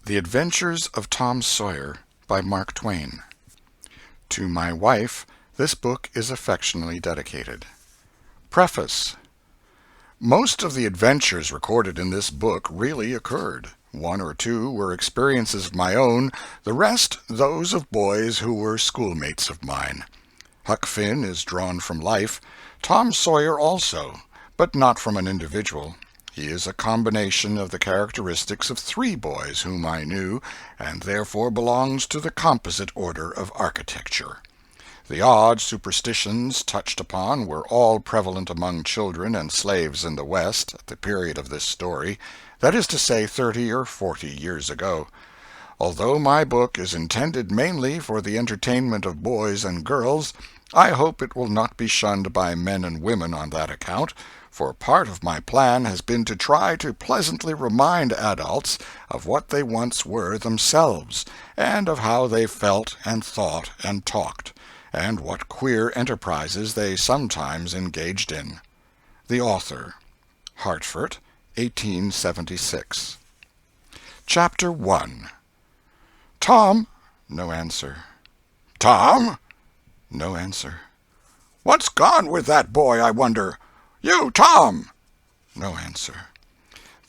The Adventures of Tom Sawyer by Mark Twain. To my wife, this book is affectionately dedicated. Preface. Most of the adventures recorded in this book really occurred. One or two were experiences of my own, the rest those of boys who were schoolmates of mine. Huck Finn is drawn from life, Tom Sawyer also, but not from an individual. He is a combination of the characteristics of three boys whom I knew, and therefore belongs to the composite order of architecture. The odd superstitions touched upon were all prevalent among children and slaves in the West at the period of this story, that is to say 30 or 40 years ago. Although my book is intended mainly for the entertainment of boys and girls, I hope it will not be shunned by men and women on that account, for part of my plan has been to try to pleasantly remind adults of what they once were themselves, and of how they felt and thought and talked, and what queer enterprises they sometimes engaged in. The author. Hartford, 1876. Chapter 1. Tom. No answer. Tom. No answer. What's gone with that boy, I wonder? You, Tom! No answer.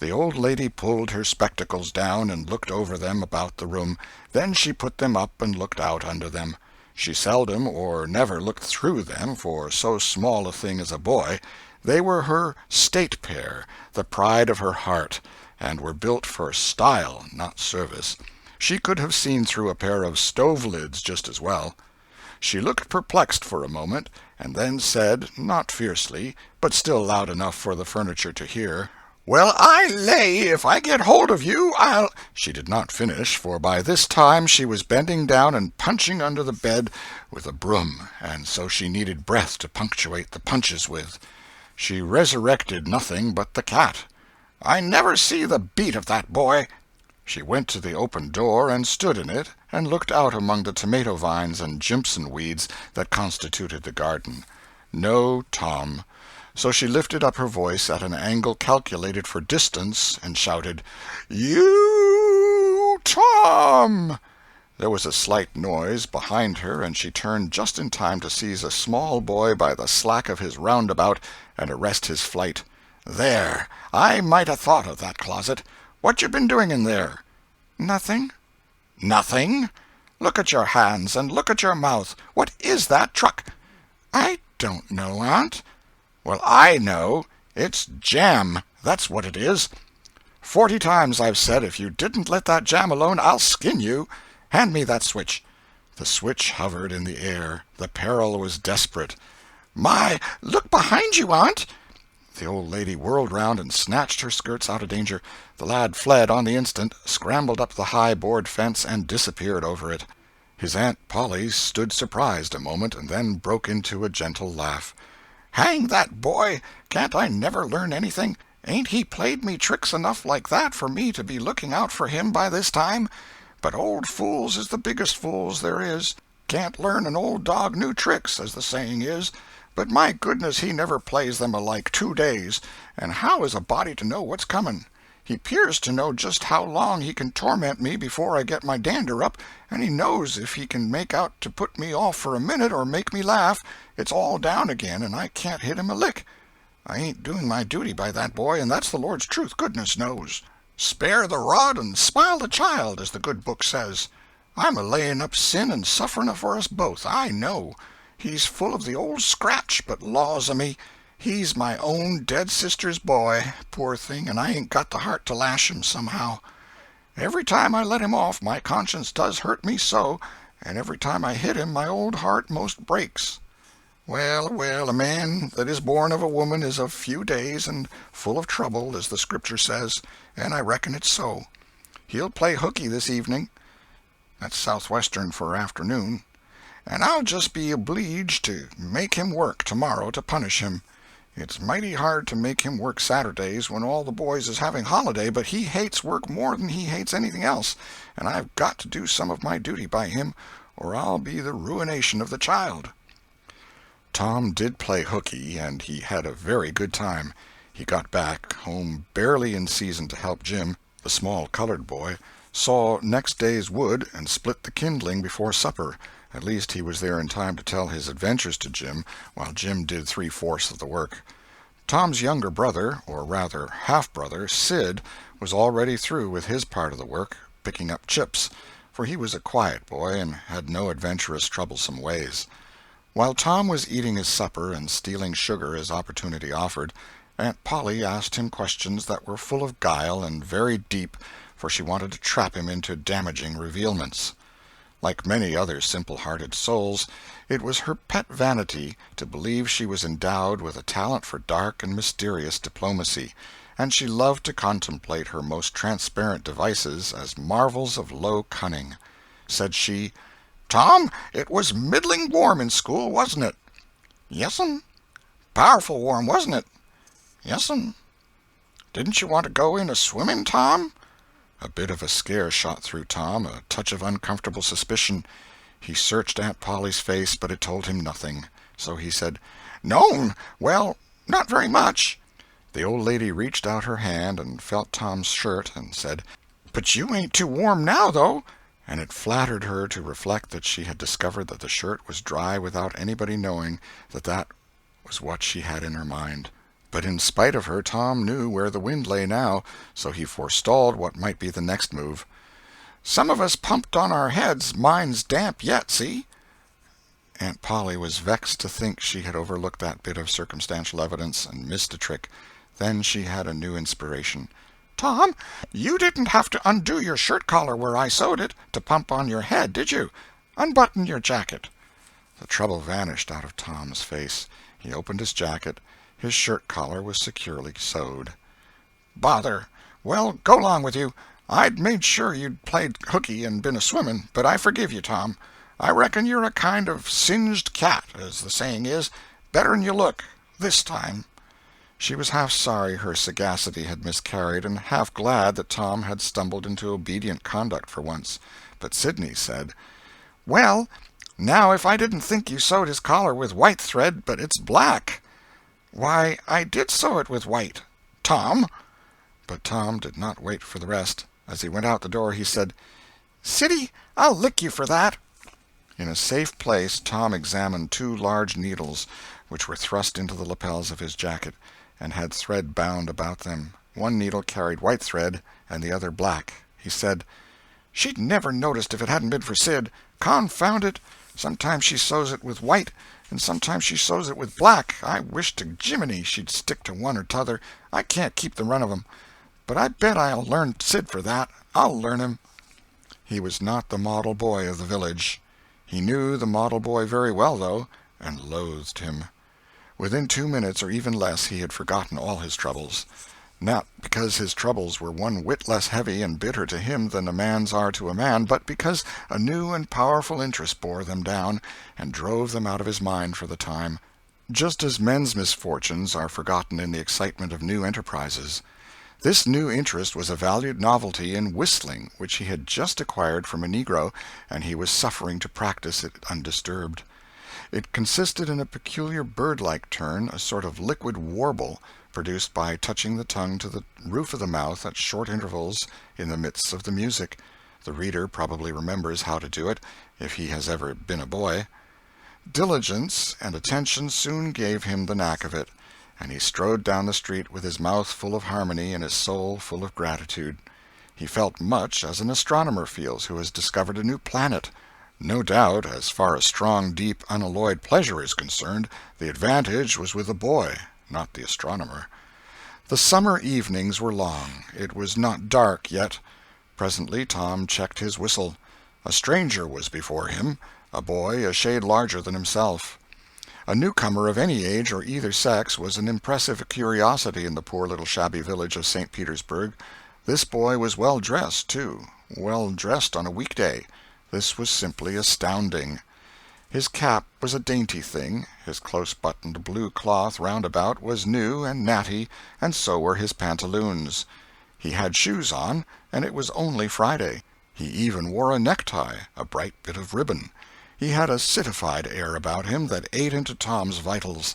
The old lady pulled her spectacles down and looked over them about the room. Then she put them up and looked out under them. She seldom or never looked through them, for so small a thing as a boy. They were her state pair, the pride of her heart, and were built for style, not service. She could have seen through a pair of stove lids just as well. She looked perplexed for a moment, and then said, not fiercely, but still loud enough for the furniture to hear, "Well, I lay if I get hold of you, I'll—" She did not finish, for by this time she was bending down and punching under the bed with a broom, and so she needed breath to punctuate the punches with. She resurrected nothing but the cat. "I never see the beat of that boy." She went to the open door and stood in it, and looked out among the tomato vines and jimpson weeds that constituted the garden. No Tom. So she lifted up her voice at an angle calculated for distance, and shouted, "You, Tom!" There was a slight noise behind her, and she turned just in time to seize a small boy by the slack of his roundabout and arrest his flight. "There! I might 'a' thought of that closet. What you been doing in there?" "Nothing." "Nothing? Look at your hands, and look at your mouth. What is that truck?" "I don't know, Aunt." "Well, I know. It's jam, that's what it is. 40 times I've said if you didn't let that jam alone I'll skin you. Hand me that switch." The switch hovered in the air. The peril was desperate. "My, look behind you, Aunt!" The old lady whirled round and snatched her skirts out of danger. The lad fled on the instant, scrambled up the high board fence, and disappeared over it. His Aunt Polly stood surprised a moment, and then broke into a gentle laugh. "Hang that boy! Can't I never learn anything? Ain't he played me tricks enough like that for me to be looking out for him by this time? But old fools is the biggest fools there is. Can't learn an old dog new tricks, as the saying is. But my goodness, he never plays them alike 2 days, and how is a body to know what's coming? He 'pears to know just how long he can torment me before I get my dander up, and he knows if he can make out to put me off for a minute or make me laugh, it's all down again and I can't hit him a lick. I ain't doing my duty by that boy, and that's the Lord's truth, goodness knows. Spare the rod and smile the child, as the good book says. I'm a-laying up sin and suffering for us both, I know. He's full of the old scratch, but laws o' me, he's my own dead sister's boy, poor thing, and I ain't got the heart to lash him somehow. Every time I let him off my conscience does hurt me so, and every time I hit him my old heart most breaks. Well, well, a man that is born of a woman is of few days and full of trouble, as the Scripture says, and I reckon it's so. He'll play hooky this evening. That's southwestern for afternoon. And I'll just be obleeged to make him work tomorrow to punish him. It's mighty hard to make him work Saturdays when all the boys is having holiday, but he hates work more than he hates anything else, and I've got to do some of my duty by him, or I'll be the ruination of the child." Tom did play hooky, and he had a very good time. He got back home barely in season to help Jim, the small colored boy, saw next day's wood, and split the kindling before supper. At least he was there in time to tell his adventures to Jim, while Jim did 3/4 of the work. Tom's younger brother, or rather half-brother, Sid, was already through with his part of the work, picking up chips, for he was a quiet boy and had no adventurous, troublesome ways. While Tom was eating his supper and stealing sugar as opportunity offered, Aunt Polly asked him questions that were full of guile and very deep, for she wanted to trap him into damaging revealments. Like many other simple-hearted souls, it was her pet vanity to believe she was endowed with a talent for dark and mysterious diplomacy, and she loved to contemplate her most transparent devices as marvels of low cunning. Said she, "Tom, it was middling warm in school, wasn't it?" "Yes'm." "Powerful warm, wasn't it?" "Yes'm." "Didn't you want to go in a-swimming, Tom?" A bit of a scare shot through Tom, a touch of uncomfortable suspicion. He searched Aunt Polly's face, but it told him nothing. So he said, "No'm, well, not very much." The old lady reached out her hand and felt Tom's shirt, and said, "But you ain't too warm now, though." And it flattered her to reflect that she had discovered that the shirt was dry without anybody knowing that was what she had in her mind. But in spite of her, Tom knew where the wind lay now, so he forestalled what might be the next move. "Some of us pumped on our heads. Mine's damp yet, see?" Aunt Polly was vexed to think she had overlooked that bit of circumstantial evidence and missed a trick. Then she had a new inspiration. "Tom, you didn't have to undo your shirt collar where I sewed it to pump on your head, did you? Unbutton your jacket." The trouble vanished out of Tom's face. He opened his jacket. His shirt collar was securely sewed. "Bother! Well, go 'long with you. I'd made sure you'd played hooky and been a-swimming, but I forgive you, Tom. I reckon you're a kind of singed cat, as the saying is, better'n you look, this time." She was half sorry her sagacity had miscarried, and half glad that Tom had stumbled into obedient conduct for once. But Sidney said, "Well, now if I didn't think you sewed his collar with white thread, but it's black." "Why, I did sew it with white." "Tom!" But Tom did not wait for the rest. As he went out the door, he said, "Siddy, I'll lick you for that." In a safe place, Tom examined 2 large needles, which were thrust into the lapels of his jacket, and had thread bound about them. One needle carried white thread, and the other black. He said, "She'd never noticed if it hadn't been for Sid. Confound it! Sometimes she sews it with white, and sometimes she sews it with black. I wish to Jiminy she'd stick to one or t'other. I can't keep the run of 'em. But I bet I'll learn Sid for that. I'll learn him." He was not the model boy of the village. He knew the model boy very well, though, and loathed him. Within 2 minutes, or even less, he had forgotten all his troubles. Not because his troubles were one whit less heavy and bitter to him than a man's are to a man, but because a new and powerful interest bore them down and drove them out of his mind for the time, just as men's misfortunes are forgotten in the excitement of new enterprises. This new interest was a valued novelty in whistling, which he had just acquired from a negro, and he was suffering to practice it undisturbed. It consisted in a peculiar bird-like turn, a sort of liquid warble, produced by touching the tongue to the roof of the mouth at short intervals in the midst of the music. The reader probably remembers how to do it, if he has ever been a boy. Diligence and attention soon gave him the knack of it, and he strode down the street with his mouth full of harmony and his soul full of gratitude. He felt much as an astronomer feels who has discovered a new planet. No doubt, as far as strong, deep, unalloyed pleasure is concerned, the advantage was with the boy, not the astronomer. The summer evenings were long. It was not dark yet. Presently Tom checked his whistle. A stranger was before him, a boy a shade larger than himself. A newcomer of any age or either sex was an impressive curiosity in the poor little shabby village of St. Petersburg. This boy was well dressed, too, well dressed on a weekday. This was simply astounding. His cap was a dainty thing, his close-buttoned blue cloth roundabout was new and natty, and so were his pantaloons. He had shoes on, and it was only Friday. He even wore a necktie, a bright bit of ribbon. He had a citified air about him that ate into Tom's vitals.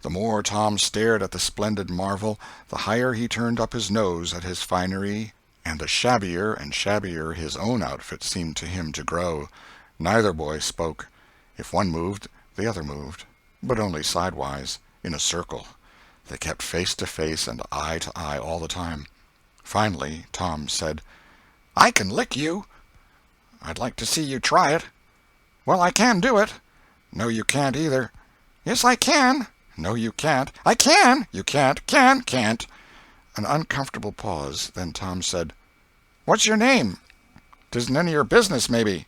The more Tom stared at the splendid marvel, the higher he turned up his nose at his finery and the shabbier and shabbier his own outfit seemed to him to grow. Neither boy spoke. If one moved, the other moved, but only sidewise, in a circle. They kept face to face and eye to eye all the time. Finally, Tom said, "I can lick you." "I'd like to see you try it." "Well, I can do it." "No, you can't either." "Yes, I can." "No, you can't." "I can." "You can't." Can't. An uncomfortable pause. Then Tom said, "What's your name?" "'Tisn't any of your business, maybe."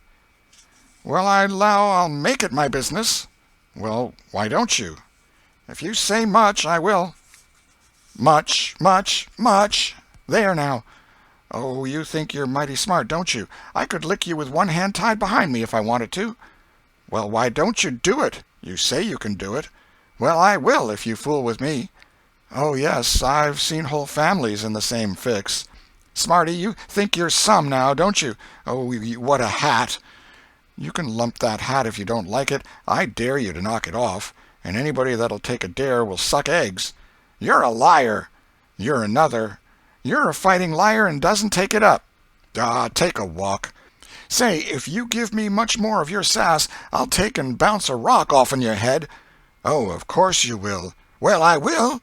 "Well, I 'low I'll make it my business." "Well, why don't you?" "If you say much, I will." "Much, much, much. There now." "Oh, you think you're mighty smart, don't you? I could lick you with one hand tied behind me if I wanted to." "Well, why don't you do it? You say you can do it." "Well, I will, if you fool with me." "Oh, yes, I've seen whole families in the same fix." "Smarty, you think you're some, now, don't you? Oh, what a hat!" "You can lump that hat if you don't like it. I dare you to knock it off, and anybody that'll take a dare will suck eggs." "You're a liar." "You're another." "You're a fighting liar and doesn't take it up." "Ah, take a walk." "Say, if you give me much more of your sass, I'll take and bounce a rock off'n your head." "Oh, of course you will." "Well, I will."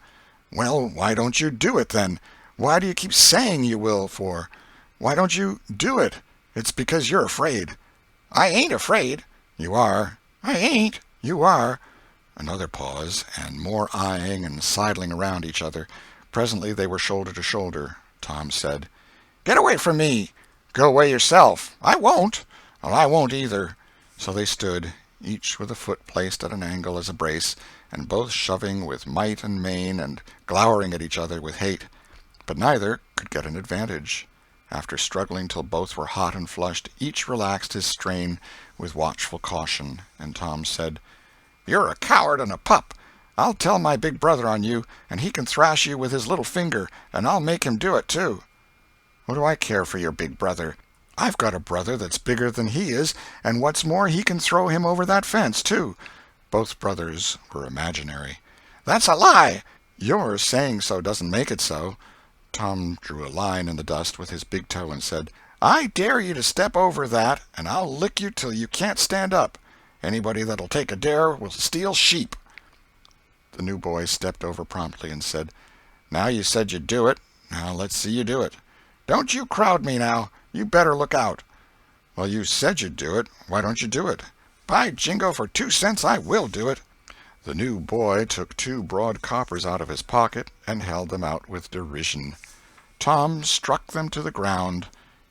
"Well, why don't you do it, then? Why do you keep saying you will, for? Why don't you do it? It's because you're afraid." "I ain't afraid." "You are." "I ain't." "You are." Another pause, and more eyeing and sidling around each other. Presently they were shoulder to shoulder. Tom said, "Get away from me." "Go away yourself." "I won't." "Well, I won't either." So they stood, each with a foot placed at an angle as a brace, and both shoving with might and main and glowering at each other with hate. But neither could get an advantage. After struggling till both were hot and flushed, each relaxed his strain with watchful caution, and Tom said, "You're a coward and a pup. I'll tell my big brother on you, and he can thrash you with his little finger, and I'll make him do it, too." "What do I care for your big brother? I've got a brother that's bigger than he is, and what's more, he can throw him over that fence, too." Both brothers were imaginary. "That's a lie." "Your saying so doesn't make it so." Tom drew a line in the dust with his big toe and said, "I dare you to step over that, and I'll lick you till you can't stand up. Anybody that'll take a dare will steal sheep." The new boy stepped over promptly and said, "Now you said you'd do it. Now let's see you do it." "Don't you crowd me, now. You better look out." "Well, you said you'd do it. Why don't you do it?" "By jingo, for 2 cents I will do it." The new boy took 2 broad coppers out of his pocket and held them out with derision. Tom struck them to the ground.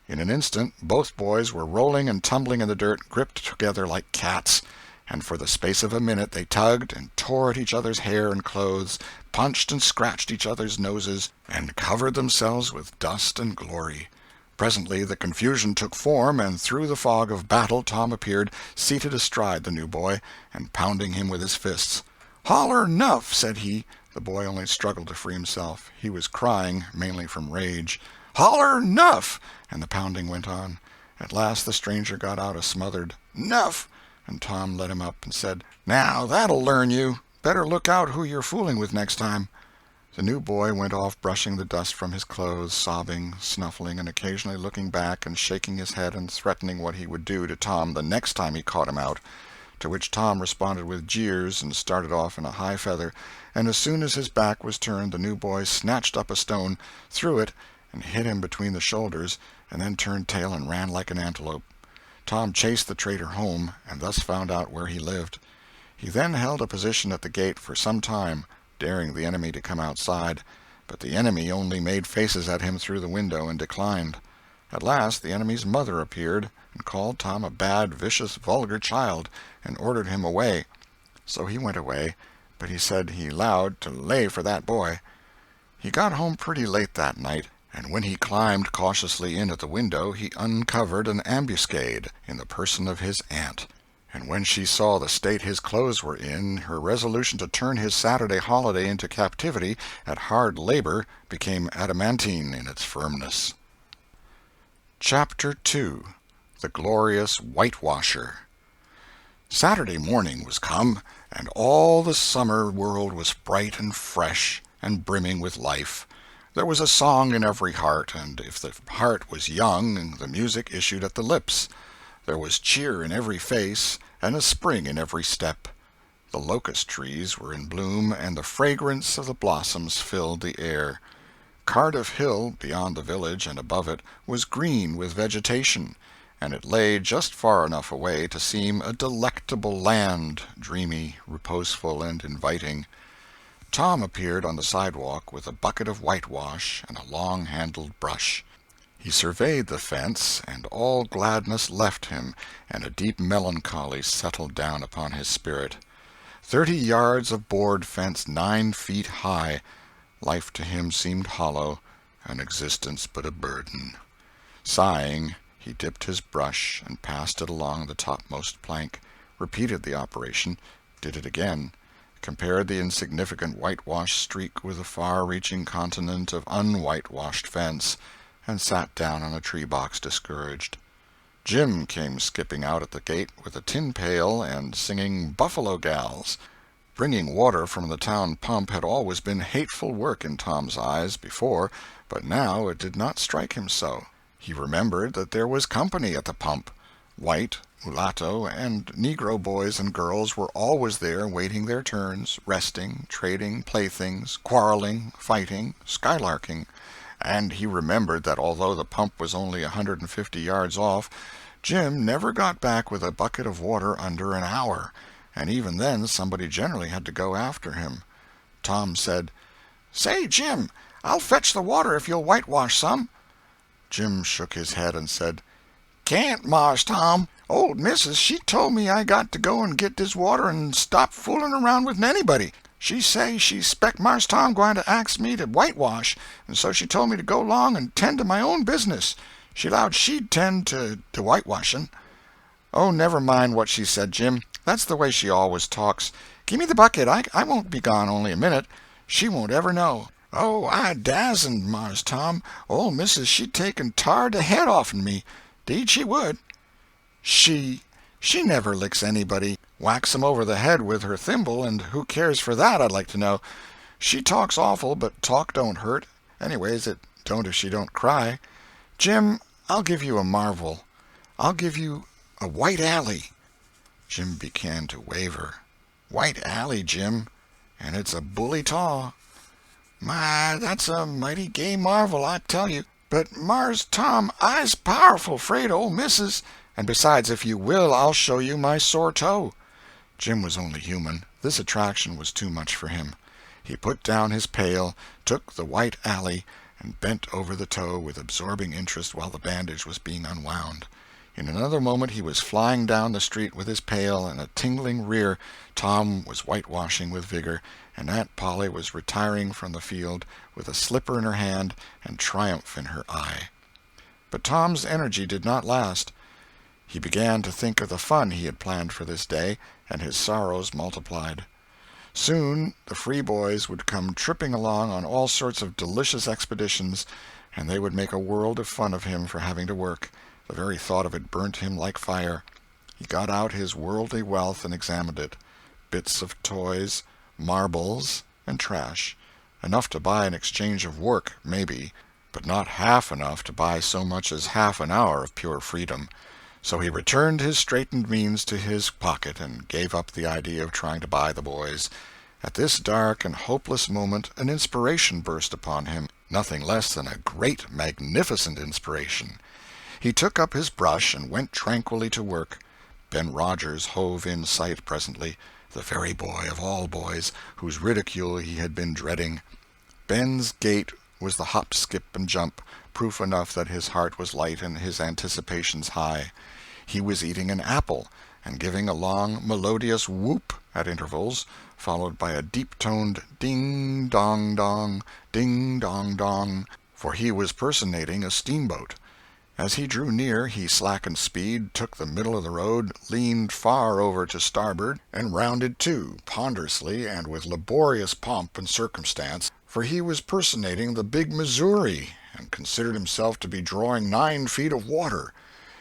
In an instant both boys were rolling and tumbling in the dirt, gripped together like cats, and for the space of a minute they tugged and tore at each other's hair and clothes, punched and scratched each other's noses, and covered themselves with dust and glory. Presently the confusion took form, and through the fog of battle Tom appeared, seated astride the new boy, and pounding him with his fists. "Holler 'nuff," said he. The boy only struggled to free himself. He was crying, mainly from rage. "Holler 'nuff," and the pounding went on. At last the stranger got out a smothered "'nuff," and Tom let him up and said, "Now that'll learn you. Better look out who you're fooling with next time." The new boy went off brushing the dust from his clothes, sobbing, snuffling, and occasionally looking back and shaking his head and threatening what he would do to Tom the next time he caught him out, to which Tom responded with jeers and started off in a high feather, and as soon as his back was turned the new boy snatched up a stone, threw it, and hit him between the shoulders, and then turned tail and ran like an antelope. Tom chased the traitor home, and thus found out where he lived. He then held a position at the gate for some time, daring the enemy to come outside, but the enemy only made faces at him through the window and declined. At last the enemy's mother appeared, and called Tom a bad, vicious, vulgar child, and ordered him away. So he went away, but he said he 'lowed to lay for that boy. He got home pretty late that night, and when he climbed cautiously in at the window he uncovered an ambuscade in the person of his aunt. And when she saw the state his clothes were in, her resolution to turn his Saturday holiday into captivity at hard labor became adamantine in its firmness. Chapter 2. The Glorious Whitewasher. Saturday morning was come, and all the summer world was bright and fresh and brimming with life. There was a song in every heart, and if the heart was young, the music issued at the lips. There was cheer in every face, and a spring in every step. The locust trees were in bloom, and the fragrance of the blossoms filled the air. Cardiff Hill, beyond the village and above it, was green with vegetation, and it lay just far enough away to seem a delectable land, dreamy, reposeful, and inviting. Tom appeared on the sidewalk with a bucket of whitewash and a long-handled brush. He surveyed the fence, and all gladness left him, and a deep melancholy settled down upon his spirit. 30 yards of board fence 9 feet high. Life to him seemed hollow, and existence but a burden. Sighing, he dipped his brush and passed it along the topmost plank, repeated the operation, did it again, compared the insignificant whitewashed streak with the far-reaching continent of unwhitewashed fence, and sat down on a tree-box discouraged. Jim came skipping out at the gate with a tin pail and singing "Buffalo Gals." Bringing water from the town pump had always been hateful work in Tom's eyes before, but now it did not strike him so. He remembered that there was company at the pump. White, mulatto, and Negro boys and girls were always there waiting their turns, resting, trading playthings, quarreling, fighting, skylarking. And he remembered that although the pump was only 150 yards off, Jim never got back with a bucket of water under an hour, and even then somebody generally had to go after him. Tom said, "Say, Jim, I'll fetch the water if you'll whitewash some." Jim shook his head and said, "Can't, Mars Tom. Old missus, she told me I got to go and get this water and stop fooling around with anybody. She say she spec Mars Tom gwine to ax me to whitewash, and so she told me to go along and tend to my own business. She 'lowed she'd tend to whitewashing." "Oh, never mind what she said, Jim. That's the way she always talks. Give me the bucket. I won't be gone only a minute. She won't ever know." "Oh, I dasn't, Mars Tom. Old missus, she'd take and tar the head off'n me. 'Deed she would." She never licks anybody. Whacks 'em over the head with her thimble, and who cares for that, I'd like to know. She talks awful, but talk don't hurt. Anyways, it don't if she don't cry. Jim, I'll give you a marvel. I'll give you a white alley." Jim began to waver. "White alley, Jim, and it's a bully taw." "My, that's a mighty gay marvel, I tell you. But, Mars Tom, I's powerful 'fraid of old missus. And besides, if you will, I'll show you my sore toe." Jim was only human. This attraction was too much for him. He put down his pail, took the white alley, and bent over the toe with absorbing interest while the bandage was being unwound. In another moment he was flying down the street with his pail and a tingling rear. Tom was whitewashing with vigor, and Aunt Polly was retiring from the field with a slipper in her hand and triumph in her eye. But Tom's energy did not last. He began to think of the fun he had planned for this day, and his sorrows multiplied. Soon the free boys would come tripping along on all sorts of delicious expeditions, and they would make a world of fun of him for having to work. The very thought of it burnt him like fire. He got out his worldly wealth and examined it. Bits of toys, marbles, and trash. Enough to buy an exchange of work, maybe, but not half enough to buy so much as half an hour of pure freedom. So he returned his straitened means to his pocket and gave up the idea of trying to buy the boys. At this dark and hopeless moment an inspiration burst upon him, nothing less than a great, magnificent inspiration. He took up his brush and went tranquilly to work. Ben Rogers hove in sight presently, the very boy of all boys, whose ridicule he had been dreading. Ben's gait was the hop, skip, and jump, proof enough that his heart was light and his anticipations high. He was eating an apple, and giving a long, melodious whoop at intervals, followed by a deep-toned ding-dong-dong, ding-dong-dong, for he was personating a steamboat. As he drew near, he slackened speed, took the middle of the road, leaned far over to starboard, and rounded to, ponderously and with laborious pomp and circumstance, for he was personating the big Missouri, and considered himself to be drawing 9 feet of water.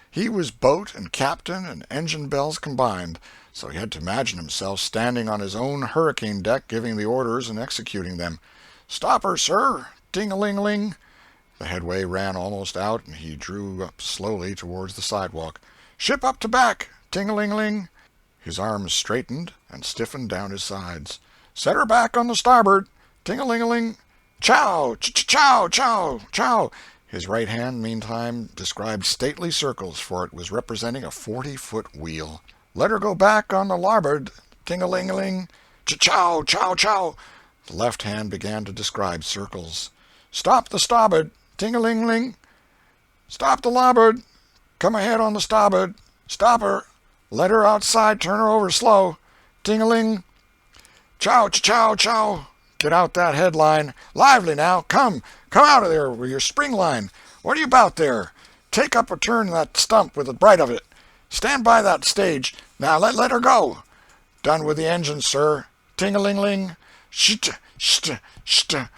He was boat and captain and engine bells combined, so he had to imagine himself standing on his own hurricane deck giving the orders and executing them. "Stop her, sir! ting-a-ling-ling. The headway ran almost out, and he drew up slowly towards the sidewalk. Ship up to back, ting-a-ling-ling. His arms straightened and stiffened down his sides. Set her back on the starboard, ting-a-ling-a-ling. Chow, chow, chow, chow. His right hand, meantime, described stately circles, for it was representing a 40-foot wheel. Let her go back on the larboard, ting-a-ling-a-ling. Chow, chow, chow. The left hand began to describe circles. Stop the starboard, ting-a-ling-ling. Stop the larboard. Come ahead on the starboard. Stop her. Let her outside. Turn her over slow. Ting-a-ling. Chow, chow, chow. Get out that headline. Lively now. Come out of there with your spring line. What are you about there? Take up a turn that stump with the bright of it. Stand by that stage. Now let her go. Done with the engine, sir. Ting-a-ling-ling. Sht, sht, sht.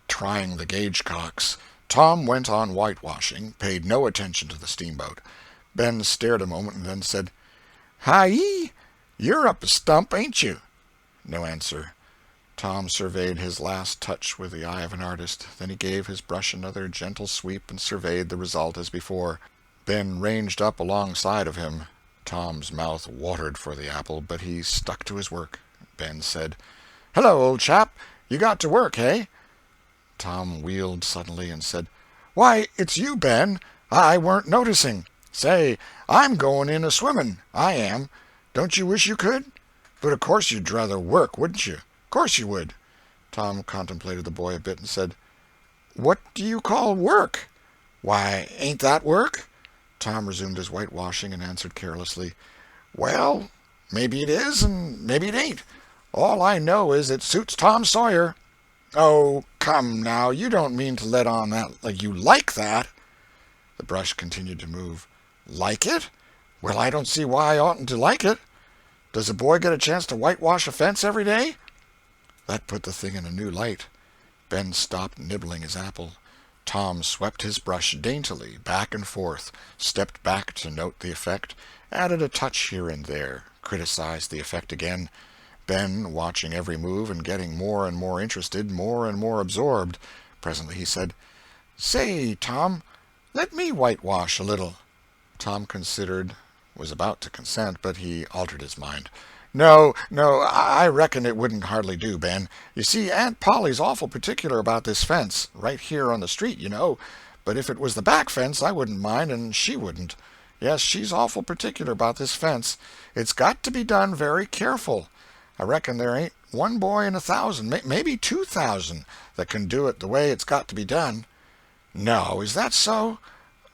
Trying the gauge cocks. Tom went on whitewashing, paid no attention to the steamboat. Ben stared a moment and then said, Hi-yi, you're up a stump, ain't you? No answer. Tom surveyed his last touch with the eye of an artist. Then he gave his brush another gentle sweep and surveyed the result as before. Ben ranged up alongside of him. Tom's mouth watered for the apple, but he stuck to his work. Ben said, Hello, old chap. You got to work, eh? Tom wheeled suddenly and said, Why, it's you, Ben. I weren't noticing. Say, I'm going in a-swimming. I am. Don't you wish you could? But of course you'd rather work, wouldn't you? Of course you would. Tom contemplated the boy a bit and said, What do you call work? Why, ain't that work? Tom resumed his whitewashing and answered carelessly, Well, maybe it is and maybe it ain't. All I know is it suits Tom Sawyer. Oh, come now, you don't mean to let on that like you like that. The brush continued to move. Like it? Well, I don't see why I oughtn't to like it. Does a boy get a chance to whitewash a fence every day? That put the thing in a new light. Ben stopped nibbling his apple. Tom swept his brush daintily back and forth, stepped back to note the effect, added a touch here and there, criticized the effect again. Ben, watching every move and getting more and more interested, more and more absorbed. Presently he said, Say, Tom, let me whitewash a little. Tom considered, was about to consent, but he altered his mind. No, I reckon it wouldn't hardly do, Ben. You see, Aunt Polly's awful particular about this fence, right here on the street, you know. But if it was the back fence, I wouldn't mind, and she wouldn't. Yes, she's awful particular about this fence. It's got to be done very careful. I reckon there ain't one boy in 1,000, maybe 2,000, that can do it the way it's got to be done. No, is that so?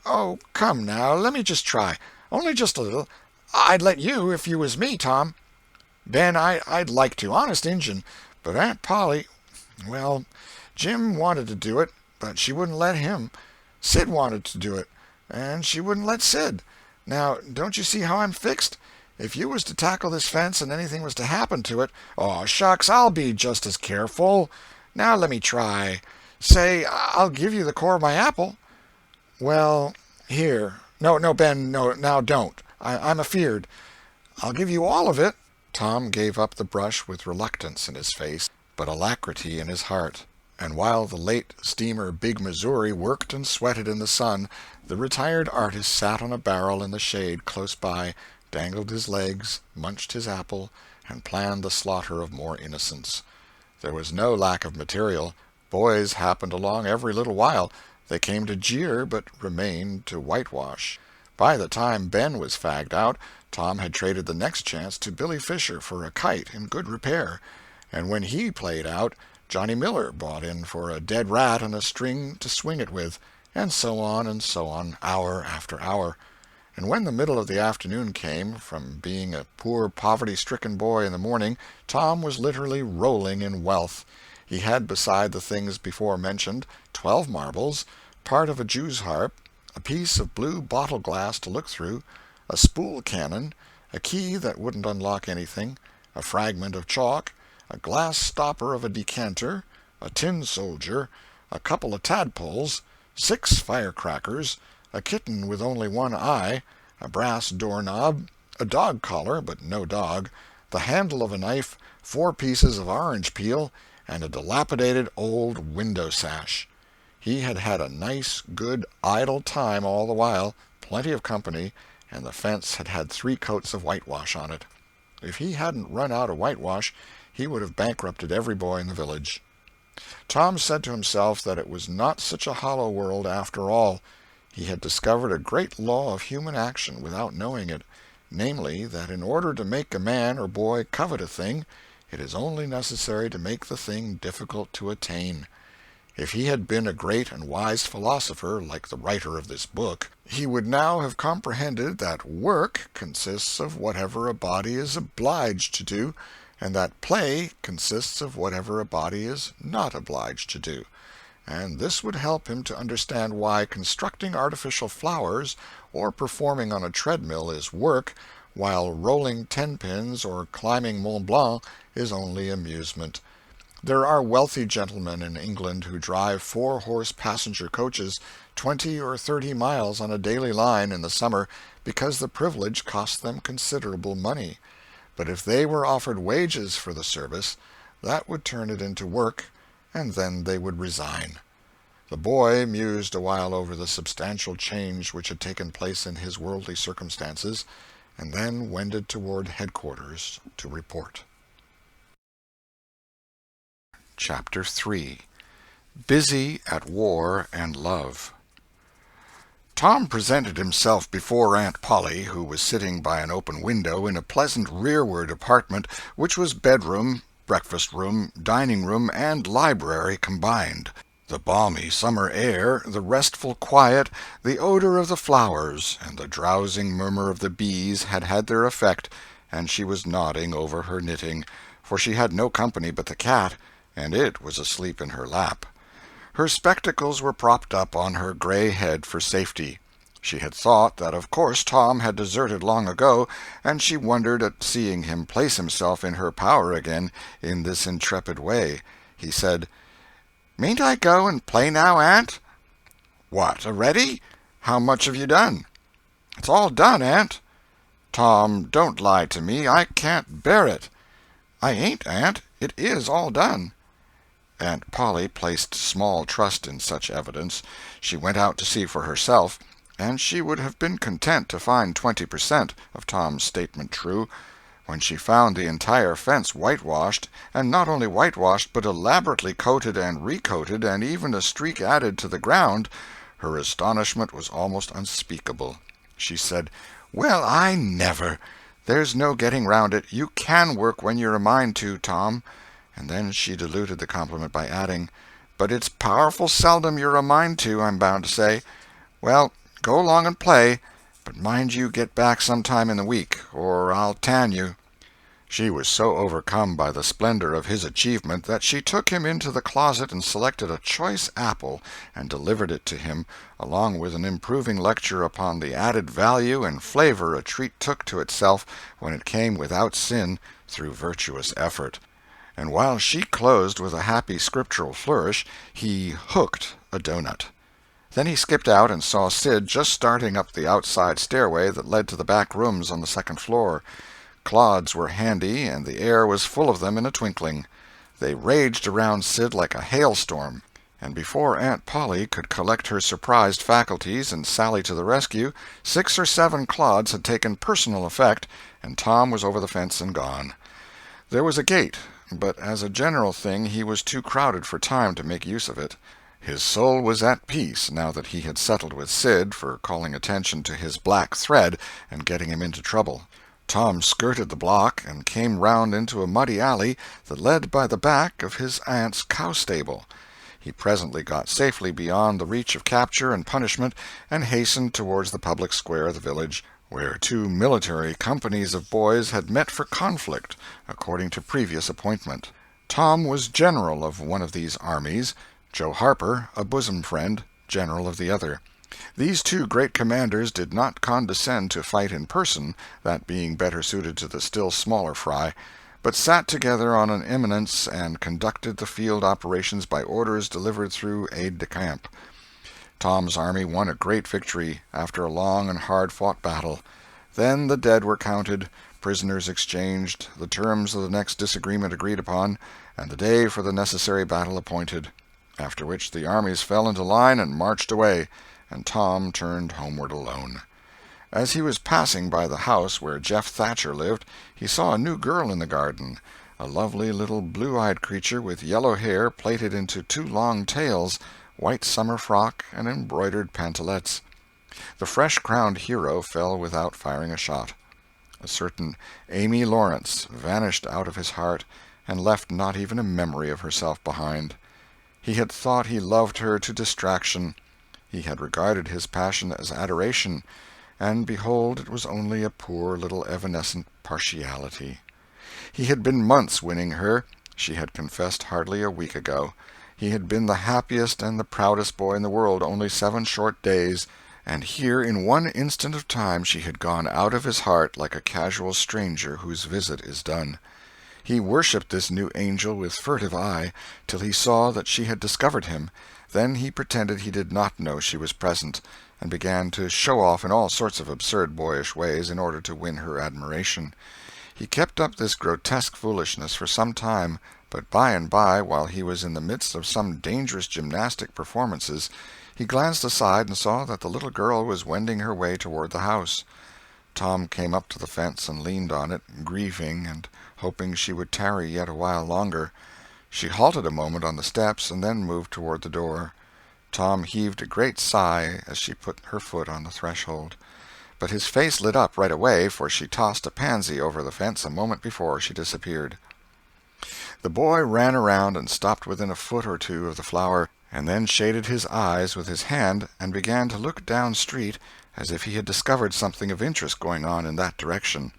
Oh, come now, let me just try. Only just a little. I'd let you if you was me, Tom. Ben, I'd like to, honest Injun, but Aunt Polly, well, Jim wanted to do it, but she wouldn't let him. Sid wanted to do it, and she wouldn't let Sid. Now, don't you see how I'm fixed? If you was to tackle this fence and anything was to happen to it, oh, shucks, I'll be just as careful. Now let me try. Say, I'll give you the core of my apple. Well, here. No, Ben, no, now don't. I'm afeard. I'll give you all of it. Tom gave up the brush with reluctance in his face, but alacrity in his heart. And while the late steamer Big Missouri worked and sweated in the sun, the retired artist sat on a barrel in the shade close by, dangled his legs, munched his apple, and planned the slaughter of more innocents. There was no lack of material. Boys happened along every little while. They came to jeer, but remained to whitewash. By the time Ben was fagged out, Tom had traded the next chance to Billy Fisher for a kite in good repair, and when he played out, Johnny Miller bought in for a dead rat and a string to swing it with, and so on, hour after hour. And when the middle of the afternoon came, from being a poor poverty-stricken boy in the morning, Tom was literally rolling in wealth. He had, beside the things before mentioned, 12 marbles, part of a Jew's harp, a piece of blue bottle glass to look through, a spool cannon, a key that wouldn't unlock anything, a fragment of chalk, a glass stopper of a decanter, a tin soldier, a couple of tadpoles, 6 firecrackers, a kitten with only one eye, a brass doorknob, a dog collar but no dog, the handle of a knife, 4 pieces of orange peel, and a dilapidated old window-sash. He had had a nice, good, idle time all the while, plenty of company, and the fence had had 3 coats of whitewash on it. If he hadn't run out of whitewash, he would have bankrupted every boy in the village. Tom said to himself that it was not such a hollow world after all. He had discovered a great law of human action without knowing it, namely, that in order to make a man or boy covet a thing, it is only necessary to make the thing difficult to attain. If he had been a great and wise philosopher, like the writer of this book, he would now have comprehended that work consists of whatever a body is obliged to do, and that play consists of whatever a body is not obliged to do. And this would help him to understand why constructing artificial flowers or performing on a treadmill is work, while rolling 10-pins or climbing Mont Blanc is only amusement. There are wealthy gentlemen in England who drive 4-horse passenger coaches 20 or 30 miles on a daily line in the summer because the privilege costs them considerable money. But if they were offered wages for the service, that would turn it into work, and then they would resign. The boy mused a while over the substantial change which had taken place in his worldly circumstances, and then wended toward headquarters to report. Chapter 3. Busy at War and Love. Tom presented himself before Aunt Polly, who was sitting by an open window in a pleasant rearward apartment which was bedroom, breakfast-room, dining-room, and library combined. The balmy summer air, the restful quiet, the odor of the flowers, and the drowsing murmur of the bees had had their effect, and she was nodding over her knitting, for she had no company but the cat, and it was asleep in her lap. Her spectacles were propped up on her gray head for safety. She had thought that of course Tom had deserted long ago, and she wondered at seeing him place himself in her power again in this intrepid way. He said, "Mayn't I go and play now, Aunt?" "What, already? How much have you done?" "It's all done, Aunt." "Tom, don't lie to me. I can't bear it." "I ain't, Aunt. It is all done." Aunt Polly placed small trust in such evidence. She went out to see for herself, and she would have been content to find 20% of Tom's statement true. When she found the entire fence whitewashed, and not only whitewashed but elaborately coated and recoated, and even a streak added to the ground, her astonishment was almost unspeakable. She said, "Well, I never! There's no getting round it. You can work when you're a mind to, Tom." And then she diluted the compliment by adding, "But it's powerful seldom you're a mind to, I'm bound to say. Well, go along and play, but mind you get back sometime in the week, or I'll tan you." She was so overcome by the splendor of his achievement that she took him into the closet and selected a choice apple and delivered it to him, along with an improving lecture upon the added value and flavor a treat took to itself when it came without sin through virtuous effort. And while she closed with a happy scriptural flourish, he hooked a doughnut. Then he skipped out and saw Sid just starting up the outside stairway that led to the back rooms on the second floor. Clods were handy, and the air was full of them in a twinkling. They raged around Sid like a hailstorm, and before Aunt Polly could collect her surprised faculties and sally to the rescue, 6 or 7 clods had taken personal effect, and Tom was over the fence and gone. There was a gate, but as a general thing he was too crowded for time to make use of it. His soul was at peace now that he had settled with Sid for calling attention to his black thread and getting him into trouble. Tom skirted the block and came round into a muddy alley that led by the back of his aunt's cow-stable. He presently got safely beyond the reach of capture and punishment and hastened towards the public square of the village, where 2 military companies of boys had met for conflict, according to previous appointment. Tom was general of one of these armies, Joe Harper, a bosom friend, general of the other. These 2 great commanders did not condescend to fight in person, that being better suited to the still smaller fry, but sat together on an eminence and conducted the field operations by orders delivered through aide-de-camp. Tom's army won a great victory after a long and hard-fought battle. Then the dead were counted, prisoners exchanged, the terms of the next disagreement agreed upon, and the day for the necessary battle appointed, after which the armies fell into line and marched away, and Tom turned homeward alone. As he was passing by the house where Jeff Thatcher lived, he saw a new girl in the garden, a lovely little blue-eyed creature with yellow hair plaited into 2 long tails, white summer frock, and embroidered pantalettes. The fresh-crowned hero fell without firing a shot. A certain Amy Lawrence vanished out of his heart and left not even a memory of herself behind. He had thought he loved her to distraction. He had regarded his passion as adoration, and behold, it was only a poor little evanescent partiality. He had been months winning her. She had confessed hardly a week ago. He had been the happiest and the proudest boy in the world only 7 short days, and here in one instant of time she had gone out of his heart like a casual stranger whose visit is done. He worshipped this new angel with furtive eye, till he saw that she had discovered him. Then he pretended he did not know she was present, and began to show off in all sorts of absurd boyish ways in order to win her admiration. He kept up this grotesque foolishness for some time, but by and by, while he was in the midst of some dangerous gymnastic performances, he glanced aside and saw that the little girl was wending her way toward the house. Tom came up to the fence and leaned on it, grieving and hoping she would tarry yet a while longer. She halted a moment on the steps and then moved toward the door. Tom heaved a great sigh as she put her foot on the threshold. But his face lit up right away, for she tossed a pansy over the fence a moment before she disappeared. The boy ran around and stopped within a foot or 2 of the flower, and then shaded his eyes with his hand and began to look down street as if he had discovered something of interest going on in that direction.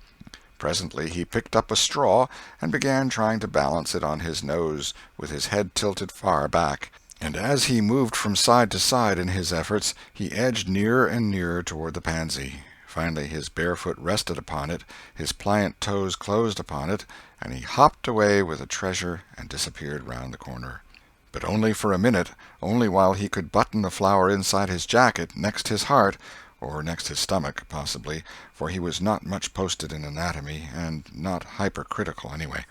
Presently he picked up a straw and began trying to balance it on his nose, with his head tilted far back, and as he moved from side to side in his efforts, he edged nearer and nearer toward the pansy. Finally his bare foot rested upon it, his pliant toes closed upon it, and he hopped away with the treasure and disappeared round the corner. But only for a minute, only while he could button the flower inside his jacket, next his heart, or next his stomach, possibly, for he was not much posted in anatomy, and not hypercritical anyway.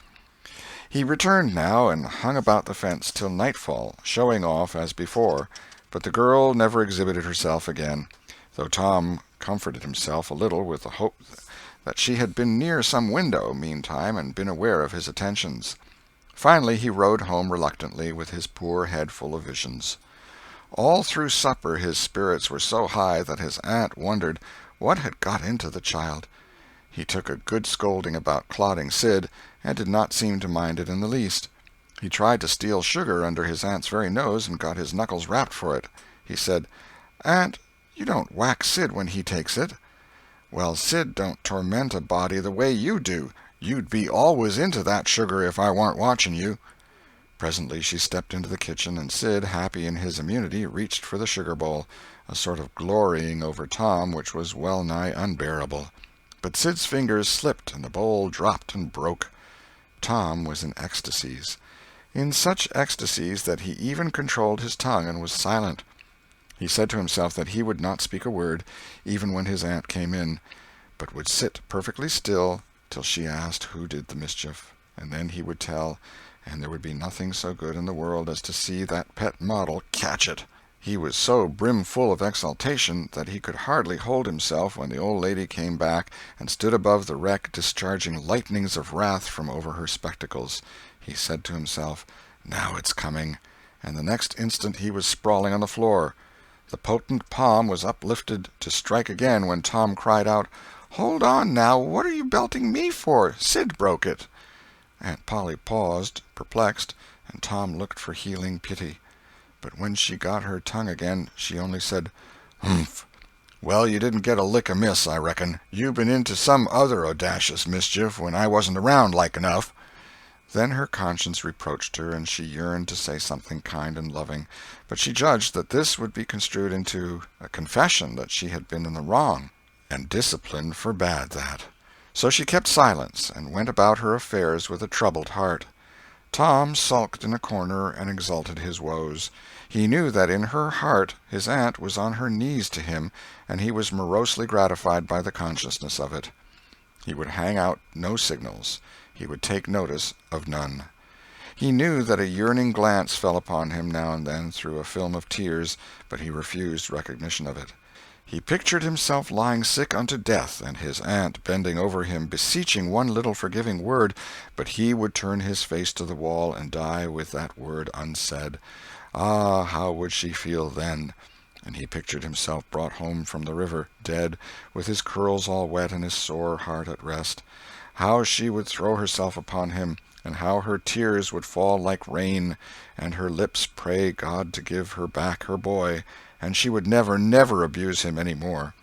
He returned now and hung about the fence till nightfall, showing off as before, but the girl never exhibited herself again, though Tom comforted himself a little with the hope that she had been near some window meantime and been aware of his attentions. Finally he rode home reluctantly, with his poor head full of visions. All through supper his spirits were so high that his aunt wondered what had got into the child. He took a good scolding about clodding Sid, and did not seem to mind it in the least. He tried to steal sugar under his aunt's very nose, and got his knuckles rapped for it. He said, "Aunt, you don't whack Sid when he takes it." "Well, Sid don't torment a body the way you do. You'd be always into that sugar if I warn't watching you." Presently she stepped into the kitchen, and Sid, happy in his immunity, reached for the sugar bowl, a sort of glorying over Tom which was well nigh unbearable. But Sid's fingers slipped, and the bowl dropped and broke. Tom was in ecstasies. In such ecstasies that he even controlled his tongue and was silent. He said to himself that he would not speak a word, even when his aunt came in, but would sit perfectly still till she asked who did the mischief, and then he would tell, and there would be nothing so good in the world as to see that pet model catch it. He was so brimful of exultation that he could hardly hold himself when the old lady came back and stood above the wreck discharging lightnings of wrath from over her spectacles. He said to himself, "Now it's coming," and the next instant he was sprawling on the floor. The potent palm was uplifted to strike again when Tom cried out, "Hold on now, what are you belting me for? Sid broke it." Aunt Polly paused, perplexed, and Tom looked for healing pity. But when she got her tongue again, she only said, "Humph! Well, you didn't get a lick amiss, I reckon. You been into some other audacious mischief when I wasn't around, like enough." Then her conscience reproached her, and she yearned to say something kind and loving, but she judged that this would be construed into a confession that she had been in the wrong, and discipline forbade that. So she kept silence, and went about her affairs with a troubled heart. Tom sulked in a corner and exulted his woes. He knew that in her heart his aunt was on her knees to him, and he was morosely gratified by the consciousness of it. He would hang out no signals. He would take notice of none. He knew that a yearning glance fell upon him now and then through a film of tears, but he refused recognition of it. He pictured himself lying sick unto death, and his aunt bending over him, beseeching one little forgiving word, but he would turn his face to the wall and die with that word unsaid. Ah, how would she feel then? And he pictured himself brought home from the river, dead, with his curls all wet and his sore heart at rest. How she would throw herself upon him, and how her tears would fall like rain, and her lips pray God to give her back her boy, and she would never, never abuse him any more.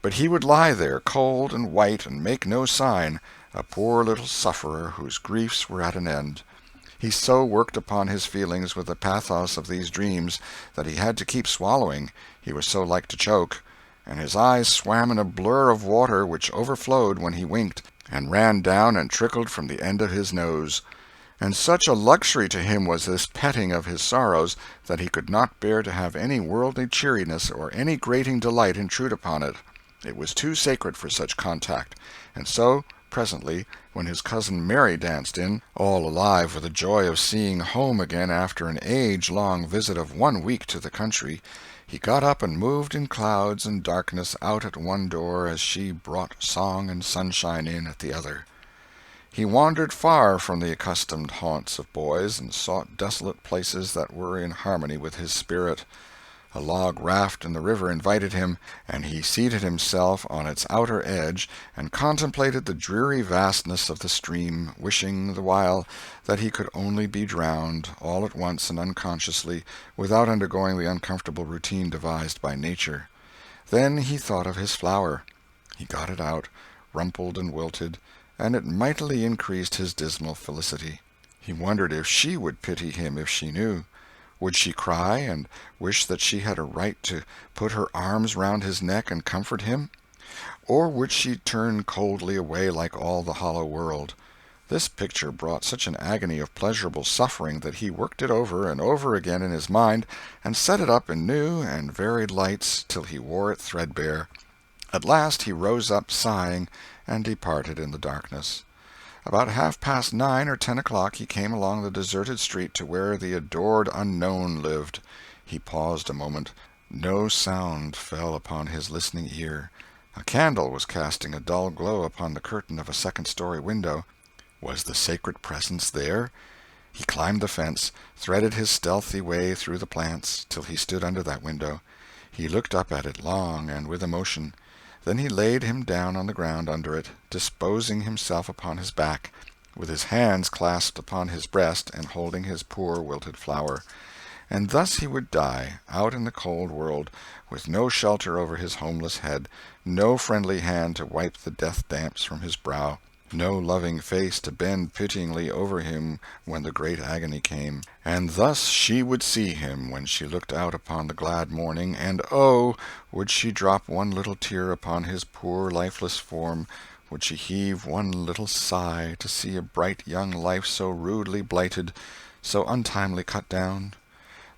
But he would lie there, cold and white, and make no sign, a poor little sufferer whose griefs were at an end. He so worked upon his feelings with the pathos of these dreams that he had to keep swallowing, he was so like to choke, and his eyes swam in a blur of water which overflowed when he winked, and ran down and trickled from the end of his nose. And such a luxury to him was this petting of his sorrows that he could not bear to have any worldly cheeriness or any grating delight intrude upon it. It was too sacred for such contact, and so, presently, when his cousin Mary danced in, all alive with the joy of seeing home again after an age-long visit of 1 week to the country, he got up and moved in clouds and darkness out at one door as she brought song and sunshine in at the other. He wandered far from the accustomed haunts of boys, and sought desolate places that were in harmony with his spirit. A log raft in the river invited him, and he seated himself on its outer edge and contemplated the dreary vastness of the stream, wishing the while that he could only be drowned, all at once and unconsciously, without undergoing the uncomfortable routine devised by nature. Then he thought of his flower. He got it out, rumpled and wilted, and it mightily increased his dismal felicity. He wondered if she would pity him if she knew. Would she cry, and wish that she had a right to put her arms round his neck and comfort him? Or would she turn coldly away like all the hollow world? This picture brought such an agony of pleasurable suffering that he worked it over and over again in his mind, and set it up in new and varied lights till he wore it threadbare. At last he rose up sighing, and departed in the darkness. About 9:30 or 10 o'clock he came along the deserted street to where the adored unknown lived. He paused a moment. No sound fell upon his listening ear. A candle was casting a dull glow upon the curtain of a second-story window. Was the sacred presence there? He climbed the fence, threaded his stealthy way through the plants, till he stood under that window. He looked up at it long and with emotion. Then he laid him down on the ground under it, disposing himself upon his back, with his hands clasped upon his breast and holding his poor wilted flower. And thus he would die, out in the cold world, with no shelter over his homeless head, no friendly hand to wipe the death damps from his brow, no loving face to bend pityingly over him when the great agony came. And thus she would see him when she looked out upon the glad morning, and oh, would she drop one little tear upon his poor lifeless form, would she heave one little sigh to see a bright young life so rudely blighted, so untimely cut down?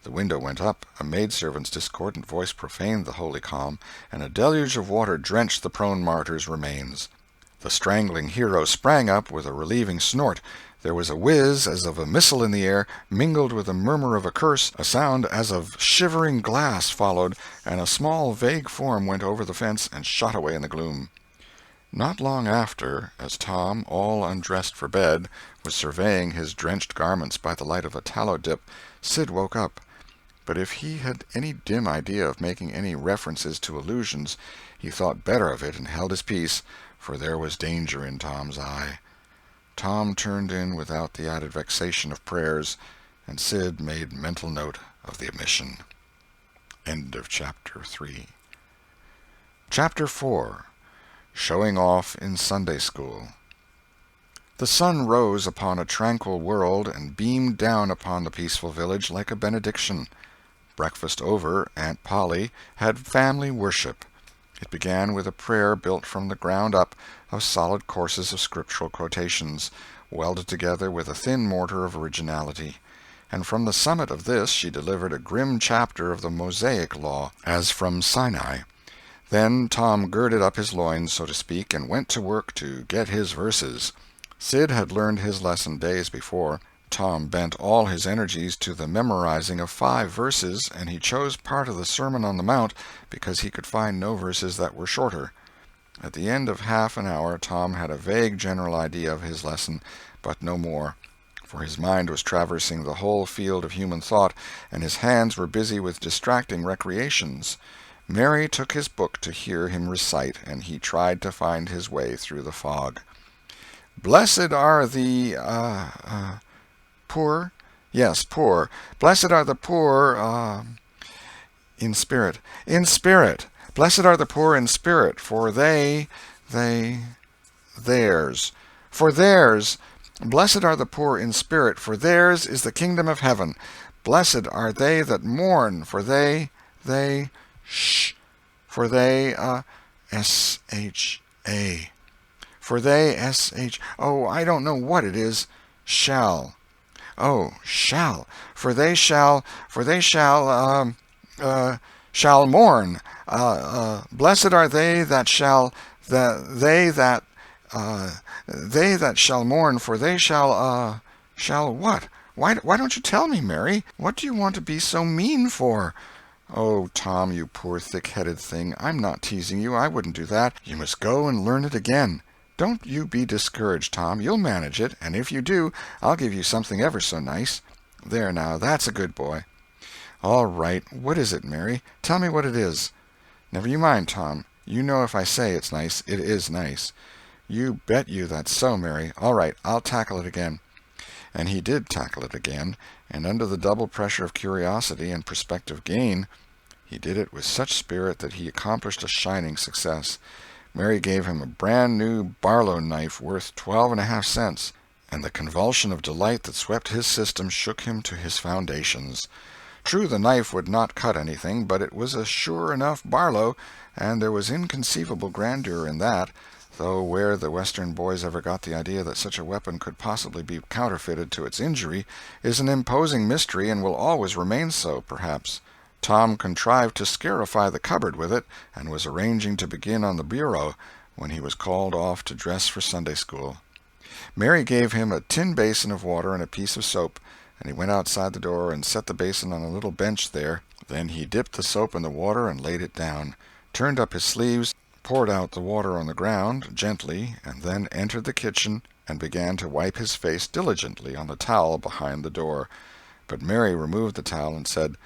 The window went up, a maidservant's discordant voice profaned the holy calm, and a deluge of water drenched the prone martyr's remains. The strangling hero sprang up with a relieving snort. There was a whiz as of a missile in the air, mingled with a murmur of a curse, a sound as of shivering glass followed, and a small vague form went over the fence and shot away in the gloom. Not long after, as Tom, all undressed for bed, was surveying his drenched garments by the light of a tallow dip, Sid woke up. But if he had any dim idea of making any references to illusions, he thought better of it and held his peace, for there was danger in Tom's eye. Tom turned in without the added vexation of prayers, and Sid made mental note of the omission. End of Chapter 3. Chapter 4. Showing Off in Sunday School. The sun rose upon a tranquil world and beamed down upon the peaceful village like a benediction. Breakfast over, Aunt Polly had family worship. It began with a prayer built from the ground up of solid courses of scriptural quotations, welded together with a thin mortar of originality. And from the summit of this she delivered a grim chapter of the Mosaic law, as from Sinai. Then Tom girded up his loins, so to speak, and went to work to get his verses. Sid had learned his lesson days before. Tom bent all his energies to the memorizing of 5 verses, and he chose part of the Sermon on the Mount because he could find no verses that were shorter. At the end of half an hour Tom had a vague general idea of his lesson, but no more, for his mind was traversing the whole field of human thought, and his hands were busy with distracting recreations. Mary took his book to hear him recite, and he tried to find his way through the fog. "Blessed are the poor? Yes, poor. Blessed are the poor in spirit. In spirit. Blessed are the poor in spirit, for theirs. For theirs. Blessed are the poor in spirit, for theirs is the kingdom of heaven. Blessed are they that mourn, for they, for they, S-H-A. For they, S-H, oh, I don't know what it is, shall. Oh, shall. For they shall mourn. Blessed are they that shall, they that shall mourn, for they shall what? Why don't you tell me, Mary? What do you want to be so mean for? Oh, Tom, you poor thick-headed thing, I'm not teasing you. I wouldn't do that. You must go and learn it again. Don't you be discouraged, Tom. You'll manage it, and if you do, I'll give you something ever so nice. There now, that's a good boy. All right. What is it, Mary? Tell me what it is. Never you mind, Tom. You know if I say it's nice, it is nice. You bet you that's so, Mary. All right, I'll tackle it again. And he did tackle it again, and under the double pressure of curiosity and prospective gain, he did it with such spirit that he accomplished a shining success. Mary gave him a brand-new Barlow knife worth 12.5 cents, and the convulsion of delight that swept his system shook him to his foundations. True, the knife would not cut anything, but it was a sure enough Barlow, and there was inconceivable grandeur in that, though where the Western boys ever got the idea that such a weapon could possibly be counterfeited to its injury is an imposing mystery and will always remain so, perhaps. Tom contrived to scarify the cupboard with it, and was arranging to begin on the bureau, when he was called off to dress for Sunday school. Mary gave him a tin basin of water and a piece of soap, and he went outside the door and set the basin on a little bench there. Then he dipped the soap in the water and laid it down, turned up his sleeves, poured out the water on the ground, gently, and then entered the kitchen and began to wipe his face diligently on the towel behind the door. But Mary removed the towel and said,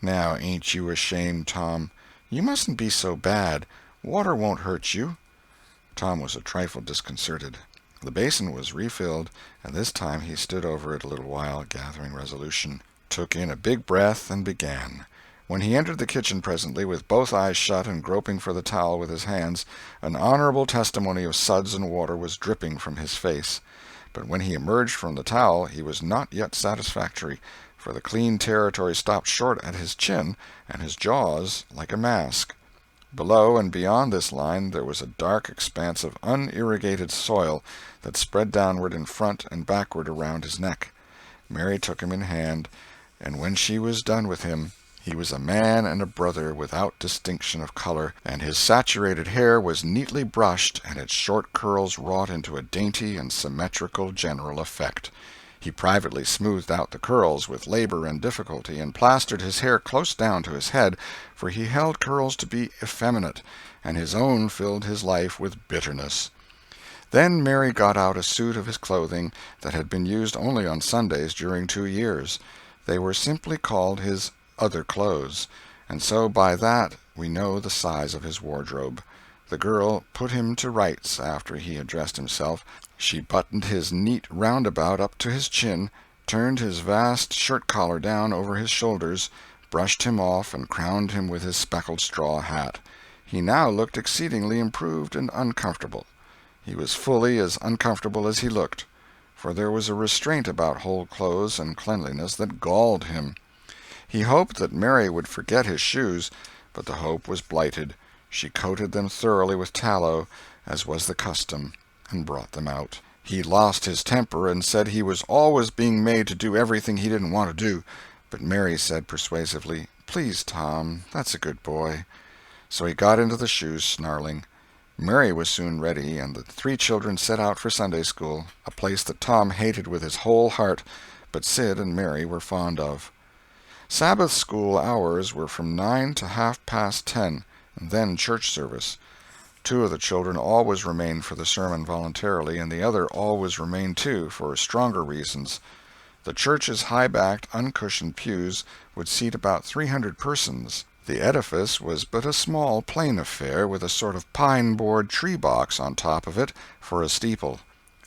"Now, ain't you ashamed, Tom? You mustn't be so bad. Water won't hurt you." Tom was a trifle disconcerted. The basin was refilled, and this time he stood over it a little while, gathering resolution, took in a big breath, and began. When he entered the kitchen presently, with both eyes shut and groping for the towel with his hands, an honorable testimony of suds and water was dripping from his face. But when he emerged from the towel he was not yet satisfactory, for the clean territory stopped short at his chin, and his jaws like a mask. Below and beyond this line there was a dark expanse of unirrigated soil that spread downward in front and backward around his neck. Mary took him in hand, and when she was done with him, he was a man and a brother without distinction of color, and his saturated hair was neatly brushed and its short curls wrought into a dainty and symmetrical general effect. He privately smoothed out the curls with labor and difficulty, and plastered his hair close down to his head, for he held curls to be effeminate, and his own filled his life with bitterness. Then Mary got out a suit of his clothing that had been used only on Sundays during 2 years. They were simply called his other clothes, and so by that we know the size of his wardrobe. The girl put him to rights after he had dressed himself. She buttoned his neat roundabout up to his chin, turned his vast shirt-collar down over his shoulders, brushed him off, and crowned him with his speckled straw hat. He now looked exceedingly improved and uncomfortable. He was fully as uncomfortable as he looked, for there was a restraint about whole clothes and cleanliness that galled him. He hoped that Mary would forget his shoes, but the hope was blighted. She coated them thoroughly with tallow, as was the custom, and brought them out. He lost his temper and said he was always being made to do everything he didn't want to do, but Mary said persuasively, "Please, Tom, that's a good boy." So he got into the shoes, snarling. Mary was soon ready, and the three children set out for Sunday school, a place that Tom hated with his whole heart, but Sid and Mary were fond of. Sabbath school hours were from 9 to 10:30, and then church service. Two of the children always remained for the sermon voluntarily, and the other always remained too, for stronger reasons. The church's high-backed, uncushioned pews would seat about 300 persons. The edifice was but a small, plain affair, with a sort of pine-board tree-box on top of it for a steeple.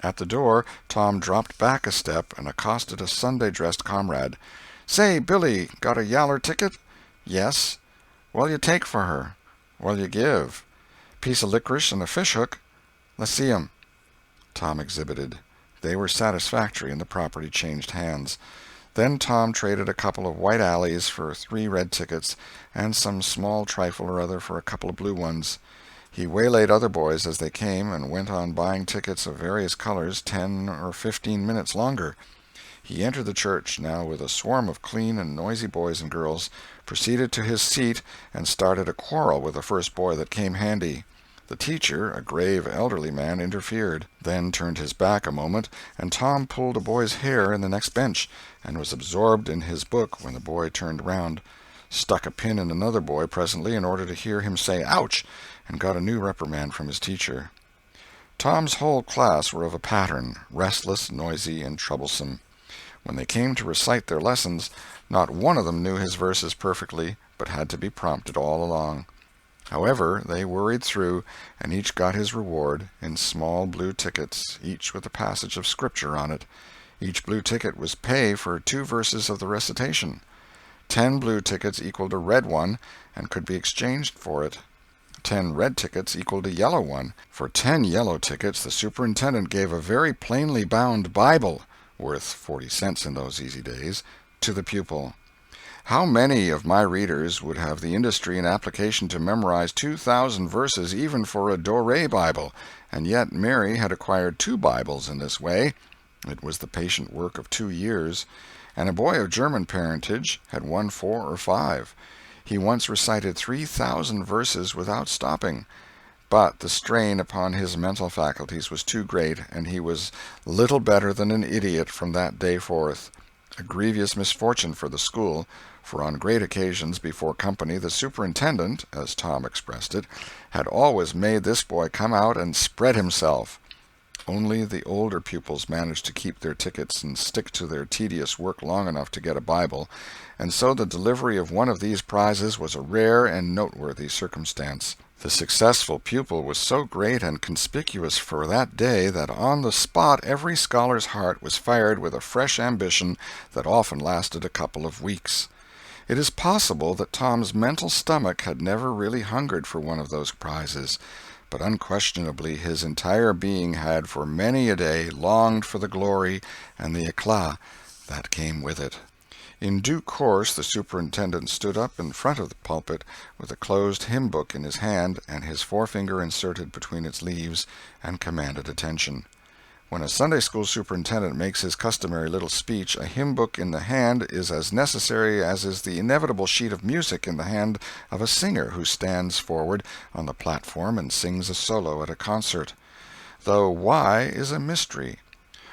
At the door Tom dropped back a step and accosted a Sunday-dressed comrade. "Say, Billy, got a yaller ticket?" "Yes." "What'll you take for her?" "What'll you give?" "Piece of licorice and a fish-hook." "Let's see 'em." Tom exhibited. They were satisfactory, and the property changed hands. Then Tom traded a couple of white alleys for 3 red tickets, and some small trifle or other for a couple of blue ones. He waylaid other boys as they came, and went on buying tickets of various colors 10 or 15 minutes longer. He entered the church, now with a swarm of clean and noisy boys and girls, proceeded to his seat, and started a quarrel with the first boy that came handy. The teacher, a grave elderly man, interfered, then turned his back a moment, and Tom pulled a boy's hair in the next bench, and was absorbed in his book when the boy turned round, stuck a pin in another boy presently in order to hear him say "ouch," and got a new reprimand from his teacher. Tom's whole class were of a pattern, restless, noisy, and troublesome. When they came to recite their lessons, not one of them knew his verses perfectly, but had to be prompted all along. However, they worried through, and each got his reward, in small blue tickets, each with a passage of Scripture on it. Each blue ticket was pay for 2 verses of the recitation. 10 blue tickets equaled a red one, and could be exchanged for it. 10 red tickets equaled a yellow one. For 10 yellow tickets the superintendent gave a very plainly bound Bible, worth 40 cents in those easy days, to the pupil. How many of my readers would have the industry and application to memorize 2,000 verses even for a Doré Bible? And yet Mary had acquired 2 Bibles in this way. It was the patient work of 2 years. And a boy of German parentage had won 4 or 5. He once recited 3,000 verses without stopping. But the strain upon his mental faculties was too great, and he was little better than an idiot from that day forth. A grievous misfortune for the school, for on great occasions before company the superintendent, as Tom expressed it, had always made this boy come out and spread himself. Only the older pupils managed to keep their tickets and stick to their tedious work long enough to get a Bible, and so the delivery of one of these prizes was a rare and noteworthy circumstance. The successful pupil was so great and conspicuous for that day that on the spot every scholar's heart was fired with a fresh ambition that often lasted a couple of weeks. It is possible that Tom's mental stomach had never really hungered for one of those prizes, but unquestionably his entire being had for many a day longed for the glory and the éclat that came with it. In due course the superintendent stood up in front of the pulpit with a closed hymn-book in his hand and his forefinger inserted between its leaves, and commanded attention. When a Sunday school superintendent makes his customary little speech, a hymn-book in the hand is as necessary as is the inevitable sheet of music in the hand of a singer who stands forward on the platform and sings a solo at a concert. Though why is a mystery,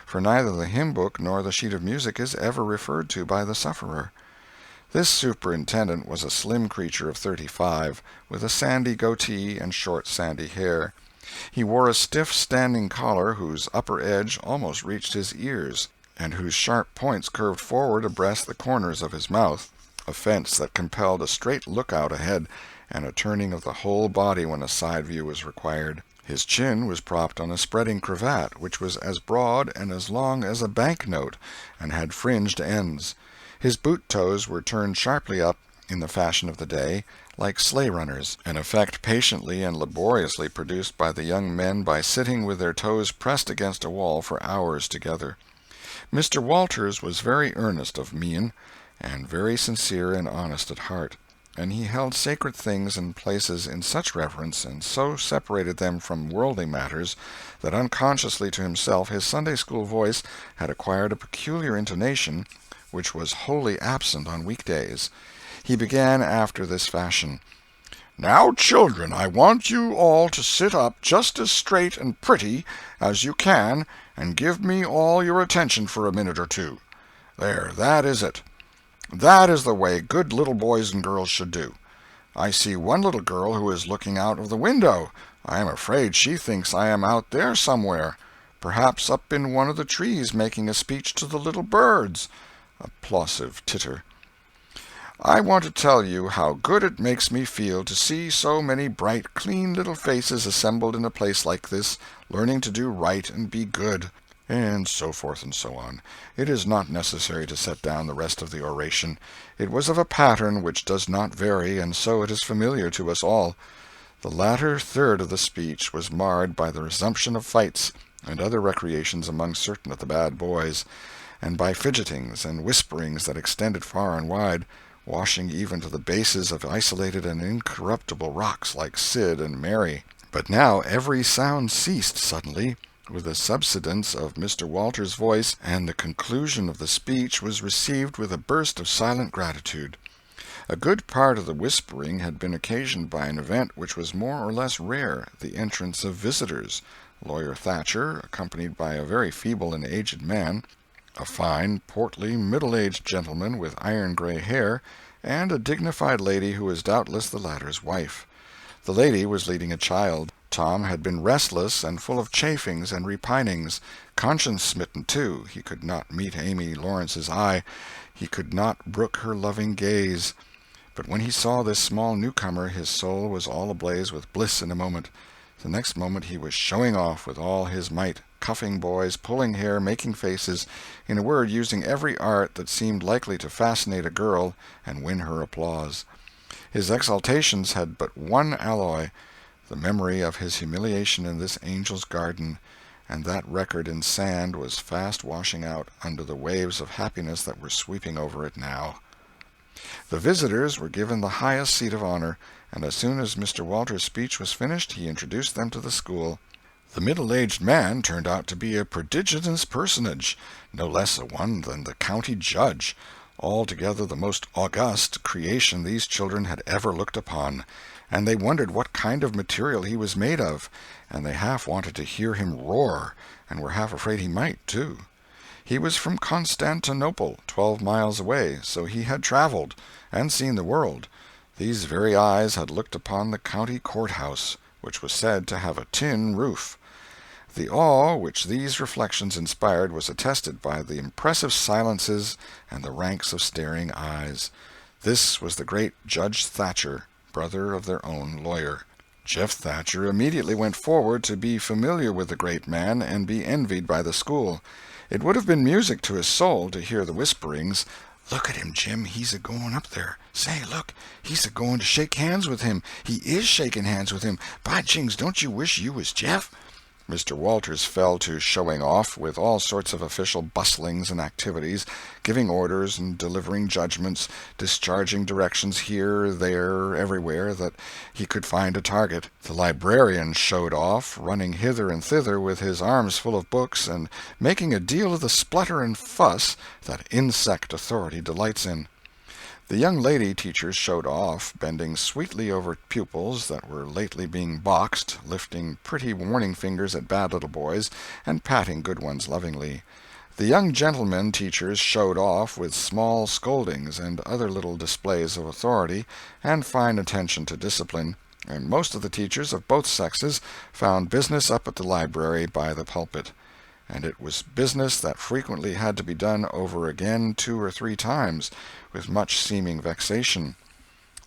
for neither the hymn-book nor the sheet of music is ever referred to by the sufferer. This superintendent was a slim creature of 35, with a sandy goatee and short sandy hair. He wore a stiff standing collar whose upper edge almost reached his ears, and whose sharp points curved forward abreast the corners of his mouth, a fence that compelled a straight look-out ahead, and a turning of the whole body when a side view was required. His chin was propped on a spreading cravat, which was as broad and as long as a bank-note, and had fringed ends. His boot-toes were turned sharply up, in the fashion of the day, like sleigh-runners, an effect patiently and laboriously produced by the young men by sitting with their toes pressed against a wall for hours together. Mr. Walters was very earnest of mien, and very sincere and honest at heart. and he held sacred things and places in such reverence, and so separated them from worldly matters, that unconsciously to himself his Sunday-school voice had acquired a peculiar intonation which was wholly absent on weekdays. He began after this fashion: "Now, children, I want you all to sit up just as straight and pretty as you can and give me all your attention for a minute or two. There, that is it. That is the way good little boys and girls should do. I see one little girl who is looking out of the window. I am afraid she thinks I am out there somewhere, perhaps up in one of the trees making a speech to the little birds." Applausive titter. "I want to tell you how good it makes me feel to see so many bright, clean little faces assembled in a place like this, learning to do right and be good," and so forth and so on. It is not necessary to set down the rest of the oration. It was of a pattern which does not vary, and so it is familiar to us all. The latter third of the speech was marred by the resumption of fights and other recreations among certain of the bad boys, and by fidgetings and whisperings that extended far and wide, washing even to the bases of isolated and incorruptible rocks like Sid and Mary. But now every sound ceased suddenly, with the subsidence of Mr. Walters's voice, and the conclusion of the speech was received with a burst of silent gratitude. A good part of the whispering had been occasioned by an event which was more or less rare, the entrance of visitors. Lawyer Thatcher, accompanied by a very feeble and aged man, a fine, portly, middle-aged gentleman with iron-gray hair, and a dignified lady who was doubtless the latter's wife. The lady was leading a child. Tom had been restless and full of chafings and repinings, conscience-smitten too. He could not meet Amy Lawrence's eye, he could not brook her loving gaze. But when he saw this small newcomer his soul was all ablaze with bliss in a moment. The next moment he was showing off with all his might, cuffing boys, pulling hair, making faces, in a word, using every art that seemed likely to fascinate a girl and win her applause. His exaltations had but one alloy, the memory of his humiliation in this angel's garden, and that record in sand was fast washing out under the waves of happiness that were sweeping over it now. The visitors were given the highest seat of honor, and as soon as Mr. Walters's speech was finished he introduced them to the school. The middle-aged man turned out to be a prodigious personage, no less a one than the county judge, altogether the most august creation these children had ever looked upon, and they wondered what kind of material he was made of, and they half wanted to hear him roar, and were half afraid he might, too. He was from Constantinople, 12 miles away, so he had traveled, and seen the world. These very eyes had looked upon the county courthouse, which was said to have a tin roof. The awe which these reflections inspired was attested by the impressive silences and the ranks of staring eyes. This was the great Judge Thatcher, brother of their own lawyer. Jeff Thatcher immediately went forward to be familiar with the great man and be envied by the school. It would have been music to his soul to hear the whisperings, "Look at him, Jim, he's a-going up there. Say, look, he's a-going to shake hands with him. He is shaking hands with him. By jings, don't you wish you was Jeff?" Mr. Walters fell to showing off with all sorts of official bustlings and activities, giving orders and delivering judgments, discharging directions here, there, everywhere that he could find a target. The librarian showed off, running hither and thither with his arms full of books, and making a deal of the splutter and fuss that insect authority delights in. The young lady teachers showed off, bending sweetly over pupils that were lately being boxed, lifting pretty warning fingers at bad little boys, and patting good ones lovingly. The young gentlemen teachers showed off with small scoldings and other little displays of authority and fine attention to discipline, and most of the teachers of both sexes found business up at the library by the pulpit. And it was business that frequently had to be done over again 2 or 3 times, with much seeming vexation.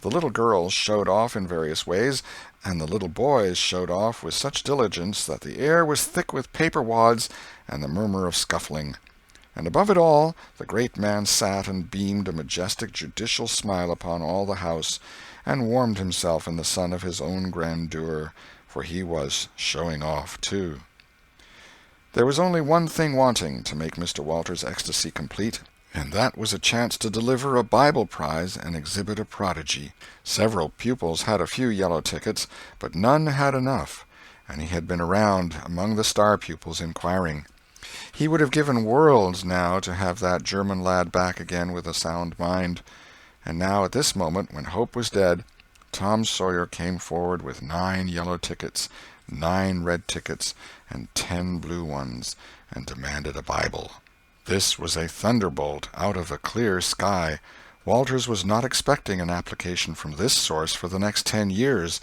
The little girls showed off in various ways, and the little boys showed off with such diligence that the air was thick with paper wads and the murmur of scuffling. And above it all, the great man sat and beamed a majestic judicial smile upon all the house, and warmed himself in the sun of his own grandeur, for he was showing off too. There was only one thing wanting to make Mr. Walters's ecstasy complete, and that was a chance to deliver a Bible prize and exhibit a prodigy. Several pupils had a few yellow tickets, but none had enough, and he had been around among the star pupils inquiring. He would have given worlds now to have that German lad back again with a sound mind. And now at this moment, when hope was dead, Tom Sawyer came forward with 9 yellow tickets, 9 red tickets, and 10 blue ones, and demanded a Bible. This was a thunderbolt out of a clear sky. Walters was not expecting an application from this source for the next 10 years.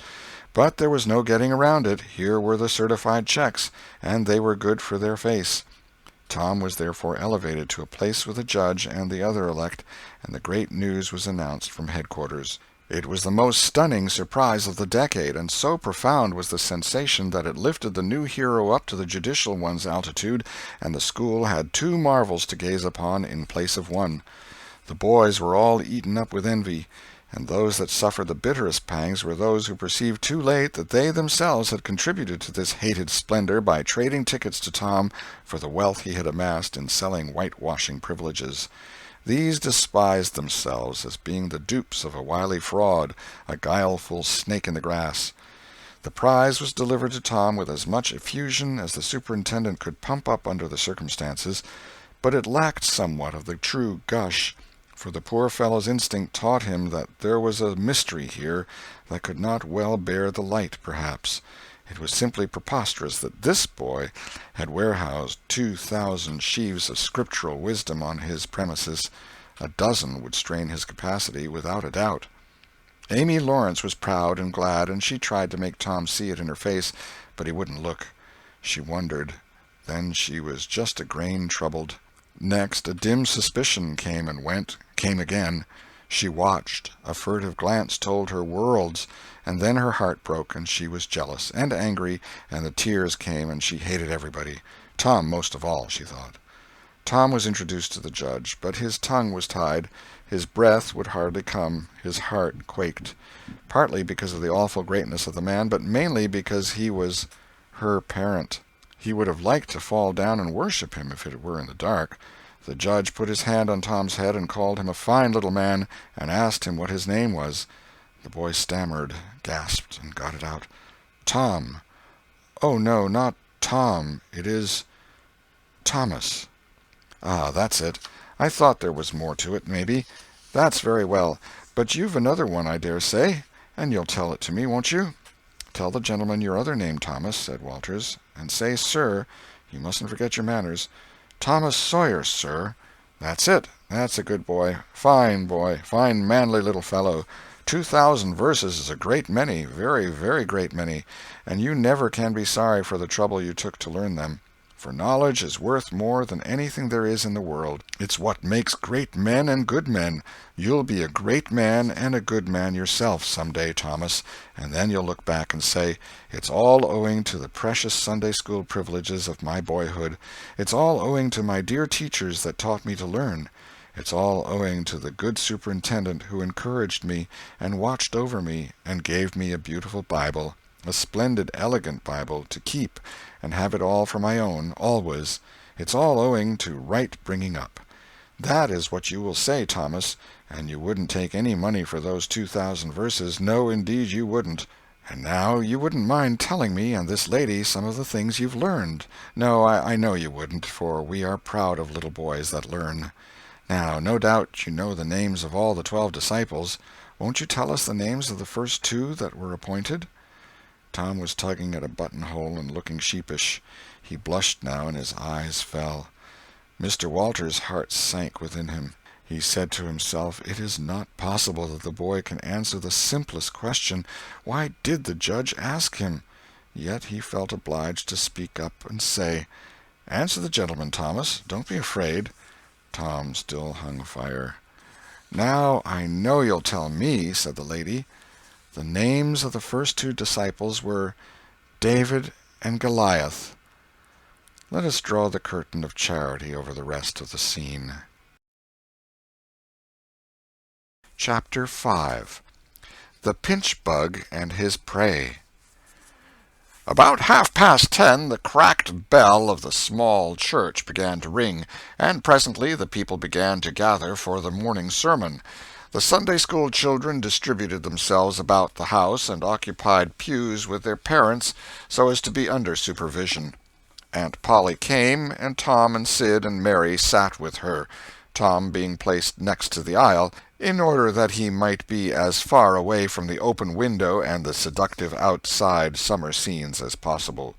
But there was no getting around it. Here were the certified checks, and they were good for their face. Tom was therefore elevated to a place with the judge and the other elect, and the great news was announced from headquarters. It was the most stunning surprise of the decade, and so profound was the sensation that it lifted the new hero up to the judicial one's altitude, and the school had 2 marvels to gaze upon in place of 1. The boys were all eaten up with envy, and those that suffered the bitterest pangs were those who perceived too late that they themselves had contributed to this hated splendor by trading tickets to Tom for the wealth he had amassed in selling whitewashing privileges. These despised themselves as being the dupes of a wily fraud, a guileful snake in the grass. The prize was delivered to Tom with as much effusion as the superintendent could pump up under the circumstances, but it lacked somewhat of the true gush, for the poor fellow's instinct taught him that there was a mystery here that could not well bear the light, perhaps. It was simply preposterous that this boy had warehoused 2,000 sheaves of scriptural wisdom on his premises. A dozen would strain his capacity, without a doubt. Amy Lawrence was proud and glad, and she tried to make Tom see it in her face, but he wouldn't look. She wondered. Then she was just a grain troubled. Next, a dim suspicion came and went, came again. She watched. A furtive glance told her worlds, and then her heart broke, and she was jealous and angry, and the tears came, and she hated everybody. Tom most of all, she thought. Tom was introduced to the judge, but his tongue was tied, his breath would hardly come, his heart quaked, partly because of the awful greatness of the man, but mainly because he was her parent. He would have liked to fall down and worship him if it were in the dark. The judge put his hand on Tom's head and called him a fine little man, and asked him what his name was. The boy stammered, gasped, and got it out. "Tom." "Oh, no, not Tom. It is Thomas." "Ah, that's it. I thought there was more to it, maybe. That's very well. But you've another one, I dare say, and you'll tell it to me, won't you?" "Tell the gentleman your other name, Thomas," said Walters, "and say 'sir.' You mustn't forget your manners." "Thomas Sawyer, sir." "That's it. That's a good boy. Fine manly little fellow. 2,000 verses is a great many, very, very great many, and you never can be sorry for the trouble you took to learn them. For knowledge is worth more than anything there is in the world. It's what makes great men and good men. You'll be a great man and a good man yourself some day, Thomas, and then you'll look back and say, 'It's all owing to the precious Sunday school privileges of my boyhood. It's all owing to my dear teachers that taught me to learn. It's all owing to the good superintendent who encouraged me and watched over me and gave me a beautiful Bible, a splendid, elegant Bible, to keep and have it all for my own, always. It's all owing to right bringing up.' That is what you will say, Thomas, and you wouldn't take any money for those 2,000 verses. No, indeed you wouldn't. And now you wouldn't mind telling me and this lady some of the things you've learned. No, I know you wouldn't, for we are proud of little boys that learn. Now, no doubt you know the names of all the 12 disciples. Won't you tell us the names of the first 2 that were appointed?" Tom was tugging at a buttonhole and looking sheepish. He blushed now, and his eyes fell. Mr. Walters' heart sank within him. He said to himself, "It is not possible that the boy can answer the simplest question. Why did the judge ask him?" Yet he felt obliged to speak up and say, "Answer the gentleman, Thomas. Don't be afraid." Tom still hung fire. "Now I know you'll tell me," said the lady. "The names of the first 2 disciples were David and Goliath." Let us draw the curtain of charity over the rest of the scene. Chapter 5. The Pinch Bug and His Prey. About 10:30 the cracked bell of the small church began to ring, and presently the people began to gather for the morning sermon. The Sunday-school children distributed themselves about the house and occupied pews with their parents so as to be under supervision. Aunt Polly came, and Tom and Sid and Mary sat with her, Tom being placed next to the aisle, in order that he might be as far away from the open window and the seductive outside summer scenes as possible.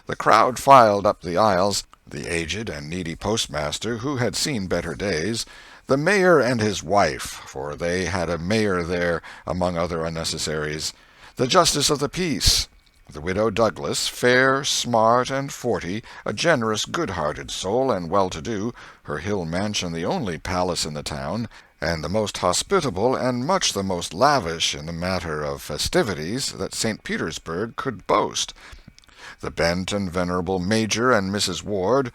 The crowd filed up the aisles, the aged and needy postmaster, who had seen better days, the mayor and his wife, for they had a mayor there among other unnecessaries, the justice of the peace, the widow Douglas, fair, smart, and 40, a generous, good-hearted soul, and well-to-do, her hill mansion the only palace in the town, and the most hospitable and much the most lavish in the matter of festivities that St. Petersburg could boast, the bent and venerable Major and Mrs. Ward,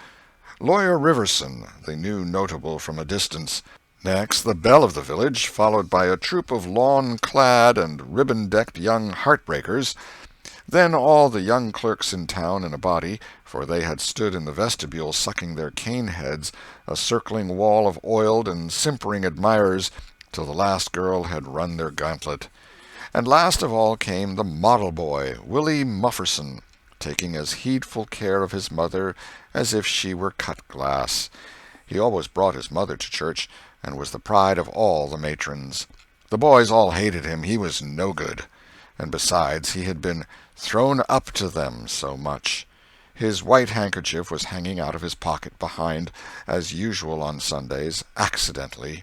Lawyer Riverson, the new notable from a distance, next the belle of the village, followed by a troop of lawn-clad and ribbon-decked young heartbreakers, then all the young clerks in town in a body, for they had stood in the vestibule sucking their cane-heads, a circling wall of oiled and simpering admirers, till the last girl had run their gauntlet. And last of all came the model boy, Willie Mufferson, taking as heedful care of his mother as if she were cut glass. He always brought his mother to church, and was the pride of all the matrons. The boys all hated him, he was no good. And besides, he had been thrown up to them so much. His white handkerchief was hanging out of his pocket behind, as usual on Sundays, accidentally.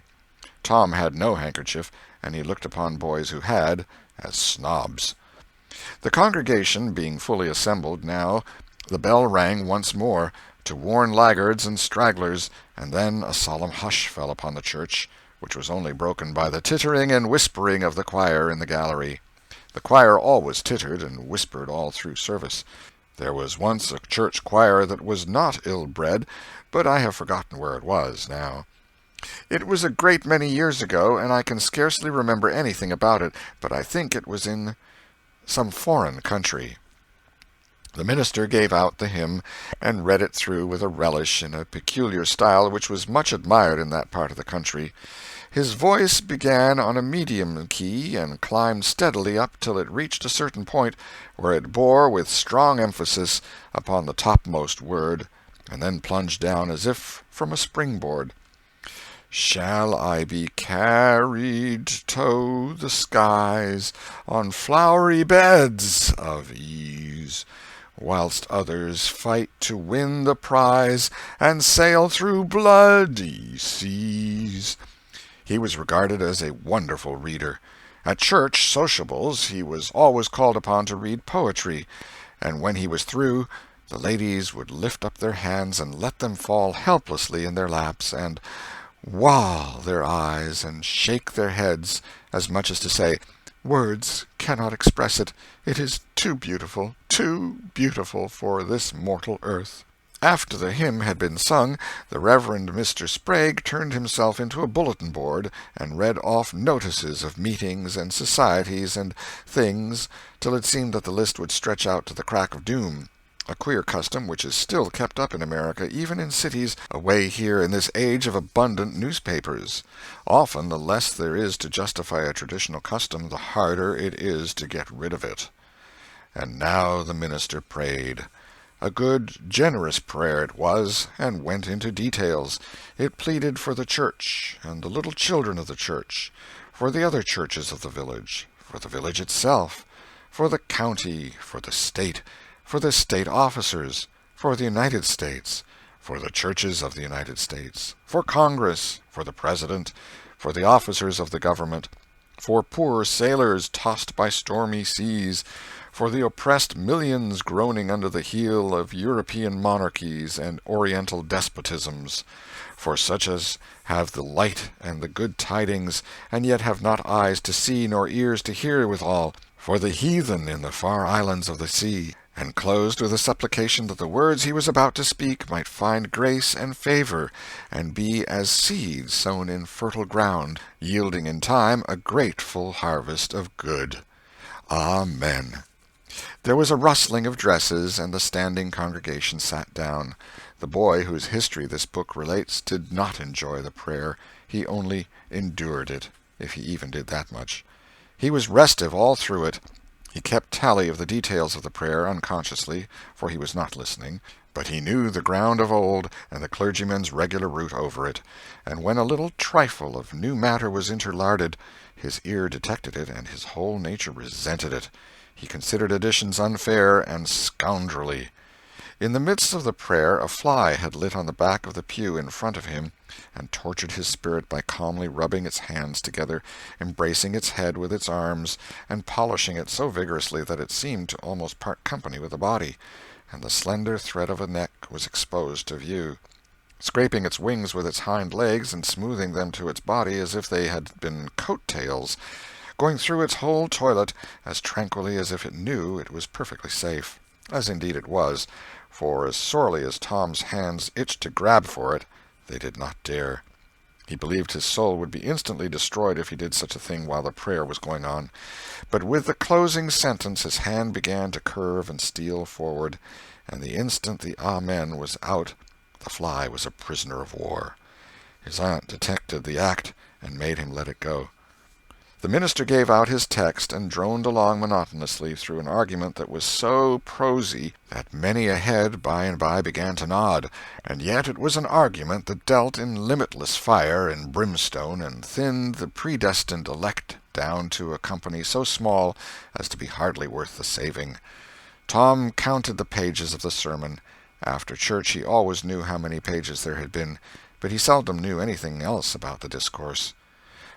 Tom had no handkerchief, and he looked upon boys who had as snobs. The congregation being fully assembled now, the bell rang once more, to warn laggards and stragglers, and then a solemn hush fell upon the church, which was only broken by the tittering and whispering of the choir in the gallery. The choir always tittered and whispered all through service. There was once a church choir that was not ill-bred, but I have forgotten where it was now. It was a great many years ago, and I can scarcely remember anything about it, but I think it was in some foreign country. The minister gave out the hymn, and read it through with a relish in a peculiar style which was much admired in that part of the country. His voice began on a medium key, and climbed steadily up till it reached a certain point, where it bore with strong emphasis upon the topmost word, and then plunged down as if from a springboard. Shall I be carried to the skies on flowery beds of ease, whilst others fight to win the prize and sail through bloody seas? He was regarded as a wonderful reader. At church sociables he was always called upon to read poetry, and when he was through, the ladies would lift up their hands and let them fall helplessly in their laps, and wall their eyes and shake their heads, as much as to say, "Words cannot express it. It is too beautiful for this mortal earth." After the hymn had been sung, the Reverend Mr. Sprague turned himself into a bulletin board, and read off notices of meetings and societies and things, till it seemed that the list would stretch out to the crack of doom, a queer custom which is still kept up in America, even in cities away here in this age of abundant newspapers. Often the less there is to justify a traditional custom, the harder it is to get rid of it. And now the minister prayed. A good, generous prayer it was, and went into details. It pleaded for the church, and the little children of the church, for the other churches of the village itself, for the county, for the state officers, for the United States, for the churches of the United States, for Congress, for the President, for the officers of the government, for poor sailors tossed by stormy seas, for the oppressed millions groaning under the heel of European monarchies and Oriental despotisms, for such as have the light and the good tidings, and yet have not eyes to see nor ears to hear withal, for the heathen in the far islands of the sea, and closed with a supplication that the words he was about to speak might find grace and favor, and be as seed sown in fertile ground, yielding in time a grateful harvest of good. Amen. There was a rustling of dresses, and the standing congregation sat down. The boy whose history this book relates did not enjoy the prayer. He only endured it, if he even did that much. He was restive all through it. He kept tally of the details of the prayer unconsciously, for he was not listening, but he knew the ground of old and the clergyman's regular route over it, and when a little trifle of new matter was interlarded, his ear detected it, and his whole nature resented it. He considered additions unfair and scoundrelly. In the midst of the prayer a fly had lit on the back of the pew in front of him, and tortured his spirit by calmly rubbing its hands together, embracing its head with its arms, and polishing it so vigorously that it seemed to almost part company with the body, and the slender thread of a neck was exposed to view. Scraping its wings with its hind legs, and smoothing them to its body as if they had been coat-tails, going through its whole toilet as tranquilly as if it knew it was perfectly safe, as indeed it was, for as sorely as Tom's hands itched to grab for it, they did not dare. He believed his soul would be instantly destroyed if he did such a thing while the prayer was going on. But with the closing sentence his hand began to curve and steal forward, and the instant the Amen was out, the fly was a prisoner of war. His aunt detected the act and made him let it go. The minister gave out his text and droned along monotonously through an argument that was so prosy that many a head by and by began to nod, and yet it was an argument that dealt in limitless fire and brimstone and thinned the predestined elect down to a company so small as to be hardly worth the saving. Tom counted the pages of the sermon. After church he always knew how many pages there had been, but he seldom knew anything else about the discourse.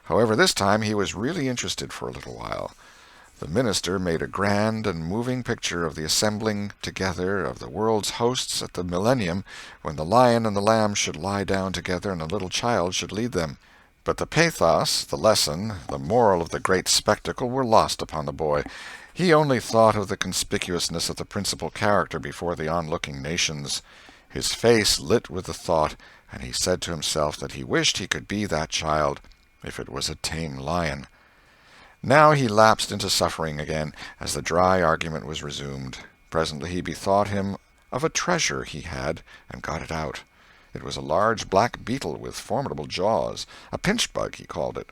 However, this time he was really interested for a little while. The minister made a grand and moving picture of the assembling together of the world's hosts at the millennium, when the lion and the lamb should lie down together and a little child should lead them. But the pathos, the lesson, the moral of the great spectacle were lost upon the boy. He only thought of the conspicuousness of the principal character before the onlooking nations. His face lit with the thought, and he said to himself that he wished he could be that child, if it was a tame lion. Now he lapsed into suffering again, as the dry argument was resumed. Presently he bethought him of a treasure he had, and got it out. It was a large black beetle with formidable jaws, a pinch-bug he called it.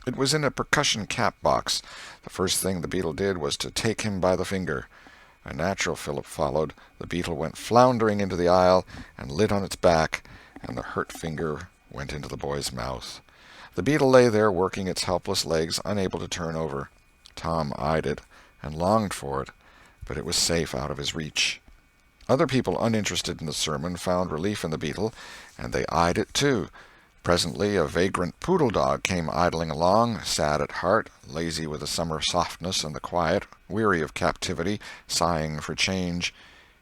It was in a percussion cap box. The first thing the beetle did was to take him by the finger. A natural fillip followed. The beetle went floundering into the aisle, and lit on its back, and the hurt finger went into the boy's mouth. The beetle lay there working its helpless legs, unable to turn over. Tom eyed it, and longed for it, but it was safe out of his reach. Other people uninterested in the sermon found relief in the beetle, and they eyed it too. Presently a vagrant poodle dog came idling along, sad at heart, lazy with the summer softness and the quiet, weary of captivity, sighing for change.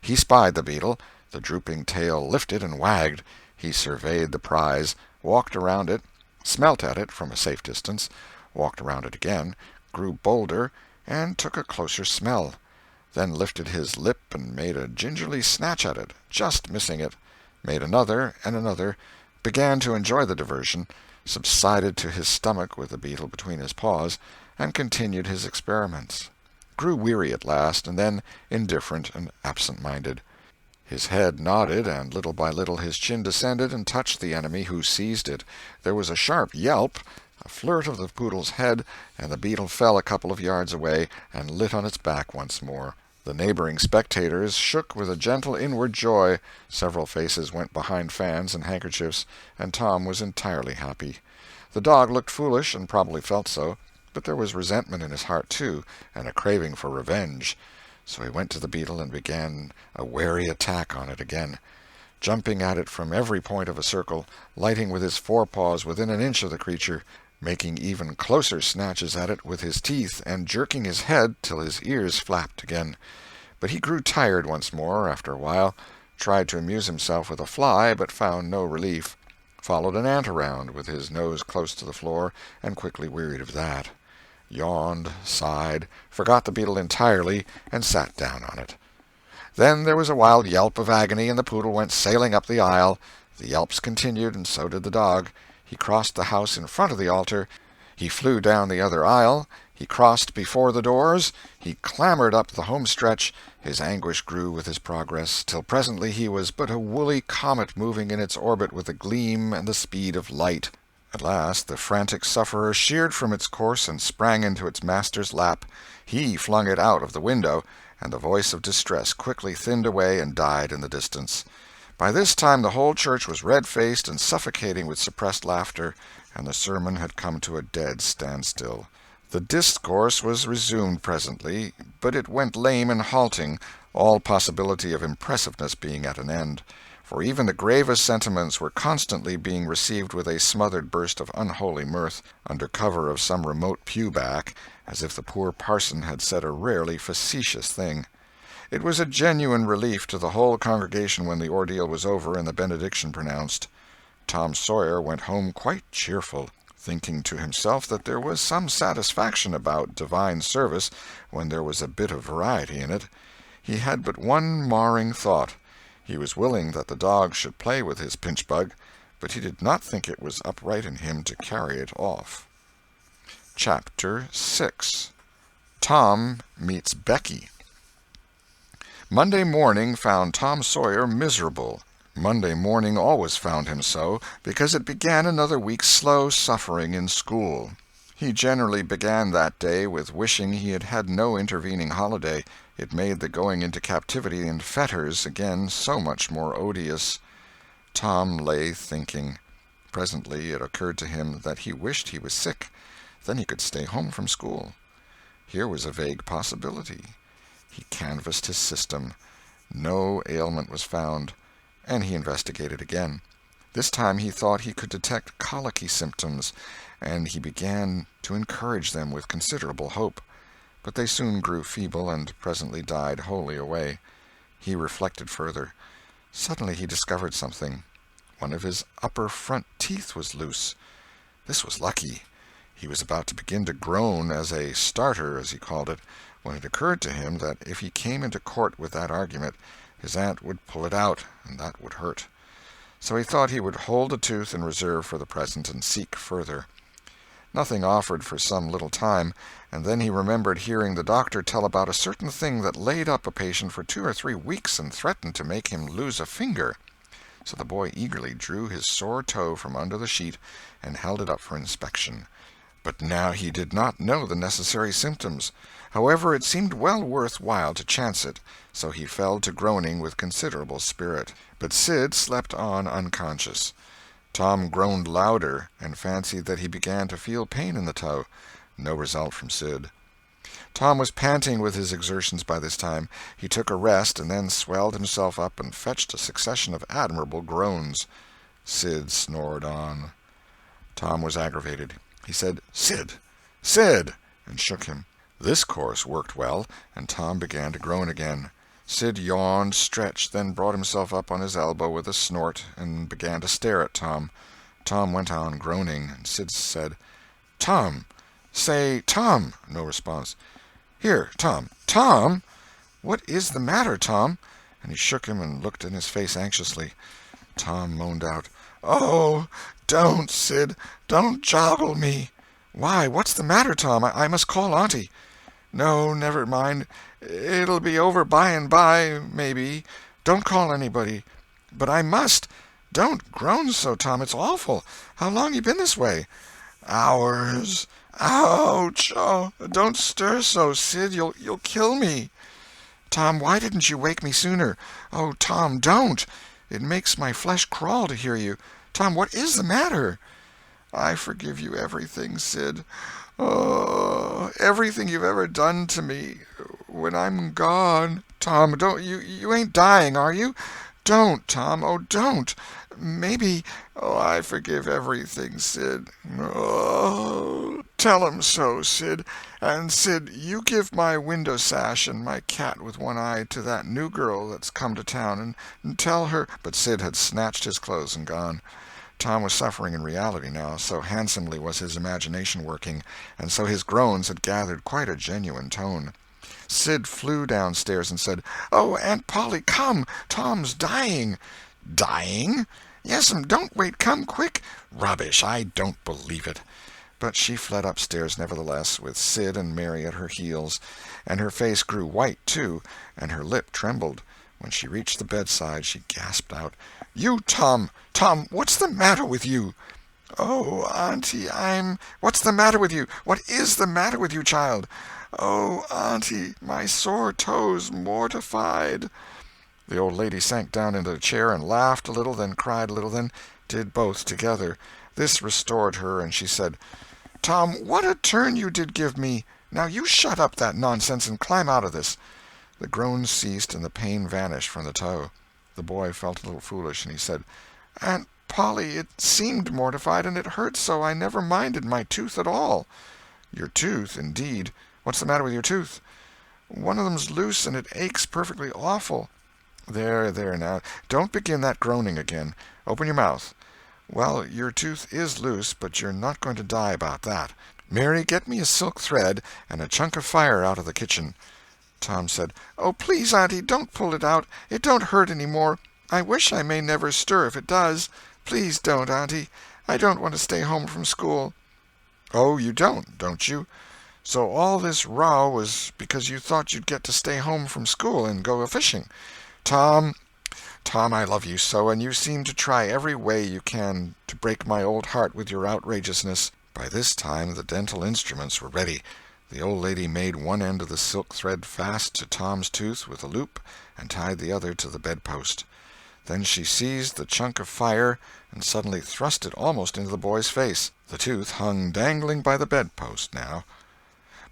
He spied the beetle. The drooping tail lifted and wagged. He surveyed the prize, walked around it, smelt at it from a safe distance, walked around it again, grew bolder, and took a closer smell, then lifted his lip and made a gingerly snatch at it, just missing it, made another and another, began to enjoy the diversion, subsided to his stomach with the beetle between his paws, and continued his experiments. Grew weary at last, and then indifferent and absent-minded. His head nodded, and little by little his chin descended and touched the enemy, who seized it. There was a sharp yelp, a flirt of the poodle's head, and the beetle fell a couple of yards away and lit on its back once more. The neighboring spectators shook with a gentle inward joy. Several faces went behind fans and handkerchiefs, and Tom was entirely happy. The dog looked foolish, and probably felt so, but there was resentment in his heart too, and a craving for revenge. So he went to the beetle and began a wary attack on it again, jumping at it from every point of a circle, lighting with his forepaws within an inch of the creature, making even closer snatches at it with his teeth, and jerking his head till his ears flapped again. But he grew tired once more after a while, tried to amuse himself with a fly, but found no relief, followed an ant around with his nose close to the floor, and quickly wearied of that, yawned, sighed, forgot the beetle entirely, and sat down on it. Then there was a wild yelp of agony, and the poodle went sailing up the aisle. The yelps continued, and so did the dog. He crossed the house in front of the altar. He flew down the other aisle. He crossed before the doors, he clambered up the home stretch, his anguish grew with his progress, till presently he was but a woolly comet moving in its orbit with the gleam and the speed of light. At last the frantic sufferer sheered from its course and sprang into its master's lap. He flung it out of the window, and the voice of distress quickly thinned away and died in the distance. By this time the whole church was red-faced and suffocating with suppressed laughter, and the sermon had come to a dead standstill. The discourse was resumed presently, but it went lame and halting, all possibility of impressiveness being at an end, for even the gravest sentiments were constantly being received with a smothered burst of unholy mirth, under cover of some remote pew-back, as if the poor parson had said a rarely facetious thing. It was a genuine relief to the whole congregation when the ordeal was over and the benediction pronounced. Tom Sawyer went home quite cheerful, thinking to himself that there was some satisfaction about divine service when there was a bit of variety in it. He had but one marring thought. He was willing that the dog should play with his pinch-bug, but he did not think it was upright in him to carry it off. Chapter 6. Tom Meets Becky. Monday morning found Tom Sawyer miserable. Monday morning always found him so, because it began another week's slow suffering in school. He generally began that day with wishing he had had no intervening holiday. It made the going into captivity in fetters again so much more odious. Tom lay thinking. Presently it occurred to him that he wished he was sick. Then he could stay home from school. Here was a vague possibility. He canvassed his system. No ailment was found, and he investigated again. This time he thought he could detect colicky symptoms, and he began to encourage them with considerable hope. But they soon grew feeble and presently died wholly away. He reflected further. Suddenly he discovered something. One of his upper front teeth was loose. This was lucky. He was about to begin to groan as a starter, as he called it, when it occurred to him that if he came into court with that argument, his aunt would pull it out, and that would hurt. So he thought he would hold the tooth in reserve for the present and seek further. Nothing offered for some little time, and then he remembered hearing the doctor tell about a certain thing that laid up a patient for 2 or 3 weeks and threatened to make him lose a finger. So the boy eagerly drew his sore toe from under the sheet and held it up for inspection. But now he did not know the necessary symptoms. However, it seemed well worth while to chance it, so he fell to groaning with considerable spirit. But Sid slept on unconscious. Tom groaned louder, and fancied that he began to feel pain in the toe. No result from Sid. Tom was panting with his exertions by this time. He took a rest, and then swelled himself up and fetched a succession of admirable groans. Sid snored on. Tom was aggravated. He said, "Sid! Sid!" and shook him. This course worked well, and Tom began to groan again. Sid yawned, stretched, then brought himself up on his elbow with a snort, and began to stare at Tom. Tom went on groaning, and Sid said, "Tom! Say, Tom!" No response. "Here, Tom! Tom! What is the matter, Tom?" And he shook him and looked in his face anxiously. Tom moaned out, "Oh, don't, Sid! Don't joggle me!" "Why, what's the matter, Tom? I must call Auntie." "No, never mind. It'll be over by and by, maybe. Don't call anybody." "But I must. Don't groan so, Tom. It's awful. How long you been this way?" "Hours. Ouch! Oh, don't stir so, Sid. You'll kill me." "Tom, why didn't you wake me sooner? Oh, Tom, don't! It makes my flesh crawl to hear you. Tom, what is the matter?" "I forgive you everything, Sid. Oh, everything you've ever done to me. When I'm gone—" "Tom, don't you ain't dying, are you? Don't, Tom. Oh, don't. Maybe—" "Oh, I forgive everything, Sid. Oh, tell 'em so, Sid. And, Sid, you give my window sash and my cat with one eye to that new girl that's come to town, and tell her—" But Sid had snatched his clothes and gone. Tom was suffering in reality now, so handsomely was his imagination working, and so his groans had gathered quite a genuine tone. Sid flew downstairs and said, "Oh, Aunt Polly, come! Tom's dying." "Dying?" "Yes'm, don't wait, come quick." "Rubbish, I don't believe it." But she fled upstairs nevertheless, with Sid and Mary at her heels, and her face grew white, too, and her lip trembled. When she reached the bedside, she gasped out, "You, Tom! Tom, what's the matter with you?" "Oh, Auntie, What's the matter with you? What is the matter with you, child?" "Oh, Auntie, my sore toes mortified." The old lady sank down into a chair and laughed a little, then cried a little, then did both together. This restored her, and she said, "Tom, what a turn you did give me! Now you shut up that nonsense and climb out of this." The groans ceased and the pain vanished from the toe. The boy felt a little foolish, and he said, "Aunt Polly, it seemed mortified, and it hurt so I never minded my tooth at all." "Your tooth, indeed! What's the matter with your tooth?" "One of them's loose, and it aches perfectly awful." There, now, don't begin that groaning again. Open your mouth. "Well, your tooth is loose, but you're not going to die about that. Mary, get me a silk thread and a chunk of fire out of the kitchen." Tom said, "Oh, please, Auntie, don't pull it out. It don't hurt any more. I wish I may never stir if it does. Please don't, Auntie. I don't want to stay home from school." "Oh, you don't you? So all this row was because you thought you'd get to stay home from school and go a-fishing. Tom, I love you so, and you seem to try every way you can to break my old heart with your outrageousness." By this time the dental instruments were ready. The old lady made one end of the silk thread fast to Tom's tooth with a loop and tied the other to the bedpost. Then she seized the chunk of fire and suddenly thrust it almost into the boy's face. The tooth hung dangling by the bedpost now.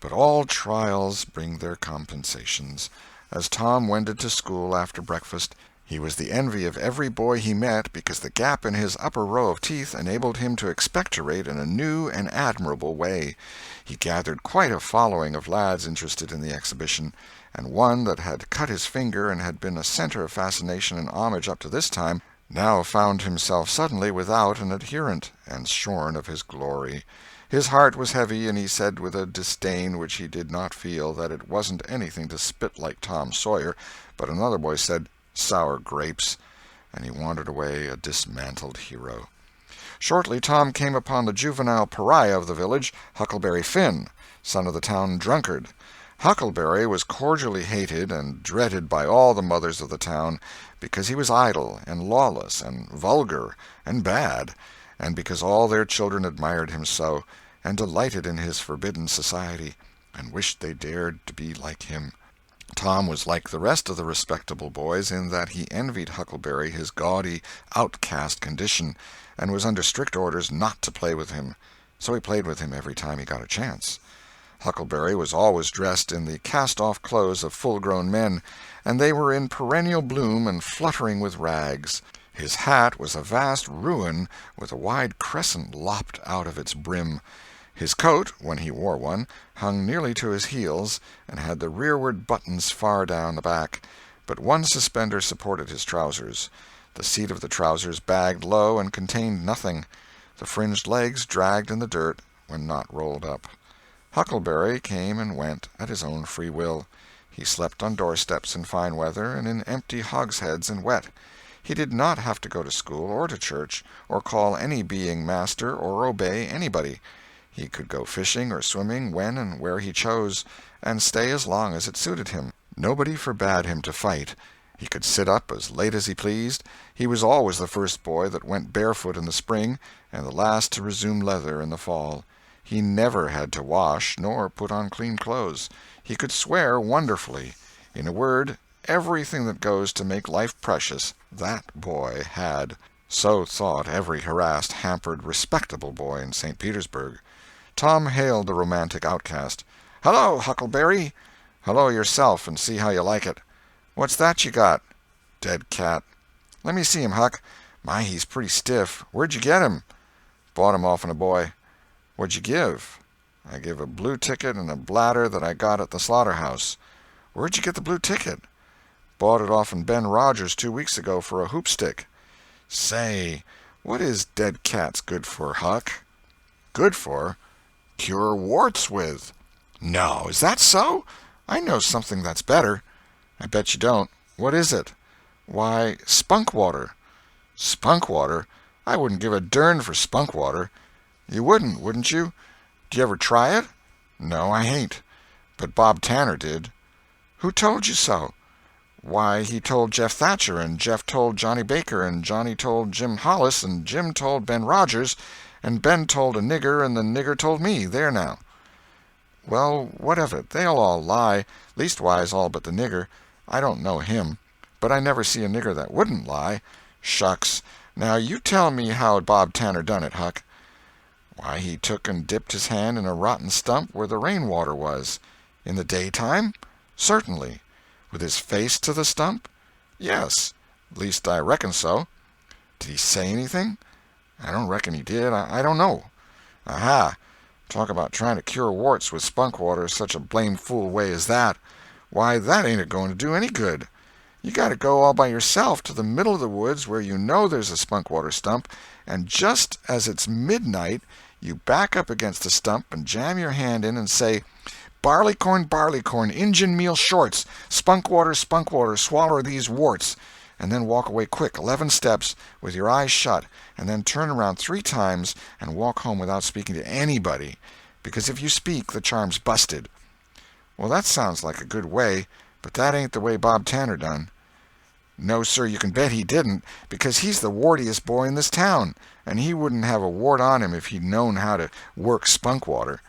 But all trials bring their compensations. As Tom wended to school after breakfast, he was the envy of every boy he met because the gap in his upper row of teeth enabled him to expectorate in a new and admirable way. He gathered quite a following of lads interested in the exhibition, and one that had cut his finger and had been a center of fascination and homage up to this time, now found himself suddenly without an adherent, and shorn of his glory. His heart was heavy, and he said with a disdain which he did not feel that it wasn't anything to spit like Tom Sawyer, but another boy said, "Sour grapes," and he wandered away a dismantled hero. Shortly Tom came upon the juvenile pariah of the village, Huckleberry Finn, son of the town drunkard. Huckleberry was cordially hated and dreaded by all the mothers of the town, because he was idle and lawless and vulgar and bad, and because all their children admired him so, and delighted in his forbidden society, and wished they dared to be like him. Tom was like the rest of the respectable boys in that he envied Huckleberry his gaudy, outcast condition, and was under strict orders not to play with him. So he played with him every time he got a chance. Huckleberry was always dressed in the cast-off clothes of full-grown men, and they were in perennial bloom and fluttering with rags. His hat was a vast ruin with a wide crescent lopped out of its brim. His coat, when he wore one, hung nearly to his heels, and had the rearward buttons far down the back, but one suspender supported his trousers. The seat of the trousers bagged low and contained nothing. The fringed legs dragged in the dirt when not rolled up. Huckleberry came and went at his own free will. He slept on doorsteps in fine weather and in empty hogsheads in wet. He did not have to go to school or to church, or call any being master, or obey anybody. He could go fishing or swimming when and where he chose, and stay as long as it suited him. Nobody forbade him to fight. He could sit up as late as he pleased. He was always the first boy that went barefoot in the spring, and the last to resume leather in the fall. He never had to wash nor put on clean clothes. He could swear wonderfully. In a word, everything that goes to make life precious, that boy had. So thought every harassed, hampered, respectable boy in St. Petersburg. Tom hailed the romantic outcast. "Hello, Huckleberry." "Hello yourself, and see how you like it." "What's that you got?" "Dead cat." "Let me see him, Huck. My, he's pretty stiff. Where'd you get him?" "Bought him off a boy." "What'd you give?" "I give a blue ticket and a bladder that I got at the slaughterhouse." "Where'd you get the blue ticket?" "Bought it off'n Ben Rogers 2 weeks ago for a hoopstick." "Say, what is dead cats good for, Huck?" "Good for? Cure warts with." "No, is that so? I know something that's better." "I bet you don't. What is it?" "Why, spunk water." "Spunk water? I wouldn't give a dern for spunk water." "You wouldn't you?" Do you ever try it?" "No, I hain't." "But Bob Tanner did." "Who told you so?" "Why, he told Jeff Thatcher, and Jeff told Johnny Baker, and Johnny told Jim Hollis, and Jim told Ben Rogers, and Ben told a nigger, and the nigger told me. There now." "Well, what of it? They'll all lie, leastwise all but the nigger. I don't know him. But I never see a nigger that wouldn't lie." "Shucks! Now you tell me how Bob Tanner done it, Huck." "Why, he took and dipped his hand in a rotten stump where the rainwater was." "In the daytime?" "Certainly." "With his face to the stump?" "Yes. Least I reckon so." "Did he say anything?" "I don't reckon he did. I don't know." "Aha! Talk about trying to cure warts with spunk water such a blame fool way as that. Why, that ain't a-going to do any good. You got to go all by yourself to the middle of the woods where you know there's a spunk water stump, and just as it's midnight you back up against the stump and jam your hand in and say, 'Barleycorn, barleycorn, Injun meal shorts, spunk water, swaller these warts,' and then walk away quick 11 steps with your eyes shut, and then turn around 3 times and walk home without speaking to anybody, because if you speak the charm's busted." "Well, that sounds like a good way, but that ain't the way Bob Tanner done." "No, sir, you can bet he didn't, because he's the wartiest boy in this town, and he wouldn't have a wart on him if he'd known how to work spunk water.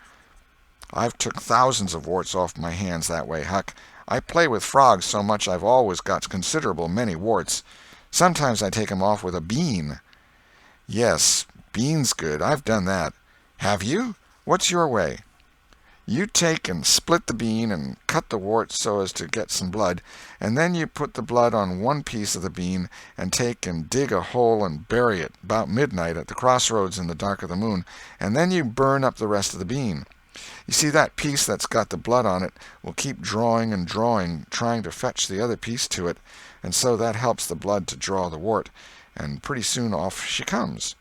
I've took thousands of warts off my hands that way, Huck. I play with frogs so much I've always got considerable many warts. Sometimes I take 'em off with a bean." "Yes, bean's good. I've done that." "Have you? What's your way?" "You take and split the bean and cut the wart so as to get some blood, and then you put the blood on one piece of the bean and take and dig a hole and bury it about midnight at the crossroads in the dark of the moon, and then you burn up the rest of the bean. You see, that piece that's got the blood on it will keep drawing and drawing, trying to fetch the other piece to it, and so that helps the blood to draw the wart, and pretty soon off she comes."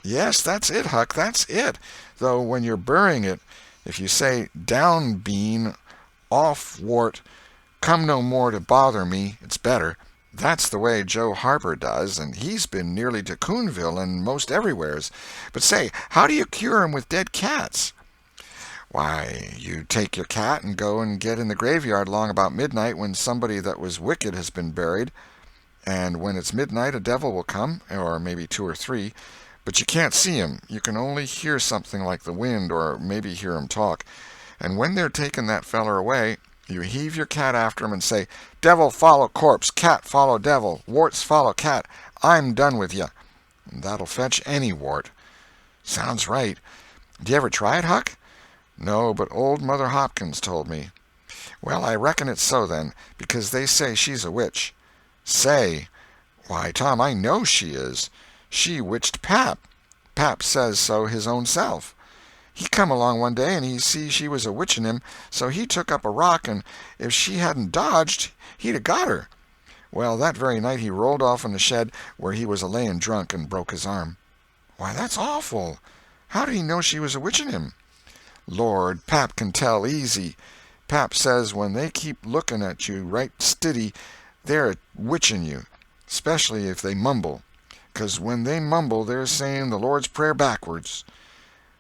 "Yes, that's it, Huck, that's it. Though when you're burying it, if you say, 'Down bean, off wart, come no more to bother me,' it's better. That's the way Joe Harper does, and he's been nearly to ℚ𝐶oonville and most everywheres. But say, how do you cure 'em with dead cats?" "Why, you take your cat and go and get in the graveyard long about midnight when somebody that was wicked has been buried, and when it's midnight a devil will come, or maybe 2 or 3, but you can't see 'em, you can only hear something like the wind or maybe hear 'em talk, and when they're taking that feller away you heave your cat after 'em and say, 'Devil follow corpse, cat follow devil, warts follow cat, I'm done with you.' And that'll fetch any wart." "Sounds right. Do you ever try it, Huck?" "No, but old Mother Hopkins told me." "Well, I reckon it's so, then, because they say she's a witch." "Say! Why, Tom, I know she is. She witched Pap. Pap says so his own self. He come along one day and he see she was a-witching him, so he took up a rock, and if she hadn't dodged he'd a got her. Well, that very night he rolled off in the shed where he was a-layin' drunk and broke his arm." "Why, that's awful. How did he know she was a-witching him?" "Lord, Pap can tell easy. Pap says when they keep looking at you right stiddy they're a-witching you, especially if they mumble, 'cause when they mumble they're saying the Lord's Prayer backwards.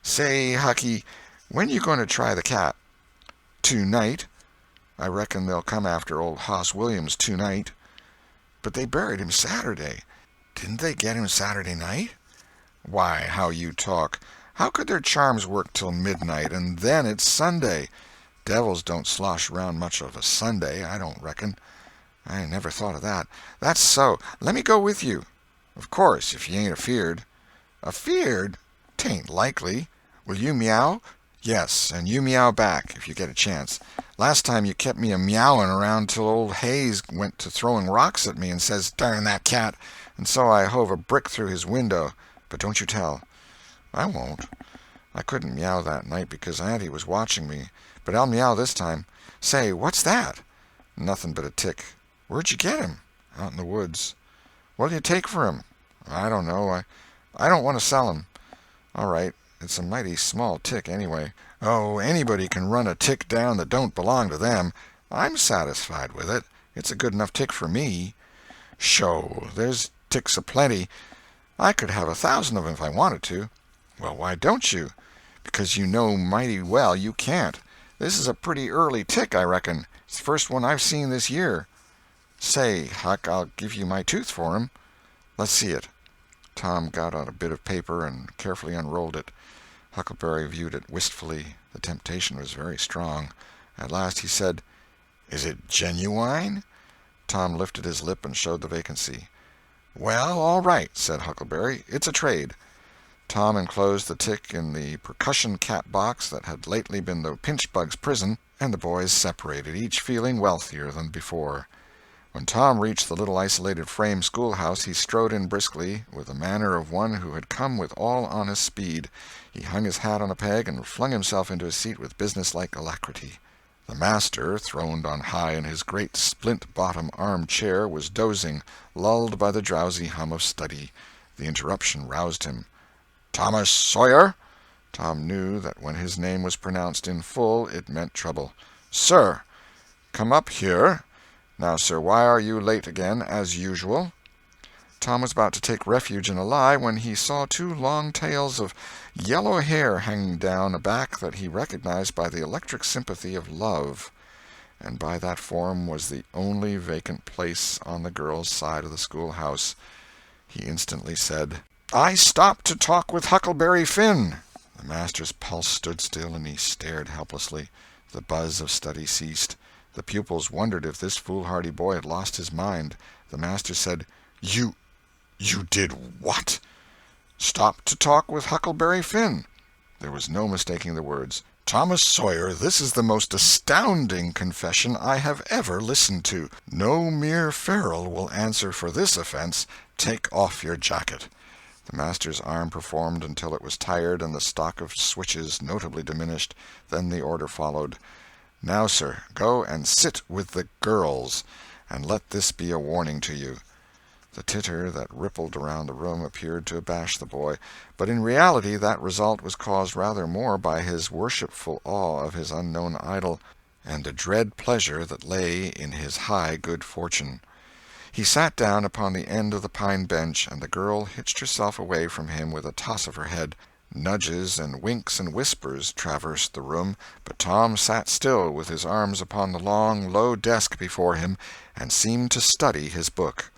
Say, Hucky, when you going to try the cat?" "Tonight. I reckon they'll come after old Hoss Williams tonight." "But they buried him Saturday. Didn't they get him Saturday night?" "Why, how you talk. How could their charms work till midnight, and then it's Sunday? Devils don't slosh around much of a Sunday, I don't reckon." "I never thought of that." "That's so. Let me go with you." "Of course, if you ain't afeard." "Afeard? 'Tain't likely. Will you meow?" "Yes, and you meow back, if you get a chance. Last time you kept me a-meowing around till old Hayes went to throwing rocks at me and says, 'Darn that cat,' and so I hove a brick through his window. But don't you tell." "I won't. I couldn't meow that night because Auntie was watching me, but I'll meow this time. Say, what's that?" "Nothing but a tick." "Where'd you get him?" "Out in the woods." "What'll you take for him?" "I don't know. I don't want to sell him." "All right. It's a mighty small tick, anyway." "Oh, anybody can run a tick down that don't belong to them. I'm satisfied with it. It's a good enough tick for me." "Sho! There's ticks a-plenty. I could have 1,000 of 'em if I wanted to." "Well, why don't you?" because you know mighty well you can't. This is a pretty early tick, I reckon. It's the first one I've seen this year. Say, Huck, I'll give you my tooth for him. Let's see it." Tom got out a bit of paper and carefully unrolled it. Huckleberry viewed it wistfully. The temptation was very strong. At last he said, "Is it genuine?" Tom lifted his lip and showed the vacancy. "Well, all right," said Huckleberry. "It's a trade." Tom enclosed the tick in the percussion cap box that had lately been the pinchbug's prison, and the boys separated, each feeling wealthier than before. When Tom reached the little isolated frame schoolhouse, he strode in briskly, with the manner of one who had come with all honest speed. He hung his hat on a peg and flung himself into his seat with businesslike alacrity. The master, throned on high in his great splint-bottom arm-chair, was dozing, lulled by the drowsy hum of study. The interruption roused him. "Thomas Sawyer?" Tom knew that when his name was pronounced in full it meant trouble. "Sir." "Come up here. Now, sir, why are you late again, as usual?" Tom was about to take refuge in a lie when he saw two long tails of yellow hair hanging down a back that he recognized by the electric sympathy of love. And by that form was the only vacant place on the girl's side of the schoolhouse. He instantly said, "I stopped to talk with Huckleberry Finn." The master's pulse stood still, and he stared helplessly. The buzz of study ceased. The pupils wondered if this foolhardy boy had lost his mind. The master said, You did what?" "Stopped to talk with Huckleberry Finn." There was no mistaking the words. "Thomas Sawyer, this is the most astounding confession I have ever listened to. No mere ferule will answer for this offense. Take off your jacket." The master's arm performed until it was tired and the stock of switches notably diminished. Then the order followed. "Now, sir, go and sit with the girls, and let this be a warning to you." The titter that rippled around the room appeared to abash the boy, but in reality that result was caused rather more by his worshipful awe of his unknown idol, and a dread pleasure that lay in his high good fortune. He sat down upon the end of the pine bench, and the girl hitched herself away from him with a toss of her head. Nudges and winks and whispers traversed the room, but Tom sat still with his arms upon the long, low desk before him, and seemed to study his book.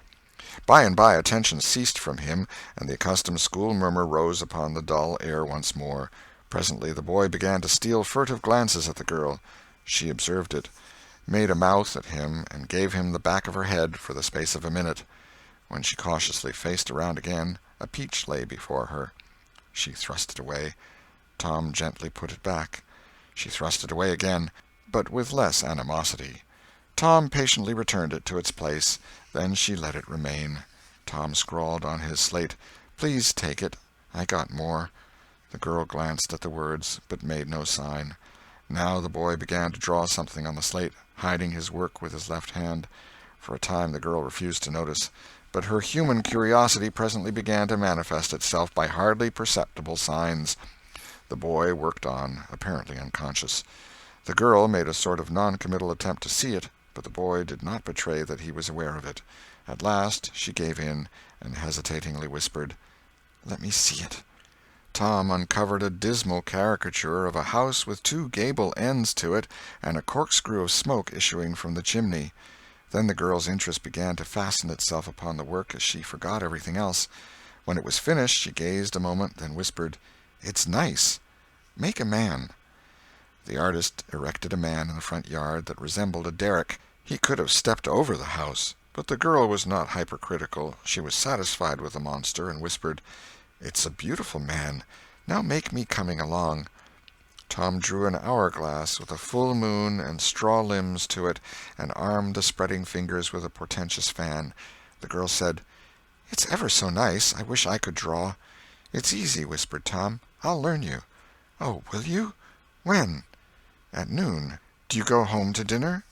By and by attention ceased from him, and the accustomed school murmur rose upon the dull air once more. Presently the boy began to steal furtive glances at the girl. She observed it, made a mouth at him, and gave him the back of her head for the space of a minute. When she cautiously faced around again, a peach lay before her. She thrust it away. Tom gently put it back. She thrust it away again, but with less animosity. Tom patiently returned it to its place. Then she let it remain. Tom scrawled on his slate, "Please take it. I got more." The girl glanced at the words, but made no sign. Now the boy began to draw something on the slate, hiding his work with his left hand. For a time the girl refused to notice, but her human curiosity presently began to manifest itself by hardly perceptible signs. The boy worked on, apparently unconscious. The girl made a sort of non-committal attempt to see it, but the boy did not betray that he was aware of it. At last she gave in, and hesitatingly whispered, "Let me see it." Tom uncovered a dismal caricature of a house with two gable ends to it, and a corkscrew of smoke issuing from the chimney. Then the girl's interest began to fasten itself upon the work as she forgot everything else. When it was finished she gazed a moment, then whispered, "It's nice. Make a man." The artist erected a man in the front yard that resembled a derrick. He could have stepped over the house, but the girl was not hypercritical. She was satisfied with the monster, and whispered, "It's a beautiful man. Now make me coming along." Tom drew an hourglass with a full moon and straw limbs to it, and armed the spreading fingers with a portentous fan. The girl said, "It's ever so nice. I wish I could draw." "It's easy," whispered Tom. "I'll learn you." "Oh, will you? When?" "At noon. Do you go home to dinner?"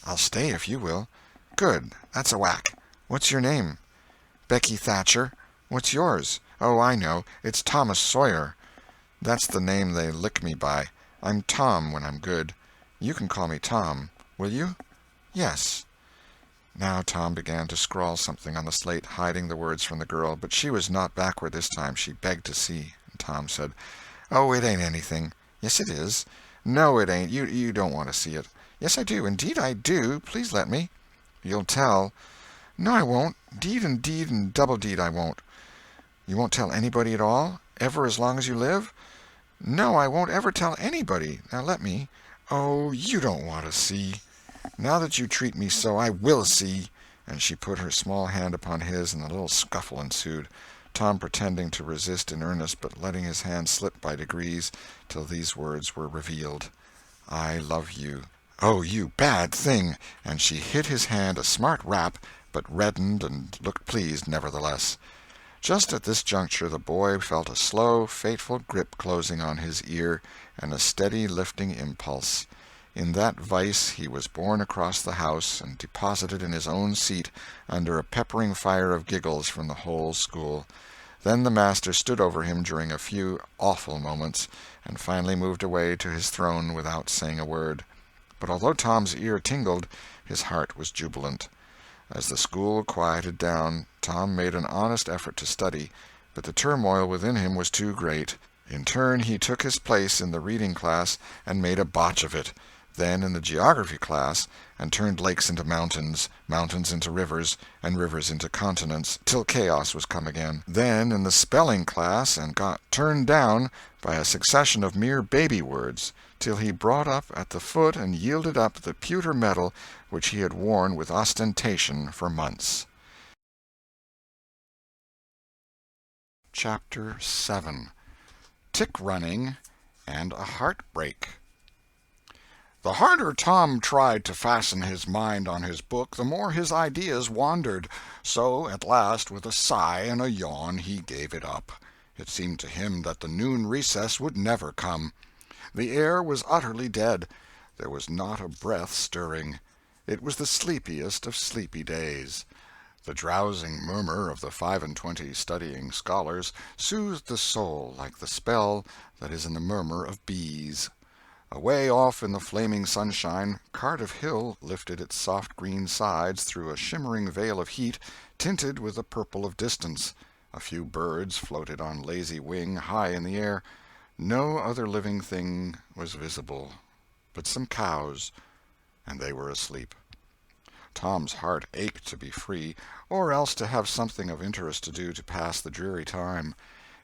"I'll stay if you will." "Good. That's a whack. What's your name?" "Becky Thatcher." "What's yours?" "Oh, I know. It's Thomas Sawyer." "That's the name they lick me by. I'm Tom when I'm good. You can call me Tom. Will you?" "Yes." Now Tom began to scrawl something on the slate, hiding the words from the girl, but she was not backward this time. She begged to see. Tom said, "Oh, it ain't anything." "Yes, it is." "No, it ain't. You don't want to see it." "Yes, I do. Indeed, I do. Please let me." "You'll tell." "No, I won't. Deed and double deed I won't." "You won't tell anybody at all? Ever as long as you live?" "No, I won't ever tell anybody. Now let me." "Oh, you don't want to see." "Now that you treat me so, I will see." And she put her small hand upon his, and a little scuffle ensued, Tom pretending to resist in earnest, but letting his hand slip by degrees till these words were revealed: "I love you." "Oh, you bad thing!" And she hit his hand a smart rap, but reddened and looked pleased nevertheless. Just at this juncture the boy felt a slow, fateful grip closing on his ear, and a steady lifting impulse. In that vice he was borne across the house and deposited in his own seat, under a peppering fire of giggles from the whole school. Then the master stood over him during a few awful moments, and finally moved away to his throne without saying a word. But although Tom's ear tingled, his heart was jubilant. As the school quieted down, Tom made an honest effort to study, but the turmoil within him was too great. In turn he took his place in the reading class and made a botch of it, then in the geography class, and turned lakes into mountains, mountains into rivers, and rivers into continents, till chaos was come again. Then in the spelling class, and got turned down by a succession of mere baby words, till he brought up at the foot and yielded up the pewter medal which he had worn with ostentation for months. Chapter 7. Tick-running and a Heartbreak. The harder Tom tried to fasten his mind on his book, the more his ideas wandered. So, at last, with a sigh and a yawn, he gave it up. It seemed to him that the noon recess would never come. The air was utterly dead. There was not a breath stirring. It was the sleepiest of sleepy days. The drowsing murmur of the 25 studying scholars soothed the soul like the spell that is in the murmur of bees. Away off in the flaming sunshine, Cardiff Hill lifted its soft green sides through a shimmering veil of heat, tinted with the purple of distance. A few birds floated on lazy wing high in the air. No other living thing was visible but some cows, and they were asleep. Tom's heart ached to be free, or else to have something of interest to do to pass the dreary time.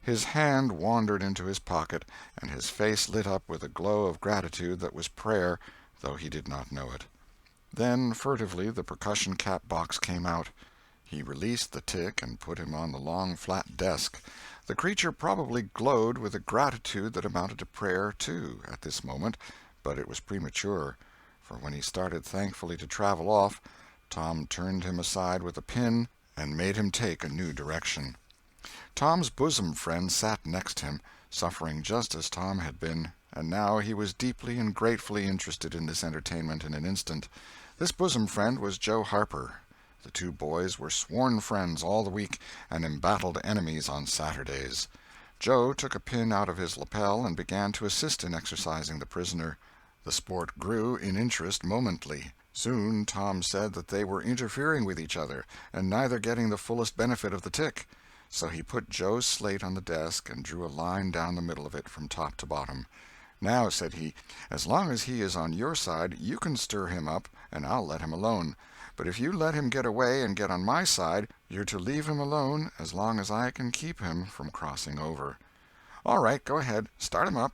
His hand wandered into his pocket, and his face lit up with a glow of gratitude that was prayer, though he did not know it. Then, furtively, the percussion cap box came out. He released the tick and put him on the long flat desk. The creature probably glowed with a gratitude that amounted to prayer, too, at this moment, but it was premature, for when he started thankfully to travel off, Tom turned him aside with a pin and made him take a new direction. Tom's bosom friend sat next him, suffering just as Tom had been, and now he was deeply and gratefully interested in this entertainment in an instant. This bosom friend was Joe Harper. The two boys were sworn friends all the week, and embattled enemies on Saturdays. Joe took a pin out of his lapel and began to assist in exercising the prisoner. The sport grew in interest momently. Soon Tom said that they were interfering with each other, and neither getting the fullest benefit of the tick. So he put Joe's slate on the desk and drew a line down the middle of it from top to bottom. "Now," said he, "as long as he is on your side, you can stir him up, and I'll let him alone. But if you let him get away and get on my side, you're to leave him alone as long as I can keep him from crossing over." "All right, go ahead. Start him up."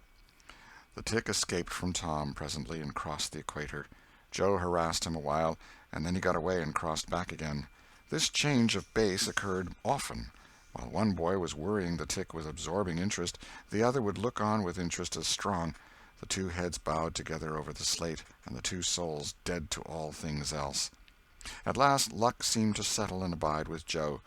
The tick escaped from Tom presently and crossed the equator. Joe harassed him a while, and then he got away and crossed back again. This change of base occurred often. While one boy was worrying the tick with absorbing interest, the other would look on with interest as strong. The two heads bowed together over the slate, and the two souls dead to all things else. At last luck seemed to settle and abide with Joe.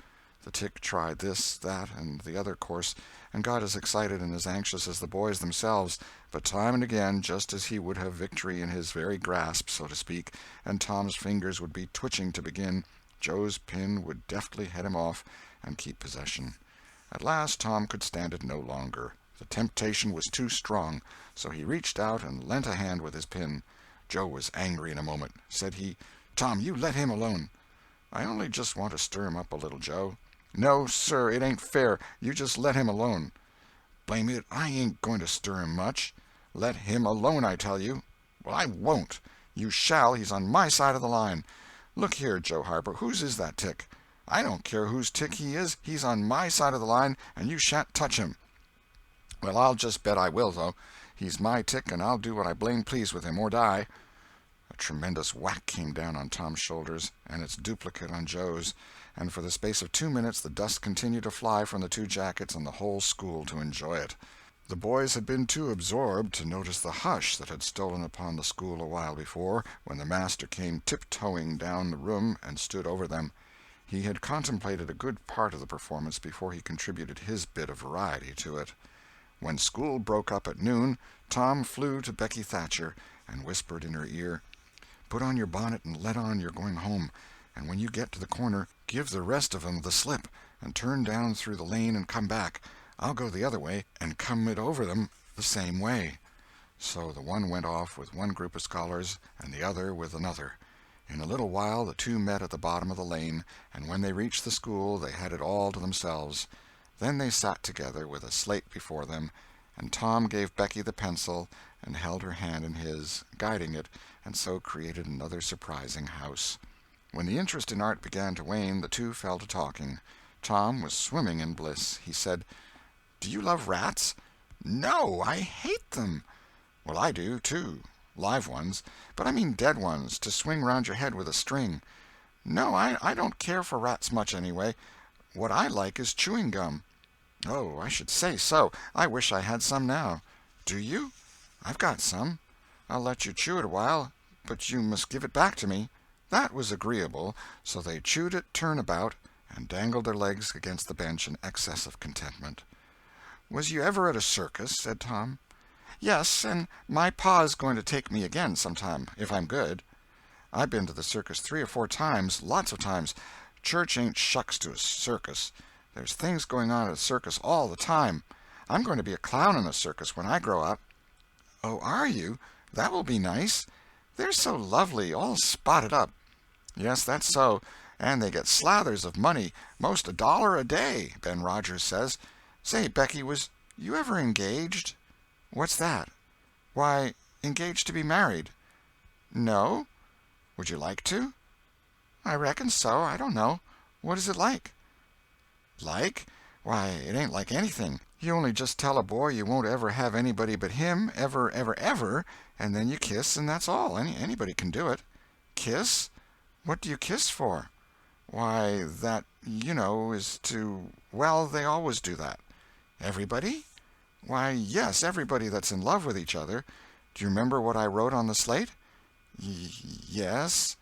The tick tried this, that, and the other course, and got as excited and as anxious as the boys themselves, but time and again, just as he would have victory in his very grasp, so to speak, and Tom's fingers would be twitching to begin, Joe's pin would deftly head him off and keep possession. At last Tom could stand it no longer. The temptation was too strong, so he reached out and lent a hand with his pin. Joe was angry in a moment. Said he, "Tom, you let him alone." "I only just want to stir him up a little, Joe." "No, sir, it ain't fair. You just let him alone." Blame it, I ain't going to stir him much." "Let him alone, I tell you." "Well, I won't." "You shall. He's on my side of the line." "Look here, Joe Harper, whose is that tick?" "I don't care whose tick he is. He's on my side of the line, and you shan't touch him." "Well, I'll just bet I will, though. He's my tick, and I'll do what I blame please with him, or die." A tremendous whack came down on Tom's shoulders, and its duplicate on Joe's, and for the space of 2 minutes the dust continued to fly from the two jackets and the whole school to enjoy it. The boys had been too absorbed to notice the hush that had stolen upon the school a while before, when the master came tiptoeing down the room and stood over them. He had contemplated a good part of the performance before he contributed his bit of variety to it. When school broke up at noon, Tom flew to Becky Thatcher and whispered in her ear, "Put on your bonnet and let on you're going home, and when you get to the corner, give the rest of 'em the slip, and turn down through the lane and come back. I'll go the other way, and come it over them the same way." So the one went off with one group of scholars, and the other with another. In a little while the two met at the bottom of the lane, and when they reached the school they had it all to themselves. Then they sat together with a slate before them, and Tom gave Becky the pencil and held her hand in his, guiding it, and so created another surprising house. When the interest in art began to wane, the two fell to talking. Tom was swimming in bliss. He said, "Do you love rats?" "No, I hate them." "Well, I do, too. Live ones. But I mean dead ones, to swing round your head with a string." "No, I don't care for rats much, anyway. What I like is chewing gum." "Oh, I should say so. I wish I had some now." "Do you?" "I've got some." "I'll let you chew it a while, but you must give it back to me." That was agreeable, so they chewed it turn about, and dangled their legs against the bench in excess of contentment. "Was you ever at a circus?" said Tom. "Yes, and my pa's going to take me again sometime, if I'm good." "I've been to the circus 3 or 4 times, lots of times. Church ain't shucks to a circus. There's things going on at a circus all the time. I'm going to be a clown in a circus when I grow up." "Oh, are you? That will be nice. They're so lovely, all spotted up." "Yes, that's so. And they get slathers of money, most $1 a day, Ben Rogers says. Say, Becky, was you ever engaged?" "What's that?" "Why, engaged to be married." "No? Would you like to?" "I reckon so. I don't know. What is it like?" "Like? Why, it ain't like anything. You only just tell a boy you won't ever have anybody but him, ever, ever, ever, and then you kiss, and that's all. Anybody can do it." "Kiss? What do you kiss for?" "Why, that, you know, is to— well, they always do that." "Everybody?" "Why, yes, everybody that's in love with each other. Do you remember what I wrote on the slate?" Yes."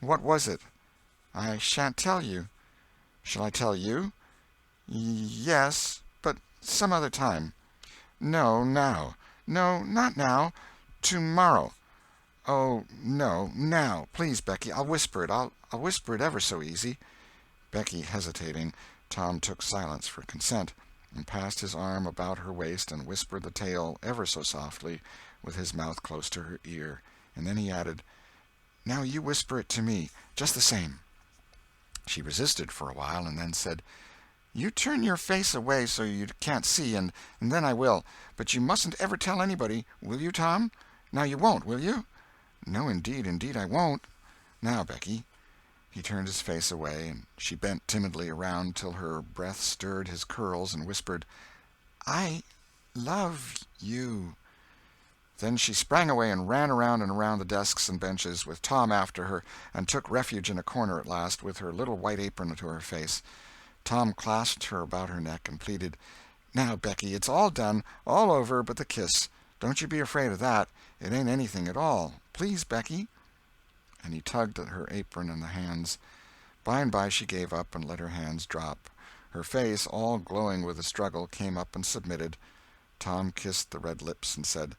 "What was it?" "I shan't tell you." "Shall I tell you?" Yes, but some other time." "No, now." "No, not now. Tomorrow." "Oh, no, now. Please, Becky, I'll whisper it. I'll whisper it ever so easy." Becky hesitating, Tom took silence for consent, and passed his arm about her waist and whispered the tale ever so softly, with his mouth close to her ear, and then he added, "Now you whisper it to me, just the same." She resisted for a while, and then said, "You turn your face away so you can't see, and then I will. But you mustn't ever tell anybody, will you, Tom? Now you won't, will you?" "No, indeed I won't. Now, Becky." He turned his face away, and she bent timidly around till her breath stirred his curls, and whispered, "I love you." Then she sprang away and ran around and around the desks and benches, with Tom after her, and took refuge in a corner at last, with her little white apron to her face. Tom clasped her about her neck and pleaded, "Now, Becky, it's all done, all over but the kiss. Don't you be afraid of that. It ain't anything at all. Please, Becky." And he tugged at her apron and the hands. By and by she gave up and let her hands drop. Her face, all glowing with the struggle, came up and submitted. Tom kissed the red lips and said,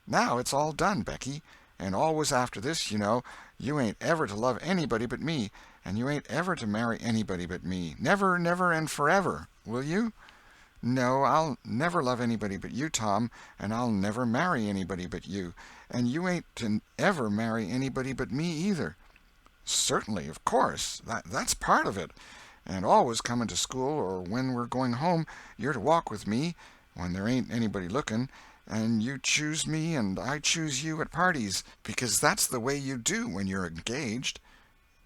"Now it's all done, Becky, and always after this, you know, you ain't ever to love anybody but me, and you ain't ever to marry anybody but me, never, never, and forever. Will you?" "No, I'll never love anybody but you, Tom, and I'll never marry anybody but you, and you ain't to ever marry anybody but me, either." "Certainly, of course. That's part of it. And always coming to school, or when we're going home, you're to walk with me. when there ain't anybody looking, and you choose me and I choose you at parties, because that's the way you do when you're engaged.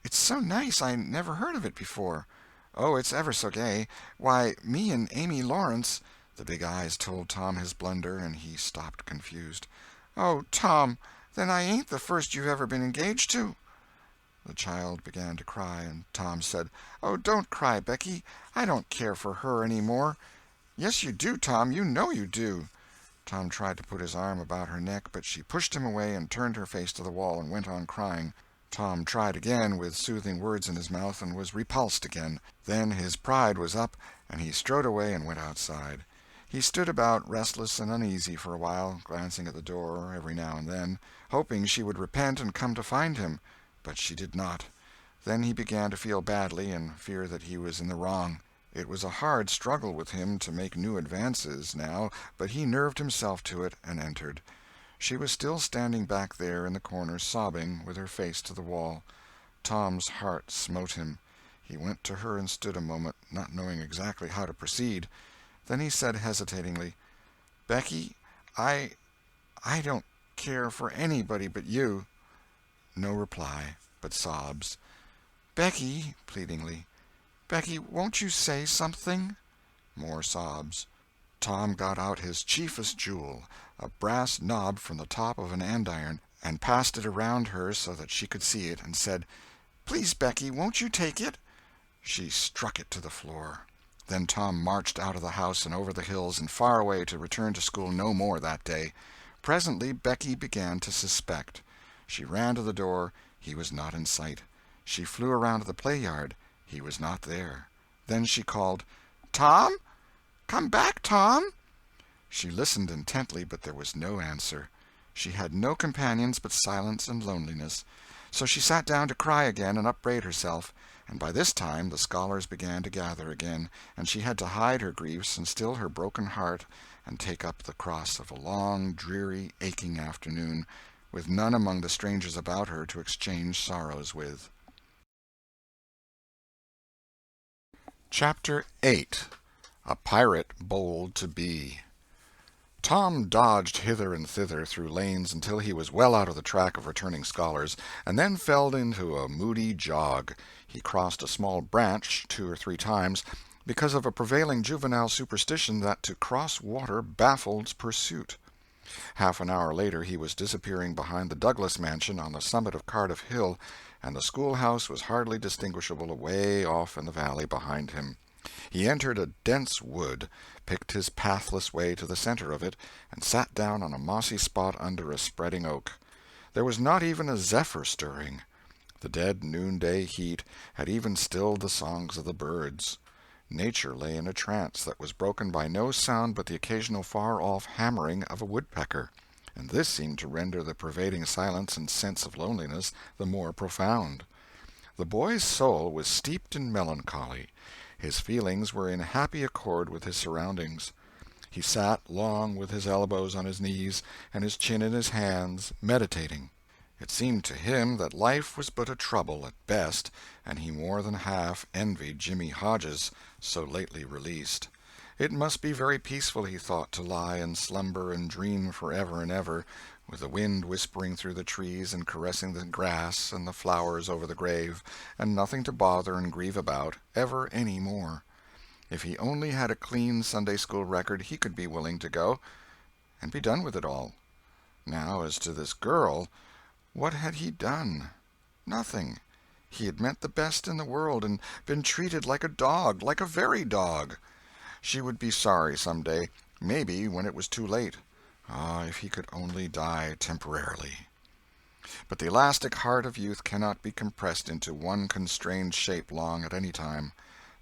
It's so nice, I never heard of it before. Oh, it's ever so gay. Why, me and Amy Lawrence—" The big eyes told Tom his blunder, and he stopped confused. "Oh, Tom, then I ain't the first you've ever been engaged to." The child began to cry, and Tom said, "Oh, don't cry, Becky. I don't care for her any more." "Yes, you do, Tom. You know you do." Tom tried to put his arm about her neck, but she pushed him away and turned her face to the wall and went on crying. Tom tried again, with soothing words in his mouth, and was repulsed again. Then his pride was up, and he strode away and went outside. He stood about, restless and uneasy, for a while, glancing at the door every now and then, hoping she would repent and come to find him. But she did not. Then he began to feel badly, and fear that he was in the wrong. It was a hard struggle with him to make new advances, now, but he nerved himself to it, and entered. She was still standing back there in the corner, sobbing, with her face to the wall. Tom's heart smote him. He went to her and stood a moment, not knowing exactly how to proceed. Then he said hesitatingly, "Becky, I don't care for anybody but you." No reply, but sobs. "Becky," pleadingly, "Becky, won't you say something?" More sobs. Tom got out his chiefest jewel, a brass knob from the top of an andiron, and passed it around her so that she could see it, and said, "Please, Becky, won't you take it?" She struck it to the floor. Then Tom marched out of the house and over the hills and far away, to return to school no more that day. Presently Becky began to suspect. She ran to the door. He was not in sight. She flew around to the play-yard. He was not there. Then she called, "Tom? Come back, Tom!" She listened intently, but there was no answer. She had no companions but silence and loneliness. So she sat down to cry again and upbraid herself, and by this time the scholars began to gather again, and she had to hide her griefs and still her broken heart and take up the cross of a long, dreary, aching afternoon, with none among the strangers about her to exchange sorrows with. Chapter 8. A Pirate Bold to Be. Tom dodged hither and thither through lanes until he was well out of the track of returning scholars, and then fell into a moody jog. He crossed a small branch 2 or 3 times, because of a prevailing juvenile superstition that to cross water baffles pursuit. Half an hour later he was disappearing behind the Douglas mansion on the summit of Cardiff Hill, and the schoolhouse was hardly distinguishable away off in the valley behind him. He entered a dense wood, picked his pathless way to the center of it, and sat down on a mossy spot under a spreading oak. There was not even a zephyr stirring. The dead noonday heat had even stilled the songs of the birds. Nature lay in a trance that was broken by no sound but the occasional far-off hammering of a woodpecker, and this seemed to render the pervading silence and sense of loneliness the more profound. The boy's soul was steeped in melancholy. His feelings were in happy accord with his surroundings. He sat long with his elbows on his knees and his chin in his hands, meditating. It seemed to him that life was but a trouble at best, and he more than half envied Jimmy Hodges, so lately released. It must be very peaceful, he thought, to lie and slumber and dream forever and ever, with the wind whispering through the trees and caressing the grass and the flowers over the grave, and nothing to bother and grieve about, ever any more. If he only had a clean Sunday-school record, he could be willing to go, and be done with it all. Now, as to this girl, what had he done? Nothing. He had meant the best in the world, and been treated like a dog, like a very dog. She would be sorry some day, maybe when it was too late. Ah, if he could only die temporarily. But the elastic heart of youth cannot be compressed into one constrained shape long at any time.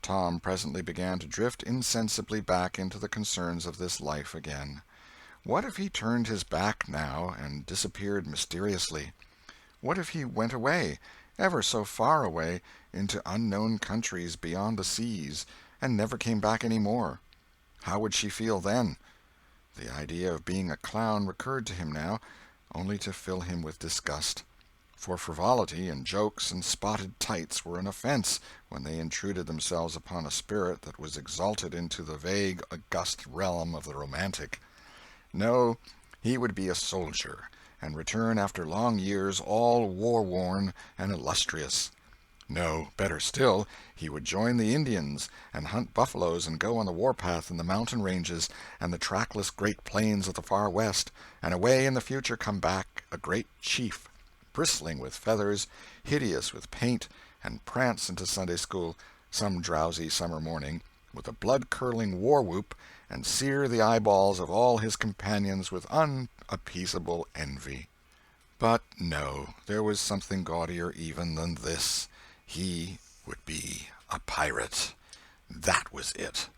Tom presently began to drift insensibly back into the concerns of this life again. What if he turned his back now, and disappeared mysteriously? What if he went away, ever so far away, into unknown countries beyond the seas, and never came back any more? How would she feel then? The idea of being a clown recurred to him now, only to fill him with disgust. for frivolity and jokes and spotted tights were an offense when they intruded themselves upon a spirit that was exalted into the vague, august realm of the romantic. No, he would be a soldier, and return after long years all war-worn and illustrious. No, better still, he would join the Indians, and hunt buffaloes and go on the warpath in the mountain ranges and the trackless great plains of the far west, and away in the future come back a great chief, bristling with feathers, hideous with paint, and prance into Sunday school some drowsy summer morning, with a blood-curdling war-whoop, and sear the eyeballs of all his companions with unappeasable envy. But no, there was something gaudier even than this. He would be a pirate. That was it.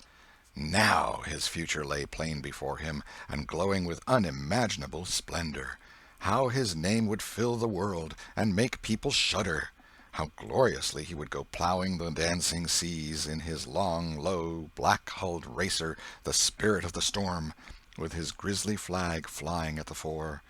Now his future lay plain before him, and glowing with unimaginable splendor. How his name would fill the world, and make people shudder! How gloriously he would go plowing the dancing seas in his long, low, black-hulled racer, the Spirit of the Storm, with his grisly flag flying at the fore.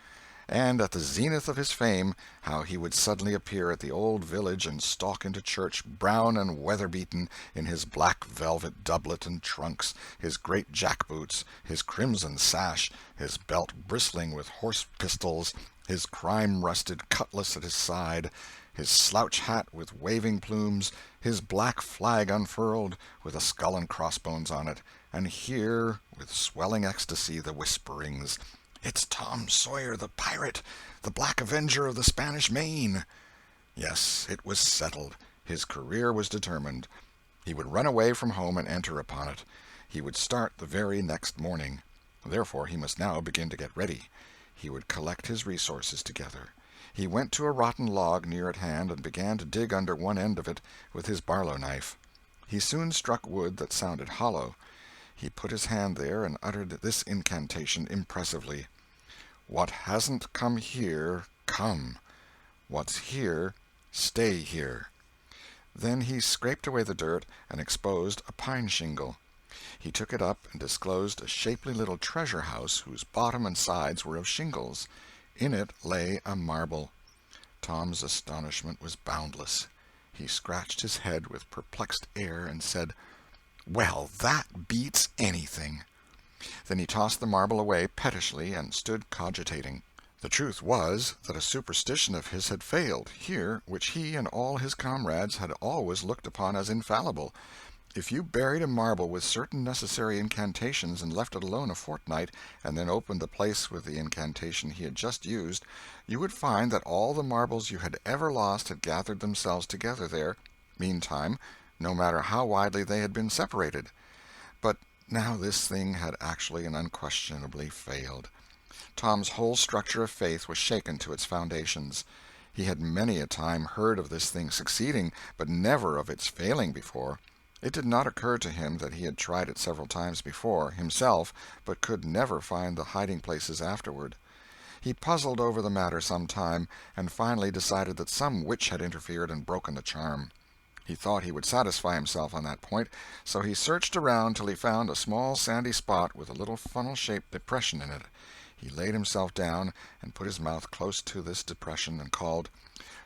And at the zenith of his fame, how he would suddenly appear at the old village and stalk into church, brown and weather-beaten, in his black velvet doublet and trunks, his great jack-boots, his crimson sash, his belt bristling with horse-pistols, his crime-rusted cutlass at his side, his slouch hat with waving plumes, his black flag unfurled, with a skull and crossbones on it, and hear, with swelling ecstasy, the whisperings, "It's Tom Sawyer the pirate, the Black Avenger of the Spanish Main." Yes, it was settled. His career was determined. He would run away from home and enter upon it. He would start the very next morning. Therefore he must now begin to get ready. He would collect his resources together. He went to a rotten log near at hand and began to dig under one end of it with his barlow knife. He soon struck wood that sounded hollow. He put his hand there and uttered this incantation impressively: "What hasn't come here, come. What's here, stay here." Then he scraped away the dirt and exposed a pine shingle. He took it up and disclosed a shapely little treasure-house whose bottom and sides were of shingles. In it lay a marble. Tom's astonishment was boundless. He scratched his head with perplexed air and said, "Well, that beats anything." Then he tossed the marble away pettishly and stood cogitating. The truth was that a superstition of his had failed, here, which he and all his comrades had always looked upon as infallible. If you buried a marble with certain necessary incantations and left it alone a fortnight, and then opened the place with the incantation he had just used, you would find that all the marbles you had ever lost had gathered themselves together there, meantime, no matter how widely they had been separated. But now this thing had actually and unquestionably failed. Tom's whole structure of faith was shaken to its foundations. He had many a time heard of this thing succeeding, but never of its failing before. It did not occur to him that he had tried it several times before, himself, but could never find the hiding-places afterward. He puzzled over the matter some time, and finally decided that some witch had interfered and broken the charm. He thought he would satisfy himself on that point, so he searched around till he found a small sandy spot with a little funnel-shaped depression in it. He laid himself down and put his mouth close to this depression and called,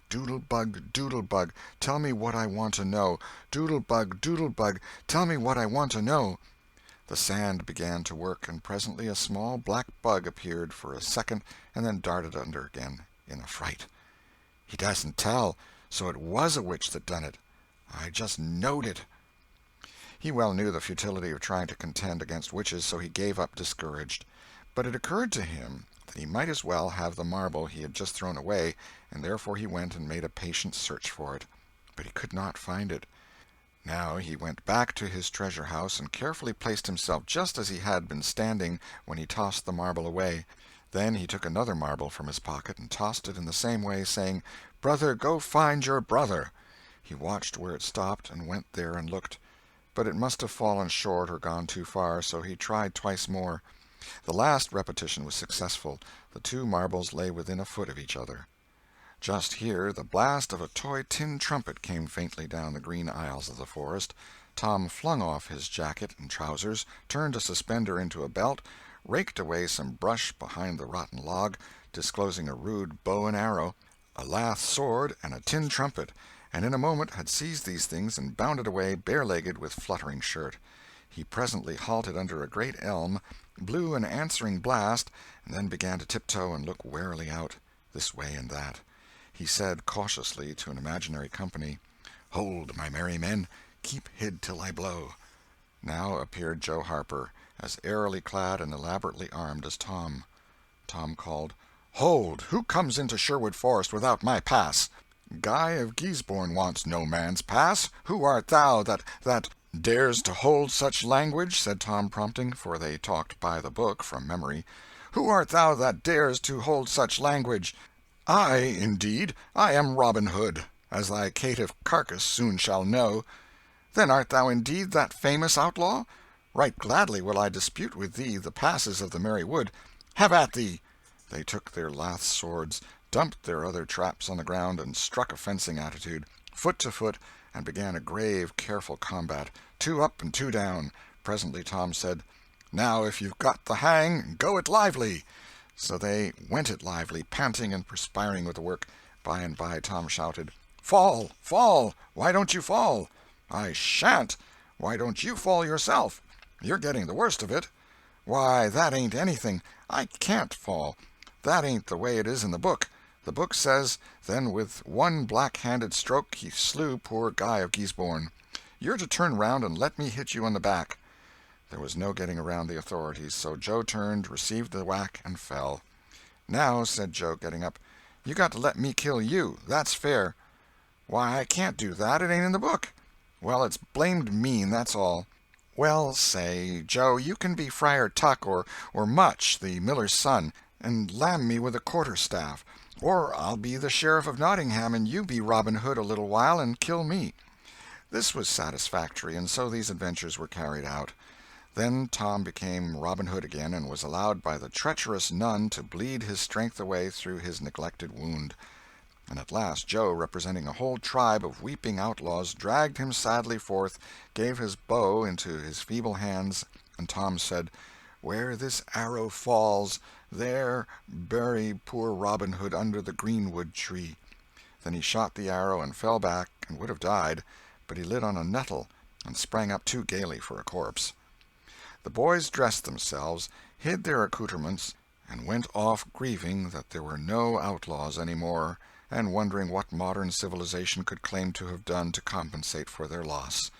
"Doodle-bug, doodle-bug, tell me what I want to know. Doodle-bug, doodle-bug, tell me what I want to know." The sand began to work, and presently a small black bug appeared for a second and then darted under again in a fright. "He doesn't tell, so it was a witch that done it. I just knowed it." He well knew the futility of trying to contend against witches, so he gave up discouraged. But it occurred to him that he might as well have the marble he had just thrown away, and therefore he went and made a patient search for it. But he could not find it. Now he went back to his treasure-house and carefully placed himself just as he had been standing when he tossed the marble away. Then he took another marble from his pocket and tossed it in the same way, saying, "Brother, go find your brother." He watched where it stopped and went there and looked. But it must have fallen short or gone too far, so he tried twice more. The last repetition was successful. The two marbles lay within a foot of each other. Just here the blast of a toy tin trumpet came faintly down the green aisles of the forest. Tom flung off his jacket and trousers, turned a suspender into a belt, raked away some brush behind the rotten log, disclosing a rude bow and arrow, a lath sword, and a tin trumpet, and in a moment had seized these things and bounded away, bare-legged, with fluttering shirt. He presently halted under a great elm, blew an answering blast, and then began to tiptoe and look warily out, this way and that. He said cautiously to an imaginary company, "Hold, my merry men, keep hid till I blow." Now appeared Joe Harper, as airily clad and elaborately armed as Tom. Tom called, "Hold! Who comes into Sherwood Forest without my pass?" "Guy of Gisborne wants no man's pass. Who art thou that dares to hold such language?" said Tom, prompting, for they talked by the book from memory. "Who art thou that dares to hold such language?" "I, indeed. I am Robin Hood, as thy caitiff carcass soon shall know." "Then art thou indeed that famous outlaw? Right gladly will I dispute with thee the passes of the merry wood. Have at thee!" They took their lath swords, dumped their other traps on the ground, and struck a fencing attitude, foot to foot, and began a grave, careful combat, two up and two down. Presently Tom said, "Now if you've got the hang, go it lively." So they went it lively, panting and perspiring with the work. By and by Tom shouted, "Fall! Fall! Why don't you fall?" "I shan't. Why don't you fall yourself? You're getting the worst of it." "Why, that ain't anything. I can't fall. That ain't the way it is in the book. The book says, then with one black-handed stroke he slew poor Guy of Gisborne. You're to turn round and let me hit you on the back." There was no getting around the authorities, so Joe turned, received the whack, and fell. "Now," said Joe, getting up, "you got to let me kill you. That's fair." "Why, I can't do that. It ain't in the book." "Well, it's blamed mean, that's all." "Well, say, Joe, you can be Friar Tuck or Much, the miller's son, and lam me with a quarter-staff. Or I'll be the Sheriff of Nottingham, and you be Robin Hood a little while and kill me." This was satisfactory, and so these adventures were carried out. Then Tom became Robin Hood again, and was allowed by the treacherous nun to bleed his strength away through his neglected wound. And at last Joe, representing a whole tribe of weeping outlaws, dragged him sadly forth, gave his bow into his feeble hands, and Tom said, "Where this arrow falls, there bury poor Robin Hood under the greenwood tree." Then he shot the arrow and fell back and would have died, but he lit on a nettle and sprang up too gaily for a corpse. The boys dressed themselves, hid their accoutrements, and went off grieving that there were no outlaws any more, and wondering what modern civilization could claim to have done to compensate for their loss.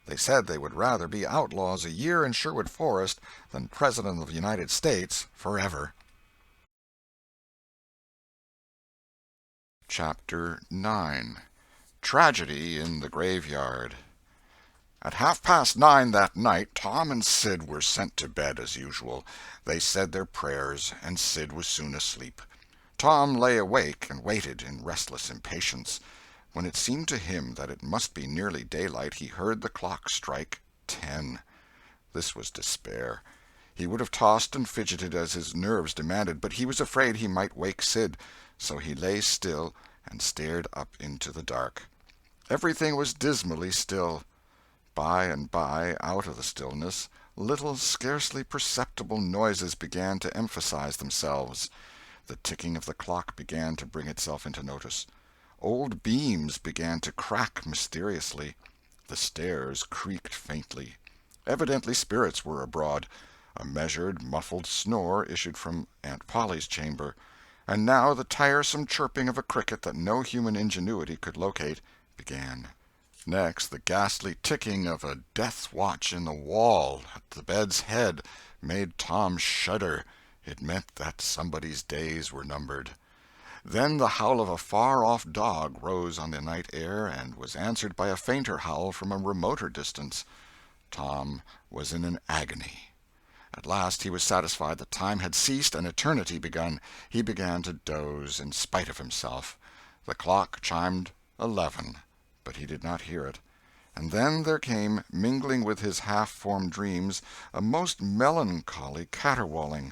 They said they would rather be outlaws a year in Sherwood Forest than President of the United States forever. Chapter 9. Tragedy in the Graveyard. At 9:30 that night, Tom and Sid were sent to bed as usual. They said their prayers, and Sid was soon asleep. Tom lay awake and waited in restless impatience. When it seemed to him that it must be nearly daylight, he heard the clock strike 10. This was despair. He would have tossed and fidgeted as his nerves demanded, but he was afraid he might wake Sid, so he lay still and stared up into the dark. Everything was dismally still. By and by, out of the stillness, little, scarcely perceptible noises began to emphasize themselves. The ticking of the clock began to bring itself into notice. Old beams began to crack mysteriously. The stairs creaked faintly. Evidently spirits were abroad. A measured, muffled snore issued from Aunt Polly's chamber. And now the tiresome chirping of a cricket that no human ingenuity could locate began. Next, the ghastly ticking of a death-watch in the wall at the bed's head made Tom shudder. It meant that somebody's days were numbered. Then the howl of a far-off dog rose on the night air and was answered by a fainter howl from a remoter distance. Tom was in an agony. At last he was satisfied that time had ceased and eternity begun. He began to doze in spite of himself. The clock chimed 11, but he did not hear it. And then there came, mingling with his half-formed dreams, a most melancholy caterwauling.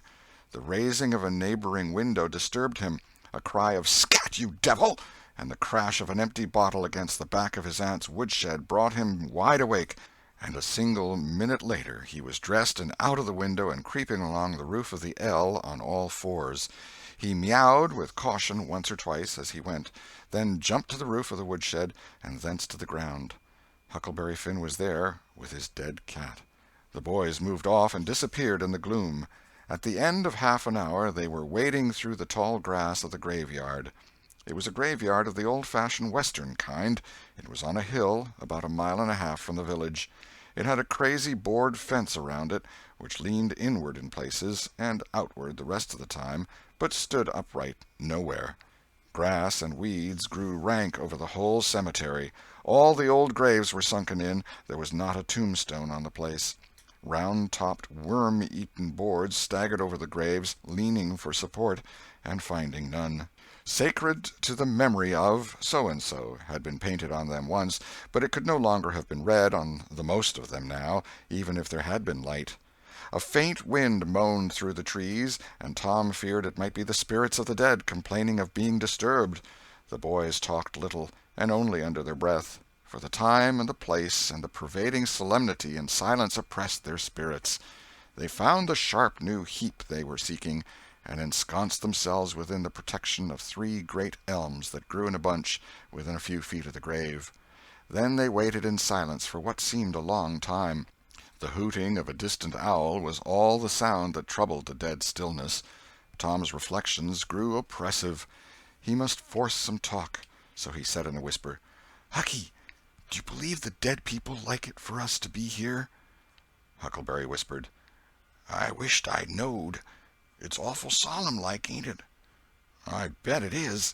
The raising of a neighboring window disturbed him. A cry of "Scat, you devil!" and the crash of an empty bottle against the back of his aunt's woodshed brought him wide awake. and a single minute later he was dressed and out of the window and creeping along the roof of the L on all fours. He meowed with caution once or twice as he went, then jumped to the roof of the woodshed, and thence to the ground. Huckleberry Finn was there, with his dead cat. The boys moved off and disappeared in the gloom. At the end of half an hour they were wading through the tall grass of the graveyard. It was a graveyard of the old-fashioned Western kind. It was on a hill, about a mile and a half from the village. It had a crazy board fence around it, which leaned inward in places, and outward the rest of the time, but stood upright nowhere. Grass and weeds grew rank over the whole cemetery. All the old graves were sunken in. There was not a tombstone on the place. Round-topped, worm-eaten boards staggered over the graves, leaning for support, and finding none. "Sacred to the memory of so-and-so" had been painted on them once, but it could no longer have been read on the most of them now, even if there had been light. A faint wind moaned through the trees, and Tom feared it might be the spirits of the dead complaining of being disturbed. The boys talked little, and only under their breath, for the time and the place and the pervading solemnity and silence oppressed their spirits. They found the sharp new heap they were seeking, and ensconced themselves within the protection of 3 great elms that grew in a bunch within a few feet of the grave. Then they waited in silence for what seemed a long time. The hooting of a distant owl was all the sound that troubled the dead stillness. Tom's reflections grew oppressive. He must force some talk, so he said in a whisper, "Hucky, do you believe the dead people like it for us to be here?" Huckleberry whispered, "I wisht I knowed. It's awful solemn like, ain't it?" "I bet it is."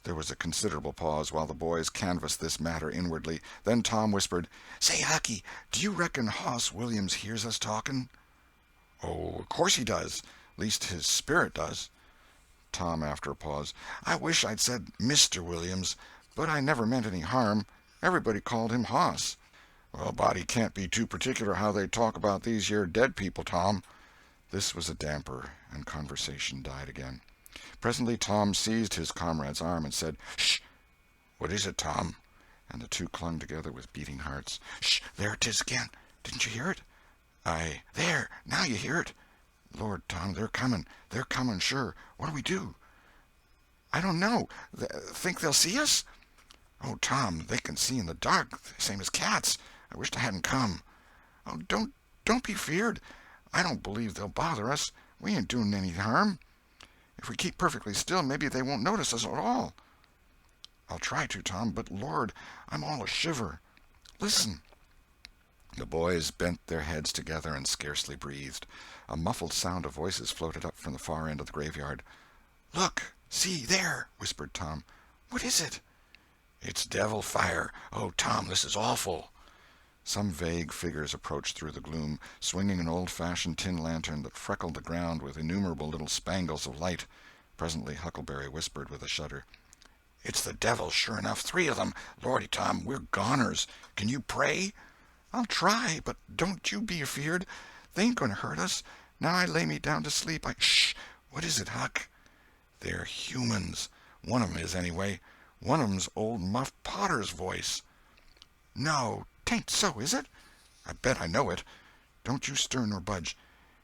There was a considerable pause while the boys canvassed this matter inwardly. Then Tom whispered, "Say, Hucky, do you reckon Hoss Williams hears us talking?" "Oh, of course he does. Least his spirit does." Tom, after a pause, "I wish I'd said Mr. Williams, but I never meant any harm. Everybody called him Hoss." "Well, a body can't be too particular how they talk about these here dead people, Tom." This was a damper, and conversation died again. Presently Tom seized his comrade's arm and said, "Shh!" "What is it, Tom?" And the two clung together with beating hearts. "Shh! There 'tis again. Didn't you hear it?" "There! Now you hear it." "Lord, Tom, they're coming. They're coming, sure. What'll we do?" "I don't know. Think they'll see us?" "Oh, Tom, they can see in the dark, same as cats. I wisht I hadn't come." "Oh, don't be feared. I don't believe they'll bother us. We ain't doing any harm. If we keep perfectly still, maybe they won't notice us at all." "I'll try to, Tom, but Lord, I'm all a shiver. Listen." The boys bent their heads together and scarcely breathed. A muffled sound of voices floated up from the far end of the graveyard. "Look! See, there!" whispered Tom. "What is it?" "It's devil fire. Oh, Tom, this is awful." Some vague figures approached through the gloom, swinging an old-fashioned tin lantern that freckled the ground with innumerable little spangles of light. Presently Huckleberry whispered with a shudder, "It's the devil, sure enough. 3 of them. Lordy, Tom, we're goners. Can you pray?" "I'll try, but don't you be afeard. They ain't going to hurt us. Now I lay me down to sleep, Shh! What is it, Huck?" "They're humans. One of 'em is, anyway. One of 'em's old Muff Potter's voice." "No, 'tain't so, is it?" "I bet I know it. Don't you stir nor budge.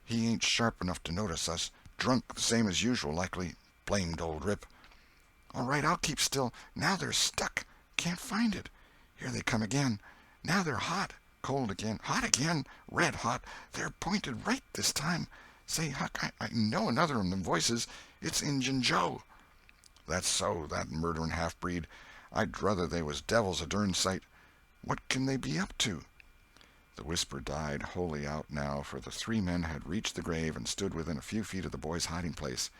He ain't sharp enough to notice us. Drunk the same as usual, likely. Blamed old rip." "All right, I'll keep still. Now they're stuck. Can't find it. Here they come again. Now they're hot. Cold again. Hot again. Red hot. They're pointed right this time. Say, Huck, I know another of them voices. It's Injun Joe." "That's so, that murdering half-breed. I'd druther they was devils a dern sight. What can they be up to?" The whisper died wholly out now, for the 3 men had reached the grave and stood within a few feet of the boys' hiding-place.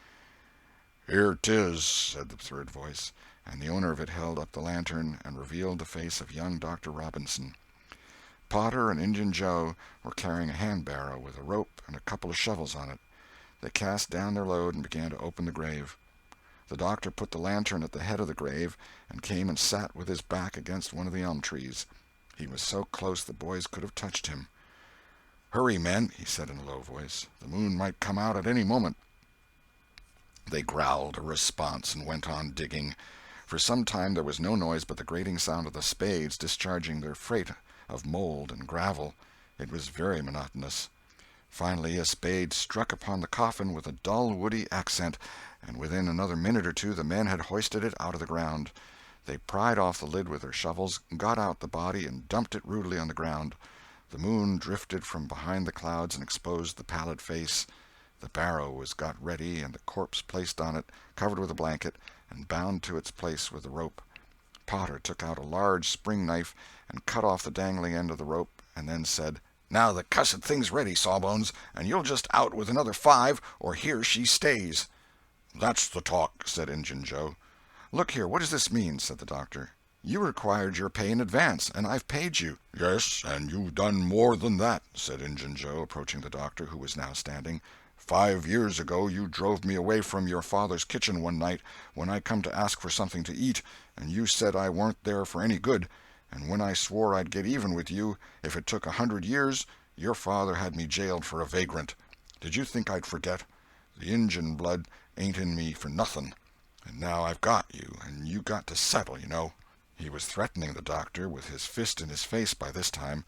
"Here 'tis," said the third voice, and the owner of it held up the lantern and revealed the face of young Dr. Robinson. Potter and Injun Joe were carrying a hand-barrow with a rope and a couple of shovels on it. They cast down their load and began to open the grave. The doctor put the lantern at the head of the grave and came and sat with his back against one of the elm trees. He was so close the boys could have touched him. "Hurry, men," he said in a low voice. "The moon might come out at any moment." They growled a response and went on digging. For some time there was no noise but the grating sound of the spades discharging their freight of mold and gravel. It was very monotonous. Finally a spade struck upon the coffin with a dull woody accent, and within another minute or two the men had hoisted it out of the ground. They pried off the lid with their shovels, got out the body, and dumped it rudely on the ground. The moon drifted from behind the clouds and exposed the pallid face. The barrow was got ready and the corpse placed on it, covered with a blanket, and bound to its place with a rope. Potter took out a large spring knife and cut off the dangling end of the rope, and then said, "Now the cussed thing's ready, Sawbones, and you'll just out with another 5, or here she stays." "That's the talk," said Injun Joe. "Look here, what does this mean?" said the doctor. "You required your pay in advance, and I've paid you." "Yes, and you've done more than that," said Injun Joe, approaching the doctor, who was now standing. 5 years ago you drove me away from your father's kitchen one night when I come to ask for something to eat, and you said I weren't there for any good, and when I swore I'd get even with you if it took 100 years, your father had me jailed for a vagrant. Did you think I'd forget? The Injun blood ain't in me for nothing, and now I've got you, and you got to settle, you know." He was threatening the doctor, with his fist in his face by this time.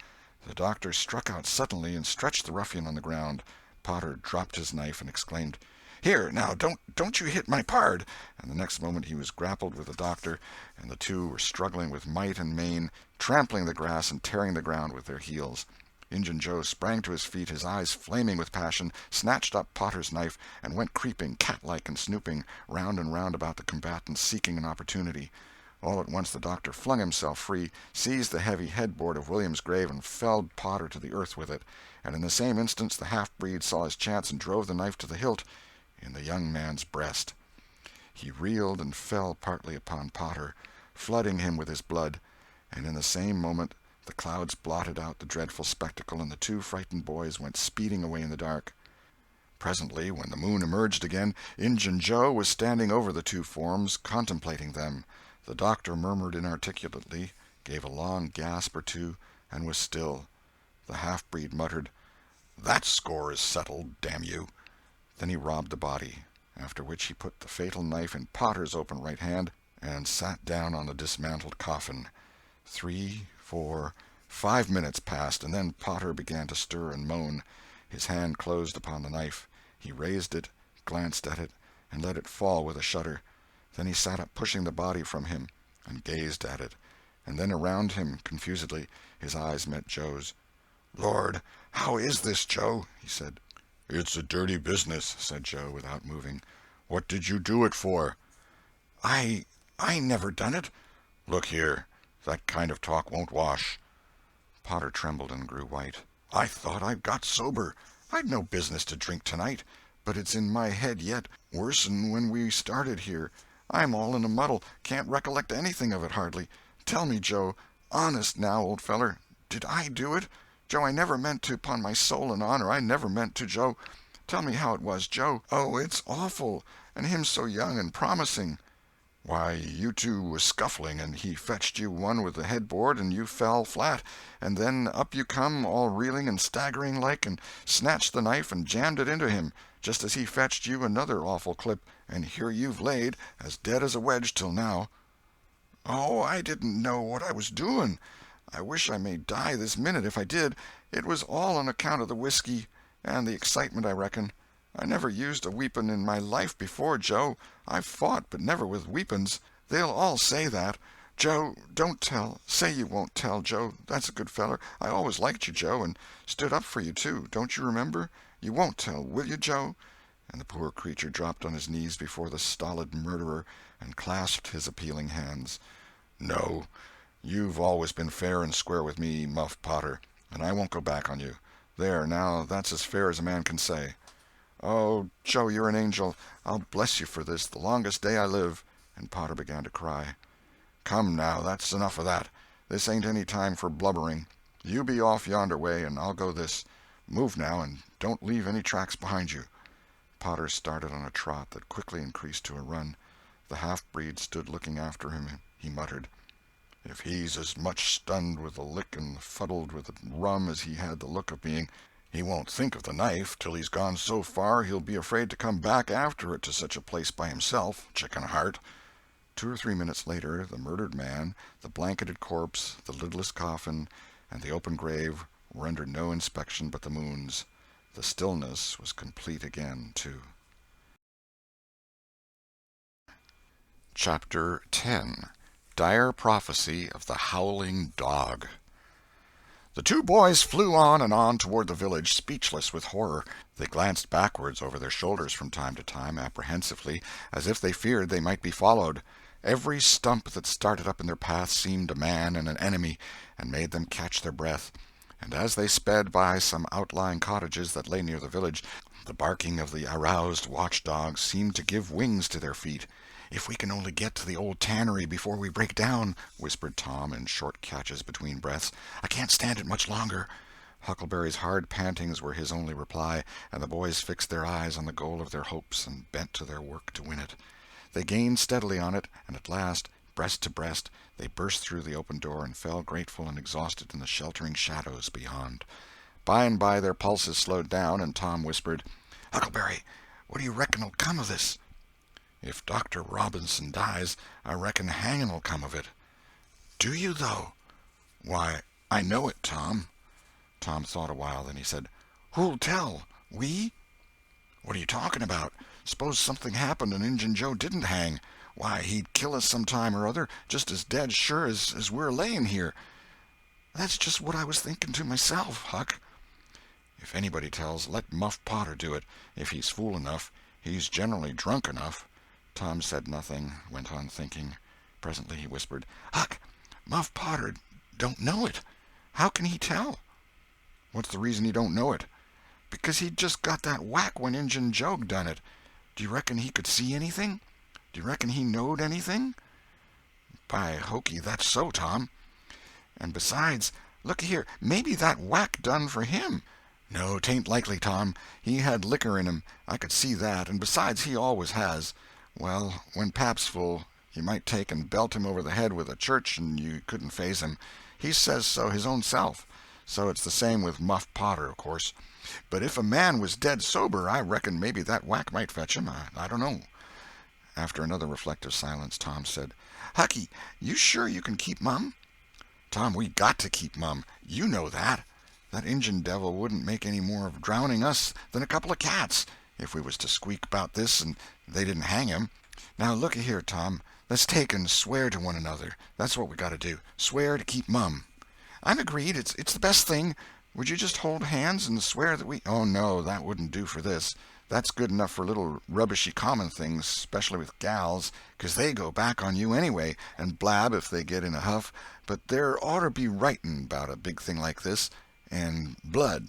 The doctor struck out suddenly and stretched the ruffian on the ground. Potter dropped his knife and exclaimed, "Here, now, don't you hit my pard!" And the next moment he was grappled with the doctor, and the two were struggling with might and main, trampling the grass and tearing the ground with their heels. Injun Joe sprang to his feet, his eyes flaming with passion, snatched up Potter's knife, and went creeping, cat-like and snooping, round and round about the combatants, seeking an opportunity. All at once the doctor flung himself free, seized the heavy headboard of William's grave, and felled Potter to the earth with it, and in the same instant the half-breed saw his chance and drove the knife to the hilt in the young man's breast. He reeled and fell partly upon Potter, flooding him with his blood, and in the same moment the clouds blotted out the dreadful spectacle, and the two frightened boys went speeding away in the dark. Presently, when the moon emerged again, Injun Joe was standing over the two forms, contemplating them. The doctor murmured inarticulately, gave a long gasp or two, and was still. The half-breed muttered, "That score is settled, damn you!" Then he robbed the body, after which he put the fatal knife in Potter's open right hand and sat down on the dismantled coffin. 3, 4, 5 minutes passed, and then Potter began to stir and moan. His hand closed upon the knife. He raised it, glanced at it, and let it fall with a shudder. Then he sat up, pushing the body from him, and gazed at it, and then around him confusedly. His eyes met Joe's. "Lord, how is this, Joe?" he said. "It's a dirty business," said Joe, without moving. "What did you do it for?" I never done it." "Look here, that kind of talk won't wash." Potter trembled and grew white. "I thought I'd got sober. I'd no business to drink tonight, but it's in my head yet, worse'n when we started here. I'm all in a muddle, can't recollect anything of it hardly. Tell me, Joe, honest now, old feller, did I do it? Joe, I never meant to, 'pon my soul and honor, I never meant to, Joe. Tell me how it was, Joe. Oh, it's awful, and him so young and promising." "Why, you two was scuffling, and he fetched you one with the headboard, and you fell flat, and then up you come, all reeling and staggering like, and snatched the knife and jammed it into him, just as he fetched you another awful clip, and here you've laid, as dead as a wedge till now." "Oh, I didn't know what I was doing. I wish I may die this minute if I did. It was all on account of the whiskey, and the excitement, I reckon. I never used a weepon in my life before, Joe. I've fought, but never with weepons. They'll all say that. Joe, don't tell. Say you won't tell, Joe. That's a good feller. I always liked you, Joe, and stood up for you, too. Don't you remember? You won't tell, will you, Joe?" And the poor creature dropped on his knees before the stolid murderer and clasped his appealing hands. "No, you've always been fair and square with me, Muff Potter, and I won't go back on you. There, now, that's as fair as a man can say." "Oh, Joe, you're an angel. I'll bless you for this the longest day I live." And Potter began to cry. "Come, now, that's enough of that. This ain't any time for blubbering. You be off yonder way, and I'll go this. Move now, and don't leave any tracks behind you." Potter started on a trot that quickly increased to a run. The half-breed stood looking after him. He muttered, "If he's as much stunned with the lick and fuddled with the rum as he had the look of being, he won't think of the knife till he's gone so far he'll be afraid to come back after it to such a place by himself, chicken heart." 2 or 3 minutes later, the murdered man, the blanketed corpse, the lidless coffin, and the open grave were under no inspection but the moon's. The stillness was complete again, too. Chapter 10. Dire Prophecy of the Howling Dog. The two boys flew on and on toward the village, speechless with horror. They glanced backwards over their shoulders from time to time, apprehensively, as if they feared they might be followed. Every stump that started up in their path seemed a man and an enemy, and made them catch their breath. And as they sped by some outlying cottages that lay near the village, the barking of the aroused watchdogs seemed to give wings to their feet. "If we can only get to the old tannery before we break down," whispered Tom in short catches between breaths. "I can't stand it much longer." Huckleberry's hard pantings were his only reply, and the boys fixed their eyes on the goal of their hopes and bent to their work to win it. They gained steadily on it, and at last, breast to breast, they burst through the open door and fell grateful and exhausted in the sheltering shadows beyond. By and by their pulses slowed down, and Tom whispered, "Huckleberry, what do you reckon'll come of this?" "If Dr. Robinson dies, I reckon hanging'll come of it." "Do you, though?" "Why, I know it, Tom." Tom thought a while, then he said, "Who'll tell? We?" "What are you talking about? Suppose something happened and Injun Joe didn't hang. Why, he'd kill us some time or other, just as dead sure as we're laying here." "That's just what I was thinking to myself, Huck." "If anybody tells, let Muff Potter do it, if he's fool enough. He's generally drunk enough." Tom said nothing, went on thinking. Presently he whispered, "Huck, Muff Potter don't know it. How can he tell?" "What's the reason he don't know it?" "Because he'd just got that whack when Injun Joe done it. Do you reckon he could see anything? Do you reckon he knowed anything?" "By hokey, that's so, Tom." "And besides, look here, maybe that whack done for him." "No, 'tain't likely, Tom. He had liquor in him, I could see that, and besides he always has. Well, when pap's full, you might take and belt him over the head with a church and you couldn't faze him. He says so his own self. So it's the same with Muff Potter, of course. But if a man was dead sober, I reckon maybe that whack might fetch him. I don't know." After another reflective silence, Tom said, "Hucky, you sure you can keep mum?" "Tom, we got to keep mum. You know that. That Injun devil wouldn't make any more of drowning us than a couple of cats, if we was to squeak about this and they didn't hang him. Now look here, Tom, let's take and swear to one another. That's what we got to do. Swear to keep mum." "I'm agreed. It's the best thing. Would you just hold hands and swear that we—" "Oh, no, that wouldn't do for this. That's good enough for little rubbishy common things, especially with gals, 'cause they go back on you anyway, and blab if they get in a huff. But there oughter be writing about a big thing like this, and blood."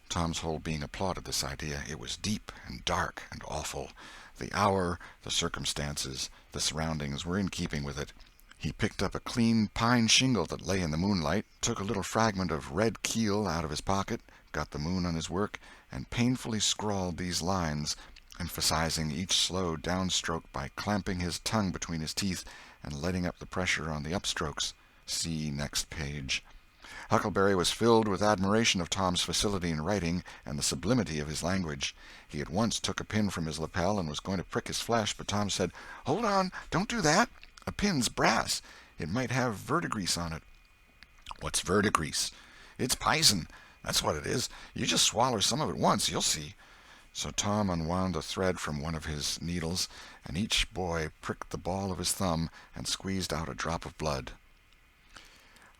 Tom's whole being applauded this idea. It was deep and dark and awful. The hour, the circumstances, the surroundings were in keeping with it. He picked up a clean pine shingle that lay in the moonlight, took a little fragment of red keel out of his pocket, got the moon on his work, and painfully scrawled these lines, emphasizing each slow downstroke by clamping his tongue between his teeth and letting up the pressure on the upstrokes. See next page. Huckleberry was filled with admiration of Tom's facility in writing and the sublimity of his language. He at once took a pin from his lapel and was going to prick his flesh, but Tom said, "Hold on, don't do that. A pin's brass. It might have verdigrease on it." "What's verdigrease?" "It's pison. That's what it is. You just swaller some of it once, you'll see." So Tom unwound a thread from one of his needles, and each boy pricked the ball of his thumb and squeezed out a drop of blood.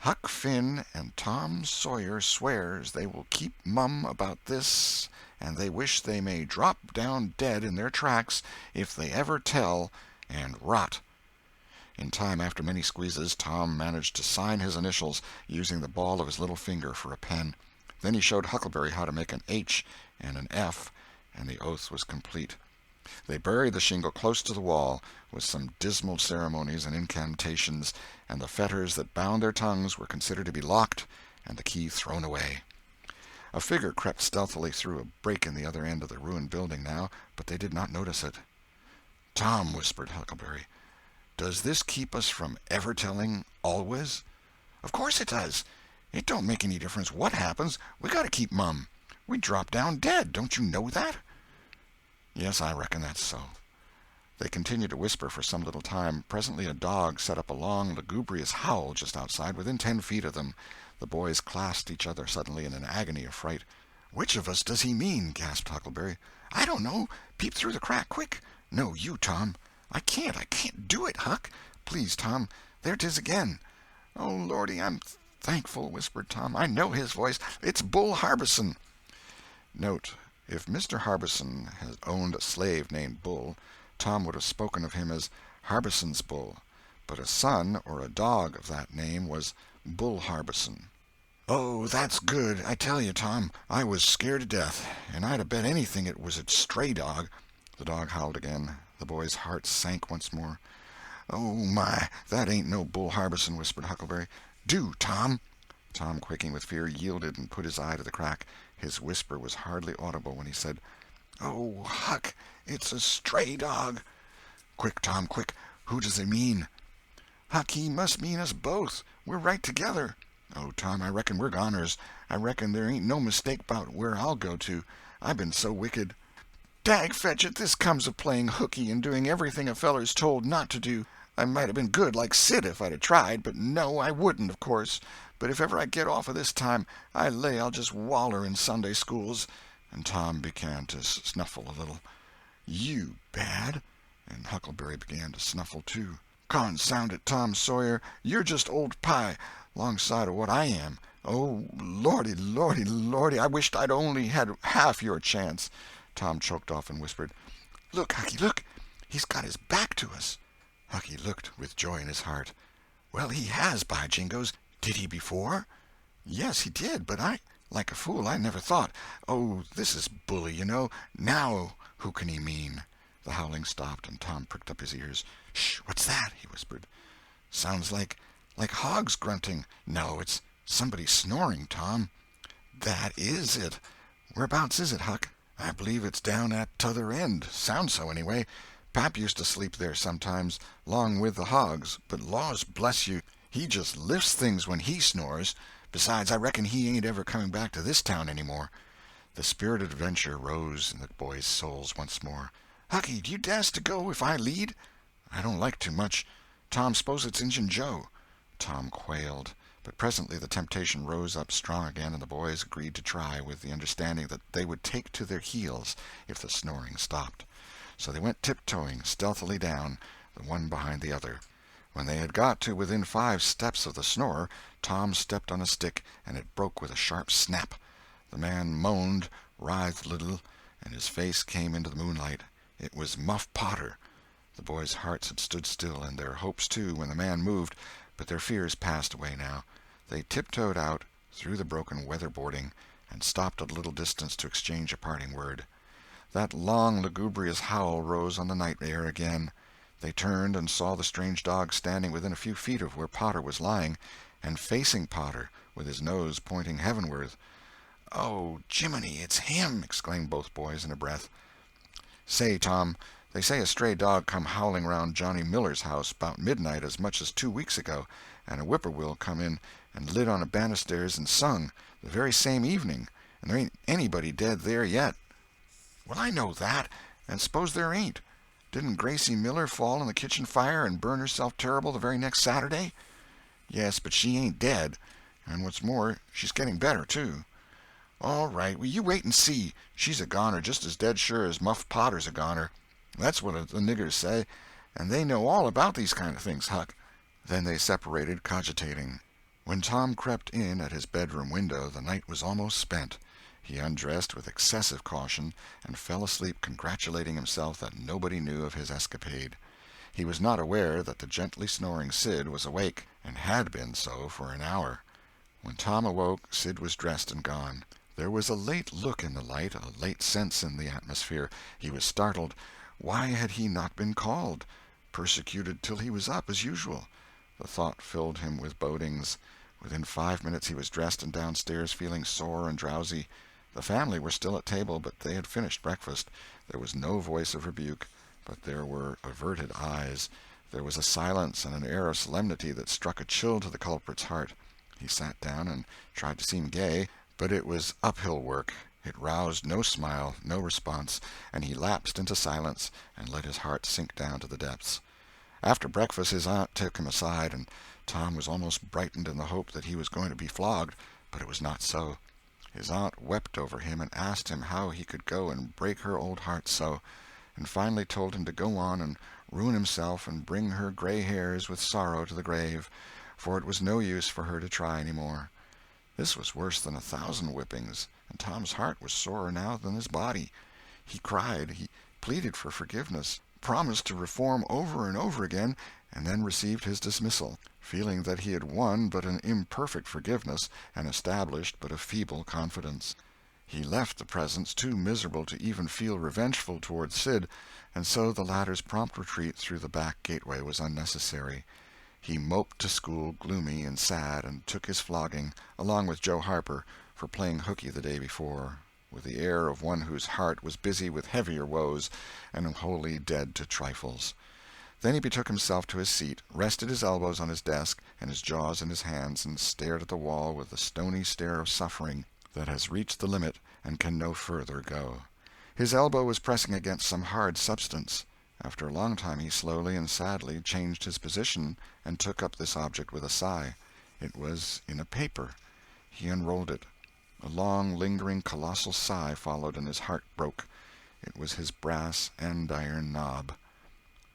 "Huck Finn and Tom Sawyer swears they will keep mum about this, and they wish they may drop down dead in their tracks if they ever tell, and rot." In time, after many squeezes, Tom managed to sign his initials, using the ball of his little finger for a pen. Then he showed Huckleberry how to make an H and an F, and the oath was complete. They buried the shingle close to the wall, with some dismal ceremonies and incantations, and the fetters that bound their tongues were considered to be locked and the key thrown away. A figure crept stealthily through a break in the other end of the ruined building now, but they did not notice it. "Tom," whispered Huckleberry, "does this keep us from ever telling always?" "Of course it does. It don't make any difference what happens. We got to keep mum. We'd drop down dead. Don't you know that?" "Yes, I reckon that's so." They continued to whisper for some little time. Presently a dog set up a long, lugubrious howl just outside, within 10 feet of them. The boys clasped each other suddenly in an agony of fright. "Which of us does he mean?" gasped Huckleberry. "I don't know. Peep through the crack, quick." "No, you, Tom." I can't do it, Huck." "Please, Tom. There 'tis again." "Oh, Lordy, I'm thankful," whispered Tom. "I know his voice. It's Bull Harbison." Note: If Mr. Harbison had owned a slave named Bull, Tom would have spoken of him as Harbison's Bull, but a son or a dog of that name was Bull Harbison. "Oh, that's good. I tell you, Tom, I was scared to death, and I'd 'a' bet anything it was a stray dog." The dog howled again. The boys' hearts sank once more. "Oh, my, that ain't no Bull Harbison," whispered Huckleberry. "Do, Tom." Tom, quaking with fear, yielded and put his eye to the crack. His whisper was hardly audible when he said, "Oh, Huck, it's a stray dog." "Quick, Tom, quick. Who does he mean?" "Huck, he must mean us both. We're right together." "Oh, Tom, I reckon we're goners. I reckon there ain't no mistake 'bout where I'll go to. I been so wicked." "Dag fetch it, this comes of playing hookey and doing everything a feller's told not to do. I might have been good like Sid if I'd 'a' tried, but no, I wouldn't, of course. But if ever I get off of this time, I lay I'll just waller in Sunday schools." And Tom began to snuffle a little. "You bad?" And Huckleberry began to snuffle too. "Consound it, Tom Sawyer, you're just old pie, 'longside of what I am. Oh, Lordy, Lordy, Lordy, I wisht I'd only had half your chance." Tom choked off and whispered, "Look, Hucky, look! He's got his back to us." Hucky looked with joy in his heart. "Well, he has, by jingoes! Did he before?" "Yes, he did, but like a fool, I never thought. Oh, this is bully, you know. Now who can he mean?" The howling stopped, and Tom pricked up his ears. "Shh! What's that?" he whispered. "Sounds like hogs grunting. No, it's somebody snoring, Tom." "That is it. Whereabouts is it, Huck?" "I believe it's down at t'other end. Sounds so, anyway. Pap used to sleep there sometimes, 'long with the hogs, but laws bless you, he just lifts things when he snores. Besides, I reckon he ain't ever coming back to this town any more." The spirit of adventure rose in the boys' souls once more. "Hucky, do you dast to go if I lead?" "I don't like too much. Tom, s'pose it's Injun Joe." Tom quailed, but presently the temptation rose up strong again, and the boys agreed to try, with the understanding that they would take to their heels if the snoring stopped. So they went tiptoeing stealthily down, the one behind the other. When they had got to within 5 steps of the snorer, Tom stepped on a stick, and it broke with a sharp snap. The man moaned, writhed a little, and his face came into the moonlight. It was Muff Potter. The boys' hearts had stood still, and their hopes too, when the man moved, but their fears passed away now. They tiptoed out, through the broken weather-boarding, and stopped at a little distance to exchange a parting word. That long, lugubrious howl rose on the night air again. They turned and saw the strange dog standing within a few feet of where Potter was lying, and facing Potter, with his nose pointing heavenward. "Oh, Jiminy, it's him!" exclaimed both boys in a breath. "Say, Tom, they say a stray dog come howling round Johnny Miller's house 'bout midnight as much as 2 weeks ago, and a whippoorwill come in and lit on a banisters and sung, the very same evening, and there ain't anybody dead there yet." "Well, I know that, and s'pose there ain't. Didn't Gracie Miller fall in the kitchen fire and burn herself terrible the very next Saturday?" "Yes, but she ain't dead, and what's more, she's getting better, too." "All right, well, you wait and see. She's a goner just as dead sure as Muff Potter's a goner. That's what the niggers say, and they know all about these kind of things, Huck." Then they separated, cogitating. When Tom crept in at his bedroom window, the night was almost spent. He undressed with excessive caution, and fell asleep congratulating himself that nobody knew of his escapade. He was not aware that the gently snoring Sid was awake, and had been so for an hour. When Tom awoke, Sid was dressed and gone. There was a late look in the light, a late sense in the atmosphere. He was startled. Why had he not been called? Persecuted till he was up, as usual. The thought filled him with bodings. Within 5 minutes he was dressed and downstairs, feeling sore and drowsy. The family were still at table, but they had finished breakfast. There was no voice of rebuke, but there were averted eyes. There was a silence and an air of solemnity that struck a chill to the culprit's heart. He sat down and tried to seem gay, but it was uphill work. It roused no smile, no response, and he lapsed into silence and let his heart sink down to the depths. After breakfast his aunt took him aside, and Tom was almost brightened in the hope that he was going to be flogged, but it was not so. His aunt wept over him and asked him how he could go and break her old heart so, and finally told him to go on and ruin himself and bring her gray hairs with sorrow to the grave, for it was no use for her to try any more. This was worse than 1,000 whippings, and Tom's heart was sorer now than his body. He cried, he pleaded for forgiveness, promised to reform over and over again, and then received his dismissal, feeling that he had won but an imperfect forgiveness and established but a feeble confidence. He left the presence too miserable to even feel revengeful toward Sid, and so the latter's prompt retreat through the back gateway was unnecessary. He moped to school gloomy and sad, and took his flogging, along with Joe Harper, for playing hookey the day before, with the air of one whose heart was busy with heavier woes and wholly dead to trifles. Then he betook himself to his seat, rested his elbows on his desk and his jaws in his hands, and stared at the wall with the stony stare of suffering that has reached the limit and can no further go. His elbow was pressing against some hard substance. After a long time he slowly and sadly changed his position and took up this object with a sigh. It was in a paper. He unrolled it. A long, lingering, colossal sigh followed, and his heart broke. It was his brass andiron knob.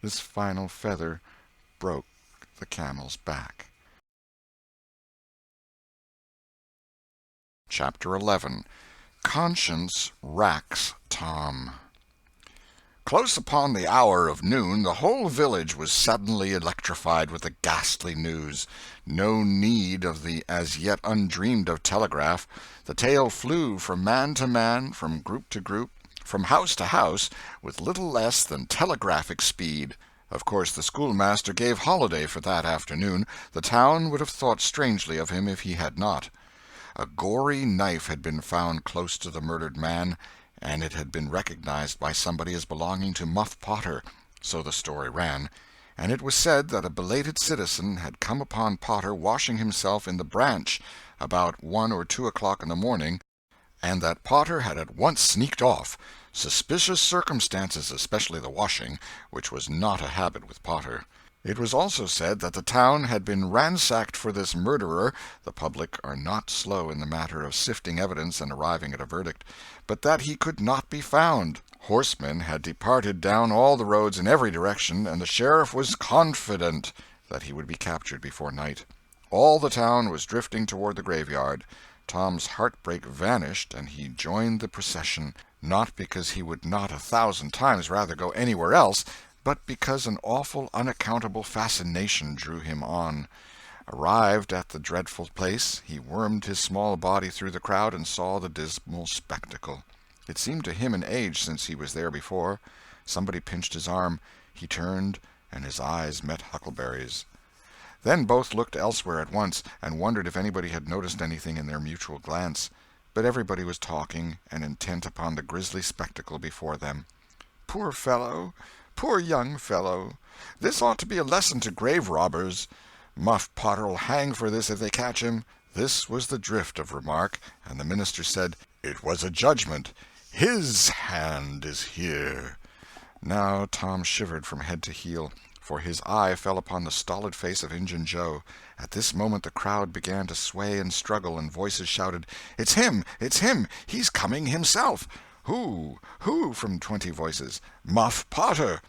This final feather broke the camel's back. Chapter 11. Conscience Racks Tom. Close upon the hour of noon, the whole village was suddenly electrified with the ghastly news. No need of the as yet undreamed-of telegraph. The tale flew from man to man, from group to group, from house to house, with little less than telegraphic speed. Of course the schoolmaster gave holiday for that afternoon. The town would have thought strangely of him if he had not. A gory knife had been found close to the murdered man, and it had been recognized by somebody as belonging to Muff Potter, so the story ran, and it was said that a belated citizen had come upon Potter washing himself in the branch about 1 or 2 o'clock in the morning, and that Potter had at once sneaked off. Suspicious circumstances, especially the washing, which was not a habit with Potter. It was also said that the town had been ransacked for this murderer. The public are not slow in the matter of sifting evidence and arriving at a verdict, but that he could not be found. Horsemen had departed down all the roads in every direction, and the sheriff was confident that he would be captured before night. All the town was drifting toward the graveyard. Tom's heartbreak vanished, and he joined the procession, not because he would not 1,000 times rather go anywhere else, but because an awful, unaccountable fascination drew him on. Arrived at the dreadful place, he wormed his small body through the crowd and saw the dismal spectacle. It seemed to him an age since he was there before. Somebody pinched his arm. He turned, and his eyes met Huckleberry's. Then both looked elsewhere at once, and wondered if anybody had noticed anything in their mutual glance. But everybody was talking, and intent upon the grisly spectacle before them. "Poor fellow! Poor young fellow! This ought to be a lesson to grave robbers. Muff Potter'll hang for this if they catch him." This was the drift of remark, and the minister said, "It was a judgment. His hand is here." Now Tom shivered from head to heel, for his eye fell upon the stolid face of Injun Joe. At this moment the crowd began to sway and struggle, and voices shouted, "It's him! It's him! He's coming himself!" "Who? Who?" from 20 voices. "Muff Potter."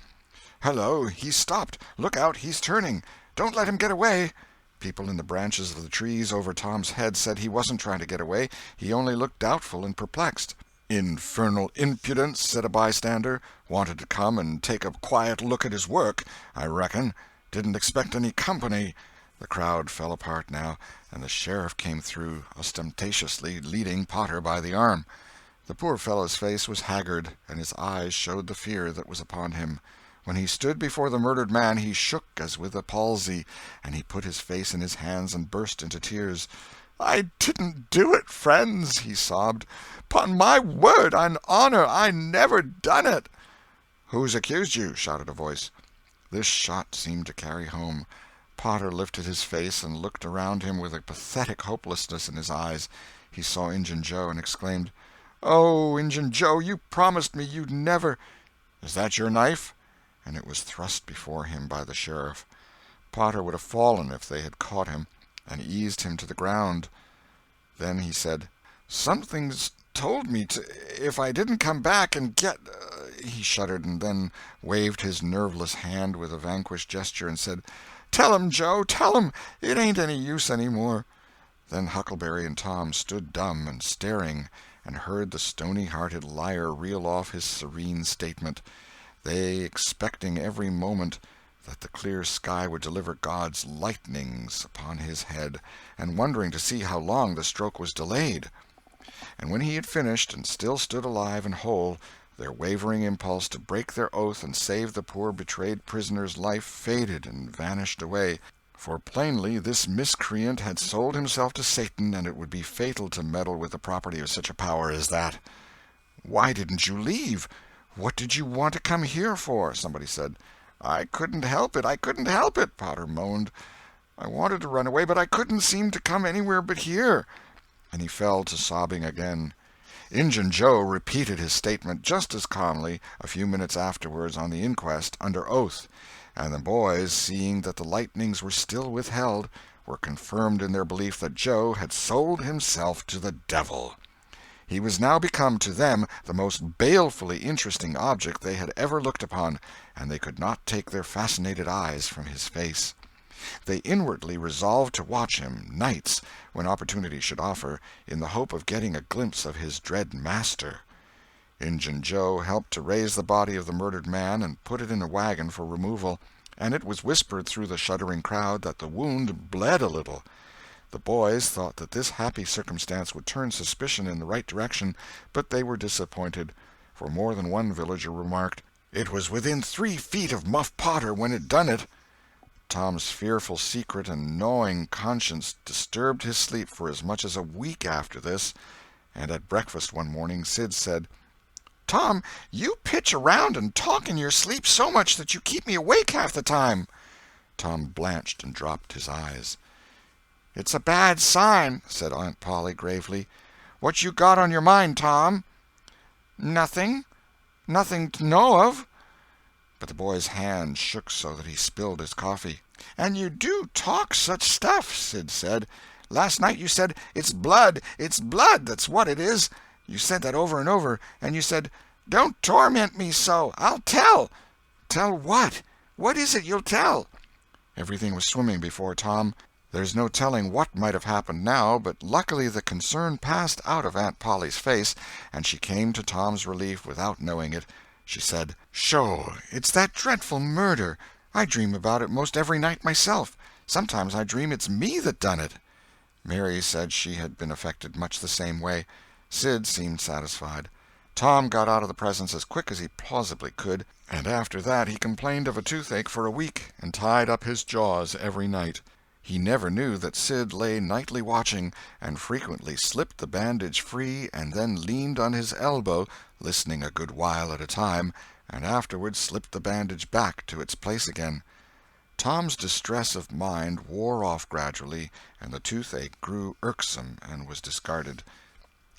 "Hello, he's stopped! Look out, he's turning! Don't let him get away!" People in the branches of the trees over Tom's head said he wasn't trying to get away, he only looked doubtful and perplexed. "Infernal impudence," said a bystander. "Wanted to come and take a quiet look at his work, I reckon. Didn't expect any company." The crowd fell apart now, and the sheriff came through, ostentatiously leading Potter by the arm. The poor fellow's face was haggard, and his eyes showed the fear that was upon him. When he stood before the murdered man he shook as with a palsy, and he put his face in his hands and burst into tears. "I didn't do it, friends," he sobbed. "'Pon my word and honor, I never done it." "Who's accused you?" shouted a voice. This shot seemed to carry home. Potter lifted his face and looked around him with a pathetic hopelessness in his eyes. He saw Injun Joe and exclaimed, "Oh, Injun Joe, you promised me you'd never—" "Is that your knife?" and it was thrust before him by the sheriff. Potter would have fallen if they had caught him and eased him to the ground. Then he said, "Something's told me if I didn't come back and get—" He shuddered, and then waved his nerveless hand with a vanquished gesture and said, "Tell him, Joe, tell him. It ain't any use any more." Then Huckleberry and Tom stood dumb and staring, and heard the stony-hearted liar reel off his serene statement, they expecting every moment that the clear sky would deliver God's lightnings upon his head, and wondering to see how long the stroke was delayed. And when he had finished, and still stood alive and whole, their wavering impulse to break their oath and save the poor betrayed prisoner's life faded and vanished away, for plainly this miscreant had sold himself to Satan, and it would be fatal to meddle with the property of such a power as that. "Why didn't you leave? What did you want to come here for?" somebody said. "I couldn't help it, I couldn't help it," Potter moaned. "I wanted to run away, but I couldn't seem to come anywhere but here." And he fell to sobbing again. Injun Joe repeated his statement just as calmly a few minutes afterwards on the inquest, under oath, and the boys, seeing that the lightnings were still withheld, were confirmed in their belief that Joe had sold himself to the devil. He was now become to them the most balefully interesting object they had ever looked upon, and they could not take their fascinated eyes from his face. They inwardly resolved to watch him, nights, when opportunity should offer, in the hope of getting a glimpse of his dread master. Injun Joe helped to raise the body of the murdered man and put it in a wagon for removal, and it was whispered through the shuddering crowd that the wound bled a little. The boys thought that this happy circumstance would turn suspicion in the right direction, but they were disappointed, for more than one villager remarked, "It was within 3 feet of Muff Potter when it done it." Tom's fearful secret and gnawing conscience disturbed his sleep for as much as a week after this, and at breakfast one morning Sid said, "Tom, you pitch around and talk in your sleep so much that you keep me awake half the time." Tom blanched and dropped his eyes. "It's a bad sign," said Aunt Polly gravely. "What you got on your mind, Tom?" "Nothing. Nothing to know of." But the boy's hand shook so that he spilled his coffee. "And you do talk such stuff," Sid said. "Last night you said, 'It's blood, that's what it is.' You said that over and over, and you said, 'Don't torment me so, I'll tell.' Tell what? What is it you'll tell?" Everything was swimming before Tom. There's no telling what might have happened now, but luckily the concern passed out of Aunt Polly's face, and she came to Tom's relief without knowing it. She said, "Sho, it's that dreadful murder. I dream about it most every night myself. Sometimes I dream it's me that done it." Mary said she had been affected much the same way. Sid seemed satisfied. Tom got out of the presence as quick as he plausibly could, and after that he complained of a toothache for a week, and tied up his jaws every night. He never knew that Sid lay nightly watching, and frequently slipped the bandage free and then leaned on his elbow, listening a good while at a time, and afterward slipped the bandage back to its place again. Tom's distress of mind wore off gradually, and the toothache grew irksome and was discarded.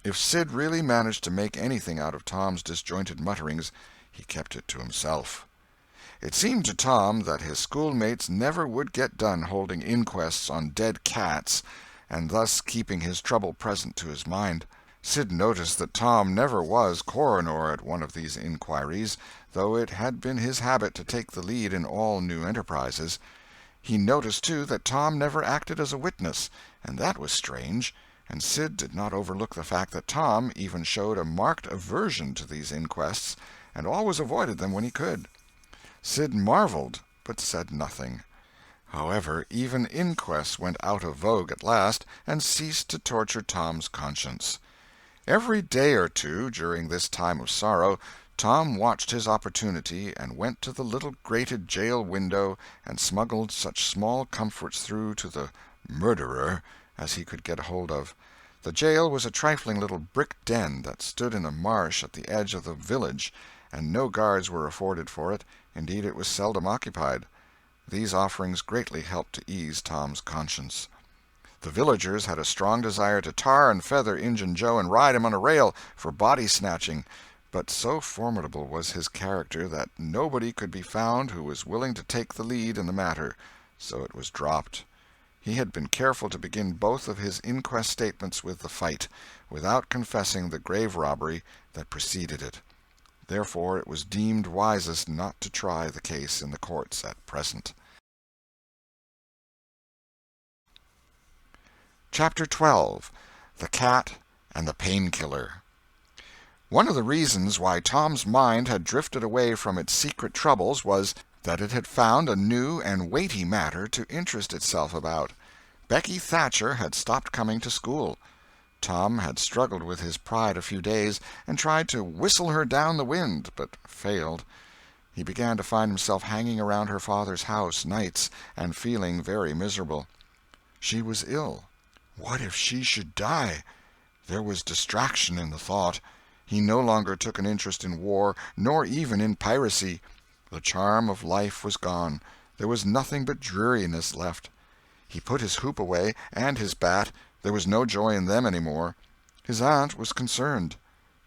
If Sid really managed to make anything out of Tom's disjointed mutterings, he kept it to himself. It seemed to Tom that his schoolmates never would get done holding inquests on dead cats, and thus keeping his trouble present to his mind. Sid noticed that Tom never was coroner at one of these inquiries, though it had been his habit to take the lead in all new enterprises. He noticed, too, that Tom never acted as a witness, and that was strange, and Sid did not overlook the fact that Tom even showed a marked aversion to these inquests, and always avoided them when he could. Sid marveled, but said nothing. However, even inquests went out of vogue at last, and ceased to torture Tom's conscience. Every day or two, during this time of sorrow, Tom watched his opportunity, and went to the little grated jail window and smuggled such small comforts through to the murderer as he could get hold of. The jail was a trifling little brick den that stood in a marsh at the edge of the village, and no guards were afforded for it. Indeed, it was seldom occupied. These offerings greatly helped to ease Tom's conscience. The villagers had a strong desire to tar and feather Injun Joe and ride him on a rail for body snatching, but so formidable was his character that nobody could be found who was willing to take the lead in the matter, so it was dropped. He had been careful to begin both of his inquest statements with the fight, without confessing the grave robbery that preceded it. Therefore it was deemed wisest not to try the case in the courts at present. Chapter 12. The Cat and the Painkiller. One of the reasons why Tom's mind had drifted away from its secret troubles was that it had found a new and weighty matter to interest itself about. Becky Thatcher had stopped coming to school. Tom had struggled with his pride a few days, and tried to whistle her down the wind, but failed. He began to find himself hanging around her father's house nights, and feeling very miserable. She was ill. What if she should die? There was distraction in the thought. He no longer took an interest in war, nor even in piracy. The charm of life was gone. There was nothing but dreariness left. He put his hoop away, and his bat. There was no joy in them any more. His aunt was concerned.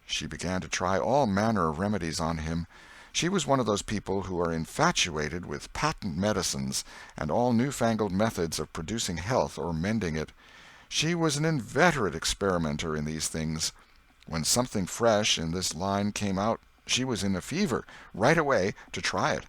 She began to try all manner of remedies on him. She was one of those people who are infatuated with patent medicines and all newfangled methods of producing health or mending it. She was an inveterate experimenter in these things. When something fresh in this line came out, she was in a fever, right away, to try it.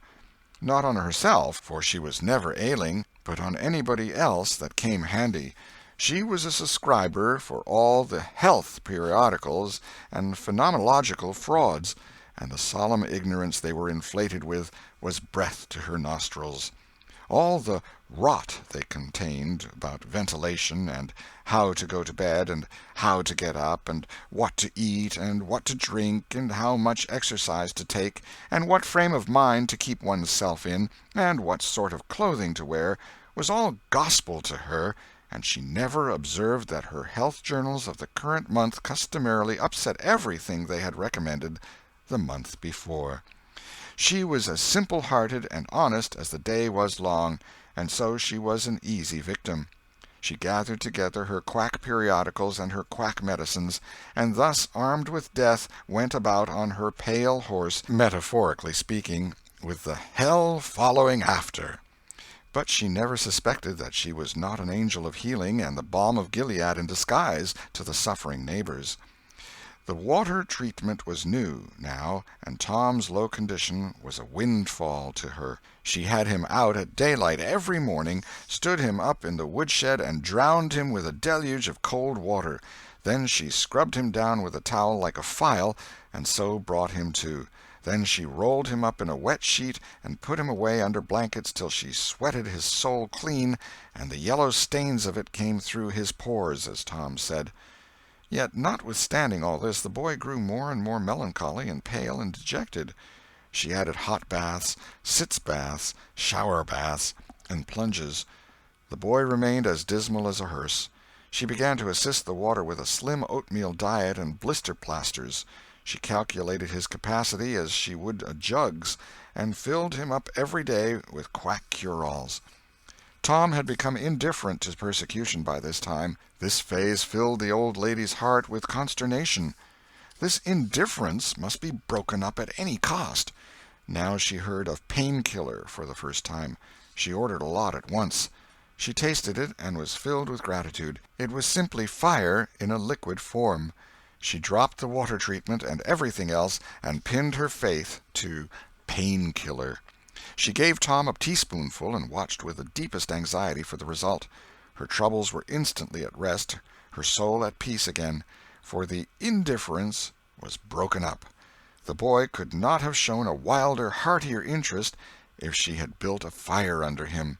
Not on herself, for she was never ailing, but on anybody else that came handy. She was a subscriber for all the health periodicals and phenomenological frauds, and the solemn ignorance they were inflated with was breath to her nostrils. All the rot they contained about ventilation, and how to go to bed, and how to get up, and what to eat, and what to drink, and how much exercise to take, and what frame of mind to keep one's self in, and what sort of clothing to wear, was all gospel to her, and she never observed that her health journals of the current month customarily upset everything they had recommended the month before. She was as simple-hearted and honest as the day was long, and so she was an easy victim. She gathered together her quack periodicals and her quack medicines, and thus, armed with death, went about on her pale horse, metaphorically speaking, with the hell following after. But she never suspected that she was not an angel of healing and the balm of Gilead in disguise to the suffering neighbors. The water treatment was new, now, and Tom's low condition was a windfall to her. She had him out at daylight every morning, stood him up in the woodshed, and drowned him with a deluge of cold water. Then she scrubbed him down with a towel like a file, and so brought him to. Then she rolled him up in a wet sheet and put him away under blankets till she sweated his soul clean, and the yellow stains of it came through his pores, as Tom said. Yet, notwithstanding all this, the boy grew more and more melancholy and pale and dejected. She added hot baths, sitz baths, shower baths, and plunges. The boy remained as dismal as a hearse. She began to assist the water with a slim oatmeal diet and blister plasters. She calculated his capacity as she would a jug's, and filled him up every day with quack cure-alls. Tom had become indifferent to persecution by this time. This phase filled the old lady's heart with consternation. This indifference must be broken up at any cost. Now she heard of painkiller for the first time. She ordered a lot at once. She tasted it and was filled with gratitude. It was simply fire in a liquid form. She dropped the water treatment and everything else, and pinned her faith to painkiller. She gave Tom a teaspoonful and watched with the deepest anxiety for the result. Her troubles were instantly at rest, her soul at peace again, for the indifference was broken up. The boy could not have shown a wilder, heartier interest if she had built a fire under him.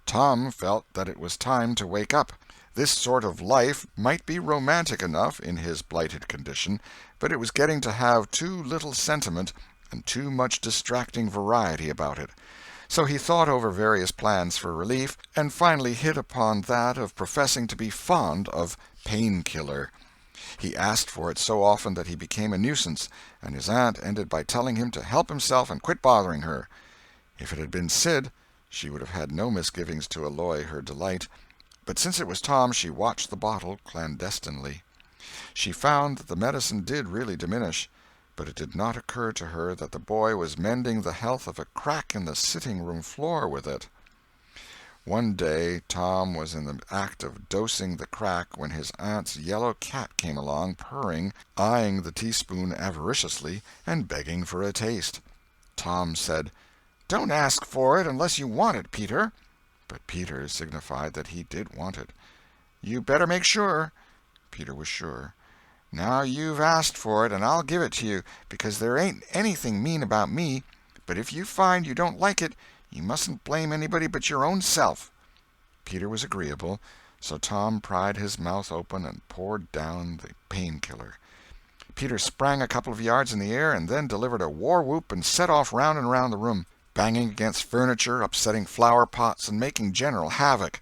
Tom felt that it was time to wake up. This sort of life might be romantic enough in his blighted condition, but it was getting to have too little sentiment and too much distracting variety about it. So he thought over various plans for relief, and finally hit upon that of professing to be fond of painkiller. He asked for it so often that he became a nuisance, and his aunt ended by telling him to help himself and quit bothering her. If it had been Sid, she would have had no misgivings to alloy her delight, but since it was Tom, she watched the bottle clandestinely. She found that the medicine did really diminish. but it did not occur to her that the boy was mending the health of a crack in the sitting-room floor with it. One day Tom was in the act of dosing the crack when his aunt's yellow cat came along, purring, eyeing the teaspoon avariciously, and begging for a taste. Tom said, "Don't ask for it unless you want it, Peter." But Peter signified that he did want it. "You better make sure." Peter was sure. "Now you've asked for it, and I'll give it to you, because there ain't anything mean about me. But if you find you don't like it, you mustn't blame anybody but your own self." Peter was agreeable, so Tom pried his mouth open and poured down the painkiller. Peter sprang a couple of yards in the air, and then delivered a war-whoop and set off round and round the room, banging against furniture, upsetting flower-pots, and making general havoc.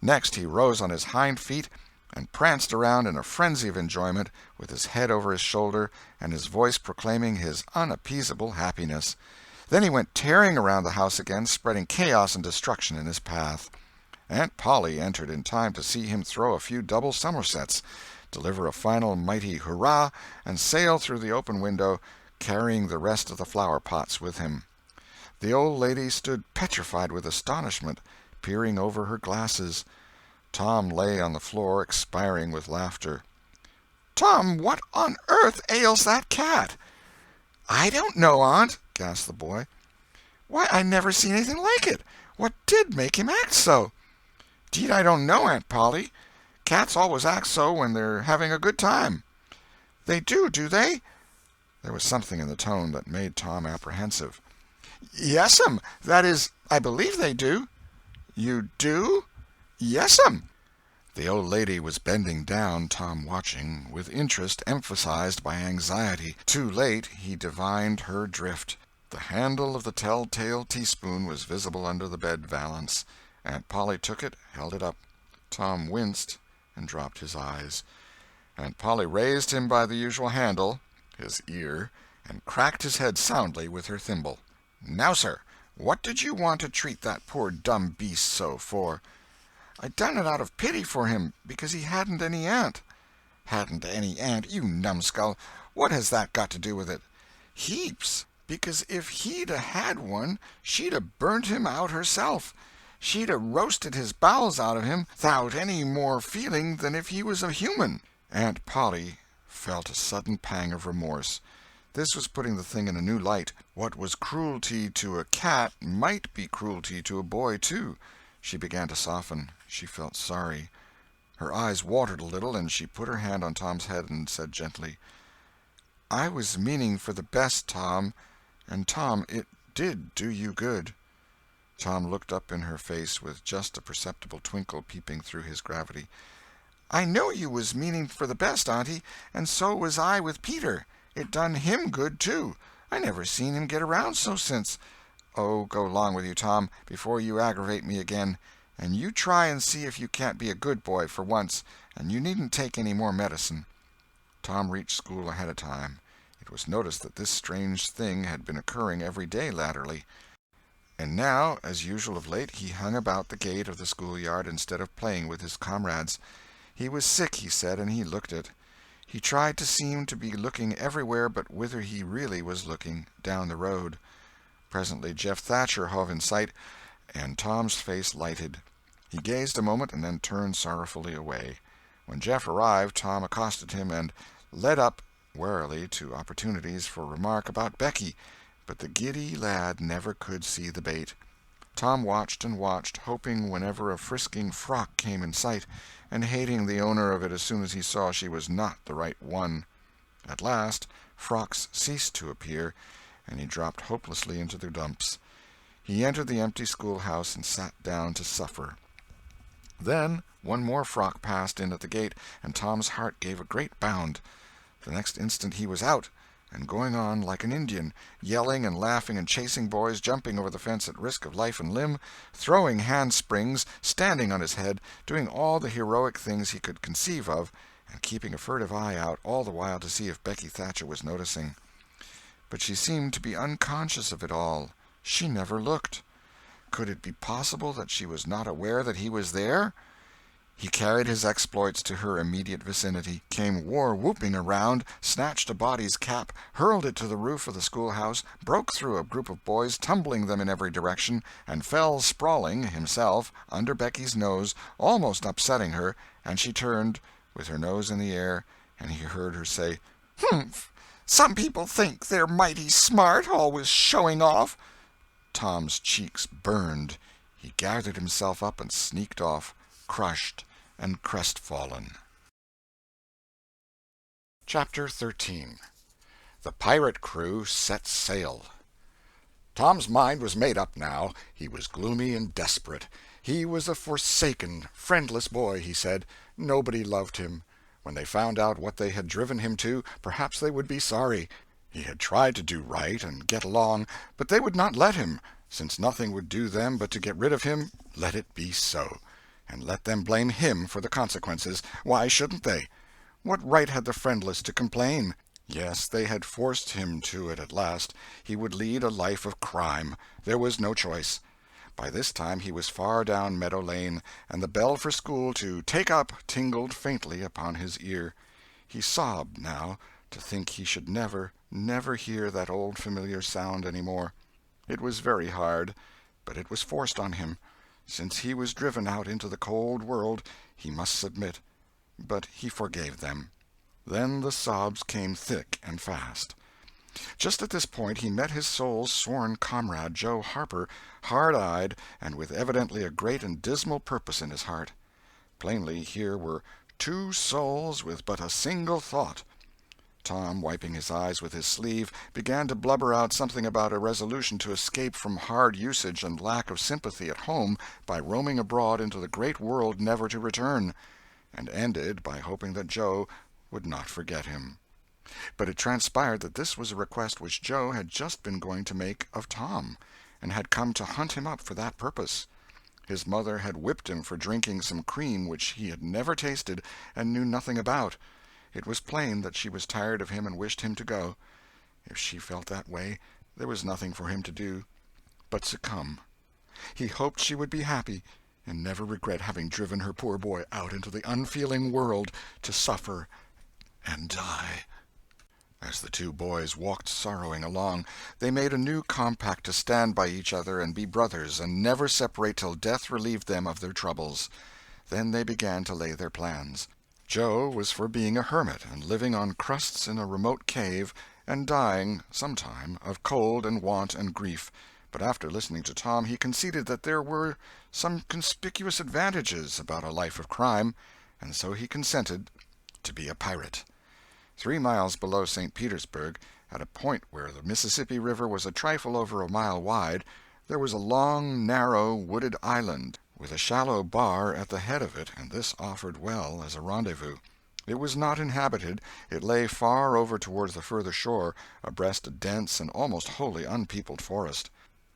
Next he rose on his hind feet and pranced around in a frenzy of enjoyment, with his head over his shoulder and his voice proclaiming his unappeasable happiness. Then he went tearing around the house again, spreading chaos and destruction in his path. Aunt Polly entered in time to see him throw a few double somersets, deliver a final mighty hurrah, and sail through the open window, carrying the rest of the flower-pots with him. The old lady stood petrified with astonishment, peering over her glasses. Tom lay on the floor, expiring with laughter. "Tom, what on earth ails that cat?" "I don't know, Aunt," gasped the boy. "Why, I never seen anything like it. What did make him act so?" "'Deed I don't know, Aunt Polly. Cats always act so when they're having a good time." "They do they?" There was something in the tone that made Tom apprehensive. "Yes'm. That is, I believe they do." "You do?" "Yes'm." The old lady was bending down, Tom watching, with interest emphasized by anxiety. Too late he divined her drift. The handle of the tell-tale teaspoon was visible under the bed valance. Aunt Polly took it, held it up. Tom winced and dropped his eyes. Aunt Polly raised him by the usual handle, his ear, and cracked his head soundly with her thimble. "Now, sir, what did you want to treat that poor dumb beast so for?" "I done it out of pity for him, because he hadn't any aunt." "Hadn't any aunt, you numbskull! What has that got to do with it?" "Heaps. Because if he'd a had one, she'd a burnt him out herself. She'd a roasted his bowels out of him, 'thout any more feeling than if he was a human." Aunt Polly felt a sudden pang of remorse. This was putting the thing in a new light. What was cruelty to a cat might be cruelty to a boy, too. She began to soften. She felt sorry. Her eyes watered a little, and she put her hand on Tom's head and said gently, "I was meaning for the best, Tom, and, Tom, it did do you good." Tom looked up in her face with just a perceptible twinkle peeping through his gravity. "I know you was meaning for the best, Auntie, and so was I with Peter. It done him good, too. I never seen him get around so since—" "Oh, go along with you, Tom, before you aggravate me again. And you try and see if you can't be a good boy for once, and you needn't take any more medicine." Tom reached school ahead of time. It was noticed that this strange thing had been occurring every day latterly. And now, as usual of late, he hung about the gate of the schoolyard instead of playing with his comrades. He was sick, he said, and he looked it. He tried to seem to be looking everywhere but whither he really was looking, down the road. Presently Jeff Thatcher hove in sight, and Tom's face lighted. He gazed a moment and then turned sorrowfully away. When Jeff arrived, Tom accosted him and led up warily to opportunities for remark about Becky, but the giddy lad never could see the bait. Tom watched and watched, hoping whenever a frisking frock came in sight, and hating the owner of it as soon as he saw she was not the right one. At last frocks ceased to appear, and he dropped hopelessly into the dumps. He entered the empty schoolhouse and sat down to suffer. Then one more frock passed in at the gate, and Tom's heart gave a great bound. The next instant he was out, and going on like an Indian, yelling and laughing and chasing boys, jumping over the fence at risk of life and limb, throwing handsprings, standing on his head, doing all the heroic things he could conceive of, and keeping a furtive eye out all the while to see if Becky Thatcher was noticing. But she seemed to be unconscious of it all. She never looked. Could it be possible that she was not aware that he was there? He carried his exploits to her immediate vicinity, came war-whooping around, snatched a body's cap, hurled it to the roof of the schoolhouse, broke through a group of boys, tumbling them in every direction, and fell sprawling, himself, under Becky's nose, almost upsetting her, and she turned, with her nose in the air, and he heard her say, "Humph! Some people think they're mighty smart, always showing off." Tom's cheeks burned. He gathered himself up and sneaked off, crushed and crestfallen. Chapter 13. The pirate crew set sail. Tom's mind was made up now. He was gloomy and desperate. He was a forsaken, friendless boy, he said. Nobody loved him. When they found out what they had driven him to, perhaps they would be sorry. He had tried to do right and get along, but they would not let him. Since nothing would do them but to get rid of him, let it be so. And let them blame him for the consequences. Why shouldn't they? What right had the friendless to complain? Yes, they had forced him to it at last. He would lead a life of crime. There was no choice. By this time he was far down Meadow Lane, and the bell for school to "take up" tingled faintly upon his ear. He sobbed, now, to think he should never, never hear that old familiar sound any more. It was very hard, but it was forced on him. Since he was driven out into the cold world, he must submit. But he forgave them. Then the sobs came thick and fast. Just at this point he met his soul's sworn comrade, Joe Harper, hard-eyed, and with evidently a great and dismal purpose in his heart. Plainly, here were two souls with but a single thought. Tom, wiping his eyes with his sleeve, began to blubber out something about a resolution to escape from hard usage and lack of sympathy at home by roaming abroad into the great world never to return, and ended by hoping that Joe would not forget him. But it transpired that this was a request which Joe had just been going to make of Tom, and had come to hunt him up for that purpose. His mother had whipped him for drinking some cream which he had never tasted and knew nothing about. It was plain that she was tired of him and wished him to go. If she felt that way, there was nothing for him to do but succumb. He hoped she would be happy, and never regret having driven her poor boy out into the unfeeling world to suffer and die. As the two boys walked sorrowing along, they made a new compact to stand by each other and be brothers, and never separate till death relieved them of their troubles. Then they began to lay their plans. Joe was for being a hermit, and living on crusts in a remote cave, and dying, sometime, of cold and want and grief. But after listening to Tom, he conceded that there were some conspicuous advantages about a life of crime, and so he consented to be a pirate. 3 miles below St. Petersburg, at a point where the Mississippi River was a trifle over a mile wide, there was a long, narrow, wooded island, with a shallow bar at the head of it, and this offered well as a rendezvous. It was not inhabited. It lay far over towards the further shore, abreast a dense and almost wholly unpeopled forest.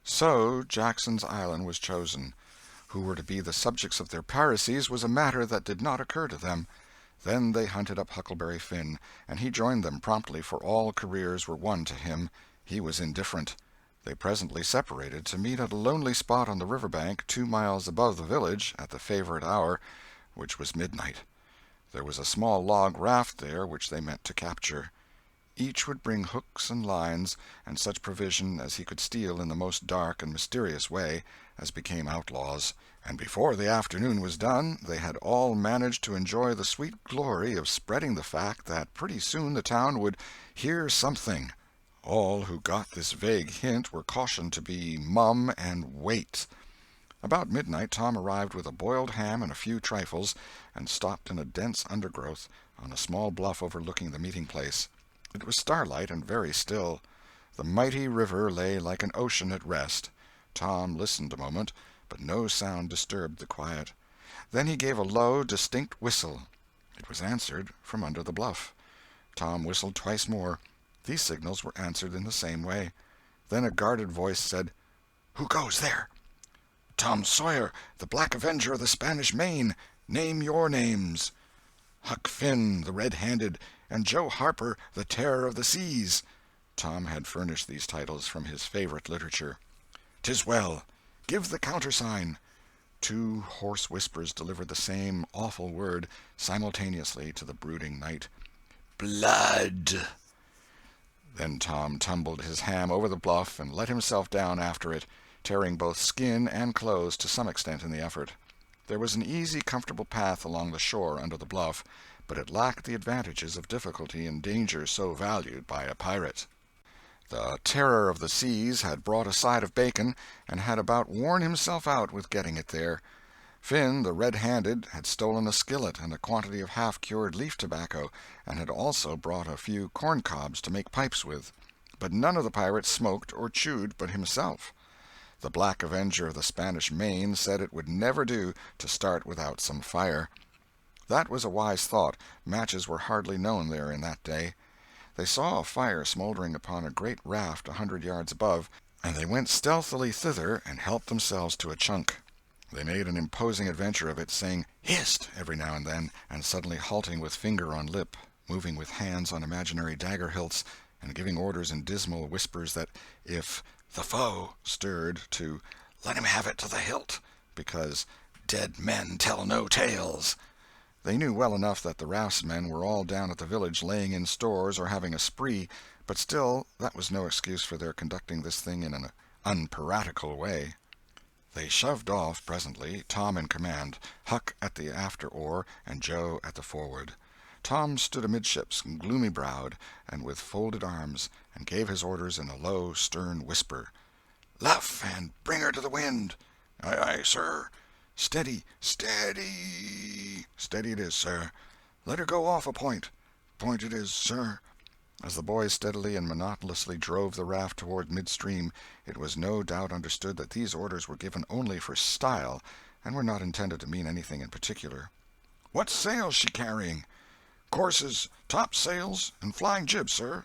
So Jackson's Island was chosen. Who were to be the subjects of their piracies was a matter that did not occur to them. Then they hunted up Huckleberry Finn, and he joined them promptly, for all careers were one to him. He was indifferent. They presently separated to meet at a lonely spot on the river bank 2 miles above the village at the favorite hour, which was midnight. There was a small log raft there which they meant to capture. Each would bring hooks and lines, and such provision as he could steal in the most dark and mysterious way, as became outlaws, and before the afternoon was done they had all managed to enjoy the sweet glory of spreading the fact that pretty soon the town would hear something. All who got this vague hint were cautioned to be mum and wait. About midnight Tom arrived with a boiled ham and a few trifles, and stopped in a dense undergrowth on a small bluff overlooking the meeting-place. It was starlight and very still. The mighty river lay like an ocean at rest. Tom listened a moment, but no sound disturbed the quiet. Then he gave a low, distinct whistle. It was answered from under the bluff. Tom whistled twice more. These signals were answered in the same way. Then a guarded voice said, "Who goes there?" "Tom Sawyer, the Black Avenger of the Spanish Main. Name your names." "Huck Finn, the Red-Handed, and Joe Harper, the Terror of the Seas." Tom had furnished these titles from his favorite literature. "'Tis well. Give the countersign." Two hoarse whispers delivered the same awful word simultaneously to the brooding night: "Blood!" Then Tom tumbled his ham over the bluff and let himself down after it, tearing both skin and clothes to some extent in the effort. There was an easy, comfortable path along the shore under the bluff, but it lacked the advantages of difficulty and danger so valued by a pirate. The terror of the seas had brought a side of bacon, and had about worn himself out with getting it there. Finn, the red-handed, had stolen a skillet and a quantity of half-cured leaf tobacco, and had also brought a few corn-cobs to make pipes with. But none of the pirates smoked or chewed but himself. The Black Avenger of the Spanish Main said it would never do to start without some fire. That was a wise thought. Matches were hardly known there in that day. They saw a fire smoldering upon a great raft 100 yards above, and they went stealthily thither and helped themselves to a chunk. They made an imposing adventure of it, saying "Hist!" every now and then, and suddenly halting with finger on lip, moving with hands on imaginary dagger hilts, and giving orders in dismal whispers that if the foe stirred, to "let him have it to the hilt," because "dead men tell no tales." They knew well enough that the raftsmen were all down at the village laying in stores or having a spree, but still that was no excuse for their conducting this thing in an unpiratical way. They shoved off presently, Tom in command, Huck at the after oar, and Joe at the forward. Tom stood amidships, gloomy-browed, and with folded arms, and gave his orders in a low, stern whisper: "Luff, and bring her to the wind." "Aye, aye, sir." "Steady, steady." "Steady it is, sir." "Let her go off a point." "Point it is, sir." As the boys steadily and monotonously drove the raft toward midstream, it was no doubt understood that these orders were given only for style, and were not intended to mean anything in particular. "What sail's she carrying?" "Courses, topsails, and flying jib, sir."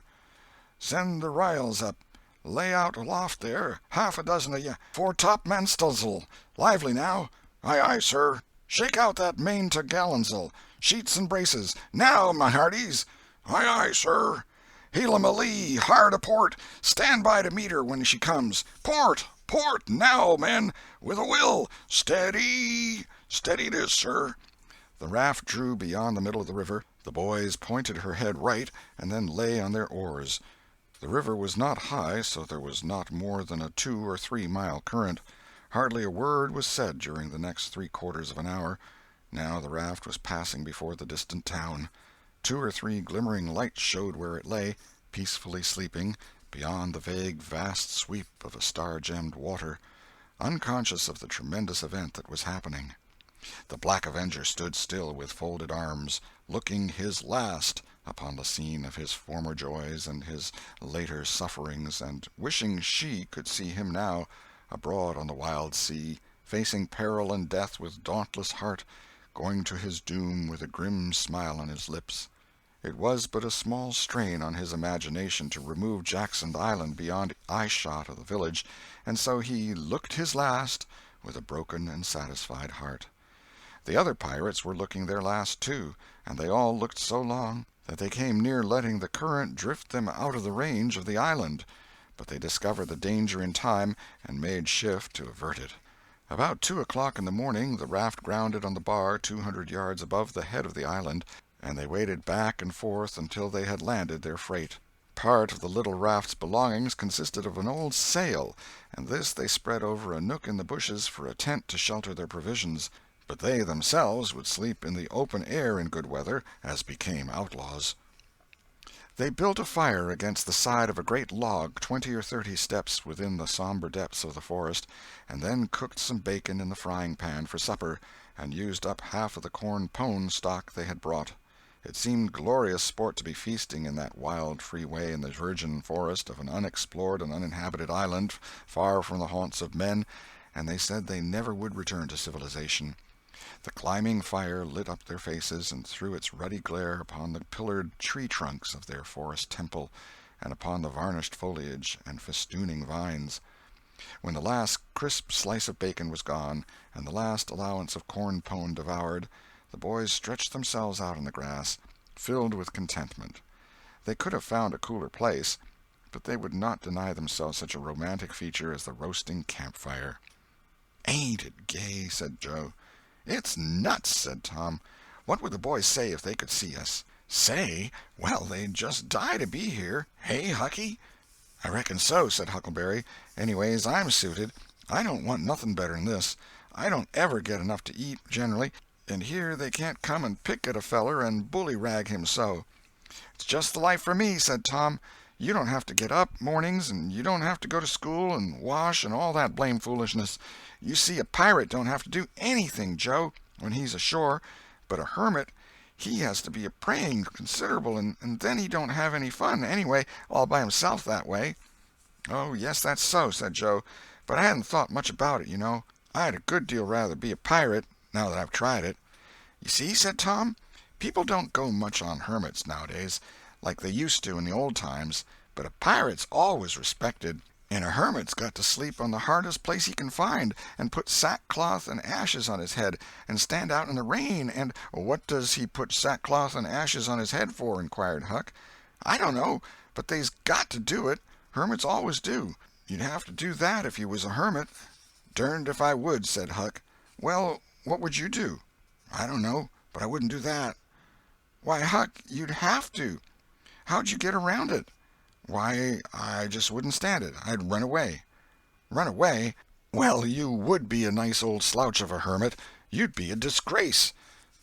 "Send the r'yals up. Lay out aloft there, half a dozen of ye, fore-topmaststuns'l. Lively now." "Aye, aye, sir." "Shake out that main t'gallantsail. Sheets and braces. Now, my hearties." "Aye, aye, sir." "Heel 'em a lee, hard a port. Stand by to meet her when she comes. Port! Port! Now, men! With a will! Steady!" "Steady it is, sir." The raft drew beyond the middle of the river. The boys pointed her head right, and then lay on their oars. The river was not high, so there was not more than a 2 or 3 mile current. Hardly a word was said during the next 3/4 of an hour. Now the raft was passing before the distant town. 2 or 3 glimmering lights showed where it lay, peacefully sleeping, beyond the vague vast sweep of a star-gemmed water, unconscious of the tremendous event that was happening. The Black Avenger stood still with folded arms, looking his last upon the scene of his former joys and his later sufferings, and wishing she could see him now, abroad on the wild sea, facing peril and death with dauntless heart, going to his doom with a grim smile on his lips. It was but a small strain on his imagination to remove Jackson Island beyond eye-shot of the village, and so he "looked his last" with a broken and satisfied heart. The other pirates were looking their last, too, and they all looked so long that they came near letting the current drift them out of the range of the island. But they discovered the danger in time, and made shift to avert it. About 2 o'clock in the morning the raft grounded on the bar 200 yards above the head of the island, and they waded back and forth until they had landed their freight. Part of the little raft's belongings consisted of an old sail, and this they spread over a nook in the bushes for a tent to shelter their provisions, but they themselves would sleep in the open air in good weather, as became outlaws. They built a fire against the side of a great log 20 or 30 steps within the somber depths of the forest, and then cooked some bacon in the frying-pan for supper, and used up half of the corn pone stock they had brought. It seemed glorious sport to be feasting in that wild, free way in the virgin forest of an unexplored and uninhabited island, far from the haunts of men, and they said they never would return to civilization. The climbing fire lit up their faces and threw its ruddy glare upon the pillared tree-trunks of their forest temple, and upon the varnished foliage and festooning vines. When the last crisp slice of bacon was gone, and the last allowance of corn pone devoured, the boys stretched themselves out on the grass, filled with contentment. They could have found a cooler place, but they would not deny themselves such a romantic feature as the roasting campfire. "Ain't it gay?" said Joe. "It's nuts," said Tom. "What would the boys say if they could see us?" "Say? Well, they'd just die to be here. Hey, Hucky?" "I reckon so," said Huckleberry. "Anyways, I'm suited. I don't want nothing better'n this. I don't ever get enough to eat, generally, and here they can't come and pick at a feller and bully-rag him so." "It's just the life for me," said Tom. "You don't have to get up, mornings, and you don't have to go to school and wash and all that blame foolishness. You see, a pirate don't have to do anything, Joe, when he's ashore, but a hermit, he has to be a-praying considerable, and then he don't have any fun, anyway, all by himself that way." "Oh, yes, that's so," said Joe, "but I hadn't thought much about it, you know. I'd a good deal rather be a pirate, now that I've tried it." "You see," said Tom, "people don't go much on hermits nowadays, like they used to in the old times, but a pirate's always respected, and a hermit's got to sleep on the hardest place he can find, and put sackcloth and ashes on his head, and stand out in the rain, and—" "What does he put sackcloth and ashes on his head for?" inquired Huck. "I don't know, but they's got to do it. Hermits always do. You'd have to do that if you was a hermit." "Derned if I would," said Huck. "Well, what would you do?" "I don't know, but I wouldn't do that." "Why, Huck, you'd have to. How'd you get around it?" "Why, I just wouldn't stand it. I'd run away." "Run away? Well, you would be a nice old slouch of a hermit. You'd be a disgrace."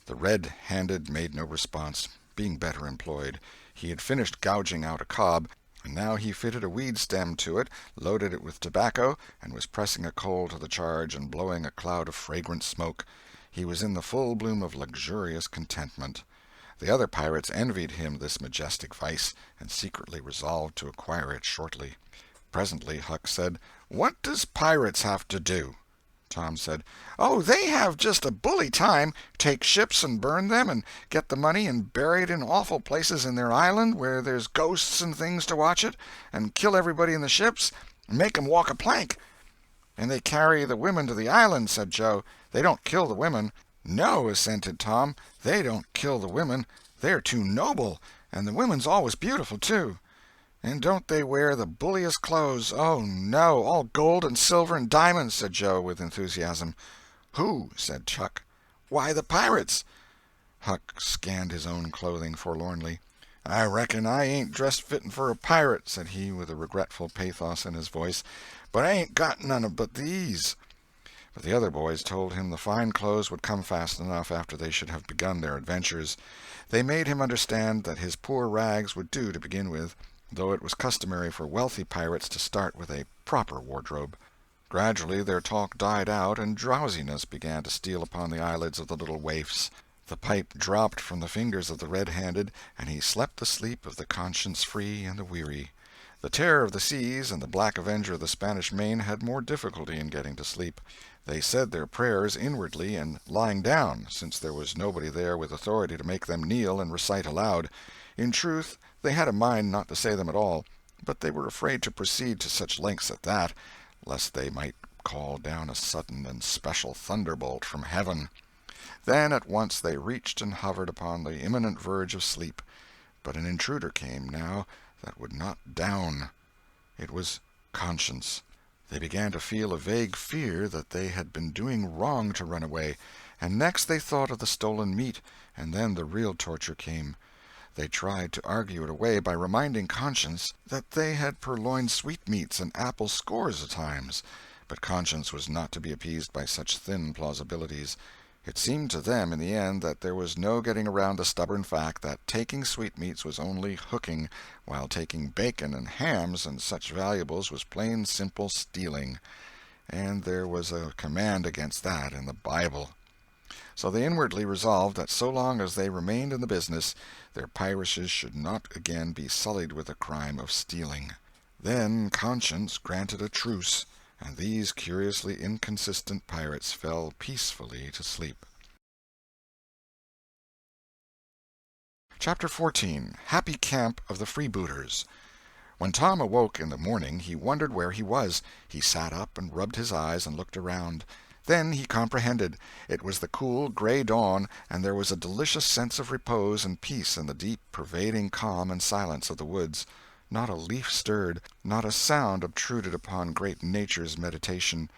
The red-handed made no response, being better employed. He had finished gouging out a cob, and now he fitted a weed stem to it, loaded it with tobacco, and was pressing a coal to the charge and blowing a cloud of fragrant smoke. He was in the full bloom of luxurious contentment. The other pirates envied him this majestic vice, and secretly resolved to acquire it shortly. Presently Huck said, "What does pirates have to do?" Tom said, "Oh, they have just a bully time. Take ships and burn them, and get the money and bury it in awful places in their island where there's ghosts and things to watch it, and kill everybody in the ships, and make 'em walk a plank." "And they carry the women to the island," said Joe. "They don't kill the women." "No," assented Tom, "they don't kill the women. They're too noble, and the women's always beautiful, too." "And don't they wear the bulliest clothes? Oh, no, all gold and silver and diamonds," said Joe, with enthusiasm. "Who?" said Huck. "Why, the pirates." Huck scanned his own clothing forlornly. "I reckon I ain't dressed fitting for a pirate," said he, with a regretful pathos in his voice, "but I ain't got none but these." But the other boys told him the fine clothes would come fast enough after they should have begun their adventures. They made him understand that his poor rags would do to begin with, though it was customary for wealthy pirates to start with a proper wardrobe. Gradually their talk died out, and drowsiness began to steal upon the eyelids of the little waifs. The pipe dropped from the fingers of the red-handed, and he slept the sleep of the conscience-free and the weary. The Terror of the Seas and the Black Avenger of the Spanish Main had more difficulty in getting to sleep. They said their prayers inwardly and lying down, since there was nobody there with authority to make them kneel and recite aloud. In truth, they had a mind not to say them at all, but they were afraid to proceed to such lengths at that, lest they might call down a sudden and special thunderbolt from heaven. Then at once they reached and hovered upon the imminent verge of sleep. But an intruder came, now, that would not down. It was conscience. They began to feel a vague fear that they had been doing wrong to run away, and next they thought of the stolen meat, and then the real torture came. They tried to argue it away by reminding conscience that they had purloined sweetmeats and apples scores of times, but conscience was not to be appeased by such thin plausibilities. It seemed to them in the end that there was no getting around the stubborn fact that taking sweetmeats was only hooking, while taking bacon and hams and such valuables was plain simple stealing, and there was a command against that in the Bible. So they inwardly resolved that so long as they remained in the business, their piracies should not again be sullied with the crime of stealing. Then conscience granted a truce, and these curiously inconsistent pirates fell peacefully to sleep. Chapter 14. Happy Camp of the Freebooters. When Tom awoke in the morning, he wondered where he was. He sat up and rubbed his eyes and looked around. Then he comprehended. It was the cool, gray dawn, and there was a delicious sense of repose and peace in the deep, pervading calm and silence of the woods. Not a leaf stirred, not a sound obtruded upon great Nature's meditation.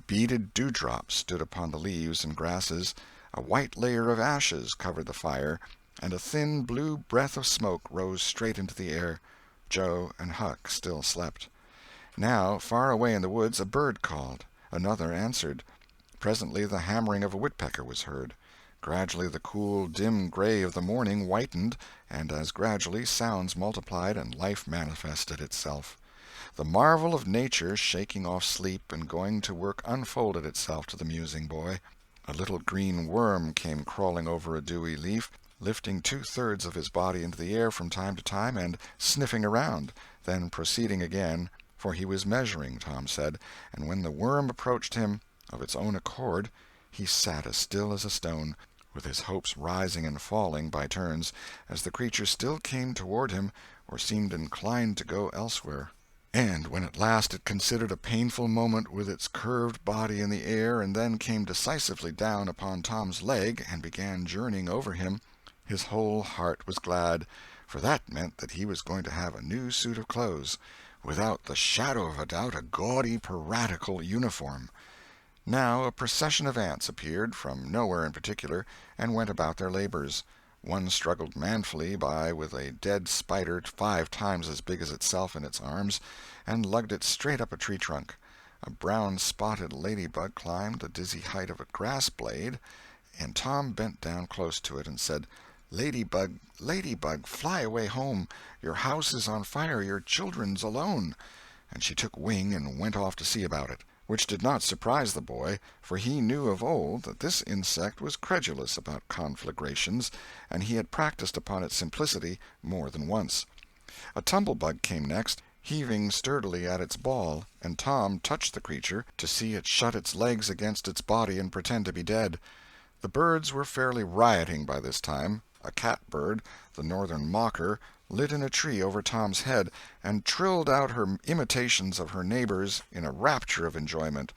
Beaded dewdrops stood upon the leaves and grasses, a white layer of ashes covered the fire, and a thin blue breath of smoke rose straight into the air. Joe and Huck still slept. Now, far away in the woods, a bird called. Another answered. Presently the hammering of a woodpecker was heard. Gradually the cool, dim gray of the morning whitened, and as gradually sounds multiplied and life manifested itself. The marvel of nature shaking off sleep and going to work unfolded itself to the musing boy. A little green worm came crawling over a dewy leaf, lifting 2/3 of his body into the air from time to time and sniffing around, then proceeding again, for he was measuring, Tom said, and when the worm approached him of its own accord, he sat as still as a stone, with his hopes rising and falling by turns, as the creature still came toward him or seemed inclined to go elsewhere. And when at last it considered a painful moment with its curved body in the air and then came decisively down upon Tom's leg and began journeying over him, his whole heart was glad, for that meant that he was going to have a new suit of clothes, without the shadow of a doubt a gaudy piratical uniform. Now a procession of ants appeared, from nowhere in particular, and went about their labors. One struggled manfully by with a dead spider 5 times as big as itself in its arms, and lugged it straight up a tree trunk. A brown-spotted ladybug climbed the dizzy height of a grass blade, and Tom bent down close to it and said, "Ladybug, ladybug, fly away home. Your house is on fire, your children's alone." And she took wing and went off to see about it, which did not surprise the boy, for he knew of old that this insect was credulous about conflagrations, and he had practised upon its simplicity more than once. A tumblebug came next, heaving sturdily at its ball, and Tom touched the creature to see it shut its legs against its body and pretend to be dead. The birds were fairly rioting by this time. A catbird, the northern mocker, lit in a tree over Tom's head, and trilled out her imitations of her neighbors in a rapture of enjoyment.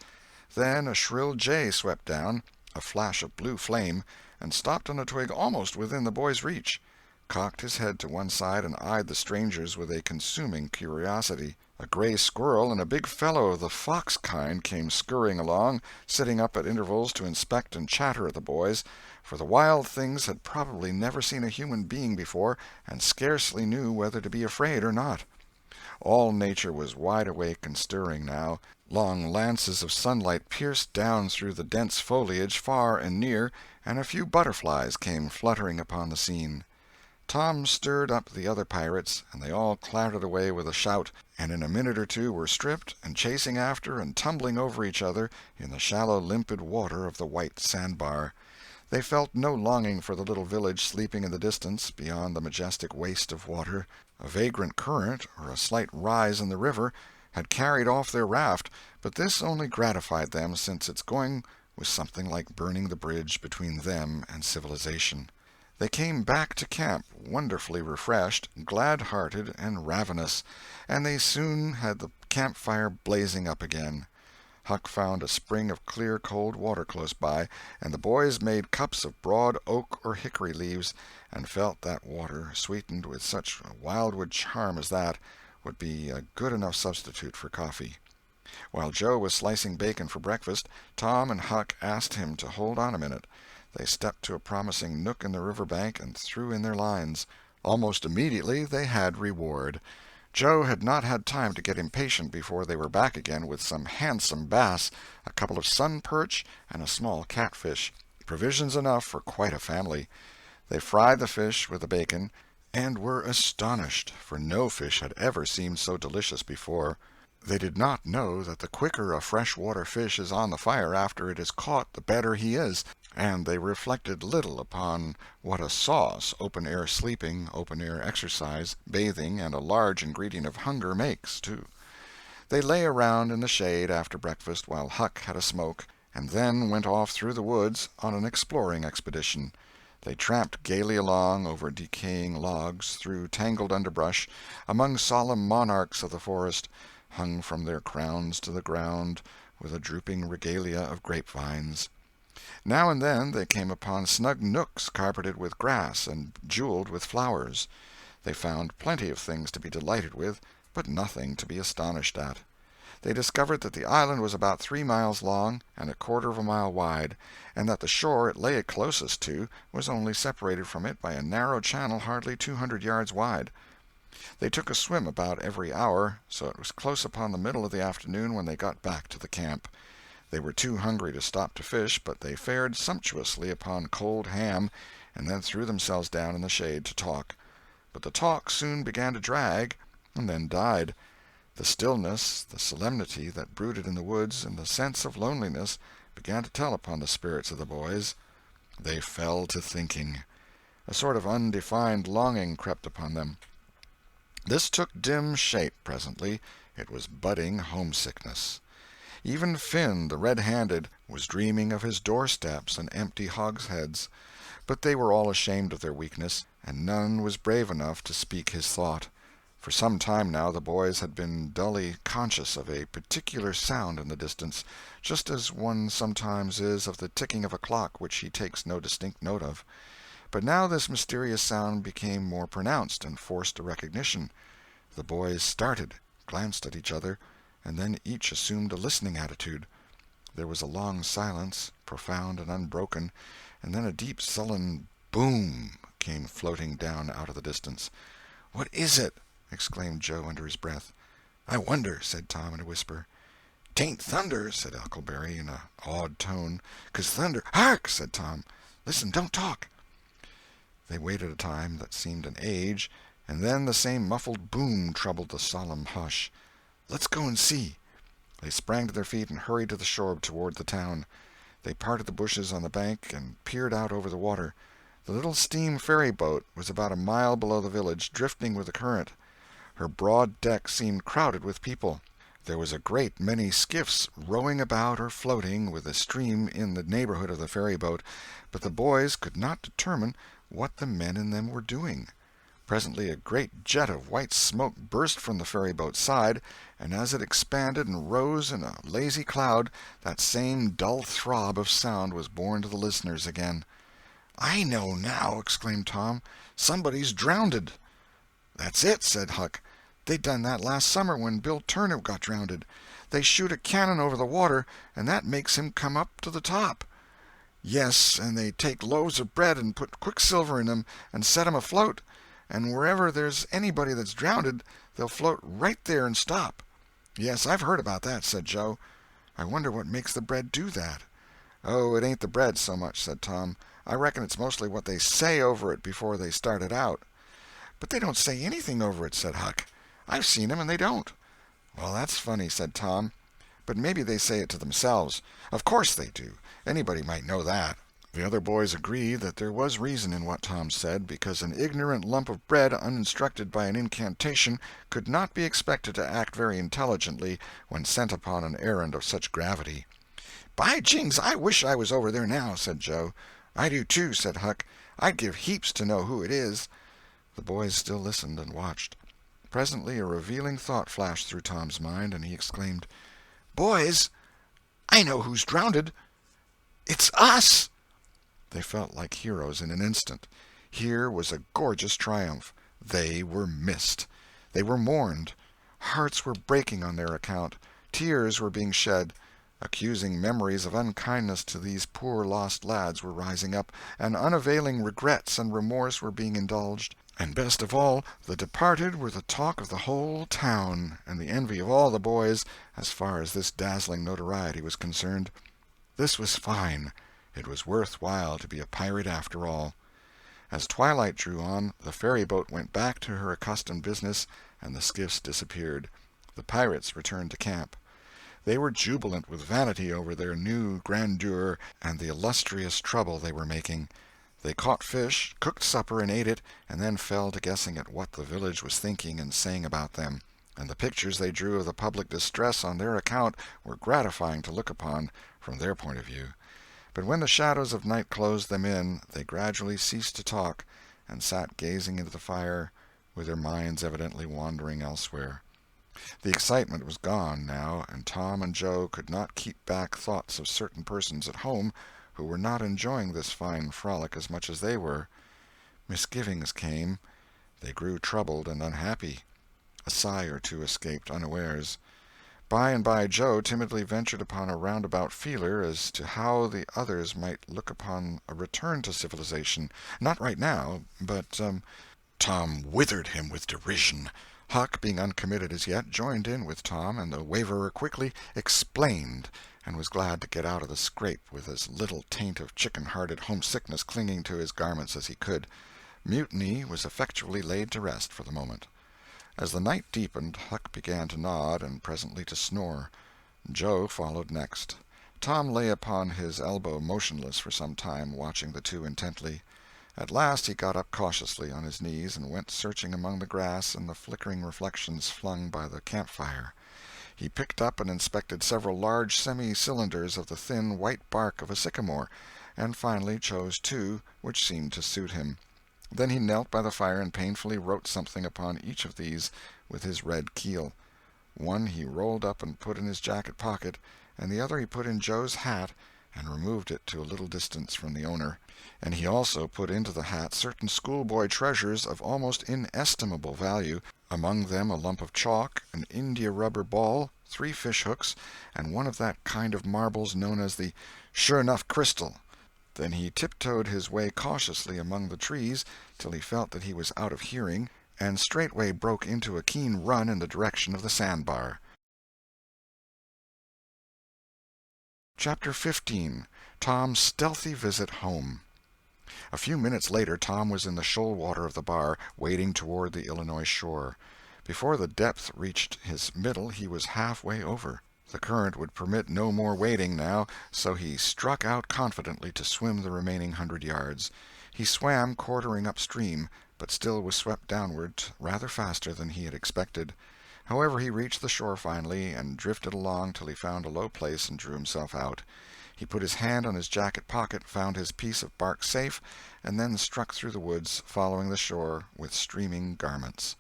Then a shrill jay swept down, a flash of blue flame, and stopped on a twig almost within the boy's reach, cocked his head to one side and eyed the strangers with a consuming curiosity. A gray squirrel and a big fellow of the fox kind came scurrying along, sitting up at intervals to inspect and chatter at the boys, for the wild things had probably never seen a human being before and scarcely knew whether to be afraid or not. All nature was wide awake and stirring now. Long lances of sunlight pierced down through the dense foliage far and near, and a few butterflies came fluttering upon the scene. Tom stirred up the other pirates, and they all clattered away with a shout, and in a minute or two were stripped and chasing after and tumbling over each other in the shallow limpid water of the white sandbar. They felt no longing for the little village sleeping in the distance beyond the majestic waste of water. A vagrant current, or a slight rise in the river, had carried off their raft, but this only gratified them, since its going was something like burning the bridge between them and civilization. They came back to camp wonderfully refreshed, glad-hearted, and ravenous, and they soon had the campfire blazing up again. Huck found a spring of clear cold water close by, and the boys made cups of broad oak or hickory leaves, and felt that water, sweetened with such wildwood charm as that, would be a good enough substitute for coffee. While Joe was slicing bacon for breakfast, Tom and Huck asked him to hold on a minute. They stepped to a promising nook in the river bank and threw in their lines. Almost immediately they had reward. Joe had not had time to get impatient before they were back again with some handsome bass, a couple of sun perch, and a small catfish, provisions enough for quite a family. They fried the fish with the bacon, and were astonished, for no fish had ever seemed so delicious before. They did not know that the quicker a fresh-water fish is on the fire after it is caught, the better he is, and they reflected little upon what a sauce open-air sleeping, open-air exercise, bathing, and a large ingredient of hunger makes, too. They lay around in the shade after breakfast while Huck had a smoke, and then went off through the woods on an exploring expedition. They tramped gaily along over decaying logs, through tangled underbrush, among solemn monarchs of the forest, hung from their crowns to the ground with a drooping regalia of grapevines. Now and then they came upon snug nooks carpeted with grass and jeweled with flowers. They found plenty of things to be delighted with, but nothing to be astonished at. they discovered that the island was about 3 miles long and a quarter of a mile wide, and that the shore it lay closest to was only separated from it by a narrow channel hardly 200 yards wide. They took a swim about every hour, so it was close upon the middle of the afternoon when they got back to the camp. They were too hungry to stop to fish, but they fared sumptuously upon cold ham, and then threw themselves down in the shade to talk. But the talk soon began to drag, and then died. The stillness, the solemnity that brooded in the woods, and the sense of loneliness began to tell upon the spirits of the boys. They fell to thinking. A sort of undefined longing crept upon them. This took dim shape presently. It was budding homesickness. Even Finn, the red-handed, was dreaming of his doorsteps and empty hogsheads. But they were all ashamed of their weakness, and none was brave enough to speak his thought. For some time now the boys had been dully conscious of a particular sound in the distance, just as one sometimes is of the ticking of a clock which he takes no distinct note of. But now this mysterious sound became more pronounced and forced a recognition. The boys started, glanced at each other, and then each assumed a listening attitude. There was a long silence, profound and unbroken, and then a deep sullen boom came floating down out of the distance. "What is it?" exclaimed Joe under his breath. "I wonder," said Tom in a whisper. "'Tain't thunder," said Huckleberry in an awed tone. "'Cause thunder—" "Hark!" said Tom. "Listen, don't talk." They waited a time that seemed an age, and then the same muffled boom troubled the solemn hush. "Let's go and see." They sprang to their feet and hurried to the shore toward the town. They parted the bushes on the bank and peered out over the water. The little steam ferry-boat was about a mile below the village, drifting with the current. Her broad deck seemed crowded with people. There was a great many skiffs rowing about or floating with the stream in the neighborhood of the ferry-boat, but the boys could not determine what the men in them were doing. Presently a great jet of white smoke burst from the ferry-boat's side, and as it expanded and rose in a lazy cloud, that same dull throb of sound was borne to the listeners again. "I know now," exclaimed Tom. "Somebody's drownded." "That's it," said Huck. "They done that last summer when Bill Turner got drownded. They shoot a cannon over the water, and that makes him come up to the top." "Yes, and they take loaves of bread and put quicksilver in 'em and set 'em afloat, and wherever there's anybody that's drownded, they'll float right there and stop." "Yes, I've heard about that," said Joe. "I wonder what makes the bread do that." "Oh, it ain't the bread so much," said Tom. "I reckon it's mostly what they say over it before they start it out." "But they don't say anything over it," said Huck. "I've seen 'em, and they don't." "Well, that's funny," said Tom. "But maybe they say it to themselves." "Of course they do. Anybody might know that." The other boys agreed that there was reason in what Tom said, because an ignorant lump of bread uninstructed by an incantation could not be expected to act very intelligently when sent upon an errand of such gravity. "By jings, I wish I was over there now," said Joe. "I do too," said Huck. "I'd give heaps to know who it is." The boys still listened and watched. Presently a revealing thought flashed through Tom's mind, and he exclaimed, "Boys, I know who's drownded. It's us!" They felt like heroes in an instant. Here was a gorgeous triumph. They were missed. They were mourned. Hearts were breaking on their account. Tears were being shed. Accusing memories of unkindness to these poor lost lads were rising up, and unavailing regrets and remorse were being indulged. And best of all, the departed were the talk of the whole town, and the envy of all the boys, as far as this dazzling notoriety was concerned. This was fine. It was worth while to be a pirate after all. As twilight drew on, the ferry-boat went back to her accustomed business, and the skiffs disappeared. The pirates returned to camp. They were jubilant with vanity over their new grandeur and the illustrious trouble they were making. They caught fish, cooked supper, and ate it, and then fell to guessing at what the village was thinking and saying about them, and the pictures they drew of the public distress on their account were gratifying to look upon from their point of view. But when the shadows of night closed them in, they gradually ceased to talk, and sat gazing into the fire, with their minds evidently wandering elsewhere. The excitement was gone, now, and Tom and Joe could not keep back thoughts of certain persons at home who were not enjoying this fine frolic as much as they were. Misgivings came. They grew troubled and unhappy. A sigh or two escaped unawares. By and by Joe timidly ventured upon a roundabout feeler as to how the others might look upon a return to civilization. Not right now, but Tom withered him with derision. Huck, being uncommitted as yet, joined in with Tom, and the waverer quickly "explained," and was glad to get out of the scrape with as little taint of chicken-hearted homesickness clinging to his garments as he could. Mutiny was effectually laid to rest for the moment. As the night deepened, Huck began to nod, and presently to snore. Joe followed next. Tom lay upon his elbow motionless for some time, watching the two intently. At last he got up cautiously on his knees and went searching among the grass and the flickering reflections flung by the campfire. He picked up and inspected several large semi-cylinders of the thin white bark of a sycamore, and finally chose two which seemed to suit him. Then he knelt by the fire and painfully wrote something upon each of these with his red keel. One he rolled up and put in his jacket pocket, and the other he put in Joe's hat and removed it to a little distance from the owner. And he also put into the hat certain schoolboy treasures of almost inestimable value, among them a lump of chalk, an india-rubber ball, 3 fish-hooks, and one of that kind of marbles known as the sure-enough crystal. Then he tiptoed his way cautiously among the trees till he felt that he was out of hearing, and straightway broke into a keen run in the direction of the sandbar. Chapter 15. Tom's Stealthy Visit Home. A few minutes later Tom was in the shoal water of the bar, wading toward the Illinois shore. Before the depth reached his middle he was halfway over. The current would permit no more wading now, so he struck out confidently to swim the remaining 100 yards. He swam quartering upstream, but still was swept downward rather faster than he had expected. However, he reached the shore finally, and drifted along till he found a low place and drew himself out. He put his hand on his jacket pocket, found his piece of bark safe, and then struck through the woods, following the shore with streaming garments.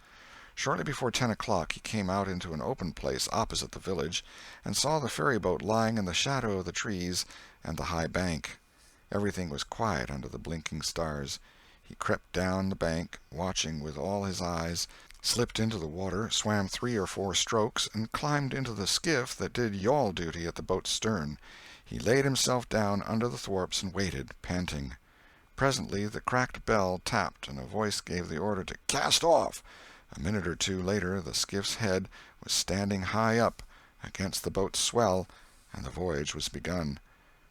Shortly before 10 o'clock he came out into an open place opposite the village, and saw the ferryboat lying in the shadow of the trees and the high bank. Everything was quiet under the blinking stars. He crept down the bank, watching with all his eyes, slipped into the water, swam 3 or 4 strokes, and climbed into the skiff that did yawl duty at the boat's stern. He laid himself down under the thwarts and waited, panting. Presently the cracked bell tapped, and a voice gave the order to "cast off." A minute or two later the skiff's head was standing high up against the boat's swell, and the voyage was begun.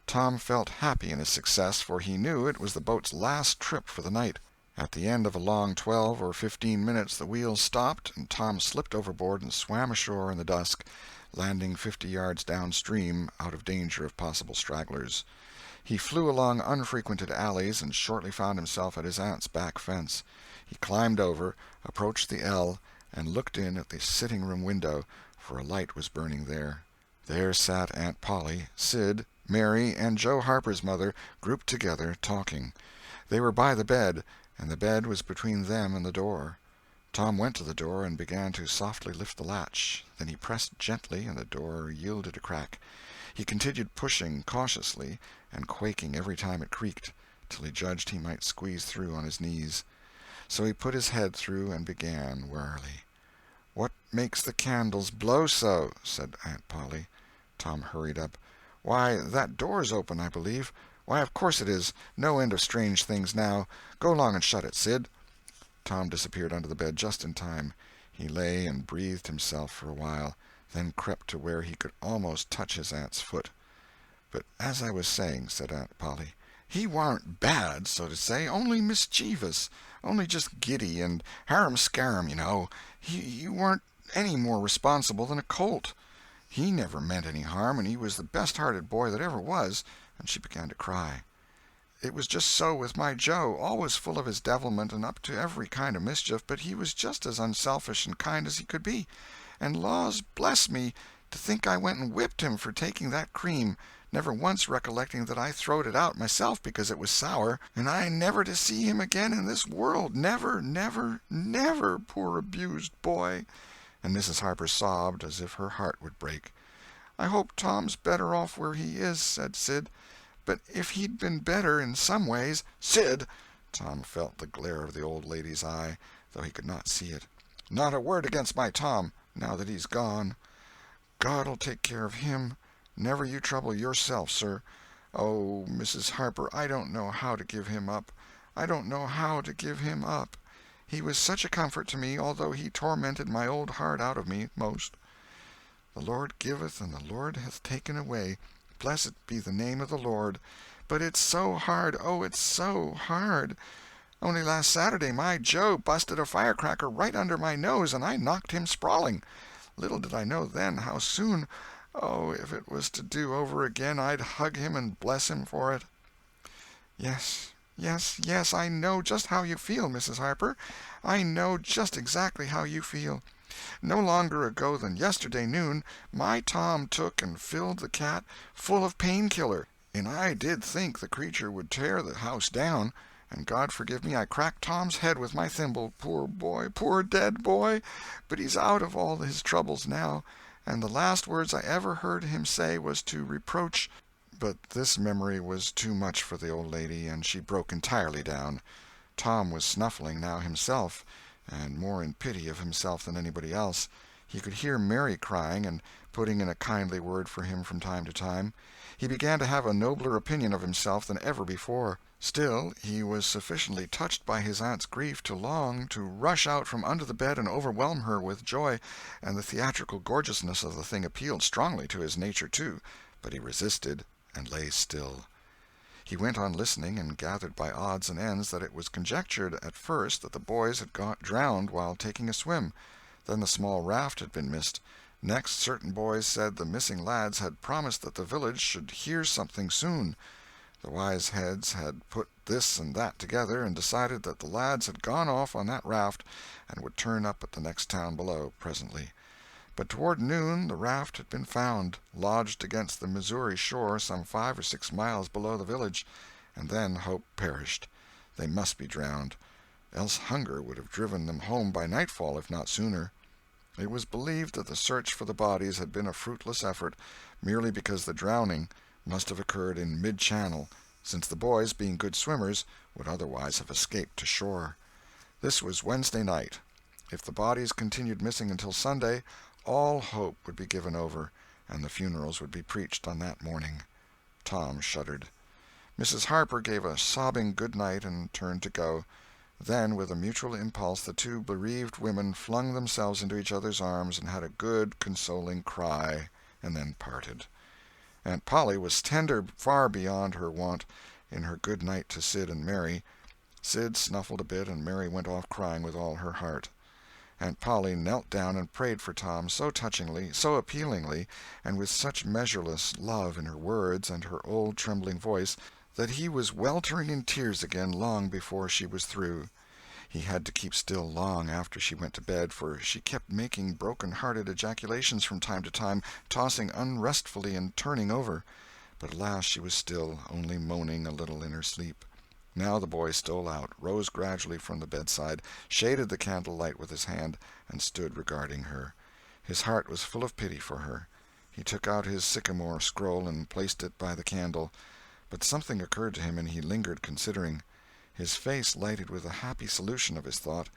Tom felt happy in his success, for he knew it was the boat's last trip for the night. At the end of a long 12 or 15 minutes the wheels stopped, and Tom slipped overboard and swam ashore in the dusk, landing 50 yards downstream, out of danger of possible stragglers. He flew along unfrequented alleys, and shortly found himself at his aunt's back fence. He climbed over, approached the L, and looked in at the sitting-room window, for a light was burning there. There sat Aunt Polly, Sid, Mary, and Joe Harper's mother, grouped together, talking. They were by the bed, and the bed was between them and the door. Tom went to the door and began to softly lift the latch. Then he pressed gently, and the door yielded a crack. He continued pushing cautiously, and quaking every time it creaked, till he judged he might squeeze through on his knees. So he put his head through and began warily. "What makes the candles blow so?" said Aunt Polly. Tom hurried up. "Why, that door's open, I believe. Why, of course it is. No end of strange things now. Go along and shut it, Sid." Tom disappeared under the bed just in time. He lay and breathed himself for a while, then crept to where he could almost touch his aunt's foot. "But as I was saying," said Aunt Polly, "he warn't bad, so to say, only mischievous, only just giddy and harum-scarum, you know. He warn't any more responsible than a colt. He never meant any harm, and he was the best-hearted boy that ever was," and she began to cry. "It was just so with my Joe, always full of his devilment and up to every kind of mischief, but he was just as unselfish and kind as he could be. And laws bless me, to think I went and whipped him for taking that cream, never once recollecting that I throwed it out myself because it was sour, and I never to see him again in this world, never, never, never, poor abused boy." And Mrs. Harper sobbed as if her heart would break. "I hope Tom's better off where he is," said Sid. "But if he'd been better in some ways—" "Sid!" Tom felt the glare of the old lady's eye, though he could not see it. "Not a word against my Tom, now that he's gone." God'll take care of him. Never you trouble yourself, sir. Oh, Mrs. Harper, I don't know how to give him up. I don't know how to give him up. He was such a comfort to me, although he tormented my old heart out of me, most. The Lord giveth, and the Lord hath taken away. Blessed be the name of the Lord. But it's so hard, oh, it's so hard. Only last Saturday my Joe busted a firecracker right under my nose, and I knocked him sprawling. Little did I know then how soon. Oh, if it was to do over again, I'd hug him and bless him for it. Yes, yes, yes, I know just how you feel, Mrs. Harper. I know just exactly how you feel. No longer ago than yesterday noon, my Tom took and filled the cat full of painkiller, and I did think the creature would tear the house down, and God forgive me, I cracked Tom's head with my thimble, poor boy, poor dead boy, but he's out of all his troubles now, and the last words I ever heard him say was to reproach. But this memory was too much for the old lady, and she broke entirely down. Tom was snuffling now himself, and more in pity of himself than anybody else. He could hear Mary crying and putting in a kindly word for him from time to time. He began to have a nobler opinion of himself than ever before. Still, he was sufficiently touched by his aunt's grief to long to rush out from under the bed and overwhelm her with joy, and the theatrical gorgeousness of the thing appealed strongly to his nature, too, but he resisted and lay still. He went on listening, and gathered by odds and ends that it was conjectured at first that the boys had got drowned while taking a swim. Then the small raft had been missed. Next, certain boys said the missing lads had promised that the village should hear something soon. The wise heads had put this and that together, and decided that the lads had gone off on that raft and would turn up at the next town below presently. But toward noon the raft had been found, lodged against the Missouri shore some 5 or 6 miles below the village, and then hope perished. They must be drowned, else hunger would have driven them home by nightfall, if not sooner. It was believed that the search for the bodies had been a fruitless effort, merely because the drowning must have occurred in mid-channel, since the boys, being good swimmers, would otherwise have escaped to shore. This was Wednesday night. If the bodies continued missing until Sunday, all hope would be given over, and the funerals would be preached on that morning. Tom shuddered. Mrs. Harper gave a sobbing good night and turned to go. Then, with a mutual impulse, the two bereaved women flung themselves into each other's arms and had a good, consoling cry, and then parted. Aunt Polly was tender far beyond her wont in her good night to Sid and Mary. Sid snuffled a bit, and Mary went off crying with all her heart. Aunt Polly knelt down and prayed for Tom so touchingly, so appealingly, and with such measureless love in her words and her old trembling voice, that he was weltering in tears again long before she was through. He had to keep still long after she went to bed, for she kept making broken-hearted ejaculations from time to time, tossing unrestfully and turning over. But at last she was still, only moaning a little in her sleep. Now the boy stole out, rose gradually from the bedside, shaded the candle-light with his hand, and stood regarding her. His heart was full of pity for her. He took out his sycamore scroll and placed it by the candle. But something occurred to him, and he lingered considering. His face lighted with a happy solution of his thought.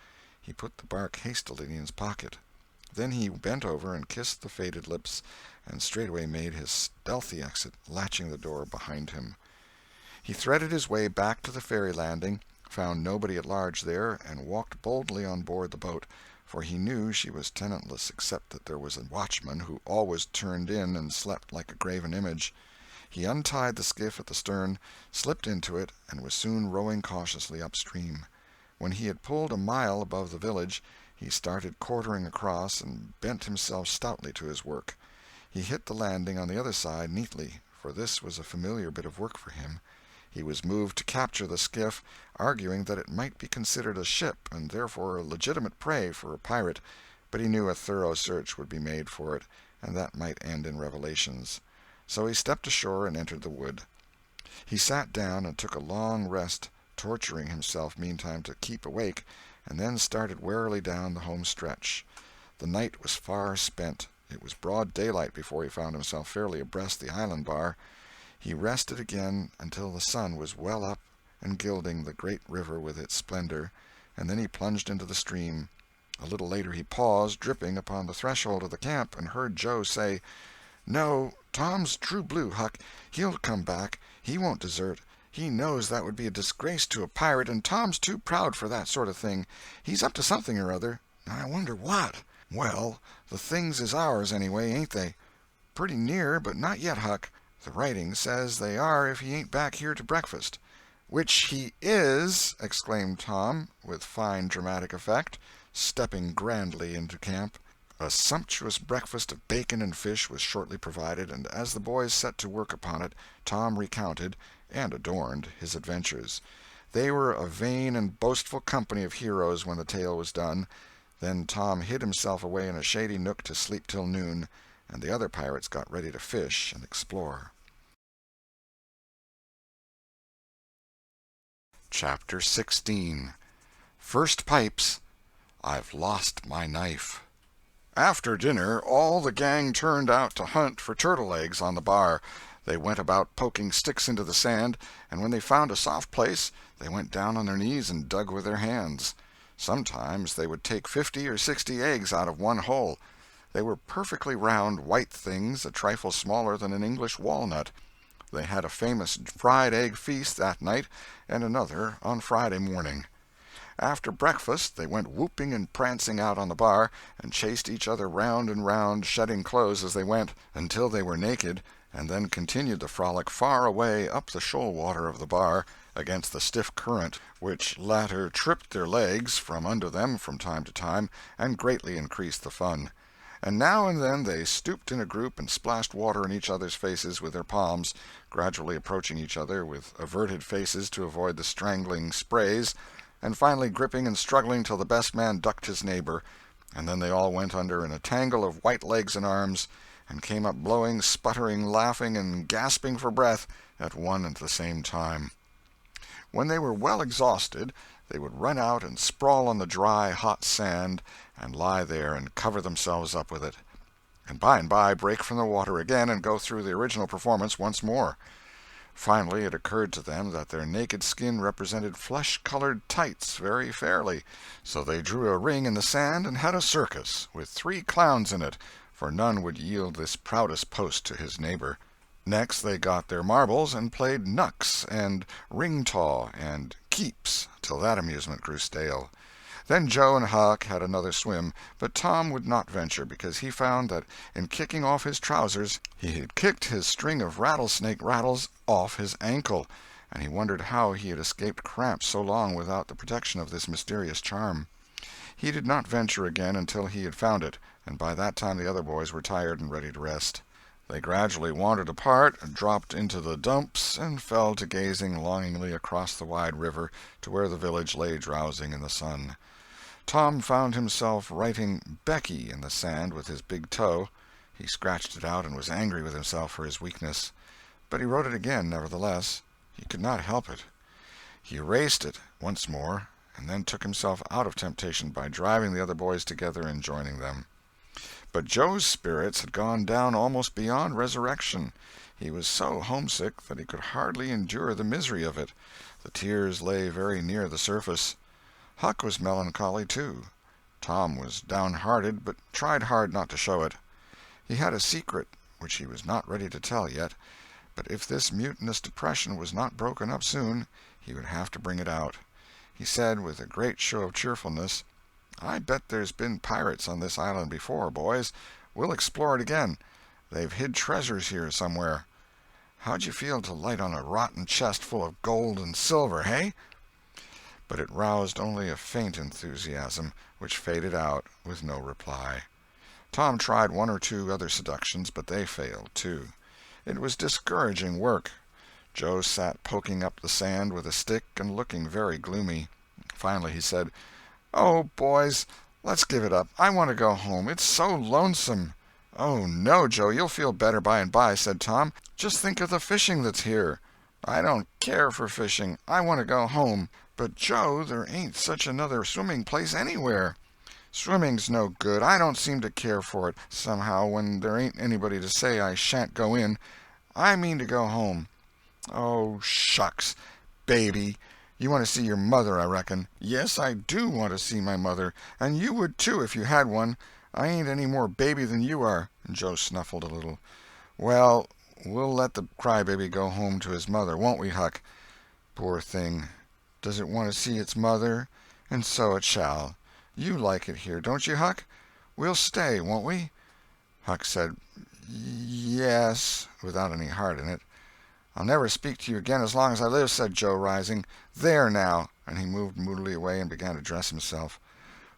He put the bark hastily in his pocket. Then he bent over and kissed the faded lips, and straightway made his stealthy exit, latching the door behind him. He threaded his way back to the ferry landing, found nobody at large there, and walked boldly on board the boat, for he knew she was tenantless except that there was a watchman who always turned in and slept like a graven image. He untied the skiff at the stern, slipped into it, and was soon rowing cautiously upstream. When he had pulled a mile above the village, he started quartering across and bent himself stoutly to his work. He hit the landing on the other side neatly, for this was a familiar bit of work for him. He was moved to capture the skiff, arguing that it might be considered a ship and therefore a legitimate prey for a pirate, but he knew a thorough search would be made for it, and that might end in revelations. So he stepped ashore and entered the wood. He sat down and took a long rest, torturing himself meantime to keep awake, and then started warily down the home stretch. The night was far spent. It was broad daylight before he found himself fairly abreast the island bar. He rested again until the sun was well up and gilding the great river with its splendor, and then he plunged into the stream. A little later he paused, dripping, upon the threshold of the camp, and heard Joe say: "No, Tom's true blue, Huck. He'll come back. He won't desert. He knows that would be a disgrace to a pirate, and Tom's too proud for that sort of thing. He's up to something or other. I wonder what. Well, the things is ours, anyway, ain't they?" "Pretty near, but not yet, Huck. The writing says they are if he ain't back here to breakfast." "Which he is!" exclaimed Tom, with fine dramatic effect, stepping grandly into camp. A sumptuous breakfast of bacon and fish was shortly provided, and as the boys set to work upon it, Tom recounted, and adorned, his adventures. They were a vain and boastful company of heroes when the tale was done. Then Tom hid himself away in a shady nook to sleep till noon, and the other pirates got ready to fish and explore. Chapter 16. First Pipes. I've Lost My Knife. After dinner, all the gang turned out to hunt for turtle eggs on the bar. They went about poking sticks into the sand, and when they found a soft place, they went down on their knees and dug with their hands. Sometimes they would take 50 or 60 eggs out of one hole. They were perfectly round, white things, a trifle smaller than an English walnut. They had a famous fried egg feast that night, and another on Friday morning. After breakfast they went whooping and prancing out on the bar, and chased each other round and round, shedding clothes as they went, until they were naked, and then continued the frolic far away up the shoal water of the bar, against the stiff current, which latter tripped their legs from under them from time to time, and greatly increased the fun. And now and then they stooped in a group and splashed water in each other's faces with their palms, gradually approaching each other with averted faces to avoid the strangling sprays, and finally gripping and struggling till the best man ducked his neighbor, and then they all went under in a tangle of white legs and arms, and came up blowing, sputtering, laughing, and gasping for breath at one and the same time. When they were well exhausted, they would run out and sprawl on the dry, hot sand, and lie there and cover themselves up with it, and by break from the water again and go through the original performance once more. Finally it occurred to them that their naked skin represented flesh-colored tights very fairly, so they drew a ring in the sand and had a circus, with 3 clowns in it, for none would yield this proudest post to his neighbor. Next they got their marbles and played knucks and ring-taw and keeps till that amusement grew stale. Then Joe and Huck had another swim, but Tom would not venture, because he found that in kicking off his trousers he had kicked his string of rattlesnake rattles off his ankle, and he wondered how he had escaped cramps so long without the protection of this mysterious charm. He did not venture again until he had found it, and by that time the other boys were tired and ready to rest. They gradually wandered apart, dropped into the dumps, and fell to gazing longingly across the wide river to where the village lay drowsing in the sun. Tom found himself writing Becky in the sand with his big toe. He scratched it out and was angry with himself for his weakness. But he wrote it again, nevertheless. He could not help it. He erased it once more, and then took himself out of temptation by driving the other boys together and joining them. But Joe's spirits had gone down almost beyond resurrection. He was so homesick that he could hardly endure the misery of it. The tears lay very near the surface. Huck was melancholy, too. Tom was downhearted, but tried hard not to show it. He had a secret which he was not ready to tell yet, but if this mutinous depression was not broken up soon, he would have to bring it out. He said, with a great show of cheerfulness, "I bet there's been pirates on this island before, boys. We'll explore it again. They've hid treasures here somewhere. How'd you feel to light on a rotten chest full of gold and silver, hey?" But it roused only a faint enthusiasm, which faded out with no reply. Tom tried 1 or 2 other seductions, but they failed, too. It was discouraging work. Joe sat poking up the sand with a stick and looking very gloomy. Finally he said, "Oh, boys, let's give it up. I want to go home. It's so lonesome." "Oh, no, Joe, you'll feel better by and by," said Tom. "Just think of the fishing that's here." "I don't care for fishing. I want to go home." "But, Joe, there ain't such another swimming place anywhere." "Swimming's no good. I don't seem to care for it, somehow, when there ain't anybody to say I shan't go in. I mean to go home." "Oh, shucks, baby, You want to see your mother, I reckon." "Yes, I do want to see my mother, and you would too if you had one. I ain't any more baby than you are." And Joe snuffled a little. "Well, we'll let the crybaby go home to his mother, won't we, Huck?" "Poor thing. Does it want to see its mother? And so it shall. You like it here, don't you, Huck? We'll stay, won't we?" Huck said, "Yes," without any heart in it. "I'll never speak to you again as long as I live," said Joe, rising. "There, now," and he moved moodily away and began to dress himself.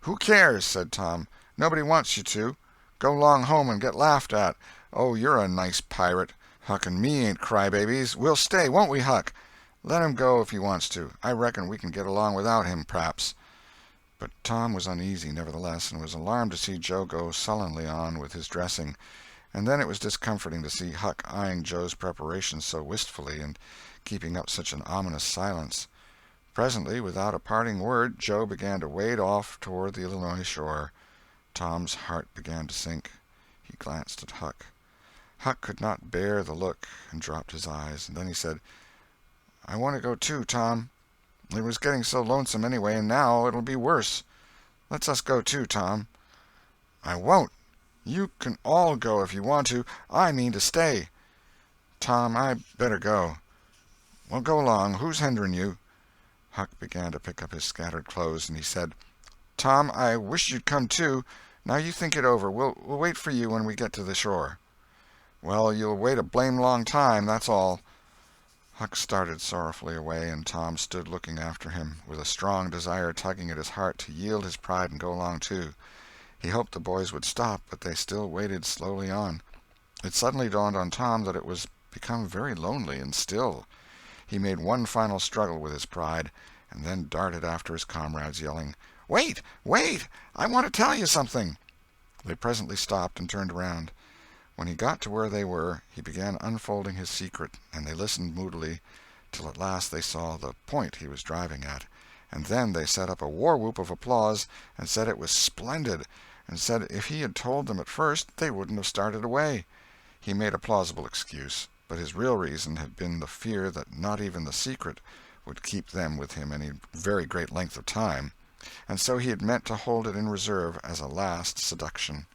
"Who cares?" said Tom. "Nobody wants you to. Go 'long home and get laughed at. Oh, you're a nice pirate. Huck and me ain't crybabies. We'll stay, won't we, Huck? Let him go if he wants to. I reckon we can get along without him, p'raps." But Tom was uneasy, nevertheless, and was alarmed to see Joe go sullenly on with his dressing. And then it was discomforting to see Huck eyeing Joe's preparations so wistfully and keeping up such an ominous silence. Presently, without a parting word, Joe began to wade off toward the Illinois shore. Tom's heart began to sink. He glanced at Huck. Huck could not bear the look and dropped his eyes, and then he said, "I want to go too, Tom. It was getting so lonesome anyway, and now it'll be worse. Let's us go too, Tom." "I won't. You can all go if you want to. I mean to stay." "Tom, I better go." "Well, go along. Who's hindering you?" Huck began to pick up his scattered clothes, and he said, "Tom, I wish you'd come too. Now you think it over. We'll wait for you when we get to the shore." "Well, you'll wait a blame long time, that's all." Huck started sorrowfully away, and Tom stood looking after him, with a strong desire tugging at his heart to yield his pride and go along too. He hoped the boys would stop, but they still waded slowly on. It suddenly dawned on Tom that it was become very lonely and still. He made one final struggle with his pride, and then darted after his comrades, yelling, "Wait! Wait! I want to tell you something." They presently stopped and turned around. When he got to where they were, he began unfolding his secret, and they listened moodily, till at last they saw the point he was driving at. And then they set up a war-whoop of applause, and said it was splendid, and said if he had told them at first they wouldn't have started away. He made a plausible excuse, but his real reason had been the fear that not even the secret would keep them with him any very great length of time, and so he had meant to hold it in reserve as a last seduction.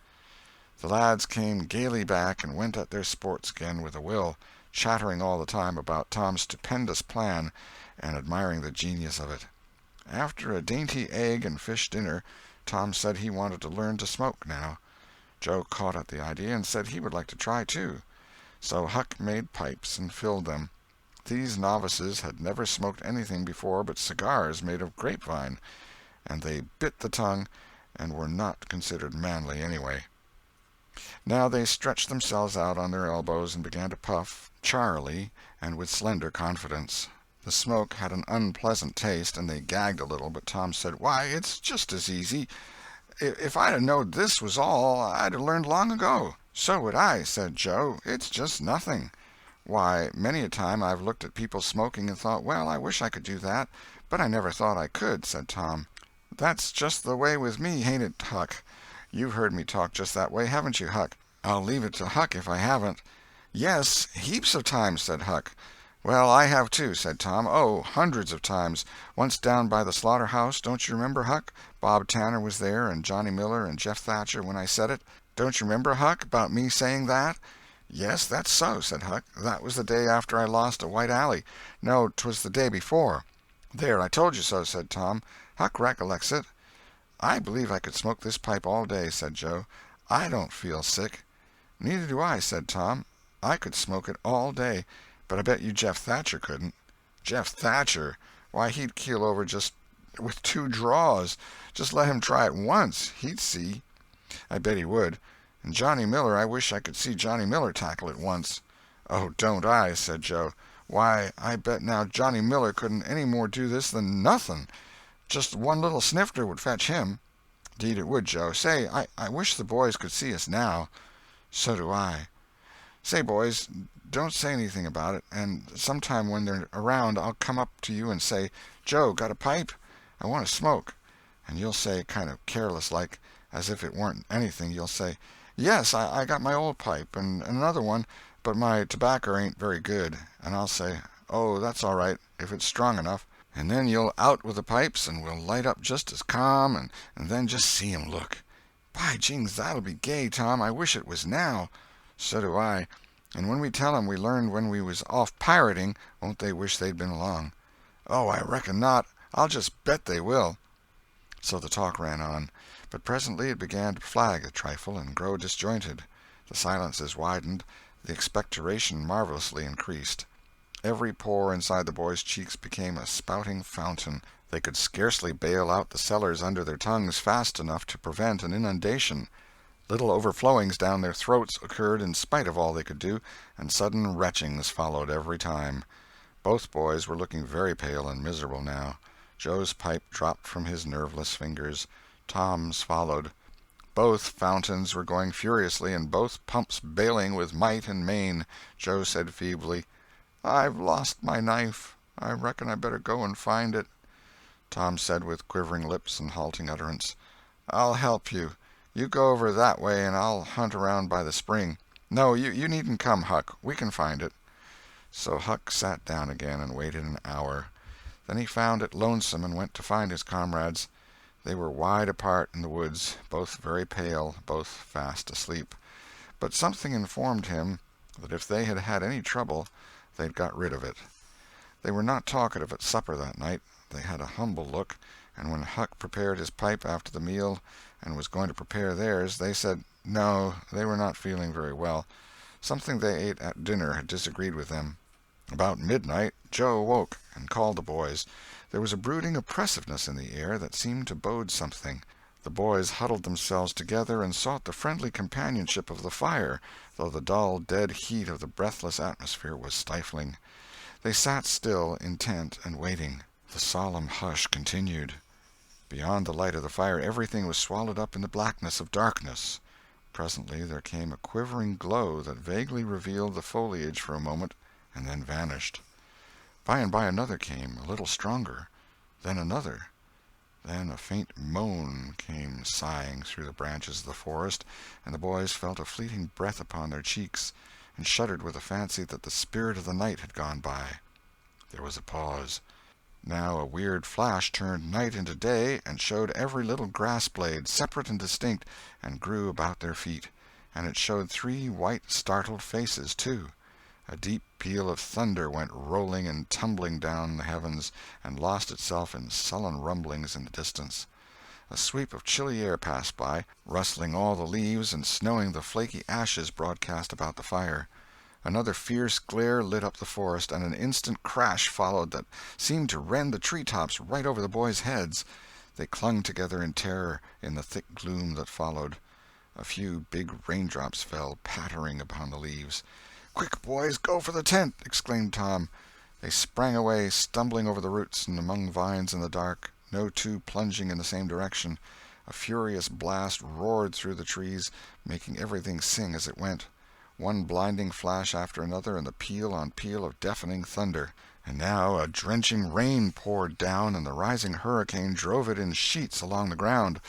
The lads came gaily back and went at their sports again with a will, chattering all the time about Tom's stupendous plan and admiring the genius of it. After a dainty egg and fish dinner, Tom said he wanted to learn to smoke now. Joe caught at the idea and said he would like to try too. So Huck made pipes and filled them. These novices had never smoked anything before but cigars made of grapevine, and they bit the tongue and were not considered manly anyway. Now they stretched themselves out on their elbows and began to puff, charily and with slender confidence. The smoke had an unpleasant taste, and they gagged a little, but Tom said, "Why, it's just as easy. If I'd have knowed this was all, I'd have learned long ago." "So would I," said Joe. "It's just nothing. Why, many a time I've looked at people smoking and thought, well, I wish I could do that, but I never thought I could," said Tom. "That's just the way with me, hain't it, Huck? You've heard me talk just that way, haven't you, Huck? I'll leave it to Huck if I haven't." "Yes, heaps of times," said Huck. "Well, I have too," said Tom. "Oh, hundreds of times. Once down by the slaughterhouse, don't you remember, Huck? Bob Tanner was there, and Johnny Miller, and Jeff Thatcher when I said it. Don't you remember, Huck, about me saying that?" "Yes, that's so," said Huck. "That was the day after I lost a white alley. No, 'twas the day before." "There, I told you so," said Tom. "Huck recollects it." "I believe I could smoke this pipe all day," said Joe. "I don't feel sick." "Neither do I," said Tom. "I could smoke it all day. But I bet you Jeff Thatcher couldn't." "Jeff Thatcher? Why, he'd keel over just with 2 draws. Just let him try it once. He'd see." "I bet he would. And Johnny Miller, I wish I could see Johnny Miller tackle it once." "Oh, don't I?" said Joe. "Why, I bet now Johnny Miller couldn't any more do this than nothing. Just one little snifter would fetch him." "'Deed it would, Joe. Say, I wish the boys could see us now." "So do I. Say, boys, don't say anything about it, and sometime when they're around I'll come up to you and say, 'Joe, got a pipe? I want to smoke.' And you'll say, kind of careless like, as if it weren't anything, you'll say, 'Yes, I got my old pipe, and another one, but my tobacco ain't very good.' And I'll say, 'Oh, that's all right, if it's strong enough.' and then you'll out with the pipes, and we'll light up just as calm, and then just see 'em look. By jings, that'll be gay, Tom. I wish it was now." "So do I. And when we tell 'em we learned when we was off pirating, won't they wish they'd been along?" "Oh, I reckon not. I'll just bet they will." So the talk ran on, but presently it began to flag a trifle and grow disjointed. The silences widened, the expectoration marvelously increased. Every pore inside the boys' cheeks became a spouting fountain. They could scarcely bail out the cellars under their tongues fast enough to prevent an inundation. Little overflowings down their throats occurred in spite of all they could do, and sudden retchings followed every time. Both boys were looking very pale and miserable now. Joe's pipe dropped from his nerveless fingers. Tom's followed. Both fountains were going furiously, and both pumps bailing with might and main. Joe said feebly, "I've lost my knife. I reckon I better go and find it." Tom said with quivering lips and halting utterance, "I'll help you. You go over that way, and I'll hunt around by the spring. No, you needn't come, Huck. We can find it." So Huck sat down again and waited an hour. Then he found it lonesome and went to find his comrades. They were wide apart in the woods, both very pale, both fast asleep. But something informed him that if they had had any trouble, they'd got rid of it. They were not talkative at supper that night. They had a humble look, and when Huck prepared his pipe after the meal and was going to prepare theirs, they said no, they were not feeling very well. Something they ate at dinner had disagreed with them. About midnight Joe awoke and called the boys. There was a brooding oppressiveness in the air that seemed to bode something. The boys huddled themselves together and sought the friendly companionship of the fire, though the dull, dead heat of the breathless atmosphere was stifling. They sat still, intent and waiting. The solemn hush continued. Beyond the light of the fire everything was swallowed up in the blackness of darkness. Presently there came a quivering glow that vaguely revealed the foliage for a moment, and then vanished. By and by another came, a little stronger. Then another. Then a faint moan came sighing through the branches of the forest, and the boys felt a fleeting breath upon their cheeks, and shuddered with the fancy that the spirit of the night had gone by. There was a pause. Now a weird flash turned night into day, and showed every little grass-blade, separate and distinct, and grew about their feet. And it showed 3 white startled faces, too. A deep peal of thunder went rolling and tumbling down the heavens, and lost itself in sullen rumblings in the distance. A sweep of chilly air passed by, rustling all the leaves and snowing the flaky ashes broadcast about the fire. Another fierce glare lit up the forest, and an instant crash followed that seemed to rend the tree-tops right over the boys' heads. They clung together in terror in the thick gloom that followed. A few big raindrops fell pattering upon the leaves. "Quick, boys, go for the tent!" exclaimed Tom. They sprang away, stumbling over the roots and among vines in the dark, no two plunging in the same direction. A furious blast roared through the trees, making everything sing as it went. One blinding flash after another, and the peal on peal of deafening thunder. And now a drenching rain poured down, and the rising hurricane drove it in sheets along the ground.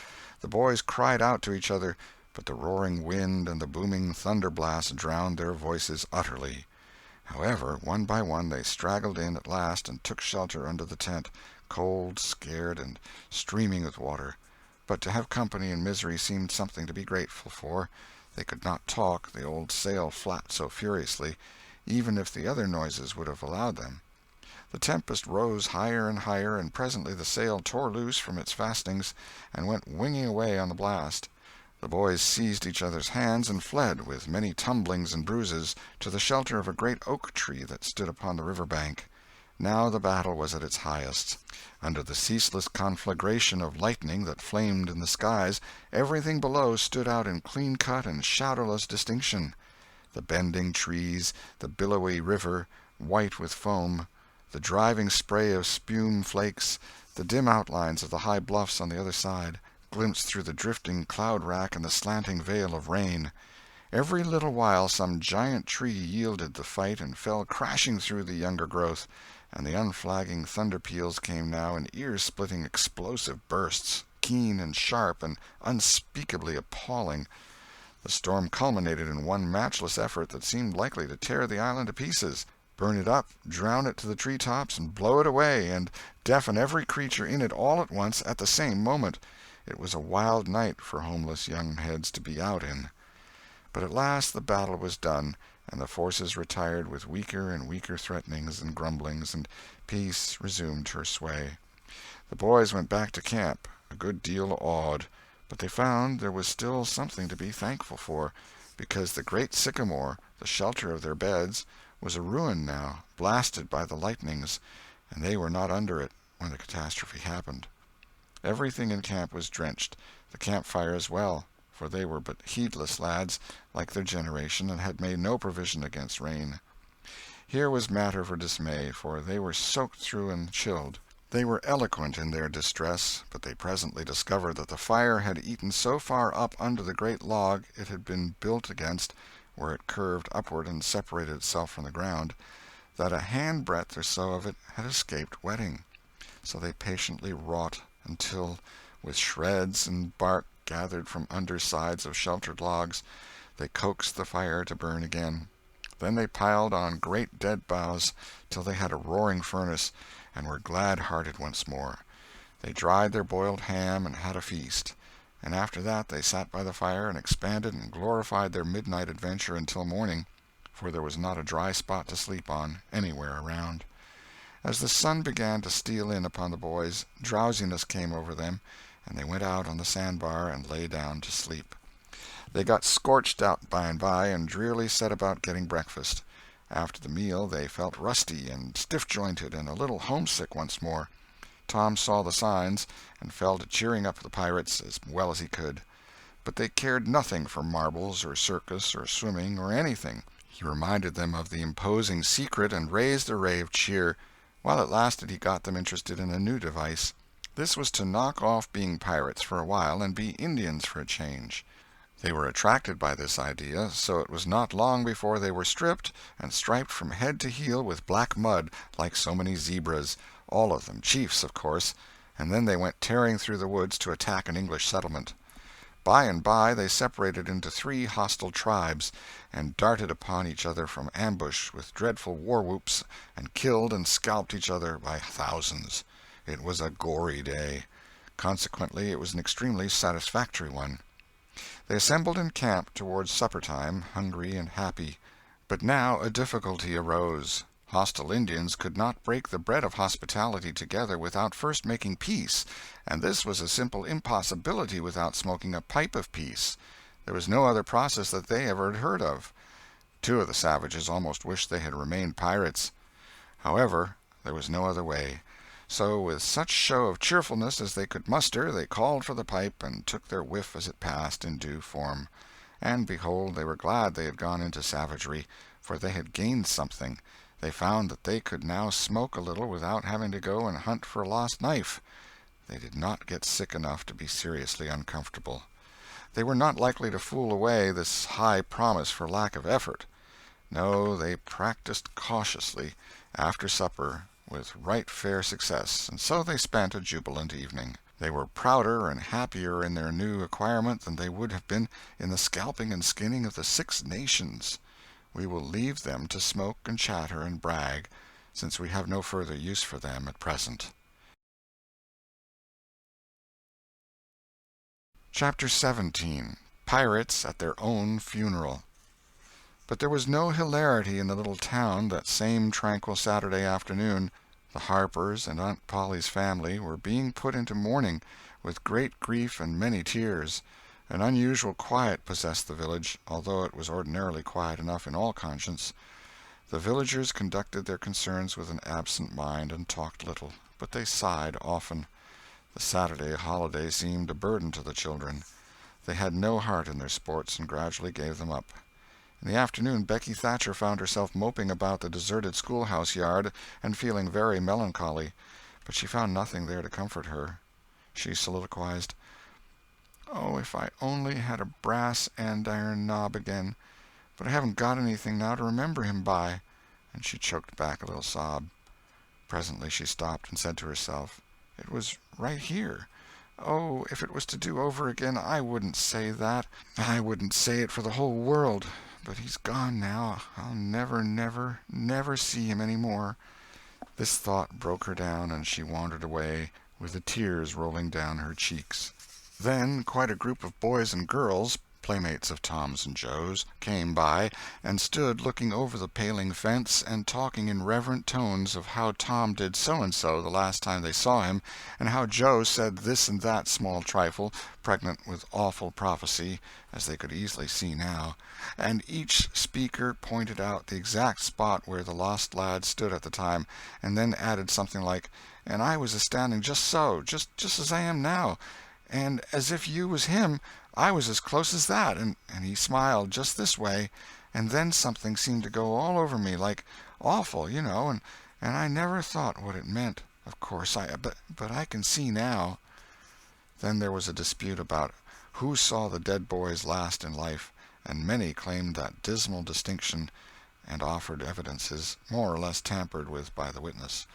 The boys cried out to each other, but the roaring wind and the booming thunder blast drowned their voices utterly. However, one by one they straggled in at last and took shelter under the tent, cold, scared, and streaming with water. But to have company in misery seemed something to be grateful for. They could not talk, the old sail flapped so furiously, even if the other noises would have allowed them. The tempest rose higher and higher, and presently the sail tore loose from its fastenings and went winging away on the blast. The boys seized each other's hands and fled, with many tumblings and bruises, to the shelter of a great oak tree that stood upon the river bank. Now the battle was at its highest. Under the ceaseless conflagration of lightning that flamed in the skies, everything below stood out in clean-cut and shadowless distinction. The bending trees, the billowy river, white with foam, the driving spray of spume flakes, the dim outlines of the high bluffs on the other side, glimpsed through the drifting cloud-rack and the slanting veil of rain. Every little while some giant tree yielded the fight and fell crashing through the younger growth, and the unflagging thunder peals came now in ear-splitting explosive bursts, keen and sharp and unspeakably appalling. The storm culminated in one matchless effort that seemed likely to tear the island to pieces. burn it up, drown it to the tree-tops, and blow it away, and deafen every creature in it all at once at the same moment. It was a wild night for homeless young heads to be out in. But at last the battle was done, and the forces retired with weaker and weaker threatenings and grumblings, and peace resumed her sway. The boys went back to camp, a good deal awed, but they found there was still something to be thankful for, because the great sycamore, the shelter of their beds, was a ruin now, blasted by the lightnings, and they were not under it when the catastrophe happened. Everything in camp was drenched, the campfire as well, for they were but heedless lads, like their generation, and had made no provision against rain. Here was matter for dismay, for they were soaked through and chilled. They were eloquent in their distress, but they presently discovered that the fire had eaten so far up under the great log it had been built against, where it curved upward and separated itself from the ground, that a hand-breadth or so of it had escaped wetting. So they patiently wrought until, with shreds and bark gathered from undersides of sheltered logs, they coaxed the fire to burn again. Then they piled on great dead boughs till they had a roaring furnace, and were glad-hearted once more. They dried their boiled ham and had a feast, and after that they sat by the fire and expanded and glorified their midnight adventure until morning, for there was not a dry spot to sleep on anywhere around. As the sun began to steal in upon the boys, drowsiness came over them, and they went out on the sandbar and lay down to sleep. They got scorched out by and by, and drearily set about getting breakfast. After the meal they felt rusty and stiff-jointed and a little homesick once more. Tom saw the signs, and fell to cheering up the pirates as well as he could. But they cared nothing for marbles or circus or swimming or anything. He reminded them of the imposing secret and raised a ray of cheer. While it lasted he got them interested in a new device. This was to knock off being pirates for a while and be Indians for a change. They were attracted by this idea, so it was not long before they were stripped and striped from head to heel with black mud, like so many zebras, all of them chiefs, of course, and then they went tearing through the woods to attack an English settlement. By and by they separated into 3 hostile tribes, and darted upon each other from ambush with dreadful war-whoops, and killed and scalped each other by thousands. It was a gory day. Consequently it was an extremely satisfactory one. They assembled in camp towards supper-time, hungry and happy. But now a difficulty arose. Hostile Indians could not break the bread of hospitality together without first making peace, and this was a simple impossibility without smoking a pipe of peace. There was no other process that they ever had heard of. 2 of the savages almost wished they had remained pirates. However, there was no other way. So, with such show of cheerfulness as they could muster, they called for the pipe, and took their whiff as it passed in due form. And behold, they were glad they had gone into savagery, for they had gained something. They found that they could now smoke a little without having to go and hunt for a lost knife. They did not get sick enough to be seriously uncomfortable. They were not likely to fool away this high promise for lack of effort. No, they practiced cautiously, after supper, with right fair success, and so they spent a jubilant evening. They were prouder and happier in their new acquirement than they would have been in the scalping and skinning of the 6 nations. We will leave them to smoke and chatter and brag, since we have no further use for them at present. Chapter 17. Pirates at Their Own Funeral. But there was no hilarity in the little town that same tranquil Saturday afternoon. The Harpers and Aunt Polly's family were being put into mourning, with great grief and many tears. An unusual quiet possessed the village, although it was ordinarily quiet enough in all conscience. The villagers conducted their concerns with an absent mind, and talked little, but they sighed often. The Saturday holiday seemed a burden to the children. They had no heart in their sports, and gradually gave them up. In the afternoon Becky Thatcher found herself moping about the deserted schoolhouse yard, and feeling very melancholy, but she found nothing there to comfort her. She soliloquized, "Oh, if I only had a brass andiron knob again! But I haven't got anything now to remember him by," and she choked back a little sob. Presently she stopped and said to herself, "It was right here. Oh, if it was to do over again, I wouldn't say that. I wouldn't say it for the whole world. but he's gone now. I'll never, never, never see him any more." This thought broke her down, and she wandered away, with the tears rolling down her cheeks. Then quite a group of boys and girls, playmates of Tom's and Joe's, came by, and stood looking over the paling fence and talking in reverent tones of how Tom did so-and-so the last time they saw him, and how Joe said this and that small trifle, pregnant with awful prophecy, as they could easily see now, and each speaker pointed out the exact spot where the lost lad stood at the time, and then added something like, "And I was a-standing just so, just as I am now, and as if you was him, I was as close as that, and he smiled just this way, and then something seemed to go all over me, like awful, you know, and I never thought what it meant, of course, but I can see now." Then there was a dispute about who saw the dead boys last in life, and many claimed that dismal distinction, and offered evidences, more or less tampered with by the witness.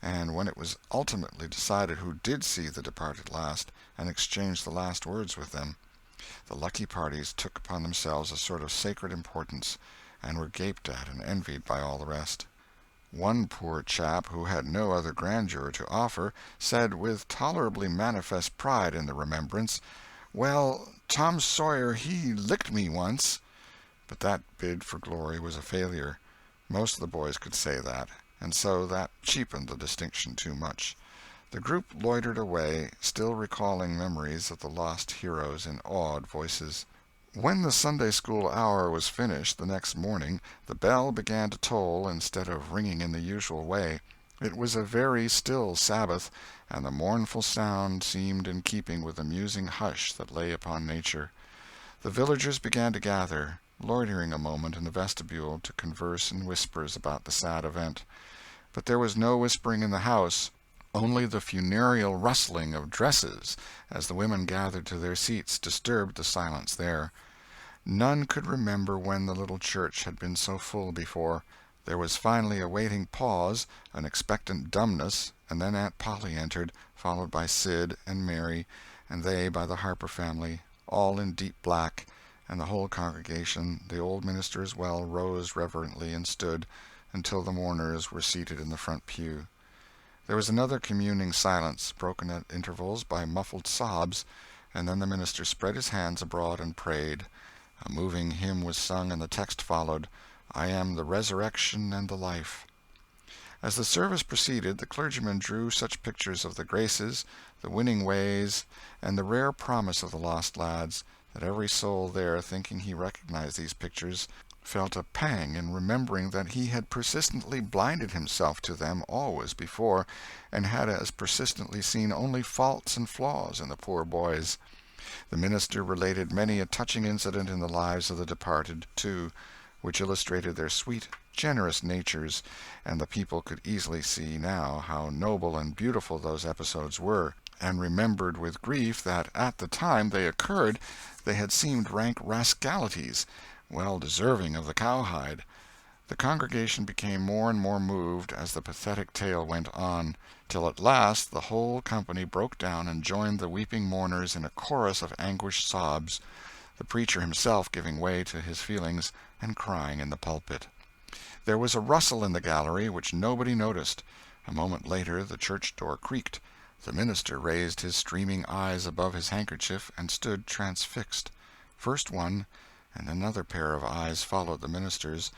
And when it was ultimately decided who did see the departed last, and exchanged the last words with them, the lucky parties took upon themselves a sort of sacred importance, and were gaped at and envied by all the rest. One poor chap, who had no other grandeur to offer, said, with tolerably manifest pride in the remembrance, "Well, Tom Sawyer, he licked me once." But that bid for glory was a failure. Most of the boys could say that, and so that cheapened the distinction too much. The group loitered away, still recalling memories of the lost heroes in awed voices. When the Sunday school hour was finished the next morning, the bell began to toll instead of ringing in the usual way. It was a very still Sabbath, and the mournful sound seemed in keeping with the musing hush that lay upon nature. The villagers began to gather, loitering a moment in the vestibule to converse in whispers about the sad event. But there was no whispering in the house, only the funereal rustling of dresses as the women gathered to their seats disturbed the silence there. None could remember when the little church had been so full before. There was finally a waiting pause, an expectant dumbness, and then Aunt Polly entered, followed by Sid and Mary, and they by the Harper family, all in deep black, and the whole congregation, the old minister as well, rose reverently and stood until the mourners were seated in the front pew. There was another communing silence, broken at intervals by muffled sobs, and then the minister spread his hands abroad and prayed. A moving hymn was sung, and the text followed, "I am the resurrection and the life." As the service proceeded, the clergyman drew such pictures of the graces, the winning ways, and the rare promise of the lost lads, that every soul there, thinking he recognized these pictures, felt a pang in remembering that he had persistently blinded himself to them always before, and had as persistently seen only faults and flaws in the poor boys. The minister related many a touching incident in the lives of the departed, too, which illustrated their sweet, generous natures, and the people could easily see now how noble and beautiful those episodes were, and remembered with grief that at the time they occurred they had seemed rank rascalities, well deserving of the cowhide. The congregation became more and more moved as the pathetic tale went on, till at last the whole company broke down and joined the weeping mourners in a chorus of anguished sobs, the preacher himself giving way to his feelings and crying in the pulpit. There was a rustle in the gallery which nobody noticed. A moment later the church door creaked. The minister raised his streaming eyes above his handkerchief and stood transfixed. First one, and another pair of eyes followed the minister's,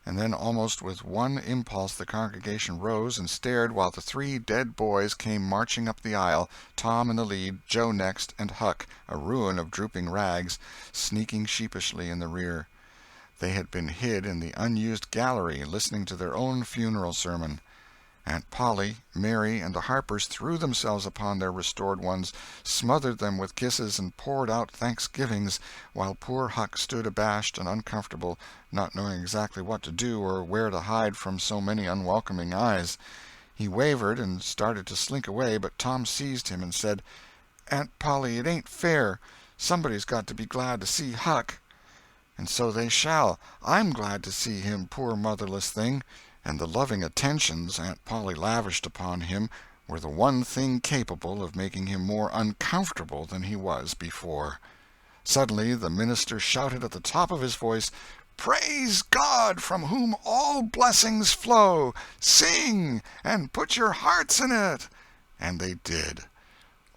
and then almost with one impulse the congregation rose and stared while the three dead boys came marching up the aisle, Tom in the lead, Joe next, and Huck, a ruin of drooping rags, sneaking sheepishly in the rear. They had been hid in the unused gallery, listening to their own funeral sermon. Aunt Polly, Mary, and the Harpers threw themselves upon their restored ones, smothered them with kisses, and poured out thanksgivings, while poor Huck stood abashed and uncomfortable, not knowing exactly what to do or where to hide from so many unwelcoming eyes. He wavered and started to slink away, but Tom seized him and said, "Aunt Polly, it ain't fair. Somebody's got to be glad to see Huck." "And so they shall. I'm glad to see him, poor motherless thing." And the loving attentions Aunt Polly lavished upon him were the one thing capable of making him more uncomfortable than he was before. Suddenly the minister shouted at the top of his voice, Praise God, from whom all blessings flow! Sing, and put your hearts in it!" And they did.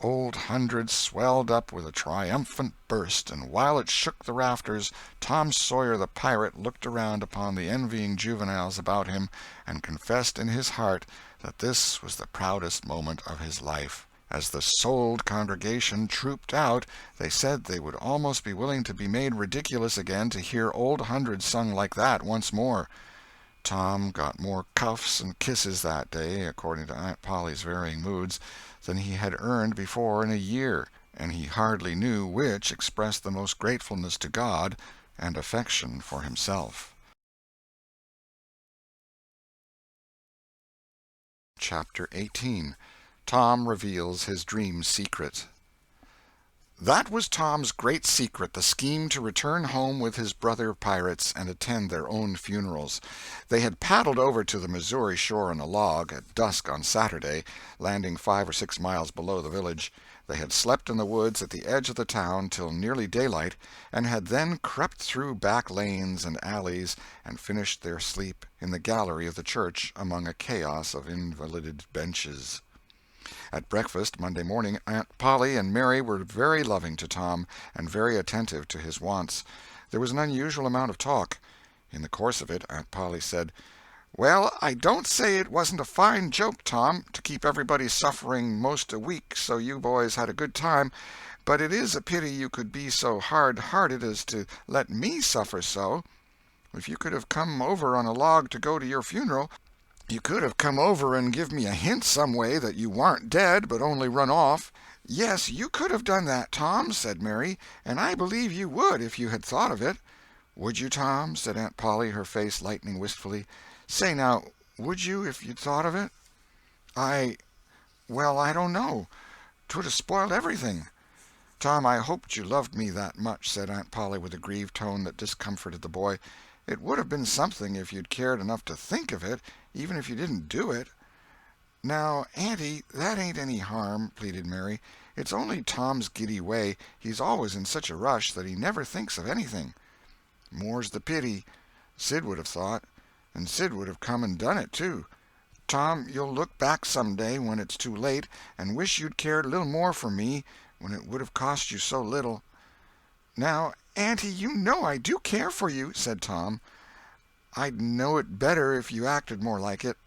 Old Hundred swelled up with a triumphant burst, and while it shook the rafters, Tom Sawyer the pirate looked around upon the envying juveniles about him, and confessed in his heart that this was the proudest moment of his life. As the souled congregation trooped out, they said they would almost be willing to be made ridiculous again to hear Old Hundred sung like that once more. Tom got more cuffs and kisses that day, according to Aunt Polly's varying moods, than he had earned before in a year, and he hardly knew which expressed the most gratefulness to God and affection for himself. Chapter 18. Tom Reveals His Dream Secret. That was Tom's great secret, the scheme to return home with his brother pirates and attend their own funerals. They had paddled over to the Missouri shore in a log, at dusk on Saturday, landing 5 or 6 miles below the village. They had slept in the woods at the edge of the town till nearly daylight, and had then crept through back lanes and alleys and finished their sleep in the gallery of the church among a chaos of invalided benches. At breakfast Monday morning, Aunt Polly and Mary were very loving to Tom, and very attentive to his wants. There was an unusual amount of talk. In the course of it, Aunt Polly said, "Well, I don't say it wasn't a fine joke, Tom, to keep everybody suffering most a week so you boys had a good time, but it is a pity you could be so hard-hearted as to let me suffer so. If you could have come over on a log to go to your funeral, you could have come over and give me a hint some way that you warn't dead, but only run off." "Yes, you could have done that, Tom," said Mary, "and I believe you would if you had thought of it." "Would you, Tom?" said Aunt Polly, her face lightening wistfully. "Say now, would you if you'd thought of it?" Well, I don't know. 'Twould have spoiled everything." "Tom, I hoped you loved me that much," said Aunt Polly with a grieved tone that discomforted the boy. "It would have been something if you'd cared enough to think of it, even if you didn't do it." "Now, Auntie, that ain't any harm," pleaded Mary. "It's only Tom's giddy way. He's always in such a rush that he never thinks of anything." "More's the pity. Sid would have thought, and Sid would have come and done it, too. Tom, you'll look back some day when it's too late, and wish you'd cared a little more for me, when it would have cost you so little." "Now, Auntie, you know I do care for you," said Tom. "I'd know it better if you acted more like it."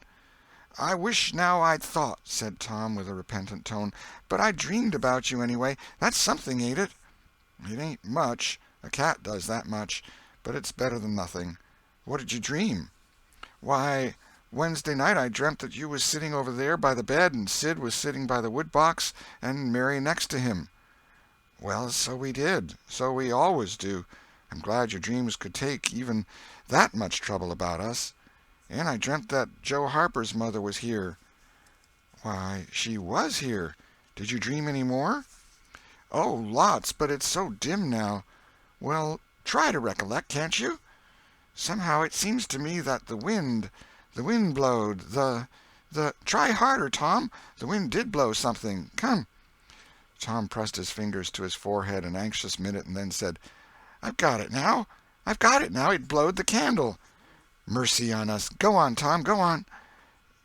"I wish now I'd thought," said Tom with a repentant tone, "but I dreamed about you anyway. That's something, ain't it?" "It ain't much. A cat does that much. But it's better than nothing. What did you dream?" "Why, Wednesday night I dreamt that you was sitting over there by the bed, and Sid was sitting by the wood-box, and Mary next to him." "Well, so we did. So we always do. I'm glad your dreams could take even that much trouble about us. And I dreamt that Joe Harper's mother was here." "Why, she was here. Did you dream any more?" "Oh, lots, but it's so dim now." "Well, try to recollect, can't you?" "Somehow it seems to me that the wind blowed, try harder, Tom. The wind did blow something. Come." Tom pressed his fingers to his forehead an anxious minute, and then said, I've got it now. It blowed the candle." "Mercy on us. Go on, Tom, go on."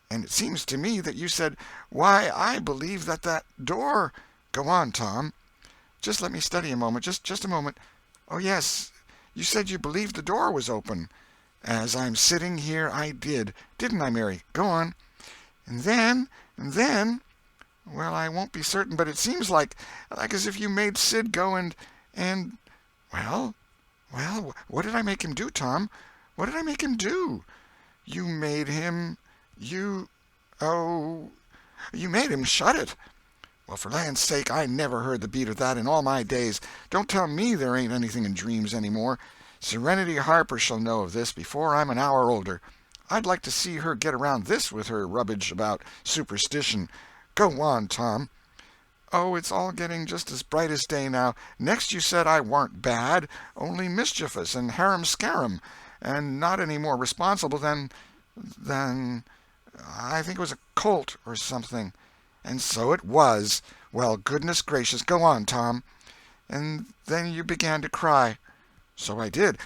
"And it seems to me that you said, 'Why, I believe that door—'" "Go on, Tom." "Just let me study a moment. Just a moment. Oh, yes, you said you believed the door was open." "As I'm sitting here, I did. Didn't I, Mary? Go on." "And then, well, I won't be certain, but it seems like as if you made Sid go and— Well, what did I make him do, Tom? What did I make him do?" "You made him— you made him shut it." "Well, for land's sake, I never heard the beat of that in all my days. Don't tell me there ain't anything in dreams any more. Serenity Harper shall know of this before I'm an hour older. I'd like to see her get around this with her rubbage about superstition. Go on, Tom." "Oh, it's all getting just as bright as day now. Next you said I warn't bad, only mischievous and harum-scarum, and not any more responsible than I think it was a colt or something." "And so it was. Well, goodness gracious, go on, Tom." "And then you began to cry." So I did.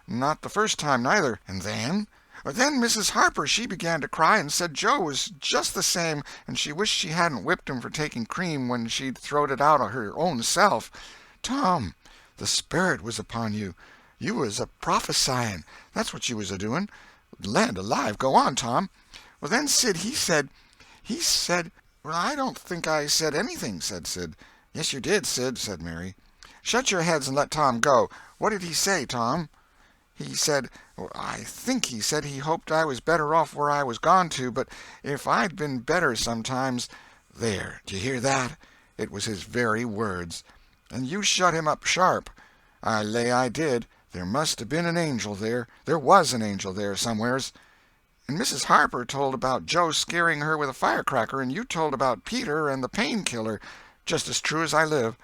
Not the first time, neither. And then? Then Mrs. Harper, she began to cry and said Joe was just the same, and she wished she hadn't whipped him for taking cream when she'd throwed it out of her own self. Tom, the Spirit was upon you. You was a prophesying. That's what you was a-doing. Land alive, go on, Tom. Well, then Sid, he said, well, I don't think I said anything, said Sid. Yes, you did, Sid, said Mary. Shut your heads and let Tom go. What did he say, Tom? He said, I think he said he hoped I was better off where I was gone to, but if I'd been better sometimes— There, d'you hear that? It was his very words. And you shut him up sharp. I lay I did. There must have been an angel there. There was an angel there somewheres. And Mrs. Harper told about Joe scaring her with a firecracker, and you told about Peter and the painkiller, just as true as I live.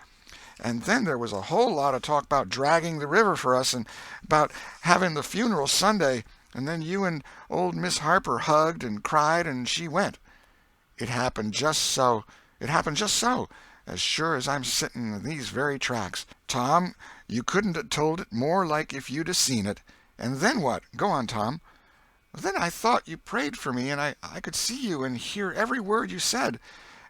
And then there was a whole lot of talk about dragging the river for us, and about having the funeral Sunday, and then you and old Miss Harper hugged and cried, and she went. It happened just so. It happened just so, as sure as I'm sitting in these very tracks. Tom, you couldn't have told it more like if you'd have seen it. And then what? Go on, Tom. Then I thought you prayed for me, and I could see you and hear every word you said.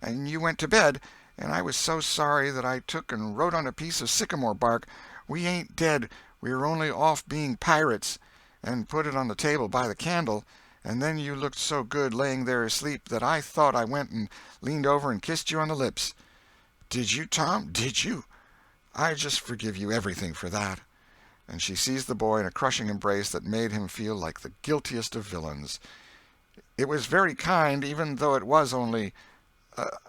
And you went to bed, and I was so sorry that I took and wrote on a piece of sycamore bark, "We ain't dead, we are only off being pirates," and put it on the table by the candle. And then you looked so good laying there asleep that I thought I went and leaned over and kissed you on the lips. Did you, Tom? Did you? I just forgive you everything for that. And she seized the boy in a crushing embrace that made him feel like the guiltiest of villains. It was very kind, even though it was only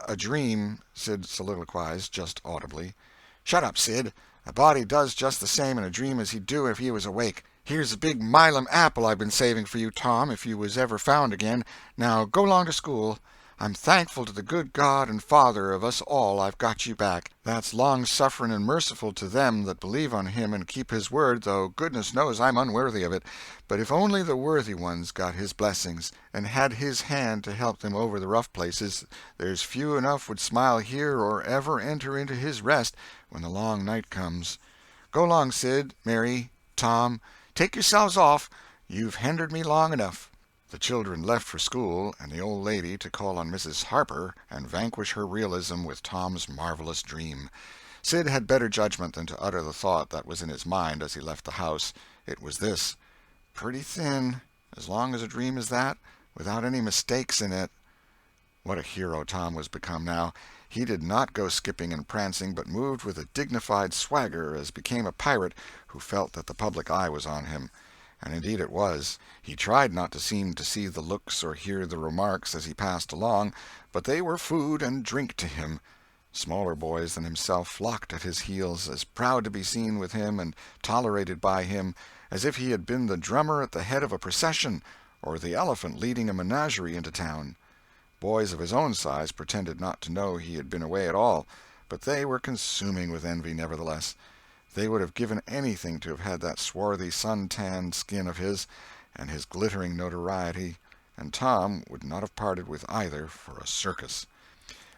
a dream, Sid soliloquized, just audibly. Shut up, Sid. A body does just the same in a dream as he'd do if he was awake. Here's a big Milam apple I've been saving for you, Tom, if you was ever found again. Now go along to school. I'm thankful to the good God and Father of us all I've got you back. That's long-suffering and merciful to them that believe on him and keep his word, though goodness knows I'm unworthy of it. But if only the worthy ones got his blessings, and had his hand to help them over the rough places, there's few enough would smile here or ever enter into his rest when the long night comes. Go along, Sid, Mary, Tom. Take yourselves off. You've hindered me long enough. The children left for school, and the old lady to call on Mrs. Harper and vanquish her realism with Tom's marvelous dream. Sid had better judgment than to utter the thought that was in his mind as he left the house. It was this: pretty thin, as long as a dream is that, without any mistakes in it. What a hero Tom was become now. He did not go skipping and prancing, but moved with a dignified swagger as became a pirate who felt that the public eye was on him. And indeed it was. He tried not to seem to see the looks or hear the remarks as he passed along, but they were food and drink to him. Smaller boys than himself flocked at his heels, as proud to be seen with him and tolerated by him as if he had been the drummer at the head of a procession, or the elephant leading a menagerie into town. Boys of his own size pretended not to know he had been away at all, but they were consuming with envy nevertheless. They would have given anything to have had that swarthy, sun-tanned skin of his, and his glittering notoriety, and Tom would not have parted with either for a circus.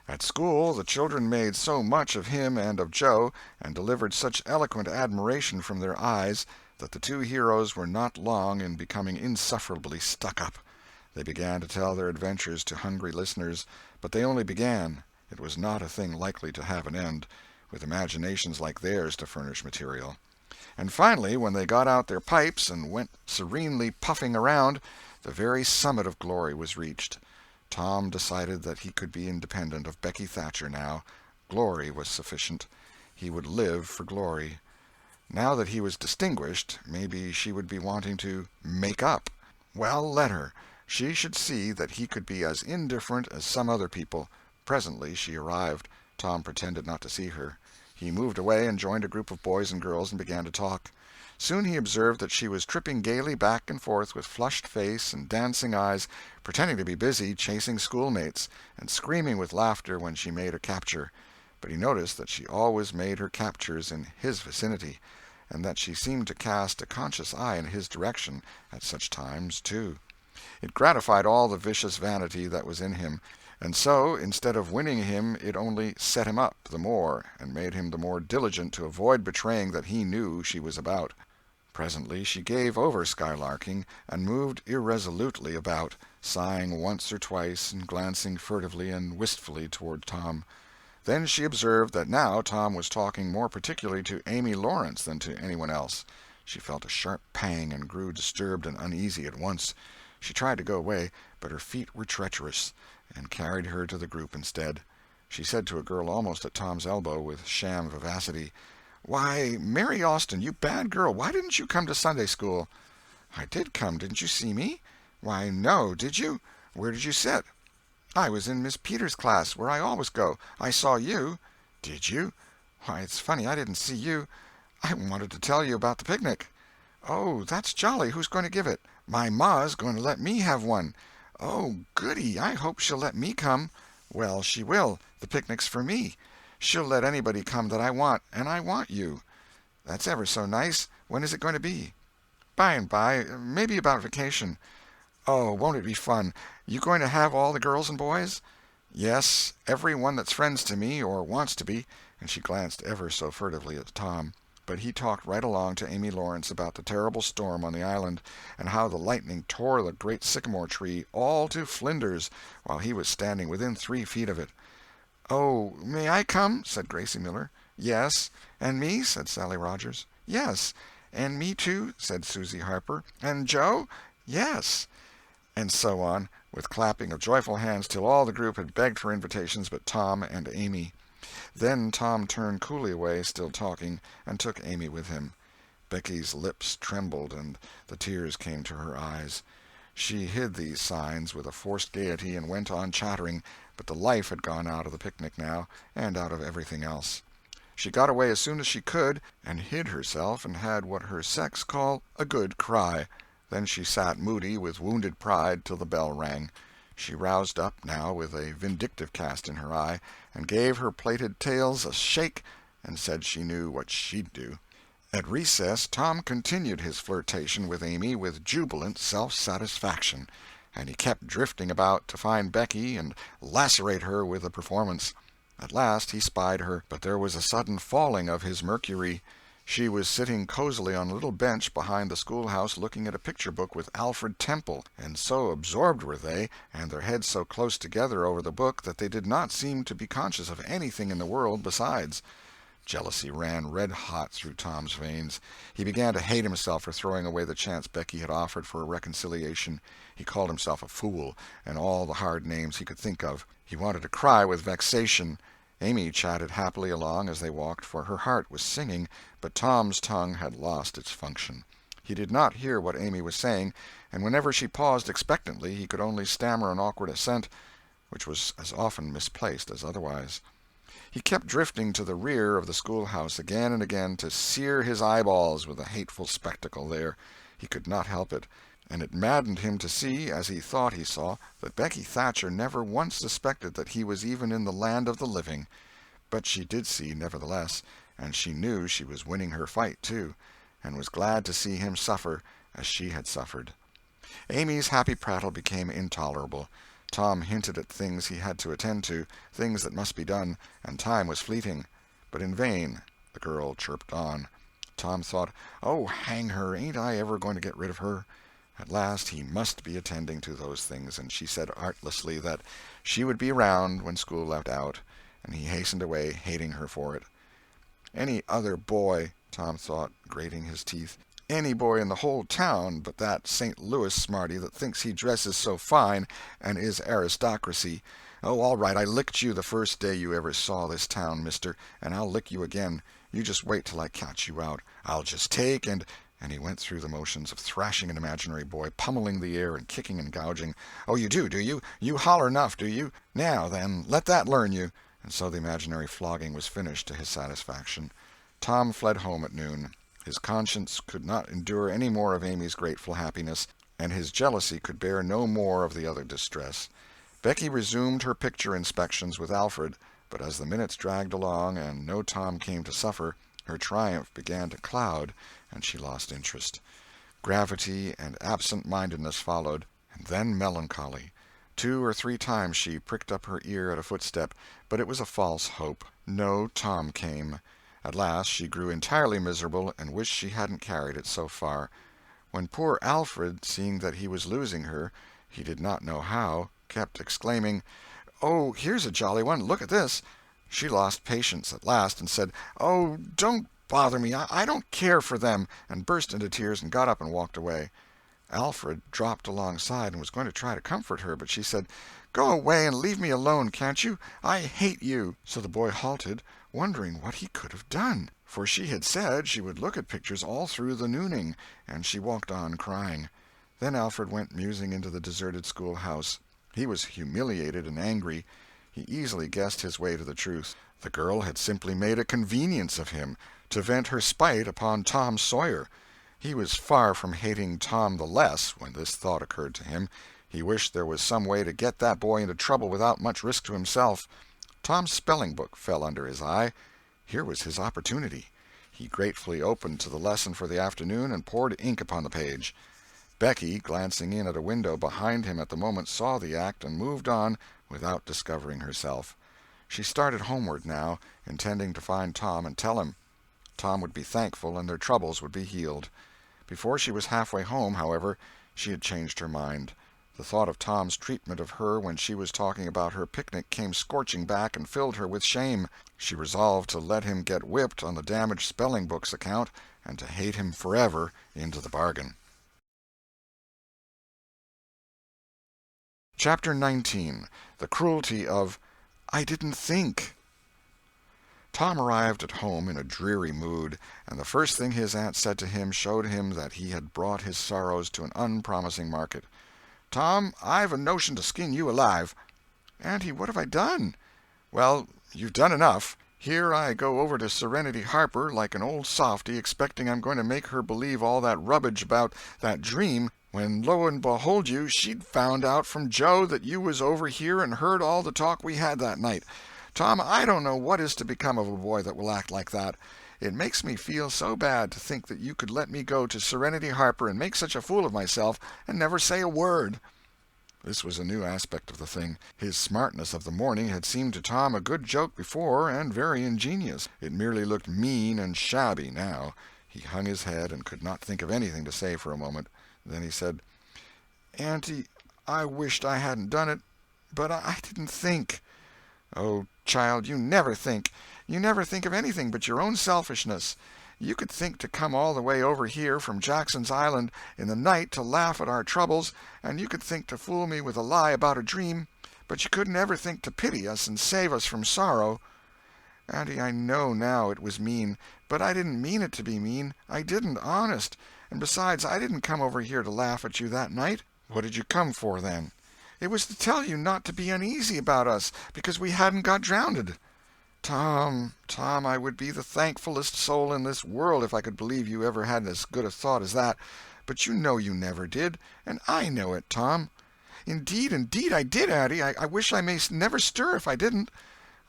At school the children made so much of him and of Joe, and delivered such eloquent admiration from their eyes, that the two heroes were not long in becoming insufferably stuck-up. They began to tell their adventures to hungry listeners, but they only began. It was not a thing likely to have an end, with imaginations like theirs to furnish material. And finally, when they got out their pipes and went serenely puffing around, the very summit of glory was reached. Tom decided that he could be independent of Becky Thatcher now. Glory was sufficient. He would live for glory. Now that he was distinguished, maybe she would be wanting to make up. Well, let her. She should see that he could be as indifferent as some other people. Presently she arrived. Tom pretended not to see her. He moved away and joined a group of boys and girls and began to talk. Soon he observed that she was tripping gaily back and forth with flushed face and dancing eyes, pretending to be busy chasing schoolmates, and screaming with laughter when she made a capture. But he noticed that she always made her captures in his vicinity, and that she seemed to cast a conscious eye in his direction at such times, too. It gratified all the vicious vanity that was in him, and so, instead of winning him, it only set him up the more, and made him the more diligent to avoid betraying that he knew she was about. Presently she gave over skylarking, and moved irresolutely about, sighing once or twice and glancing furtively and wistfully toward Tom. Then she observed that now Tom was talking more particularly to Amy Lawrence than to anyone else. She felt a sharp pang and grew disturbed and uneasy at once. She tried to go away, but her feet were treacherous, and carried her to the group instead. She said to a girl almost at Tom's elbow, with sham vivacity, "Why, Mary Austin, you bad girl, why didn't you come to Sunday school?" "I did come. Didn't you see me?" "Why, no. Did you? Where did you sit?" "I was in Miss Peters' class, where I always go. I saw you." "Did you? Why, it's funny I didn't see you. I wanted to tell you about the picnic." "Oh, that's jolly. Who's going to give it?" "My ma's going to let me have one." "Oh, goody. I hope she'll let me come." "Well, she will. The picnic's for me. She'll let anybody come that I want, and I want you." "That's ever so nice. When is it going to be?" "By and by. Maybe about vacation." "Oh, won't it be fun! You going to have all the girls and boys?" "Yes, every one that's friends to me, or wants to be," and she glanced ever so furtively at Tom. But he talked right along to Amy Lawrence about the terrible storm on the island, and how the lightning tore the great sycamore tree all to flinders while he was standing within 3 feet of it. "Oh, may I come?" said Gracie Miller. "Yes." "And me?" said Sally Rogers. "Yes." "And me, too?" said Susie Harper. "And Joe?" "Yes." And so on, with clapping of joyful hands, till all the group had begged for invitations but Tom and Amy. Then Tom turned coolly away, still talking, and took Amy with him. Becky's lips trembled and the tears came to her eyes. She hid these signs with a forced gaiety and went on chattering, but the life had gone out of the picnic now, and out of everything else. She got away as soon as she could, and hid herself and had what her sex call a good cry. Then she sat moody with wounded pride till the bell rang. She roused up, now, with a vindictive cast in her eye, and gave her plaited tails a shake, and said she knew what she'd do. At recess Tom continued his flirtation with Amy with jubilant self-satisfaction, and he kept drifting about to find Becky and lacerate her with the performance. At last he spied her, but there was a sudden falling of his mercury. She was sitting cozily on a little bench behind the schoolhouse looking at a picture book with Alfred Temple, and so absorbed were they, and their heads so close together over the book, that they did not seem to be conscious of anything in the world besides. Jealousy ran red-hot through Tom's veins. He began to hate himself for throwing away the chance Becky had offered for a reconciliation. He called himself a fool, and all the hard names he could think of. He wanted to cry with vexation. Amy chatted happily along as they walked, for her heart was singing, but Tom's tongue had lost its function. He did not hear what Amy was saying, and whenever she paused expectantly he could only stammer an awkward assent, which was as often misplaced as otherwise. He kept drifting to the rear of the schoolhouse again and again to sear his eyeballs with the hateful spectacle there. He could not help it, and it maddened him to see, as he thought he saw, that Becky Thatcher never once suspected that he was even in the land of the living. But she did see, nevertheless, and she knew she was winning her fight, too, and was glad to see him suffer as she had suffered. Amy's happy prattle became intolerable. Tom hinted at things he had to attend to, things that must be done, and time was fleeting. But in vain the girl chirped on. Tom thought, "Oh, hang her, ain't I ever going to get rid of her?" At last he must be attending to those things, and she said artlessly that she would be around when school left out, and he hastened away, hating her for it. Any other boy, Tom thought, grating his teeth, any boy in the whole town but that St. Louis smarty that thinks he dresses so fine and is aristocracy. Oh, all right, I licked you the first day you ever saw this town, mister, and I'll lick you again. You just wait till I catch you out. I'll just take and he went through the motions of thrashing an imaginary boy, pummeling the air and kicking and gouging. "Oh, you do you? You holler enough, do you? Now, then, let that learn you." And so the imaginary flogging was finished to his satisfaction. Tom fled home at noon. His conscience could not endure any more of Amy's grateful happiness, and his jealousy could bear no more of the other distress. Becky resumed her picture inspections with Alfred, but as the minutes dragged along and no Tom came to suffer, her triumph began to cloud, and she lost interest. Gravity and absent-mindedness followed, and then melancholy. 2 or 3 times she pricked up her ear at a footstep, but it was a false hope. No Tom came. At last she grew entirely miserable, and wished she hadn't carried it so far. When poor Alfred, seeing that he was losing her, he did not know how, kept exclaiming, "Oh, here's a jolly one! Look at this!" she lost patience at last, and said, "Oh, don't bother me! I don't care for them!" and burst into tears and got up and walked away. Alfred dropped alongside and was going to try to comfort her, but she said, "Go away and leave me alone, can't you? I hate you!" So the boy halted, wondering what he could have done, for she had said she would look at pictures all through the nooning, and she walked on crying. Then Alfred went musing into the deserted schoolhouse. He was humiliated and angry. He easily guessed his way to the truth. The girl had simply made a convenience of him, to vent her spite upon Tom Sawyer. He was far from hating Tom the less when this thought occurred to him. He wished there was some way to get that boy into trouble without much risk to himself. Tom's spelling book fell under his eye. Here was his opportunity. He gratefully opened to the lesson for the afternoon and poured ink upon the page. Becky, glancing in at a window behind him at the moment, saw the act and moved on without discovering herself. She started homeward now, intending to find Tom and tell him. Tom would be thankful, and their troubles would be healed. Before she was halfway home, however, she had changed her mind. The thought of Tom's treatment of her when she was talking about her picnic came scorching back and filled her with shame. She resolved to let him get whipped on the damaged spelling book's account, and to hate him forever into the bargain. Chapter 19. The Cruelty of "I Didn't Think." Tom arrived at home in a dreary mood, and the first thing his aunt said to him showed him that he had brought his sorrows to an unpromising market. "Tom, I've a notion to skin you alive." "Auntie, what have I done?" "Well, you've done enough. Here I go over to Serenity Harper like an old softy, expecting I'm going to make her believe all that rubbish about that dream, when lo and behold you, she'd found out from Joe that you was over here and heard all the talk we had that night. Tom, I don't know what is to become of a boy that will act like that. It makes me feel so bad to think that you could let me go to Serenity Harper and make such a fool of myself and never say a word." This was a new aspect of the thing. His smartness of the morning had seemed to Tom a good joke before, and very ingenious. It merely looked mean and shabby now. He hung his head and could not think of anything to say for a moment. Then he said, "Auntie, I wished I hadn't done it, but I didn't think." "Oh, child, you never think. You never think of anything but your own selfishness. You could think to come all the way over here from Jackson's Island in the night to laugh at our troubles, and you could think to fool me with a lie about a dream, but you couldn't ever think to pity us and save us from sorrow." "Auntie, I know now it was mean, but I didn't mean it to be mean. I didn't, honest. And besides, I didn't come over here to laugh at you that night." "What did you come for, then?" "It was to tell you not to be uneasy about us, because we hadn't got drownded." "Tom, Tom, I would be the thankfulest soul in this world if I could believe you ever had as good a thought as that. But you know you never did, and I know it, Tom." Indeed, I did, Auntie. I wish I may never stir if I didn't."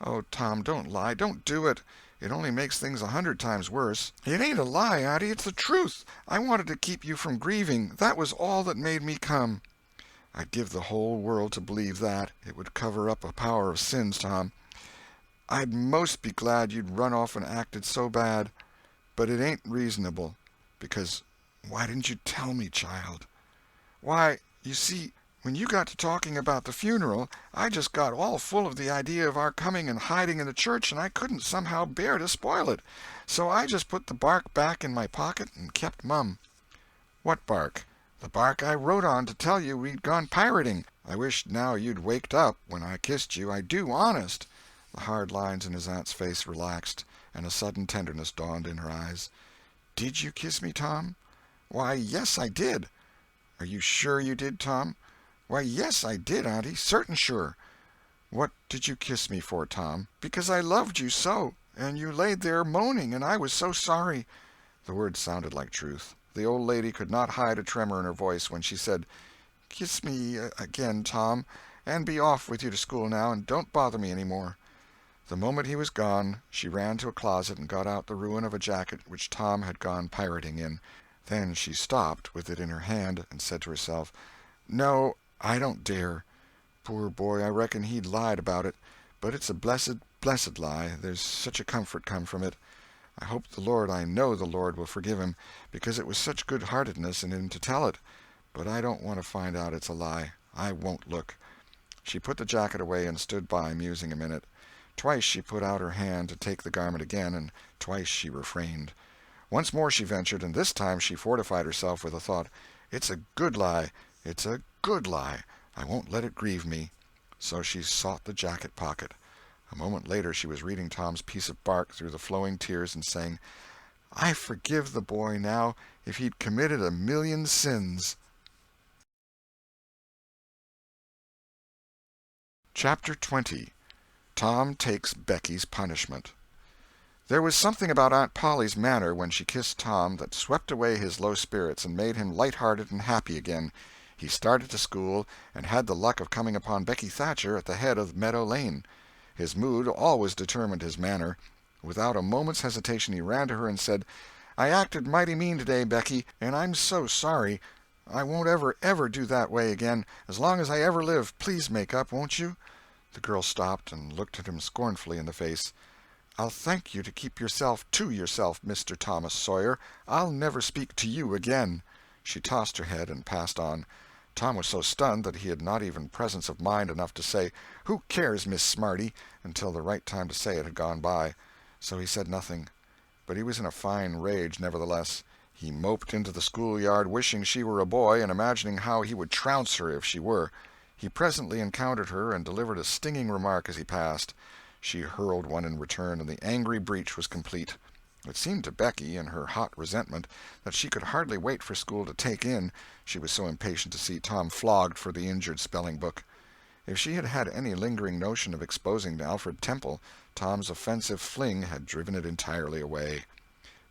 "Oh, Tom, don't lie. Don't do it. It only makes things 100 times worse." "It ain't a lie, Auntie. It's the truth. I wanted to keep you from grieving. That was all that made me come." "I'd give the whole world to believe that. It would cover up a power of sins, Tom. I'd most be glad you'd run off and acted so bad. But it ain't reasonable. Because why didn't you tell me, child?" "Why, you see, when you got to talking about the funeral, I just got all full of the idea of our coming and hiding in the church, and I couldn't somehow bear to spoil it. So I just put the bark back in my pocket and kept mum." "What bark?" "The bark I wrote on to tell you we'd gone pirating. I wish now you'd waked up when I kissed you. I do, honest." The hard lines in his aunt's face relaxed, and a sudden tenderness dawned in her eyes. "Did you kiss me, Tom?" "Why, yes, I did." "Are you sure you did, Tom?" "Why, yes, I did, Auntie, certain sure." "What did you kiss me for, Tom?" "Because I loved you so, and you laid there moaning, and I was so sorry." The words sounded like truth. The old lady could not hide a tremor in her voice when she said, "Kiss me again, Tom, and be off with you to school now, and don't bother me any more." The moment he was gone, she ran to a closet and got out the ruin of a jacket which Tom had gone pirating in. Then she stopped, with it in her hand, and said to herself, "No, I don't dare. Poor boy, I reckon he'd lied about it. But it's a blessed, blessed lie. There's such a comfort come from it. I hope the Lord, I know the Lord will forgive him, because it was such good-heartedness in him to tell it. But I don't want to find out it's a lie. I won't look." She put the jacket away and stood by, musing a minute. Twice she put out her hand to take the garment again, and twice she refrained. Once more she ventured, and this time she fortified herself with the thought, "It's a good lie, it's a good lie. I won't let it grieve me." So she sought the jacket pocket. A moment later she was reading Tom's piece of bark through the flowing tears and saying, "I forgive the boy now if he'd committed 1,000,000 sins." Chapter 20. Tom Takes Becky's Punishment. There was something about Aunt Polly's manner when she kissed Tom that swept away his low spirits and made him light-hearted and happy again. He started to school, and had the luck of coming upon Becky Thatcher at the head of Meadow Lane. His mood always determined his manner. Without a moment's hesitation he ran to her and said, "I acted mighty mean today, Becky, and I'm so sorry. I won't ever do that way again, as long as I ever live. Please make up, won't you?" The girl stopped and looked at him scornfully in the face. "I'll thank you to keep yourself to yourself, Mr. Thomas Sawyer. I'll never speak to you again." She tossed her head and passed on. Tom was so stunned that he had not even presence of mind enough to say, "Who cares, Miss Smarty?" until the right time to say it had gone by. So he said nothing. But he was in a fine rage, nevertheless. He moped into the schoolyard, wishing she were a boy, and imagining how he would trounce her if she were. He presently encountered her and delivered a stinging remark as he passed. She hurled one in return, and the angry breach was complete. It seemed to Becky, in her hot resentment, that she could hardly wait for school to take in, she was so impatient to see Tom flogged for the injured spelling-book. If she had had any lingering notion of exposing Alfred Temple, Tom's offensive fling had driven it entirely away.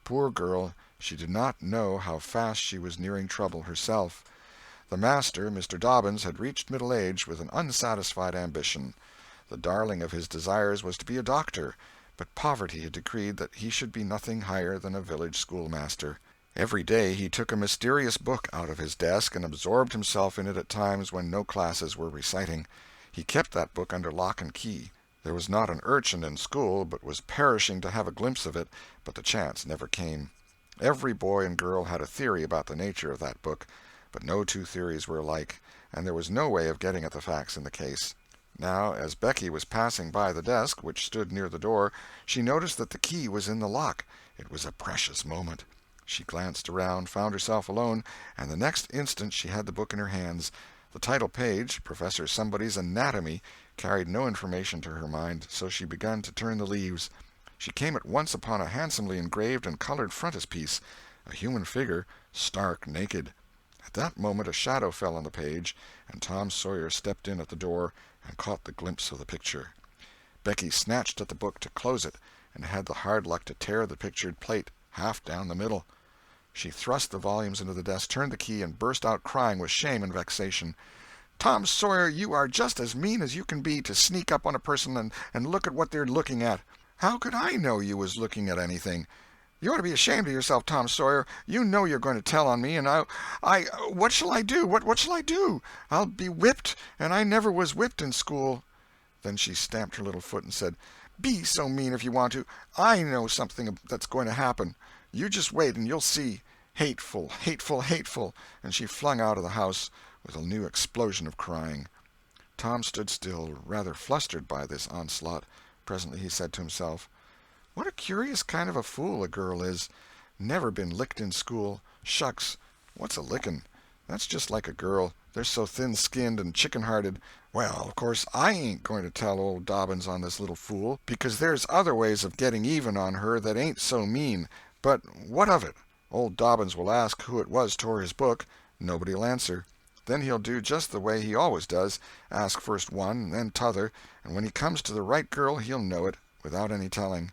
Poor girl, she did not know how fast she was nearing trouble herself. The master, Mr. Dobbins, had reached middle age with an unsatisfied ambition. The darling of his desires was to be a doctor, but poverty had decreed that he should be nothing higher than a village schoolmaster. Every day he took a mysterious book out of his desk and absorbed himself in it at times when no classes were reciting. He kept that book under lock and key. There was not an urchin in school but was perishing to have a glimpse of it, but the chance never came. Every boy and girl had a theory about the nature of that book, but no two theories were alike, and there was no way of getting at the facts in the case. Now, as Becky was passing by the desk, which stood near the door, she noticed that the key was in the lock. It was a precious moment. She glanced around, found herself alone, and the next instant she had the book in her hands. The title page, Professor Somebody's Anatomy, carried no information to her mind, so she began to turn the leaves. She came at once upon a handsomely engraved and colored frontispiece, a human figure, stark naked. At that moment a shadow fell on the page, and Tom Sawyer stepped in at the door and caught the glimpse of the picture. Becky snatched at the book to close it, and had the hard luck to tear the pictured plate half down the middle. She thrust the volumes into the desk, turned the key, and burst out crying with shame and vexation. "Tom Sawyer, you are just as mean as you can be, to sneak up on a person and look at what they're looking at. How could I know you was looking at anything? You ought to be ashamed of yourself, Tom Sawyer. You know you're going to tell on me, and what shall I do? What shall I do? I'll be whipped, and I never was whipped in school." Then she stamped her little foot and said, "Be so mean if you want to. I know something that's going to happen. You just wait and you'll see. Hateful, hateful, hateful!" And she flung out of the house with a new explosion of crying. Tom stood still, rather flustered by this onslaught. Presently he said to himself, "What a curious kind of a fool a girl is. Never been licked in school. Shucks, what's a licking? That's just like a girl. They're so thin-skinned and chicken-hearted. Well, of course I ain't going to tell old Dobbins on this little fool, because there's other ways of getting even on her that ain't so mean. But what of it? Old Dobbins will ask who it was tore his book. Nobody'll answer. Then he'll do just the way he always does, ask first one and then t'other, and when he comes to the right girl he'll know it, without any telling.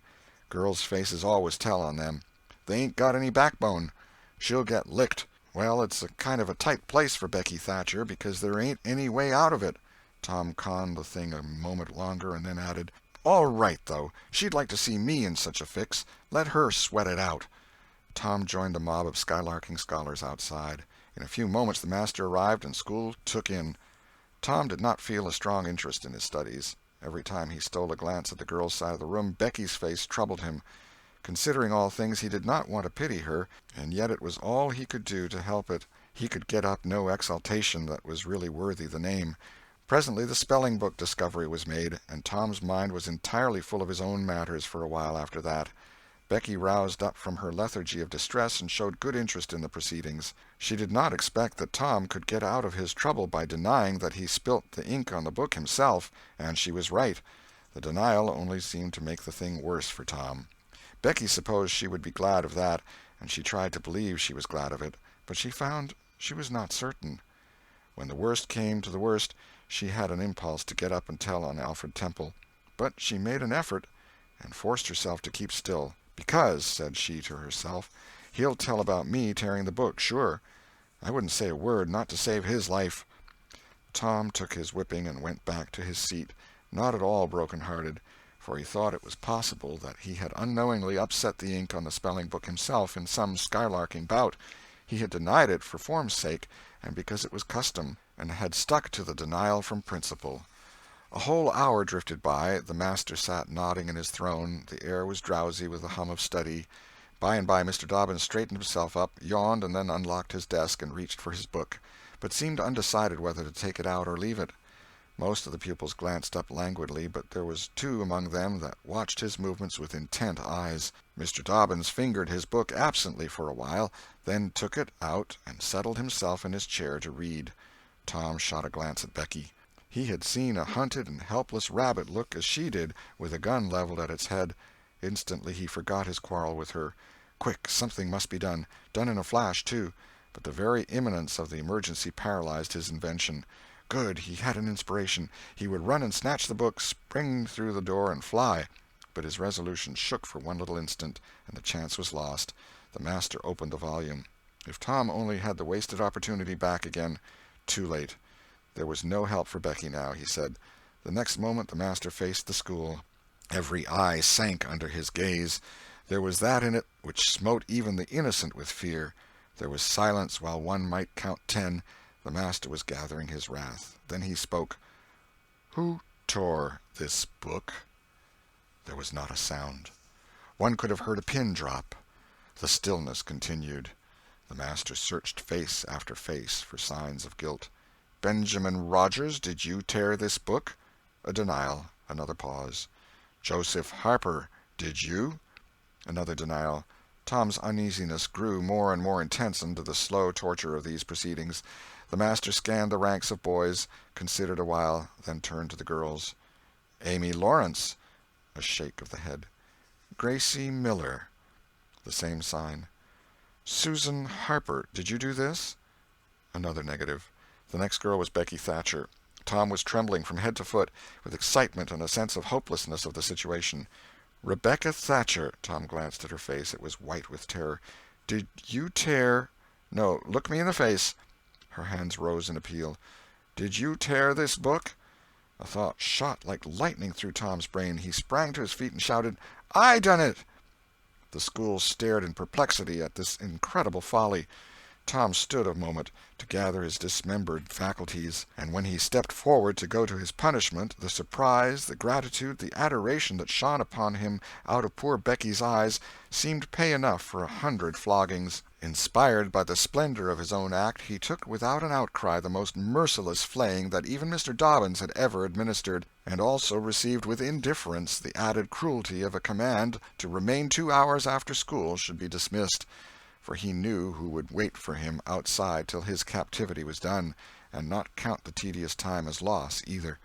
Girls' faces always tell on them. They ain't got any backbone. She'll get licked. Well, it's a kind of a tight place for Becky Thatcher, because there ain't any way out of it." Tom conned the thing a moment longer, and then added, "All right, though. She'd like to see me in such a fix. Let her sweat it out." Tom joined the mob of skylarking scholars outside. In a few moments the master arrived, and school took in. Tom did not feel a strong interest in his studies. Every time he stole a glance at the girls' side of the room, Becky's face troubled him. Considering all things, he did not want to pity her, and yet it was all he could do to help it. He could get up no exultation that was really worthy the name. Presently the spelling-book discovery was made, and Tom's mind was entirely full of his own matters for a while after that. Becky roused up from her lethargy of distress and showed good interest in the proceedings. She did not expect that Tom could get out of his trouble by denying that he spilt the ink on the book himself, and she was right. The denial only seemed to make the thing worse for Tom. Becky supposed she would be glad of that, and she tried to believe she was glad of it, but she found she was not certain. When the worst came to the worst, she had an impulse to get up and tell on Alfred Temple, but she made an effort and forced herself to keep still. "Because," said she to herself, "he'll tell about me tearing the book, sure. I wouldn't say a word, not to save his life." Tom took his whipping and went back to his seat, not at all broken-hearted, for he thought it was possible that he had unknowingly upset the ink on the spelling-book himself in some skylarking bout. He had denied it for form's sake, and because it was custom, and had stuck to the denial from principle. A whole hour drifted by. The master sat nodding in his throne. The air was drowsy with the hum of study. By and by Mr. Dobbins straightened himself up, yawned, and then unlocked his desk and reached for his book, but seemed undecided whether to take it out or leave it. Most of the pupils glanced up languidly, but there was two among them that watched his movements with intent eyes. Mr. Dobbins fingered his book absently for a while, then took it out and settled himself in his chair to read. Tom shot a glance at Becky. He had seen a hunted and helpless rabbit look as she did, with a gun leveled at its head. Instantly he forgot his quarrel with her. Quick, something must be done in a flash, too. But the very imminence of the emergency paralyzed his invention. Good, he had an inspiration. He would run and snatch the book, spring through the door, and fly. But his resolution shook for one little instant, and the chance was lost. The master opened the volume. If Tom only had the wasted opportunity back again. Too late. There was no help for Becky now, he said. The next moment the master faced the school. Every eye sank under his gaze. There was that in it which smote even the innocent with fear. There was silence while one might count 10. The master was gathering his wrath. Then he spoke. "Who tore this book?" There was not a sound. One could have heard a pin drop. The stillness continued. The master searched face after face for signs of guilt. "Benjamin Rogers, did you tear this book?" A denial. Another pause. "Joseph Harper, did you?" Another denial. Tom's uneasiness grew more and more intense under the slow torture of these proceedings. The master scanned the ranks of boys, considered a while, then turned to the girls. "Amy Lawrence." A shake of the head. "Gracie Miller." The same sign. "Susan Harper, did you do this?" Another negative. The next girl was Becky Thatcher. Tom was trembling from head to foot, with excitement and a sense of hopelessness of the situation. "Rebecca Thatcher." Tom glanced at her face. It was white with terror. "Did you tear—" "No, look me in the face." Her hands rose in appeal. "Did you tear this book?" A thought shot like lightning through Tom's brain. He sprang to his feet and shouted, "I done it!" The school stared in perplexity at this incredible folly. Tom stood a moment to gather his dismembered faculties, and when he stepped forward to go to his punishment, the surprise, the gratitude, the adoration that shone upon him out of poor Becky's eyes seemed pay enough for 100 floggings. Inspired by the splendor of his own act, he took without an outcry the most merciless flaying that even Mr. Dobbins had ever administered, and also received with indifference the added cruelty of a command to remain 2 hours after school should be dismissed. For he knew who would wait for him outside till his captivity was done, and not count the tedious time as loss, either.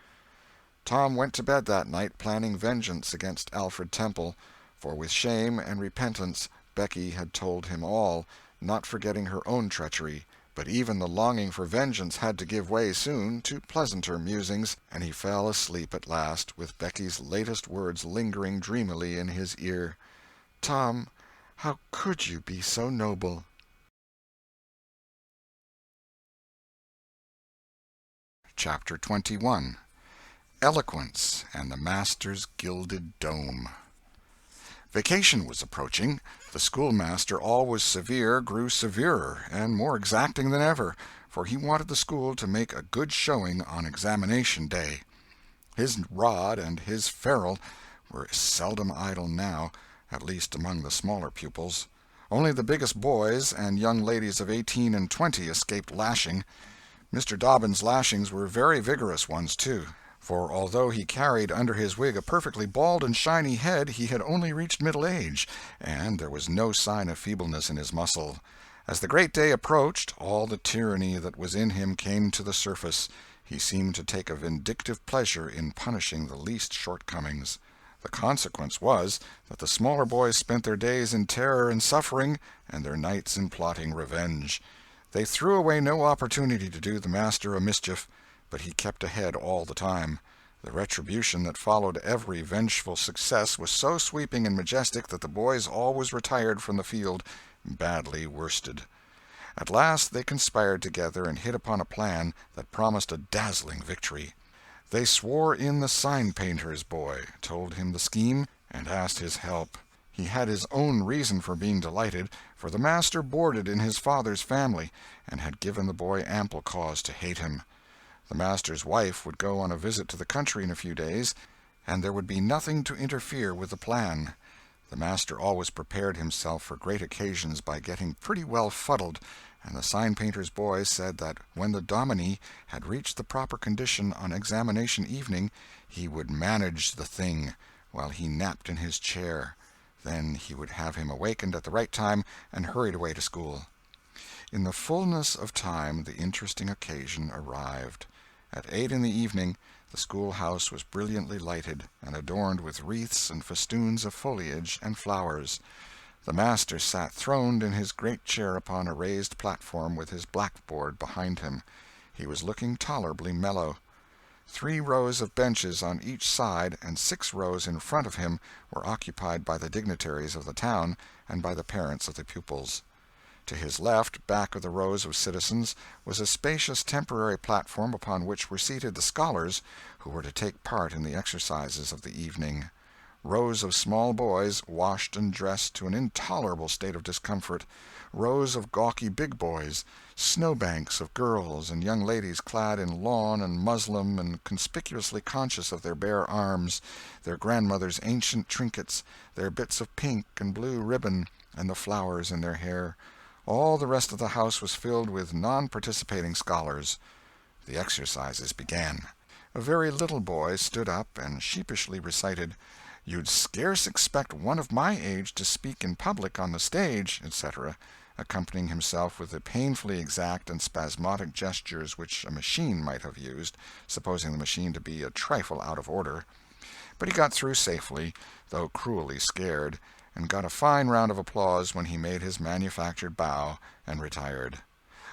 Tom went to bed that night planning vengeance against Alfred Temple, for with shame and repentance Becky had told him all, not forgetting her own treachery, but even the longing for vengeance had to give way soon to pleasanter musings, and he fell asleep at last, with Becky's latest words lingering dreamily in his ear. "Tom, how could you be so noble?" Chapter 21. Eloquence and the Master's Gilded Dome. Vacation was approaching. The schoolmaster, always severe, grew severer and more exacting than ever, for he wanted the school to make a good showing on examination day. His rod and his ferule were seldom idle now, at least among the smaller pupils. Only the biggest boys and young ladies of 18 and 20 escaped lashing. Mr. Dobbin's lashings were very vigorous ones, too, for although he carried under his wig a perfectly bald and shiny head, he had only reached middle age, and there was no sign of feebleness in his muscle. As the great day approached, all the tyranny that was in him came to the surface. He seemed to take a vindictive pleasure in punishing the least shortcomings. The consequence was that the smaller boys spent their days in terror and suffering, and their nights in plotting revenge. They threw away no opportunity to do the master a mischief, but he kept ahead all the time. The retribution that followed every vengeful success was so sweeping and majestic that the boys always retired from the field badly worsted. At last they conspired together and hit upon a plan that promised a dazzling victory. They swore in the sign-painter's boy, told him the scheme, and asked his help. He had his own reason for being delighted, for the master boarded in his father's family, and had given the boy ample cause to hate him. The master's wife would go on a visit to the country in a few days, and there would be nothing to interfere with the plan. The master always prepared himself for great occasions by getting pretty well fuddled, and the sign-painter's boy said that when the dominie had reached the proper condition on examination evening, he would manage the thing while he napped in his chair. Then he would have him awakened at the right time and hurried away to school. In the fullness of time the interesting occasion arrived. At 8 in the evening the schoolhouse was brilliantly lighted and adorned with wreaths and festoons of foliage and flowers. The master sat throned in his great chair upon a raised platform with his blackboard behind him. He was looking tolerably mellow. 3 rows of benches on each side and 6 rows in front of him were occupied by the dignitaries of the town and by the parents of the pupils. To his left, back of the rows of citizens, was a spacious temporary platform upon which were seated the scholars who were to take part in the exercises of the evening. Rows of small boys, washed and dressed to an intolerable state of discomfort, rows of gawky big boys, snowbanks of girls and young ladies clad in lawn and muslin and conspicuously conscious of their bare arms, their grandmother's ancient trinkets, their bits of pink and blue ribbon, and the flowers in their hair. All the rest of the house was filled with non-participating scholars. The exercises began. A very little boy stood up and sheepishly recited, "You'd scarce expect one of my age to speak in public on the stage," etc., accompanying himself with the painfully exact and spasmodic gestures which a machine might have used, supposing the machine to be a trifle out of order. But he got through safely, though cruelly scared, and got a fine round of applause when he made his manufactured bow and retired.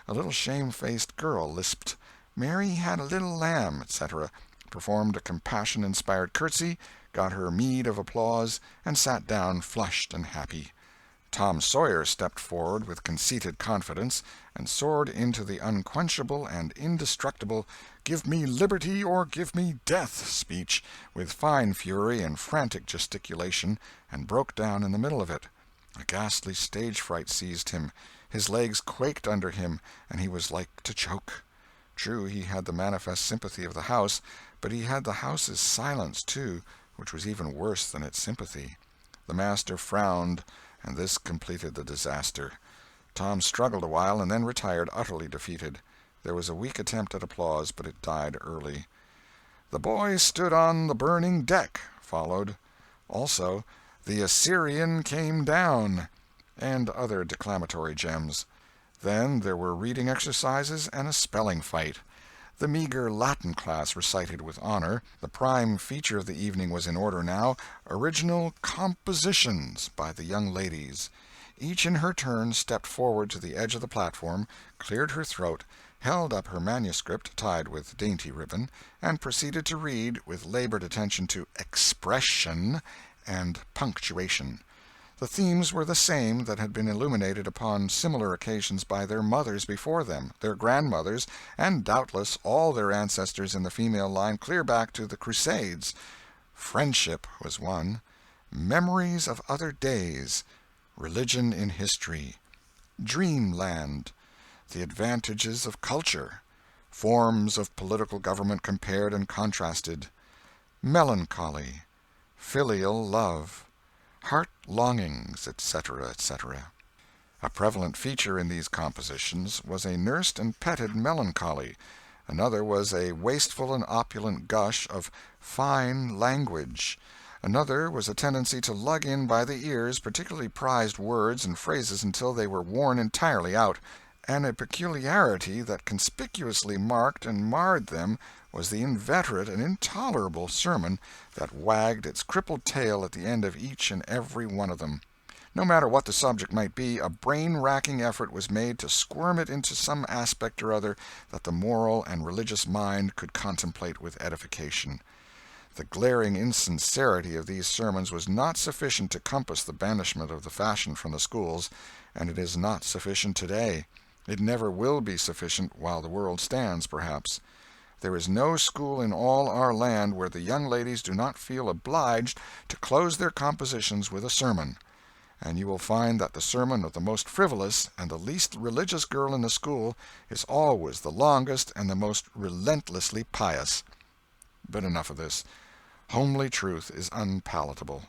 A little shamefaced girl lisped, "Mary had a little lamb," etc., performed a compassion-inspired curtsy, got her meed of applause, and sat down flushed and happy. Tom Sawyer stepped forward with conceited confidence, and soared into the unquenchable and indestructible "Give me liberty or give me death" speech with fine fury and frantic gesticulation, and broke down in the middle of it. A ghastly stage fright seized him, his legs quaked under him, and he was like to choke. True, he had the manifest sympathy of the house, but he had the house's silence, too, which was even worse than its sympathy. The master frowned, and this completed the disaster. Tom struggled a while, and then retired utterly defeated. There was a weak attempt at applause, but it died early. "The boy stood on the burning deck" followed. Also, "The Assyrian came down," and other declamatory gems. Then there were reading exercises and a spelling fight. The meager Latin class recited with honor. The prime feature of the evening was in order now, original compositions by the young ladies. Each in her turn stepped forward to the edge of the platform, cleared her throat, held up her manuscript tied with dainty ribbon, and proceeded to read, with labored attention to expression and punctuation. The themes were the same that had been illuminated upon similar occasions by their mothers before them, their grandmothers, and doubtless all their ancestors in the female line clear back to the Crusades. Friendship was one, memories of other days, religion in history, dreamland, the advantages of culture, forms of political government compared and contrasted, melancholy, filial love, heart longings, etc., etc. A prevalent feature in these compositions was a nursed and petted melancholy. Another was a wasteful and opulent gush of fine language. Another was a tendency to lug in by the ears particularly prized words and phrases until they were worn entirely out, and a peculiarity that conspicuously marked and marred them was the inveterate and intolerable sermon that wagged its crippled tail at the end of each and every one of them. No matter what the subject might be, a brain-racking effort was made to squirm it into some aspect or other that the moral and religious mind could contemplate with edification. The glaring insincerity of these sermons was not sufficient to compass the banishment of the fashion from the schools, and it is not sufficient today. It never will be sufficient while the world stands, perhaps. There is no school in all our land where the young ladies do not feel obliged to close their compositions with a sermon. And you will find that the sermon of the most frivolous and the least religious girl in the school is always the longest and the most relentlessly pious. But enough of this. Homely truth is unpalatable.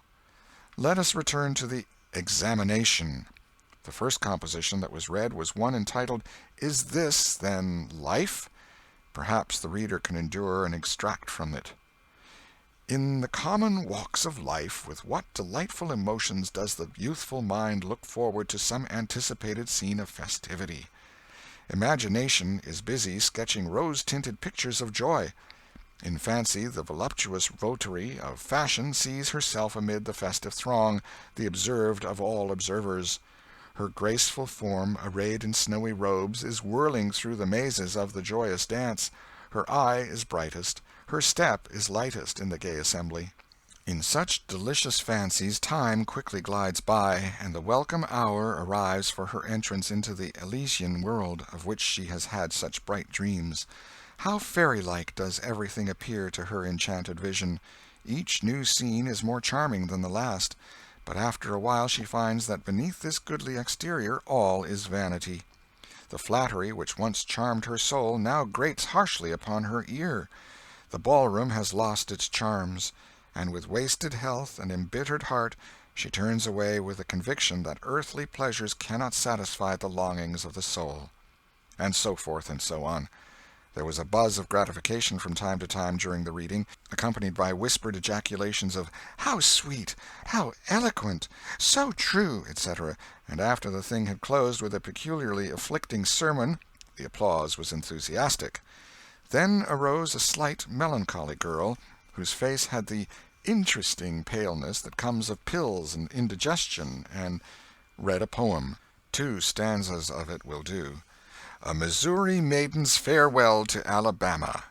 Let us return to the examination. The first composition that was read was one entitled, "Is This, Then, Life?" Perhaps the reader can endure an extract from it. In the common walks of life, with what delightful emotions does the youthful mind look forward to some anticipated scene of festivity! Imagination is busy sketching rose-tinted pictures of joy. In fancy the voluptuous votary of fashion sees herself amid the festive throng, the observed of all observers. Her graceful form, arrayed in snowy robes, is whirling through the mazes of the joyous dance. Her eye is brightest, her step is lightest in the gay assembly. In such delicious fancies time quickly glides by, and the welcome hour arrives for her entrance into the Elysian world, of which she has had such bright dreams. How fairy-like does everything appear to her enchanted vision! Each new scene is more charming than the last, but after a while she finds that beneath this goodly exterior all is vanity. The flattery which once charmed her soul now grates harshly upon her ear. The ballroom has lost its charms, and with wasted health and embittered heart she turns away with the conviction that earthly pleasures cannot satisfy the longings of the soul. And so forth and so on. There was a buzz of gratification from time to time during the reading, accompanied by whispered ejaculations of "How sweet!" "How eloquent!" "So true!" etc., and after the thing had closed with a peculiarly afflicting sermon, the applause was enthusiastic. Then arose a slight, melancholy girl, whose face had the interesting paleness that comes of pills and indigestion, and read a poem. 2 stanzas of it will do. A Missouri Maiden's Farewell to Alabama.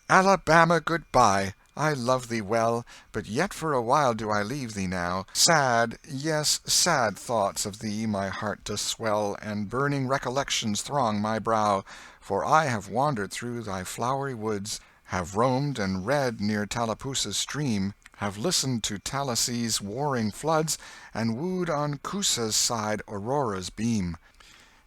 Alabama, good-bye, I love thee well, but yet for a while do I leave thee now. Sad, yes, sad thoughts of thee my heart does swell, and burning recollections throng my brow, for I have wandered through thy flowery woods, have roamed and read near Tallapoosa's stream, have listened to Talissee's warring floods, and wooed on Coosa's side Aurora's beam.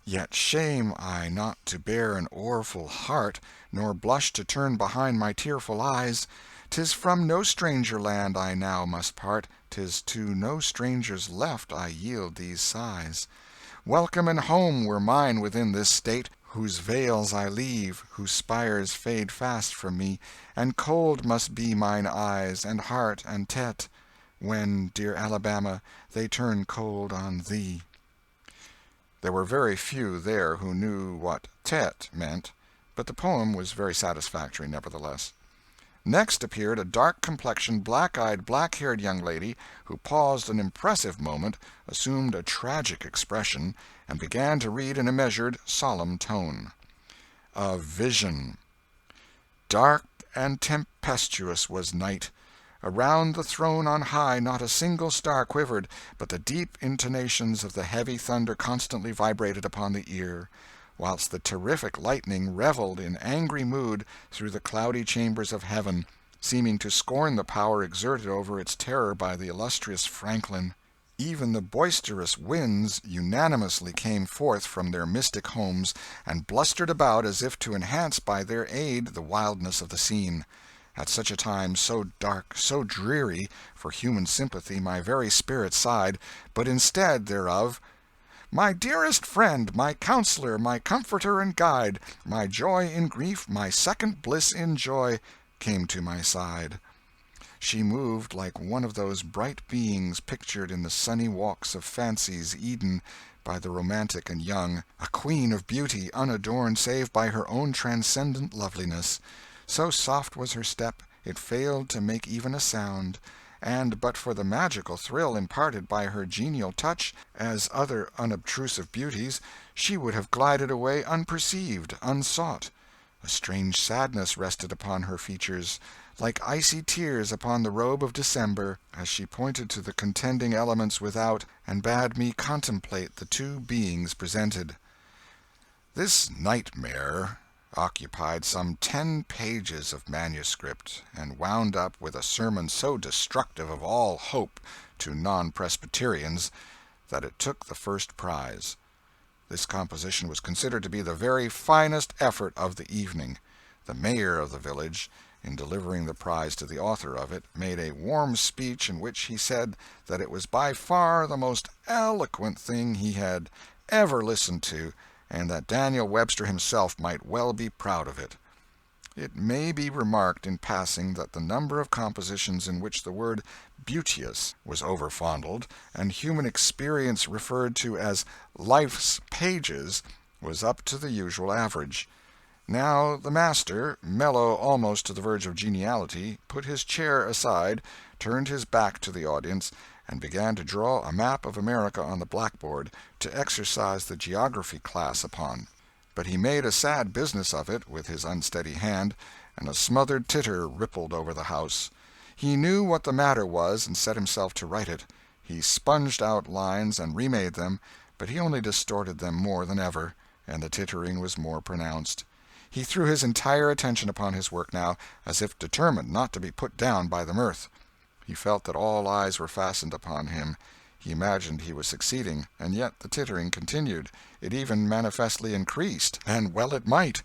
Yet shame I not to bear an o'erfull heart, nor blush to turn behind my tearful eyes. 'Tis from no stranger land I now must part, 'tis to no stranger's left I yield these sighs. Welcome and home were mine within this state, whose vales I leave, whose spires fade fast from me, and cold must be mine eyes, and heart, and tet, when, dear Alabama, they turn cold on thee. There were very few there who knew what tet meant, but the poem was very satisfactory nevertheless. Next appeared a dark-complexioned, black-eyed, black-haired young lady, who paused an impressive moment, assumed a tragic expression, and began to read in a measured, solemn tone. A Vision. Dark and tempestuous was night. Around the throne on high not a single star quivered, but the deep intonations of the heavy thunder constantly vibrated upon the ear, whilst the terrific lightning revelled in angry mood through the cloudy chambers of heaven, seeming to scorn the power exerted over its terror by the illustrious Franklin. Even the boisterous winds unanimously came forth from their mystic homes, and blustered about as if to enhance by their aid the wildness of the scene. At such a time, so dark, so dreary, for human sympathy my very spirit sighed, but instead thereof, "My dearest friend, my counselor, my comforter and guide, my joy in grief, my second bliss in joy," came to my side. She moved like one of those bright beings pictured in the sunny walks of fancy's Eden by the romantic and young, a queen of beauty, unadorned save by her own transcendent loveliness. So soft was her step, it failed to make even a sound, and but for the magical thrill imparted by her genial touch, as other unobtrusive beauties, she would have glided away unperceived, unsought. A strange sadness rested upon her features, like icy tears upon the robe of December, as she pointed to the contending elements without, and bade me contemplate the two beings presented. This nightmare occupied some 10 pages of manuscript, and wound up with a sermon so destructive of all hope to non-Presbyterians that it took the first prize. This composition was considered to be the very finest effort of the evening. The mayor of the village, in delivering the prize to the author of it, made a warm speech in which he said that it was by far the most eloquent thing he had ever listened to, and that Daniel Webster himself might well be proud of it. It may be remarked in passing that the number of compositions in which the word beauteous was overfondled, and human experience referred to as life's pages, was up to the usual average. Now the master, mellow almost to the verge of geniality, put his chair aside, turned his back to the audience, and began to draw a map of America on the blackboard to exercise the geography class upon. But he made a sad business of it with his unsteady hand, and a smothered titter rippled over the house. He knew what the matter was, and set himself to right it. He sponged out lines and remade them, but he only distorted them more than ever, and the tittering was more pronounced. He threw his entire attention upon his work now, as if determined not to be put down by the mirth. He felt that all eyes were fastened upon him. He imagined he was succeeding, and yet the tittering continued. It even manifestly increased, and well it might.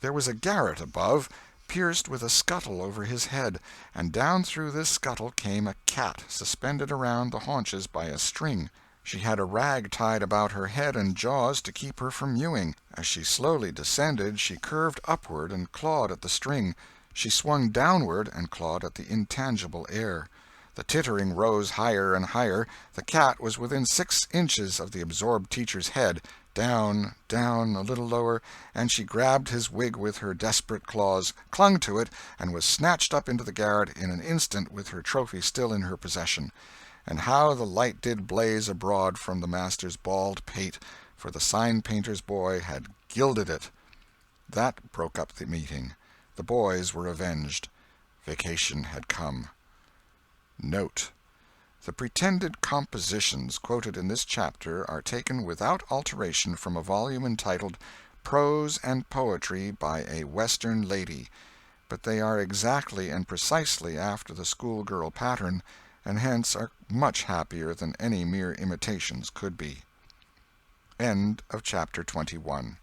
There was a garret above, pierced with a scuttle over his head, and down through this scuttle came a cat, suspended around the haunches by a string. She had a rag tied about her head and jaws to keep her from mewing. As she slowly descended, she curved upward and clawed at the string. She swung downward and clawed at the intangible air. The tittering rose higher and higher. The cat was within 6 inches of the absorbed teacher's head. Down, down, a little lower, and she grabbed his wig with her desperate claws, clung to it, and was snatched up into the garret in an instant with her trophy still in her possession. And how the light did blaze abroad from the master's bald pate, for the sign-painter's boy had gilded it. That broke up the meeting. The boys were avenged. Vacation had come. Note: the pretended compositions quoted in this chapter are taken without alteration from a volume entitled Prose and Poetry by a Western Lady, but they are exactly and precisely after the schoolgirl pattern, and hence are much happier than any mere imitations could be. End of Chapter 21.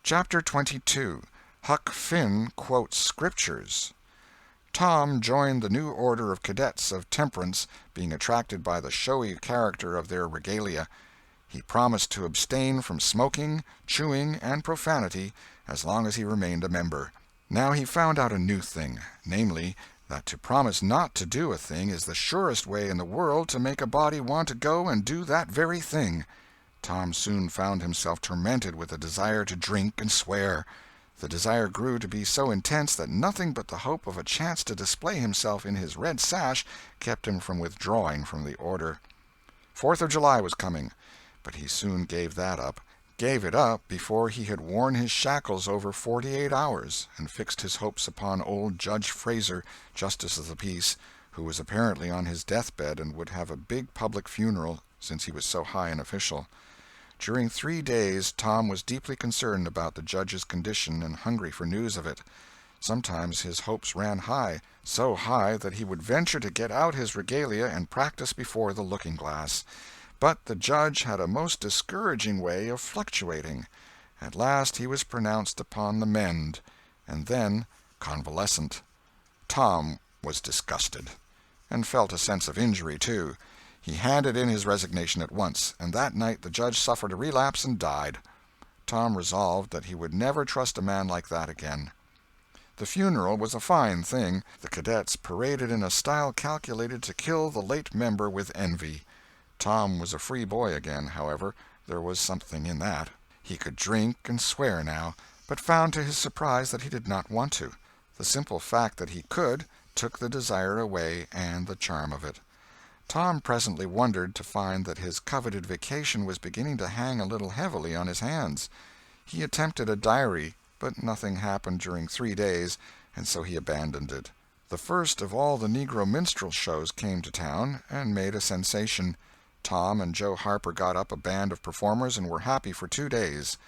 Chapter 22. Huck Finn Quotes Scriptures. Tom joined the new order of cadets of temperance, being attracted by the showy character of their regalia. He promised to abstain from smoking, chewing, and profanity as long as he remained a member. Now he found out a new thing, namely, that to promise not to do a thing is the surest way in the world to make a body want to go and do that very thing. Tom soon found himself tormented with a desire to drink and swear. The desire grew to be so intense that nothing but the hope of a chance to display himself in his red sash kept him from withdrawing from the order. 4th of July was coming, but he soon gave that up. Gave it up before he had worn his shackles over 48 hours, and fixed his hopes upon old Judge Fraser, Justice of the Peace, who was apparently on his deathbed and would have a big public funeral, since he was so high an official. During 3 days Tom was deeply concerned about the judge's condition and hungry for news of it. Sometimes his hopes ran high, so high that he would venture to get out his regalia and practice before the looking-glass. But the judge had a most discouraging way of fluctuating. At last he was pronounced upon the mend, and then, convalescent. Tom was disgusted, and felt a sense of injury, too. He handed in his resignation at once, and that night the judge suffered a relapse and died. Tom resolved that he would never trust a man like that again. The funeral was a fine thing. The cadets paraded in a style calculated to kill the late member with envy. Tom was a free boy again, however. There was something in that. He could drink and swear now, but found to his surprise that he did not want to. The simple fact that he could took the desire away and the charm of it. Tom presently wondered to find that his coveted vacation was beginning to hang a little heavily on his hands. He attempted a diary, but nothing happened during 3 days, and so he abandoned it. The first of all the Negro minstrel shows came to town, and made a sensation. Tom and Joe Harper got up a band of performers and were happy for 2 days.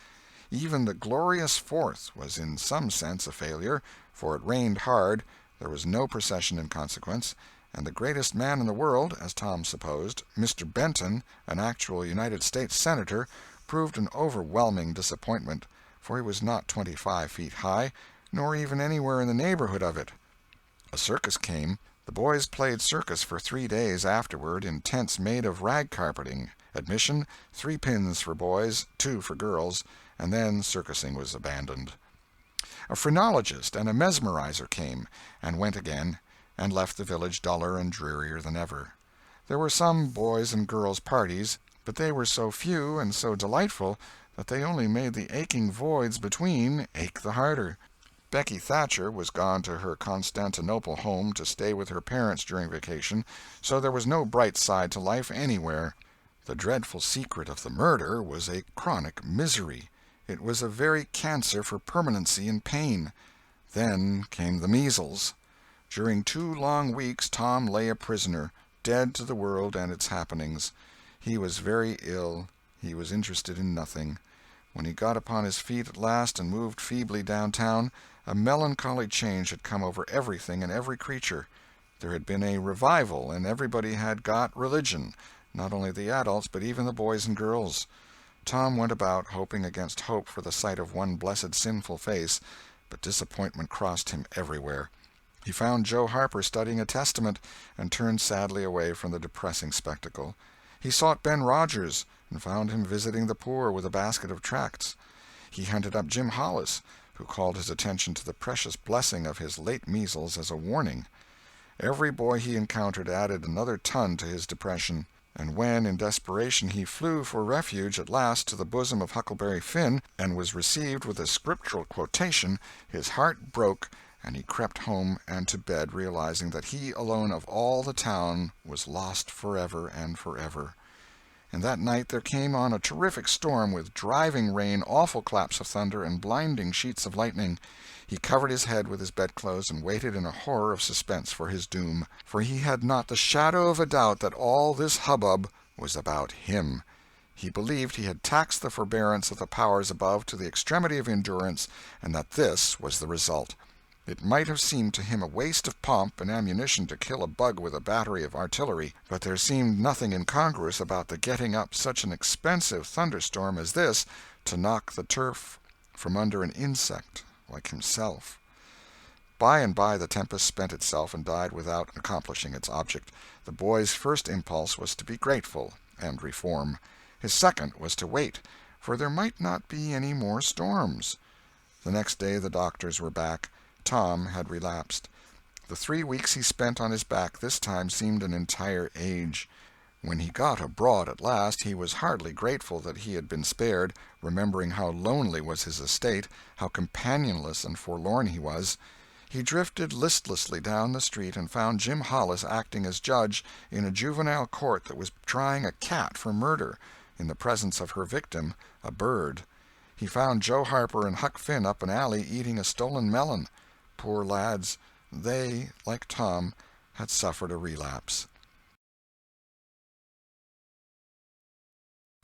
Even the glorious Fourth was in some sense a failure, for it rained hard, there was no procession in consequence, and the greatest man in the world, as Tom supposed, Mr. Benton, an actual United States Senator, proved an overwhelming disappointment, for he was not 25 feet high, nor even anywhere in the neighborhood of it. A circus came. The boys played circus for 3 days afterward in tents made of rag carpeting. Admission, 3 pins for boys, 2 for girls, and then circusing was abandoned. A phrenologist and a mesmerizer came, and went again, and left the village duller and drearier than ever. There were some boys' and girls' parties, but they were so few and so delightful that they only made the aching voids between ache the harder. Becky Thatcher was gone to her Constantinople home to stay with her parents during vacation, so there was no bright side to life anywhere. The dreadful secret of the murder was a chronic misery. It was a very cancer for permanency and pain. Then came the measles. During 2 long weeks Tom lay a prisoner, dead to the world and its happenings. He was very ill. He was interested in nothing. When he got upon his feet at last and moved feebly downtown, a melancholy change had come over everything and every creature. There had been a revival, and everybody had got religion, not only the adults but even the boys and girls. Tom went about, hoping against hope for the sight of one blessed sinful face, but disappointment crossed him everywhere. He found Joe Harper studying a Testament, and turned sadly away from the depressing spectacle. He sought Ben Rogers, and found him visiting the poor with a basket of tracts. He hunted up Jim Hollis, who called his attention to the precious blessing of his late measles as a warning. Every boy he encountered added another ton to his depression, and when, in desperation, he flew for refuge at last to the bosom of Huckleberry Finn, and was received with a scriptural quotation, his heart broke, and he crept home and to bed, realizing that he alone of all the town was lost forever and forever. And that night there came on a terrific storm, with driving rain, awful claps of thunder, and blinding sheets of lightning. He covered his head with his bedclothes and waited in a horror of suspense for his doom, for he had not the shadow of a doubt that all this hubbub was about him. He believed he had taxed the forbearance of the powers above to the extremity of endurance, and that this was the result. It might have seemed to him a waste of pomp and ammunition to kill a bug with a battery of artillery, but there seemed nothing incongruous about the getting up such an expensive thunderstorm as this to knock the turf from under an insect like himself. By and by the tempest spent itself and died without accomplishing its object. The boy's first impulse was to be grateful and reform. His second was to wait, for there might not be any more storms. The next day the doctors were back. Tom had relapsed. The 3 weeks he spent on his back this time seemed an entire age. When he got abroad at last, he was hardly grateful that he had been spared, remembering how lonely was his estate, how companionless and forlorn he was. He drifted listlessly down the street and found Jim Hollis acting as judge in a juvenile court that was trying a cat for murder, in the presence of her victim, a bird. He found Joe Harper and Huck Finn up an alley eating a stolen melon. Poor lads, they, like Tom, had suffered a relapse.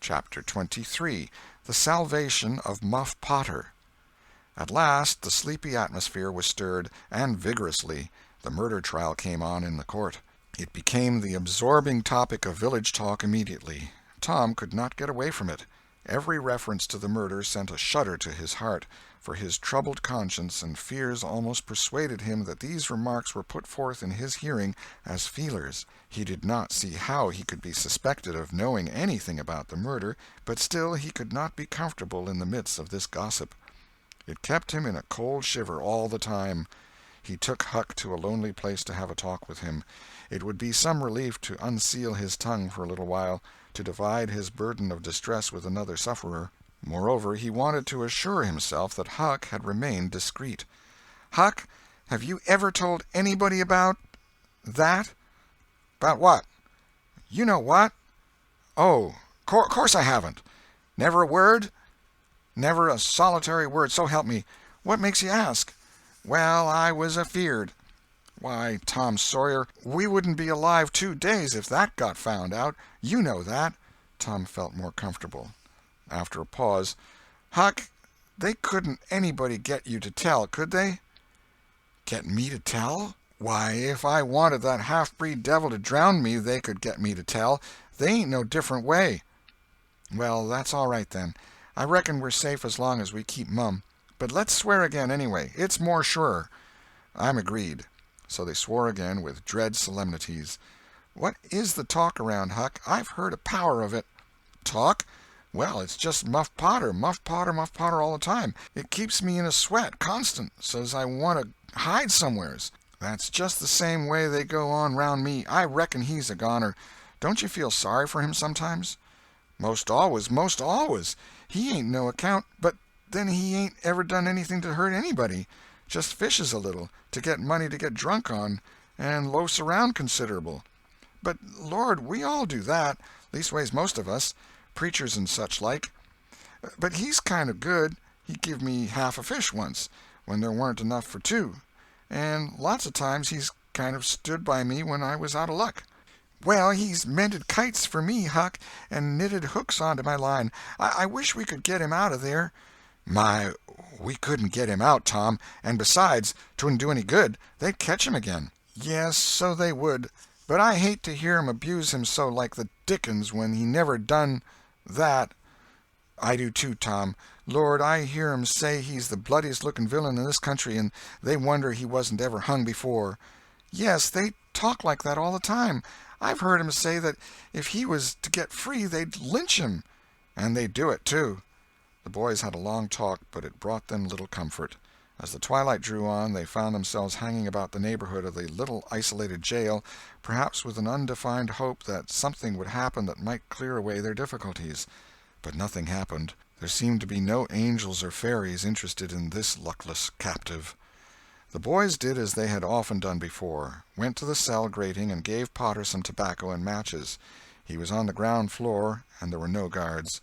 Chapter 23. The Salvation of Muff Potter. At last the sleepy atmosphere was stirred, and vigorously. The murder trial came on in the court. It became the absorbing topic of village talk immediately. Tom could not get away from it. Every reference to the murder sent a shudder to his heart, for his troubled conscience and fears almost persuaded him that these remarks were put forth in his hearing as feelers. He did not see how he could be suspected of knowing anything about the murder, but still he could not be comfortable in the midst of this gossip. It kept him in a cold shiver all the time. He took Huck to a lonely place to have a talk with him. It would be some relief to unseal his tongue for a little while, to divide his burden of distress with another sufferer. Moreover, he wanted to assure himself that Huck had remained discreet. "Huck, have you ever told anybody about that?" "About what?" "You know what." "Oh, course I haven't." "Never a word?" "Never a solitary word, so help me. What makes you ask?" "Well, I was afeard." "Why, Tom Sawyer, we wouldn't be alive 2 days if that got found out. You know that." Tom felt more comfortable. After a pause, "Huck, they couldn't anybody get you to tell, could they?" "Get me to tell? Why, if I wanted that half-breed devil to drown me, they could get me to tell. They ain't no different way." "Well, that's all right, then. I reckon we're safe as long as we keep mum. But let's swear again, anyway. It's more surer." "I'm agreed." So they swore again with dread solemnities. "What is the talk around, Huck? I've heard a power of it." "Talk? Well, it's just Muff Potter, Muff Potter, Muff Potter all the time. It keeps me in a sweat, constant, so's I want to hide somewheres. That's just the same way they go on round me. I reckon he's a goner. Don't you feel sorry for him sometimes?" "Most always, most always. He ain't no account, but then he ain't ever done anything to hurt anybody. Just fishes a little, to get money to get drunk on, and loafs around considerable." "But, Lord, we all do that. Leastways, most of us. Preachers and such like. But he's kind of good. He give me half a fish once, when there weren't enough for 2. And lots of times he's kind of stood by me when I was out of luck." "Well, he's mended kites for me, Huck, and knitted hooks onto my line. I wish we could get him out of there." "My, we couldn't get him out, Tom, and besides, 'twouldn't do any good. They'd catch him again." "Yes, so they would. But I hate to hear 'em abuse him so like the dickens when he never done that." "I do too, Tom. Lord, I hear 'em say he's the bloodiest looking villain in this country, and they wonder he wasn't ever hung before." "Yes, they talk like that all the time. I've heard 'em say that if he was to get free they'd lynch him." "And they'd do it, too." The boys had a long talk, but it brought them little comfort. As the twilight drew on, they found themselves hanging about the neighborhood of the little isolated jail, perhaps with an undefined hope that something would happen that might clear away their difficulties. But nothing happened. There seemed to be no angels or fairies interested in this luckless captive. The boys did as they had often done before, went to the cell grating and gave Potter some tobacco and matches. He was on the ground floor, and there were no guards.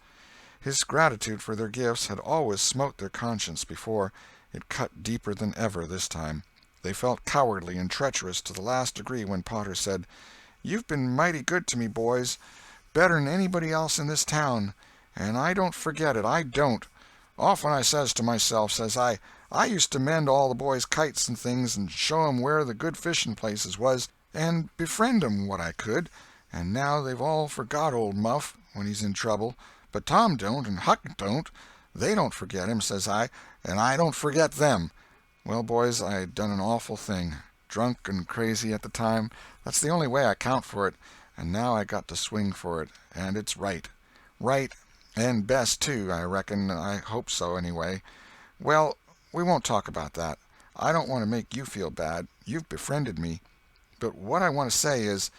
His gratitude for their gifts had always smote their conscience before. It cut deeper than ever this time. They felt cowardly and treacherous to the last degree when Potter said, "You've been mighty good to me, boys, better'n anybody else in this town, and I don't forget it, I don't. Often I says to myself, says I used to mend all the boys' kites and things and show 'em where the good fishing places was, and befriend 'em what I could, and now they've all forgot old Muff when he's in trouble, but Tom don't and Huck don't. They don't forget him, says I, and I don't forget them. Well, boys, I done an awful thing. Drunk and crazy at the time, that's the only way I count for it, and now I got to swing for it, and it's right. Right, and best, too, I reckon. I hope so, anyway. Well, we won't talk about that. I don't want to make you feel bad. You've befriended me. But what I want to say is,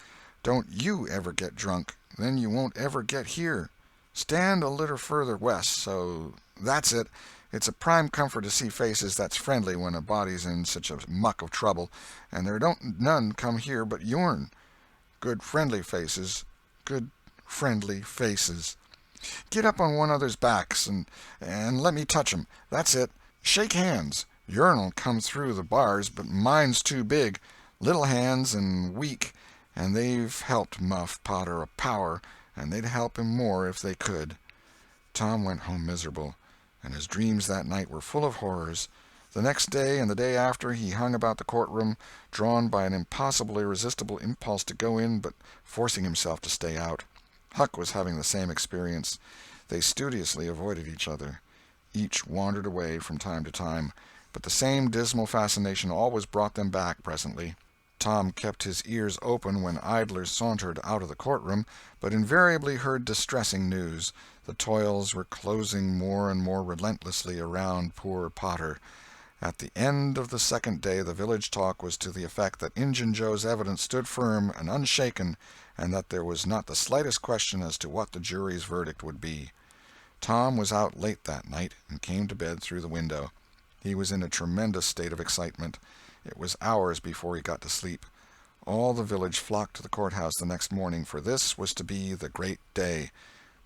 don't you ever get drunk. Then you won't ever get here. Stand a little further west, so that's it. It's a prime comfort to see faces that's friendly when a body's in such a muck of trouble, and there don't none come here but yourn. Good friendly faces. Good friendly faces. Get up on one another's backs and let me touch 'em. That's it. Shake hands. Yourn'll come through the bars, but mine's too big. Little hands and weak, and they've helped Muff Potter a power, and they'd help him more if they could." Tom went home miserable, and his dreams that night were full of horrors. The next day and the day after he hung about the courtroom, drawn by an impossible, irresistible impulse to go in, but forcing himself to stay out. Huck was having the same experience. They studiously avoided each other. Each wandered away from time to time, but the same dismal fascination always brought them back presently. Tom kept his ears open when idlers sauntered out of the courtroom, but invariably heard distressing news. The toils were closing more and more relentlessly around poor Potter. At the end of the second day the village talk was to the effect that Injun Joe's evidence stood firm and unshaken, and that there was not the slightest question as to what the jury's verdict would be. Tom was out late that night, and came to bed through the window. He was in a tremendous state of excitement. It was hours before he got to sleep. All the village flocked to the courthouse the next morning, for this was to be the great day.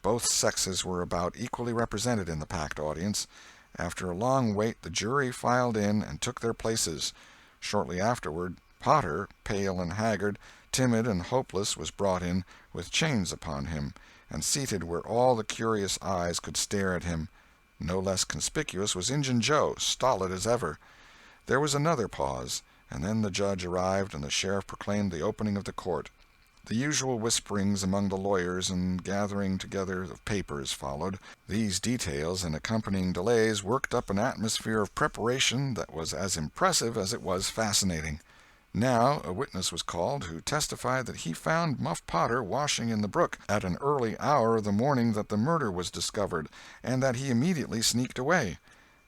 Both sexes were about equally represented in the packed audience. After a long wait the jury filed in and took their places. Shortly afterward, Potter, pale and haggard, timid and hopeless, was brought in, with chains upon him, and seated where all the curious eyes could stare at him. No less conspicuous was Injun Joe, stolid as ever. There was another pause, and then the judge arrived and the sheriff proclaimed the opening of the court. The usual whisperings among the lawyers and gathering together of papers followed. These details and accompanying delays worked up an atmosphere of preparation that was as impressive as it was fascinating. Now a witness was called who testified that he found Muff Potter washing in the brook at an early hour the morning that the murder was discovered, and that he immediately sneaked away.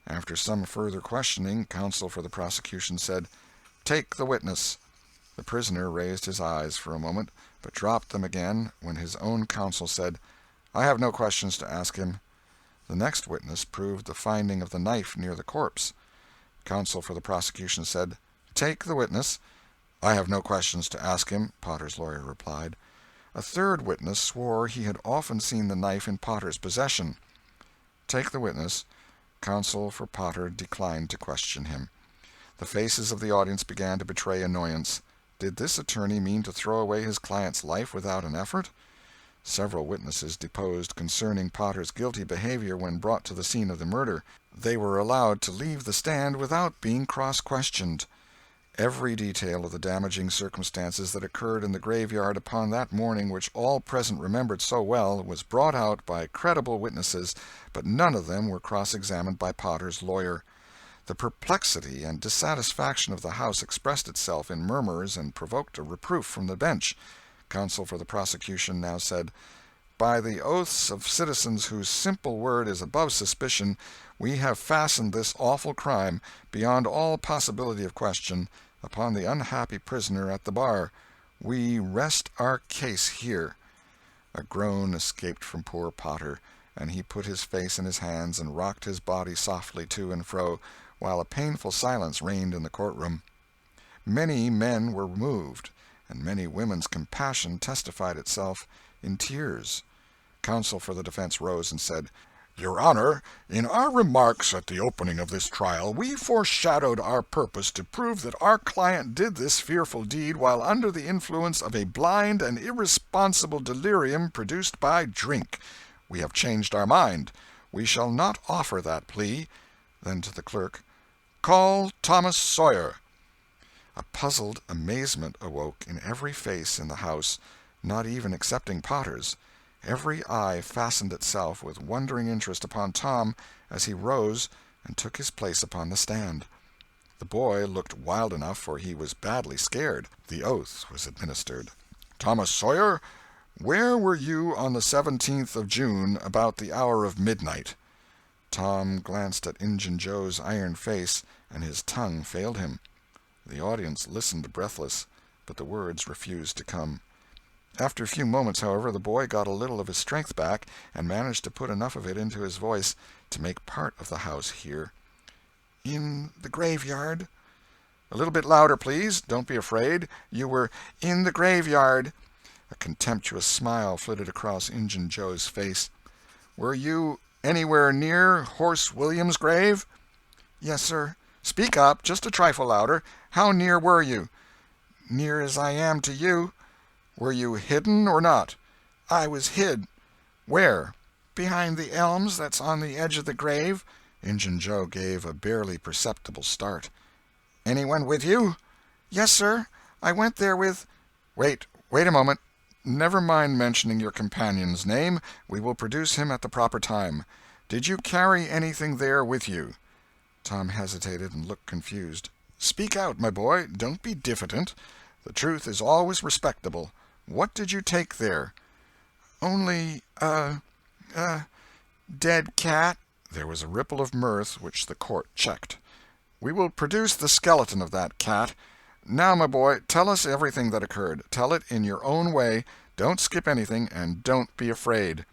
After some further questioning, counsel for the prosecution said, "Take the witness." The prisoner raised his eyes for a moment, but dropped them again when his own counsel said, "I have no questions to ask him." The next witness proved the finding of the knife near the corpse. Counsel for the prosecution said, "Take the witness." "I have no questions to ask him," Potter's lawyer replied. A third witness swore he had often seen the knife in Potter's possession. "Take the witness." Counsel for Potter declined to question him. The faces of the audience began to betray annoyance. Did this attorney mean to throw away his client's life without an effort? Several witnesses deposed concerning Potter's guilty behavior when brought to the scene of the murder. They were allowed to leave the stand without being cross-questioned. Every detail of the damaging circumstances that occurred in the graveyard upon that morning, which all present remembered so well, was brought out by credible witnesses, but none of them were cross-examined by Potter's lawyer. The perplexity and dissatisfaction of the house expressed itself in murmurs and provoked a reproof from the bench. Counsel for the prosecution now said, "By the oaths of citizens whose simple word is above suspicion, we have fastened this awful crime, beyond all possibility of question, upon the unhappy prisoner at the bar. We rest our case here." A groan escaped from poor Potter, and he put his face in his hands and rocked his body softly to and fro, while a painful silence reigned in the courtroom. Many men were moved, and many women's compassion testified itself in tears. Counsel for the defense rose and said, "Your Honor, in our remarks at the opening of this trial, we foreshadowed our purpose to prove that our client did this fearful deed while under the influence of a blind and irresponsible delirium produced by drink. We have changed our mind. We shall not offer that plea." Then to the clerk, "Call Thomas Sawyer." A puzzled amazement awoke in every face in the house, not even excepting Potter's. Every eye fastened itself with wondering interest upon Tom as he rose and took his place upon the stand. The boy looked wild enough, for he was badly scared. The oath was administered. "Thomas Sawyer, where were you on the 17th of June about the hour of midnight?" Tom glanced at Injun Joe's iron face, and his tongue failed him. The audience listened breathless, but the words refused to come. After a few moments, however, the boy got a little of his strength back, and managed to put enough of it into his voice to make part of the house hear. "In the graveyard." "A little bit louder, please. Don't be afraid. You were in the graveyard." A contemptuous smile flitted across Injun Joe's face. "Were you anywhere near Horse William's grave?" "Yes, sir." "Speak up, just a trifle louder. How near were you?" "Near as I am to you." "Were you hidden or not?" "I was hid." "Where?" "Behind the elms that's on the edge of the grave." Injun Joe gave a barely perceptible start. "Anyone with you?" "Yes, sir. I went there with—" Wait a moment. Never mind mentioning your companion's name. We will produce him at the proper time. Did you carry anything there with you?" Tom hesitated and looked confused. "Speak out, my boy. Don't be diffident. The truth is always respectable. What did you take there?" "Only a dead cat." There was a ripple of mirth which the court checked. "We will produce the skeleton of that cat. Now, my boy, tell us everything that occurred. Tell it in your own way. Don't skip anything, and don't be afraid."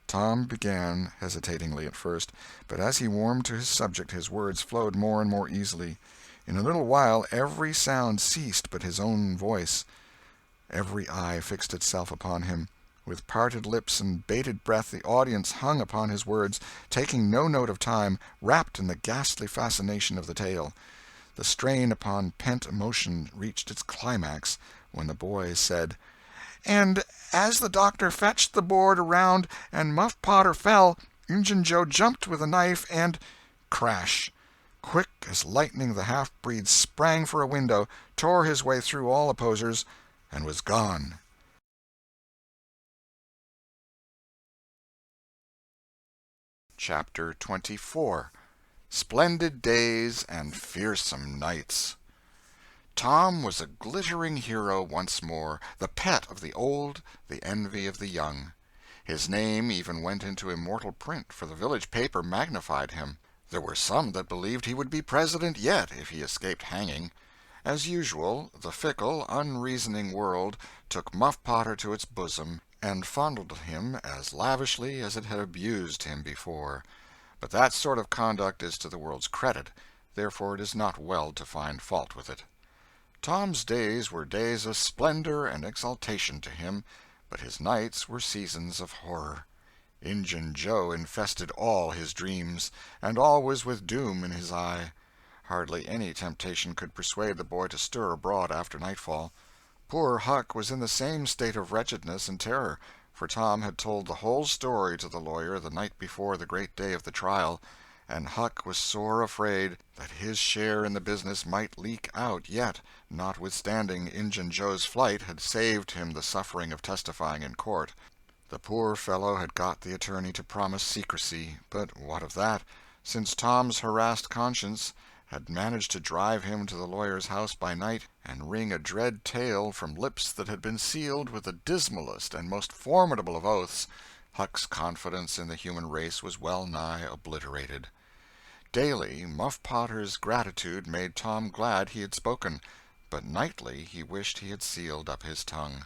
Tom began, hesitatingly at first, but as he warmed to his subject his words flowed more and more easily. In a little while every sound ceased but his own voice. Every eye fixed itself upon him. With parted lips and bated breath the audience hung upon his words, taking no note of time, wrapped in the ghastly fascination of the tale. The strain upon pent emotion reached its climax when the boy said, "And as the doctor fetched the board around and Muff Potter fell, Injun Joe jumped with a knife and—" Crash! Quick as lightning the half-breed sprang for a window, tore his way through all opposers, and was gone. Chapter 24. Splendid Days and Fearsome Nights. Tom was a glittering hero once more, the pet of the old, the envy of the young. His name even went into immortal print, for the village paper magnified him. There were some that believed he would be president yet if he escaped hanging. As usual, the fickle, unreasoning world took Muff Potter to its bosom, and fondled him as lavishly as it had abused him before. But that sort of conduct is to the world's credit, therefore it is not well to find fault with it. Tom's days were days of splendor and exaltation to him, but his nights were seasons of horror. Injun Joe infested all his dreams, and always with doom in his eye. Hardly any temptation could persuade the boy to stir abroad after nightfall. Poor Huck was in the same state of wretchedness and terror, for Tom had told the whole story to the lawyer the night before the great day of the trial, and Huck was sore afraid that his share in the business might leak out yet, notwithstanding Injun Joe's flight had saved him the suffering of testifying in court. The poor fellow had got the attorney to promise secrecy, but what of that, since Tom's harassed conscience had managed to drive him to the lawyer's house by night and wring a dread tale from lips that had been sealed with the dismalest and most formidable of oaths. Huck's confidence in the human race was well nigh obliterated. Daily, Muff Potter's gratitude made Tom glad he had spoken, but nightly he wished he had sealed up his tongue.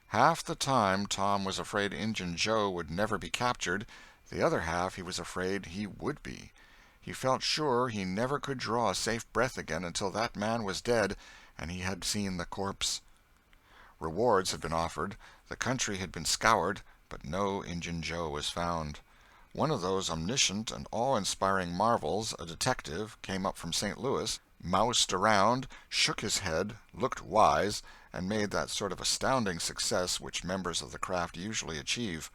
Half the time Tom was afraid Injun Joe would never be captured, the other half he was afraid he would be. He felt sure he never could draw a safe breath again until that man was dead and he had seen the corpse. Rewards had been offered, the country had been scoured, but no Injun Joe was found. One of those omniscient and awe-inspiring marvels, a detective, came up from St. Louis, moused around, shook his head, looked wise, and made that sort of astounding success which members of the craft usually achieve.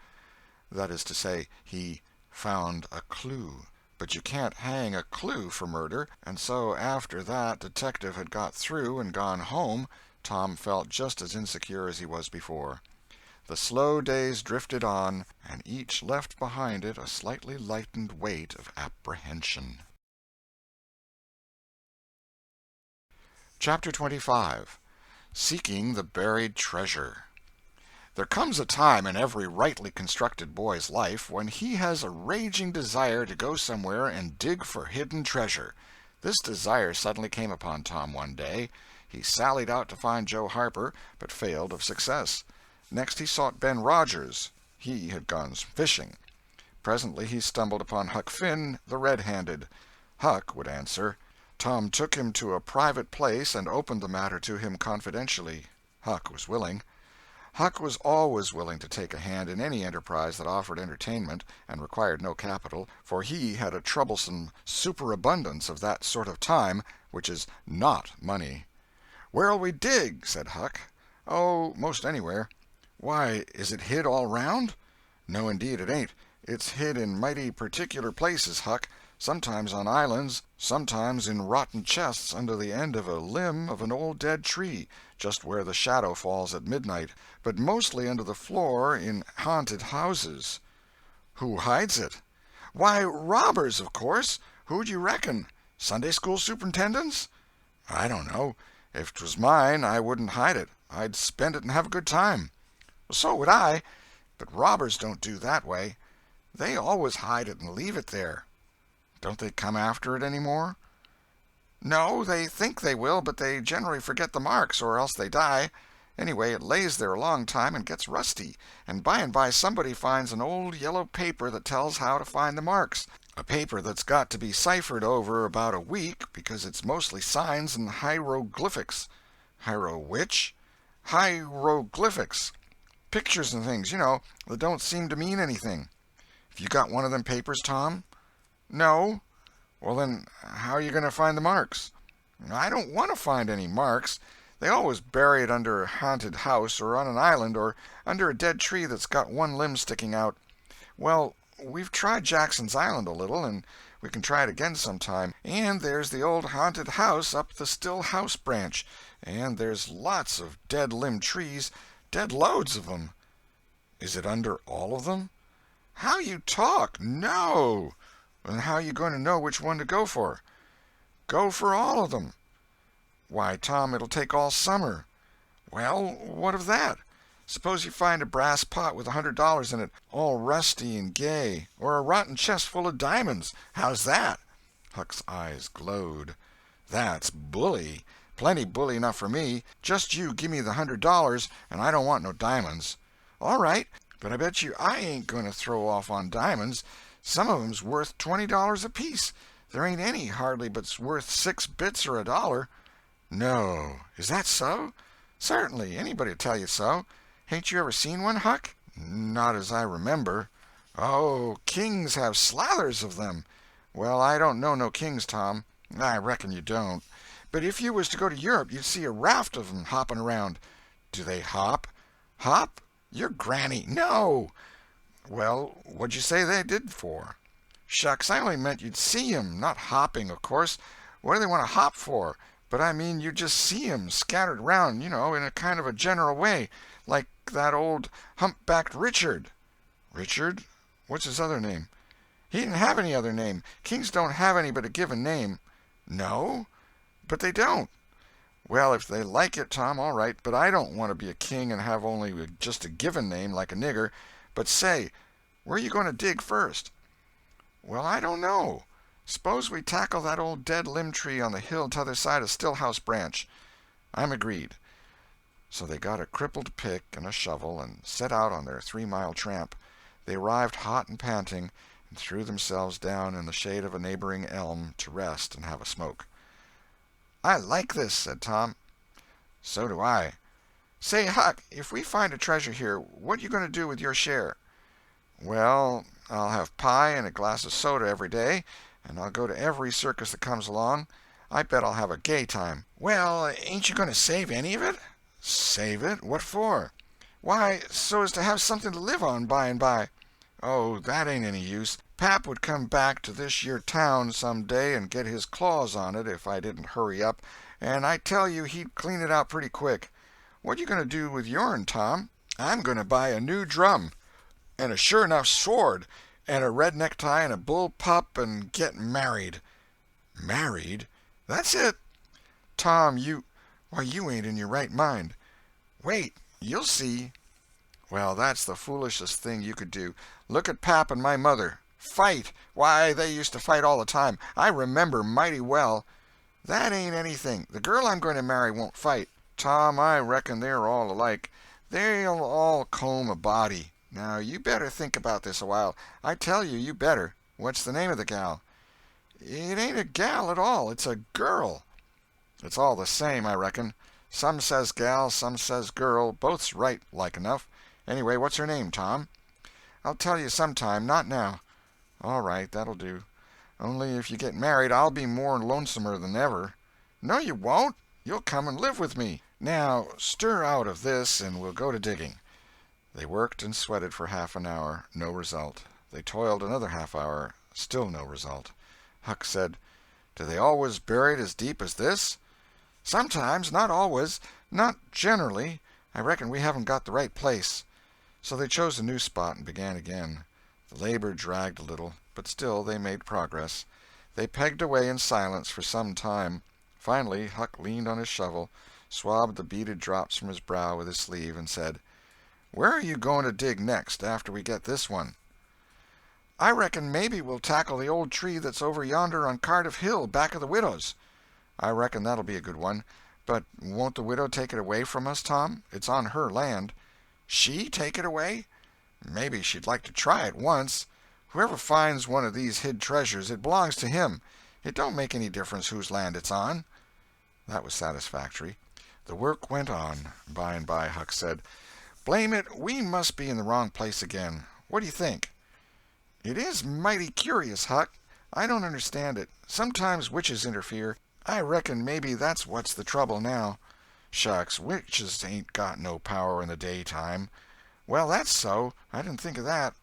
That is to say, he found a clue. But you can't hang a clue for murder, and so after that detective had got through and gone home, Tom felt just as insecure as he was before. The slow days drifted on, and each left behind it a slightly lightened weight of apprehension. Chapter 25. Seeking the Buried Treasure. There comes a time in every rightly constructed boy's life when he has a raging desire to go somewhere and dig for hidden treasure. This desire suddenly came upon Tom one day. He sallied out to find Joe Harper, but failed of success. Next he sought Ben Rogers. He had gone fishing. Presently he stumbled upon Huck Finn, the red-handed. Huck would answer. Tom took him to a private place and opened the matter to him confidentially. Huck was willing. Huck was always willing to take a hand in any enterprise that offered entertainment and required no capital, for he had a troublesome superabundance of that sort of time which is not money. "Where'll we dig?" said Huck. "Oh, most anywhere." "Why, is it hid all round?" "No, indeed it ain't. It's hid in mighty particular places, Huck. sometimes on islands, sometimes in rotten chests under the end of a limb of an old dead tree, just where the shadow falls at midnight, but mostly under the floor in haunted houses." "Who hides it?" "Why, robbers, of course. Who'd you reckon? Sunday school superintendents?" "I don't know. If 'twas mine, I wouldn't hide it. I'd spend it and have a good time." "So would I. But robbers don't do that way. They always hide it and leave it there." "Don't they come after it any more?" "No, they think they will, but they generally forget the marks, or else they die. Anyway, it lays there a long time and gets rusty, and by somebody finds an old yellow paper that tells how to find the marks, a paper that's got to be ciphered over about a week because it's mostly signs and hieroglyphics." "Hiero which?" "Hieroglyphics. Pictures and things, you know, that don't seem to mean anything." "Have you got one of them papers, Tom?" "No." "Well, then, how are you going to find the marks?" "I don't want to find any marks. They always bury it under a haunted house, or on an island, or under a dead tree that's got one limb sticking out. Well, we've tried Jackson's Island a little, and we can try it again sometime. And there's the old haunted house up the Still House branch, and there's lots of dead limb trees, dead loads of them." "Is it under all of them?" "How you talk! No." "Then how are you going to know which one to go for?" "Go for all of them." "Why, Tom, it'll take all summer." "Well, what of that? Suppose you find a brass pot with $100 in it, all rusty and gay, or a rotten chest full of diamonds. How's that?" Huck's eyes glowed. "That's bully. Plenty bully enough for me. Just you give me the $100, and I don't want no diamonds." "All right, but I bet you I ain't going to throw off on diamonds. Some of 'em's worth $20 apiece. There ain't any, hardly, but's worth 6 bits or $1. "No. Is that so?" "Certainly. Anybody'd tell you so. Hain't you ever seen one, Huck?" "Not as I remember." "Oh, kings have slathers of them." "Well, I don't know no kings, Tom." "I reckon you don't. But if you was to go to Europe, you'd see a raft of 'em hopping around." "Do they hop?" "Hop? Your granny! No." "Well, what'd you say they did for?" "Shucks, I only meant you'd see 'em, not hopping, of course. What do they want to hop for? But I mean you'd just see 'em scattered around, you know, in a kind of a general way, like that old humpbacked Richard." "Richard? What's his other name?" "He didn't have any other name. Kings don't have any but a given name." "No? But they don't." "Well, if they like it, Tom, all right, but I don't want to be a king and have only just a given name, like a nigger. But say, where are you going to dig first?" "Well, I don't know. Suppose we tackle that old dead limb tree on the hill t'other side of Stillhouse Branch." "I'm agreed." So they got a crippled pick and a shovel and set out on their 3-mile tramp. They arrived hot and panting, and threw themselves down in the shade of a neighboring elm to rest and have a smoke. "I like this," said Tom. "So do I. Say, Huck, if we find a treasure here, what you going to do with your share?" "Well, I'll have pie and a glass of soda every day, and I'll go to every circus that comes along. I bet I'll have a gay time." "Well, ain't you going to save any of it?" "Save it? What for?" "Why, so as to have something to live on by and by." "Oh, that ain't any use. Pap would come back to this yer town some day and get his claws on it if I didn't hurry up, and I tell you he'd clean it out pretty quick. What you going to do with yourn, Tom?" "I'm going to buy a new drum, and a sure enough sword, and a red necktie and a bull pup, and get married." "Married?" "That's it." "Tom, why, you ain't in your right mind." "Wait. You'll see." "Well, that's the foolishest thing you could do. Look at Pap and my mother. Fight! Why, they used to fight all the time. I remember mighty well." "That ain't anything. The girl I'm going to marry won't fight." "Tom, I reckon they're all alike. They'll all comb a body. Now, you better think about this a while. I tell you, you better. What's the name of the gal?" "It ain't a gal at all. It's a girl." "It's all the same, I reckon. Some says gal, some says girl. Both's right, like enough. Anyway, what's her name, Tom?" "I'll tell you sometime. Not now." "All right, that'll do. Only if you get married, I'll be more lonesomer than ever." "No, you won't. You'll come and live with me. Now, stir out of this, and we'll go to digging." They worked and sweated for half an hour. No result. They toiled another half hour. Still no result. Huck said, "Do they always bury it as deep as this?" "Sometimes, not always. Not generally. I reckon we haven't got the right place." So they chose a new spot and began again. The labor dragged a little, but still they made progress. They pegged away in silence for some time. Finally Huck leaned on his shovel, swabbed the beaded drops from his brow with his sleeve, and said, "Where are you going to dig next, after we get this one?" "I reckon maybe we'll tackle the old tree that's over yonder on Cardiff Hill, back of the widow's." "I reckon that'll be a good one. But won't the widow take it away from us, Tom? It's on her land." "She take it away? Maybe she'd like to try it once. Whoever finds one of these hid treasures, it belongs to him. It don't make any difference whose land it's on." That was satisfactory. The work went on. By and by Huck said, "Blame it, we must be in the wrong place again. What do you think?" "It is mighty curious, Huck. I don't understand it. Sometimes witches interfere. I reckon maybe that's what's the trouble now." "Shucks, witches ain't got no power in the daytime." "Well, that's so. I didn't think of that.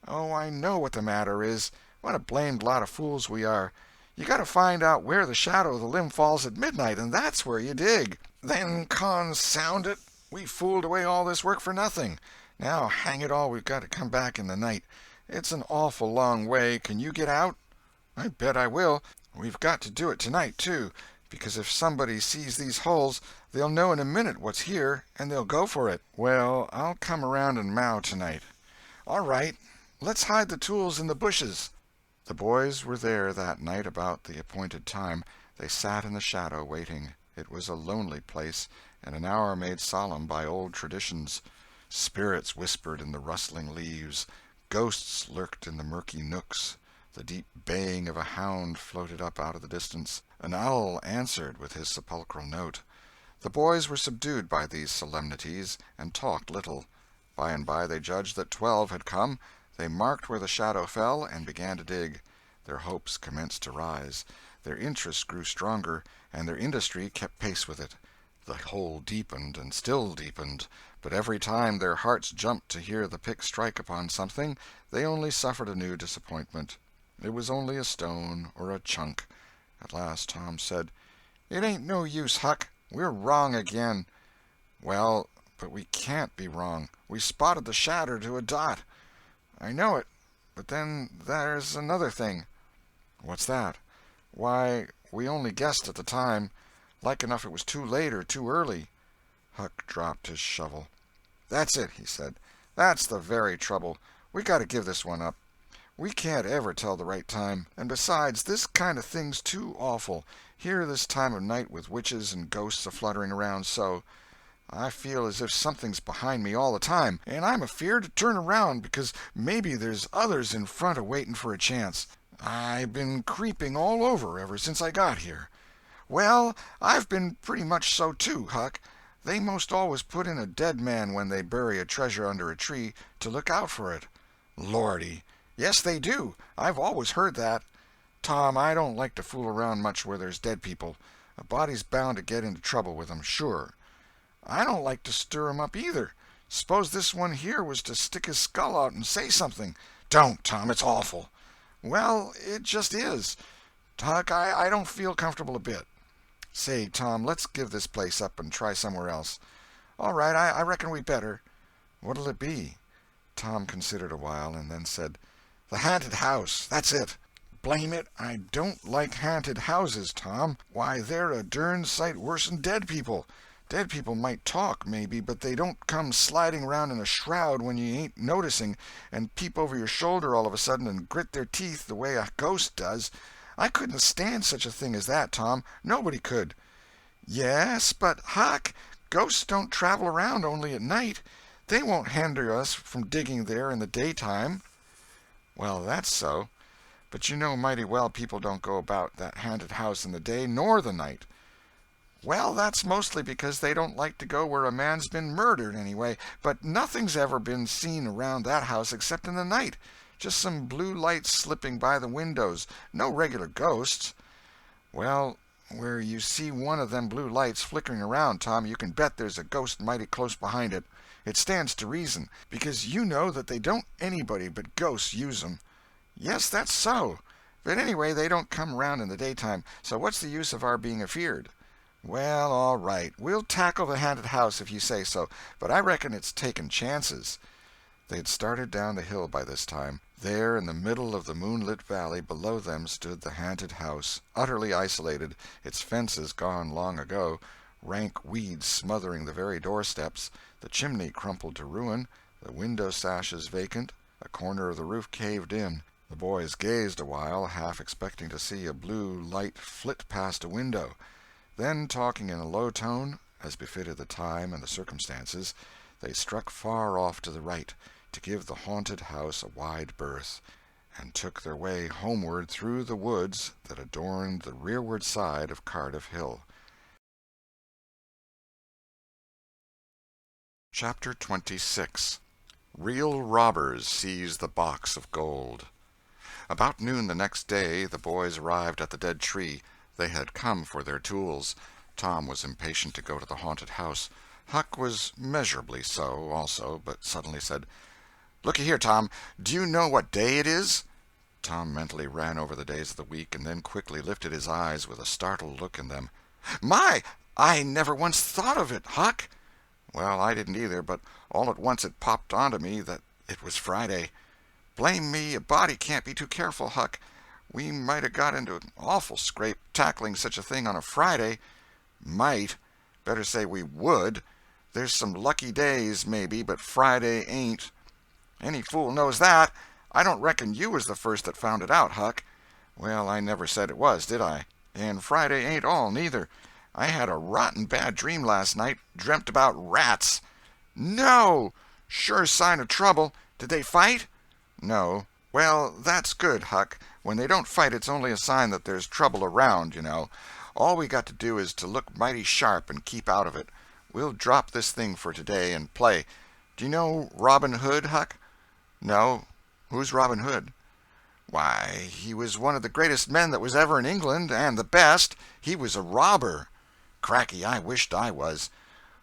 Oh, I know what the matter is. What a blamed lot of fools we are. You got to find out where the shadow of the limb falls at midnight, and that's where you dig." "Then consound it, we fooled away all this work for nothing. Now, hang it all, we've got to come back in the night. It's an awful long way. Can you get out?" "I bet I will. We've got to do it tonight, too, because if somebody sees these holes, they'll know in a minute what's here, and they'll go for it." "Well, I'll come around and mow tonight." "All right. Let's hide the tools in the bushes." The boys were there that night about the appointed time. They sat in the shadow waiting. It was a lonely place, and an hour made solemn by old traditions. Spirits whispered in the rustling leaves. Ghosts lurked in the murky nooks. The deep baying of a hound floated up out of the distance. An owl answered with his sepulchral note. The boys were subdued by these solemnities, and talked little. By and by they judged that 12 had come. They marked where the shadow fell, and began to dig. Their hopes commenced to rise. Their interest grew stronger, and their industry kept pace with it. The hole deepened and still deepened, but every time their hearts jumped to hear the pick strike upon something, they only suffered a new disappointment. It was only a stone or a chunk. At last Tom said, "It ain't no use, Huck. We're wrong again." "Well, but we can't be wrong. We spotted the shadow to a dot." "I know it, but then there's another thing." "What's that?" "Why, we only guessed at the time. Like enough it was too late or too early." Huck dropped his shovel. "That's it," he said. "That's the very trouble. We got to give this one up. We can't ever tell the right time. And besides, this kind of thing's too awful. Here this time of night with witches and ghosts a-fluttering around so. I feel as if something's behind me all the time, and I'm afeard to turn around because maybe there's others in front a-waiting for a chance. I've been creeping all over ever since I got here." "Well, I've been pretty much so too, Huck. They most always put in a dead man when they bury a treasure under a tree, to look out for it." "Lordy!" "Yes, they do. I've always heard that." "Tom, I don't like to fool around much where there's dead people. A body's bound to get into trouble with 'em, sure." "I don't like to stir 'em up, either. Suppose this one here was to stick his skull out and say something." "Don't, Tom, it's awful." "Well, it just is. Huck, I don't feel comfortable a bit." "Say, Tom, let's give this place up and try somewhere else." "All right, I reckon we better." "What'll it be?" Tom considered a while, and then said, "The haunted house. That's it." "Blame it, I don't like haunted houses, Tom. Why, they're a dern sight worse'n dead people. Dead people might talk, maybe, but they don't come sliding around in a shroud when you ain't noticing, and peep over your shoulder all of a sudden and grit their teeth the way a ghost does. I couldn't stand such a thing as that, Tom. Nobody could." "Yes, but, Huck, ghosts don't travel around only at night. They won't hinder us from digging there in the daytime." "Well, that's so. But you know mighty well people don't go about that haunted house in the day nor the night." "Well, that's mostly because they don't like to go where a man's been murdered, anyway. But nothing's ever been seen around that house except in the night. Just some blue lights slipping by the windows. No regular ghosts." "Well, where you see one of them blue lights flickering around, Tom, you can bet there's a ghost mighty close behind it. It stands to reason, because you know that they don't anybody but ghosts use 'em." "Yes, that's so. But anyway, they don't come around in the daytime, so what's the use of our being afeard?" "Well, all right, we'll tackle the haunted house if you say so, but I reckon it's taking chances." They had started down the hill by this time. There, in the middle of the moonlit valley below them, stood the haunted house, utterly isolated, its fences gone long ago, rank weeds smothering the very doorsteps, the chimney crumpled to ruin, the window sashes vacant, a corner of the roof caved in. The boys gazed a while, half expecting to see a blue light flit past a window. Then, talking in a low tone, as befitted the time and the circumstances, they struck far off to the right, to give the haunted house a wide berth, and took their way homeward through the woods that adorned the rearward side of Cardiff Hill. Chapter 26. Real robbers seize the box of gold. About noon the next day the boys arrived at the dead tree. They had come for their tools. Tom was impatient to go to the haunted house. Huck was measurably so, also, but suddenly said, "Looky here, Tom, do you know what day it is?" Tom mentally ran over the days of the week, and then quickly lifted his eyes with a startled look in them. "My, I never once thought of it, Huck." "Well, I didn't either, but all at once it popped onto me that it was Friday. Blame me, a body can't be too careful, Huck. We might have got into an awful scrape tackling such a thing on a Friday." "Might. Better say we would. There's some lucky days, maybe, but Friday ain't." "Any fool knows that. I don't reckon you was the first that found it out, Huck." "Well, I never said it was, did I? And Friday ain't all, neither. I had a rotten bad dream last night. Dreamt about rats." "No! Sure sign of trouble. Did they fight?" "No." "Well, that's good, Huck. When they don't fight, it's only a sign that there's trouble around, you know. All we got to do is to look mighty sharp and keep out of it. We'll drop this thing for today and play. Do you know Robin Hood, Huck?" "No. Who's Robin Hood?" "Why, he was one of the greatest men that was ever in England, and the best. He was a robber." "Cracky, I wished I was."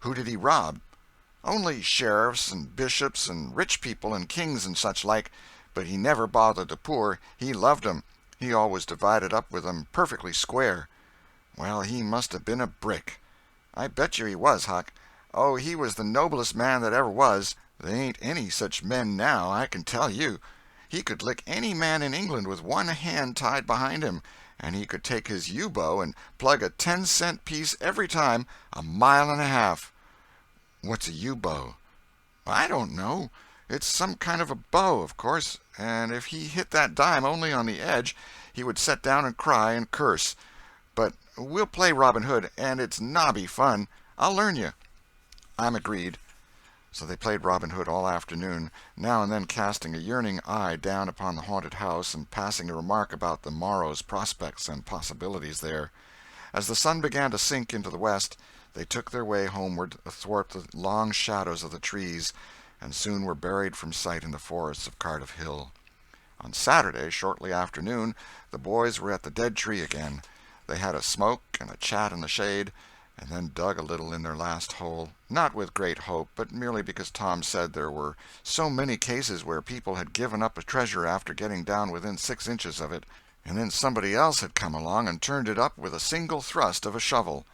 "Who did he rob?" "Only sheriffs and bishops and rich people and kings and such like. But he never bothered the poor. He loved 'em. He always divided up with 'em perfectly square." "Well, he must have been a brick." "I bet you he was, Huck. Oh, he was the noblest man that ever was. They ain't any such men now, I can tell you. He could lick any man in England with one hand tied behind him, and he could take his yew-bow and plug a 10-cent piece every time, a mile and a half." "What's a yew-bow?" "I don't know. It's some kind of a bow, of course, and if he hit that dime only on the edge, he would set down and cry and curse. But we'll play Robin Hood, and it's nobby fun. I'll learn you." "I'm agreed." So they played Robin Hood all afternoon, now and then casting a yearning eye down upon the haunted house and passing a remark about the morrow's prospects and possibilities there. As the sun began to sink into the west, they took their way homeward athwart the long shadows of the trees, and soon were buried from sight in the forests of Cardiff Hill. On Saturday, shortly after noon, the boys were at the dead tree again. They had a smoke and a chat in the shade, and then dug a little in their last hole, not with great hope, but merely because Tom said there were so many cases where people had given up a treasure after getting down within 6 inches of it, and then somebody else had come along and turned it up with a single thrust of a shovel.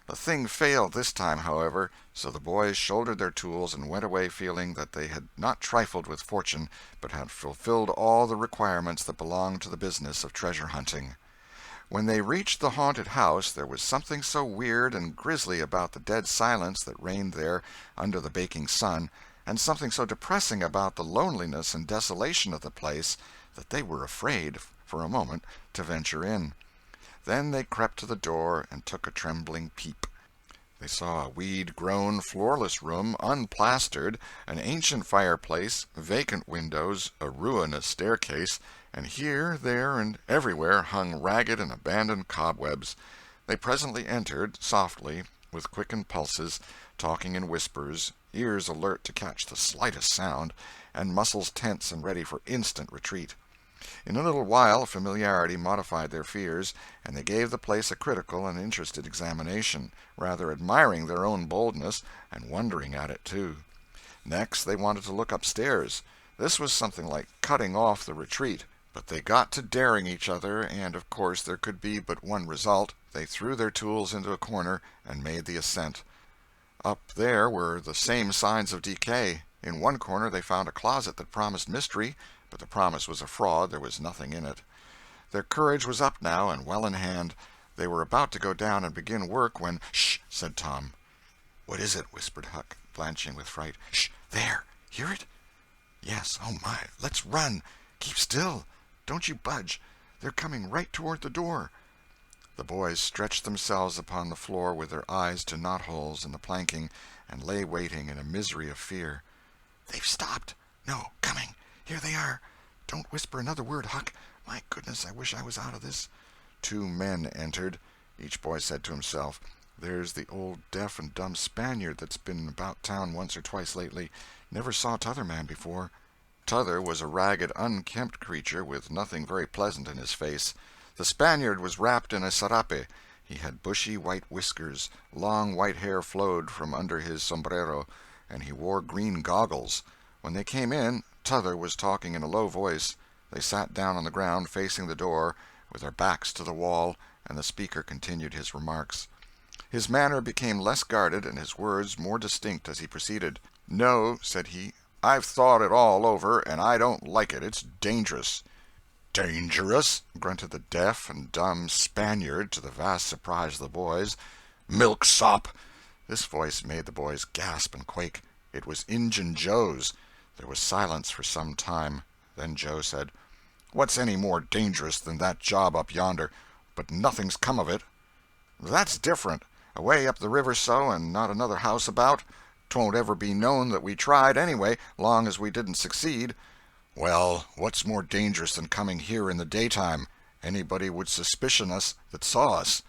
The thing failed this time, however, so the boys shouldered their tools and went away feeling that they had not trifled with fortune, but had fulfilled all the requirements that belonged to the business of treasure hunting. When they reached the haunted house, there was something so weird and grisly about the dead silence that reigned there under the baking sun, and something so depressing about the loneliness and desolation of the place, that they were afraid, for a moment, to venture in. Then they crept to the door and took a trembling peep. They saw a weed-grown, floorless room, unplastered, an ancient fireplace, vacant windows, a ruinous staircase, and here, there, and everywhere hung ragged and abandoned cobwebs. They presently entered, softly, with quickened pulses, talking in whispers, ears alert to catch the slightest sound, and muscles tense and ready for instant retreat. In a little while familiarity modified their fears, and they gave the place a critical and interested examination, rather admiring their own boldness, and wondering at it, too. Next they wanted to look upstairs. This was something like cutting off the retreat, But they got to daring each other, and of course there could be but one result. They threw their tools into a corner and made the ascent. Up there were the same signs of decay. In one corner they found a closet that promised mystery, but the promise was a fraud. There was nothing in it. Their courage was up now and well in hand. They were about to go down and begin work when— "Shh!" said Tom. "What is it?" whispered Huck, blanching with fright. "Shh! There! Hear it?" "Yes. Oh, my! Let's run! Keep still! Don't you budge! They're coming right toward the door." The boys stretched themselves upon the floor with their eyes to knotholes in the planking, and lay waiting in a misery of fear. "They've stopped! No, coming! Here they are! Don't whisper another word, Huck! My goodness, I wish I was out of this." Two men entered. Each boy said to himself, "There's the old deaf and dumb Spaniard that's been about town once or twice lately. Never saw t'other man before." T'other was a ragged, unkempt creature with nothing very pleasant in his face. The Spaniard was wrapped in a serape. He had bushy white whiskers, long white hair flowed from under his sombrero, and he wore green goggles. When they came in, T'other was talking in a low voice. They sat down on the ground, facing the door, with their backs to the wall, and the speaker continued his remarks. His manner became less guarded and his words more distinct as he proceeded. "No," said he, "I've thought it all over, and I don't like it. It's dangerous." "Dangerous?" grunted the deaf and dumb Spaniard, to the vast surprise of the boys. "Milksop!" This voice made the boys gasp and quake. It was Injun Joe's. There was silence for some time. Then Joe said, "What's any more dangerous than that job up yonder? But nothing's come of it." "That's different. Away up the river so, and not another house about. 'Twon't ever be known that we tried, anyway, long as we didn't succeed." "Well, what's more dangerous than coming here in the daytime? Anybody would suspicion us that saw us."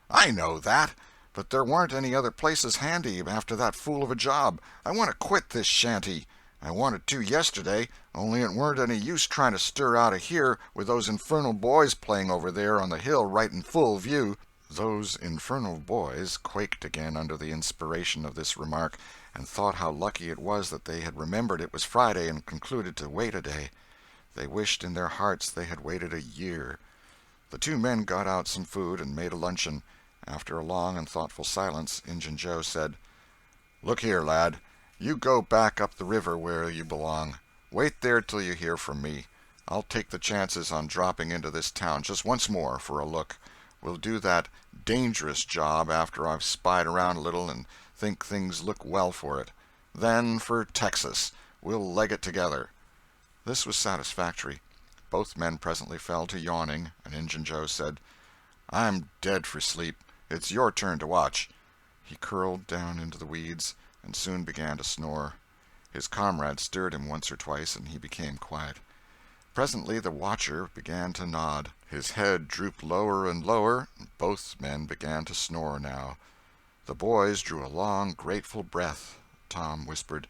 "I know that. But there weren't any other places handy after that fool of a job. I want to quit this shanty. I wanted to yesterday, only it weren't any use trying to stir out of here with those infernal boys playing over there on the hill right in full view." Those infernal boys quaked again under the inspiration of this remark, and thought how lucky it was that they had remembered it was Friday and concluded to wait a day. They wished in their hearts they had waited a year. The two men got out some food and made a luncheon. After a long and thoughtful silence, Injun Joe said, "Look here, lad. You go back up the river where you belong. Wait there till you hear from me. I'll take the chances on dropping into this town just once more for a look. We'll do that dangerous job after I've spied around a little and think things look well for it. Then for Texas. We'll leg it together." This was satisfactory. Both men presently fell to yawning, and Injun Joe said, "I'm dead for sleep. It's your turn to watch." He curled down into the weeds, and soon began to snore. His comrade stirred him once or twice, and he became quiet. Presently the watcher began to nod. His head drooped lower and lower, and both men began to snore now. The boys drew a long, grateful breath. Tom whispered,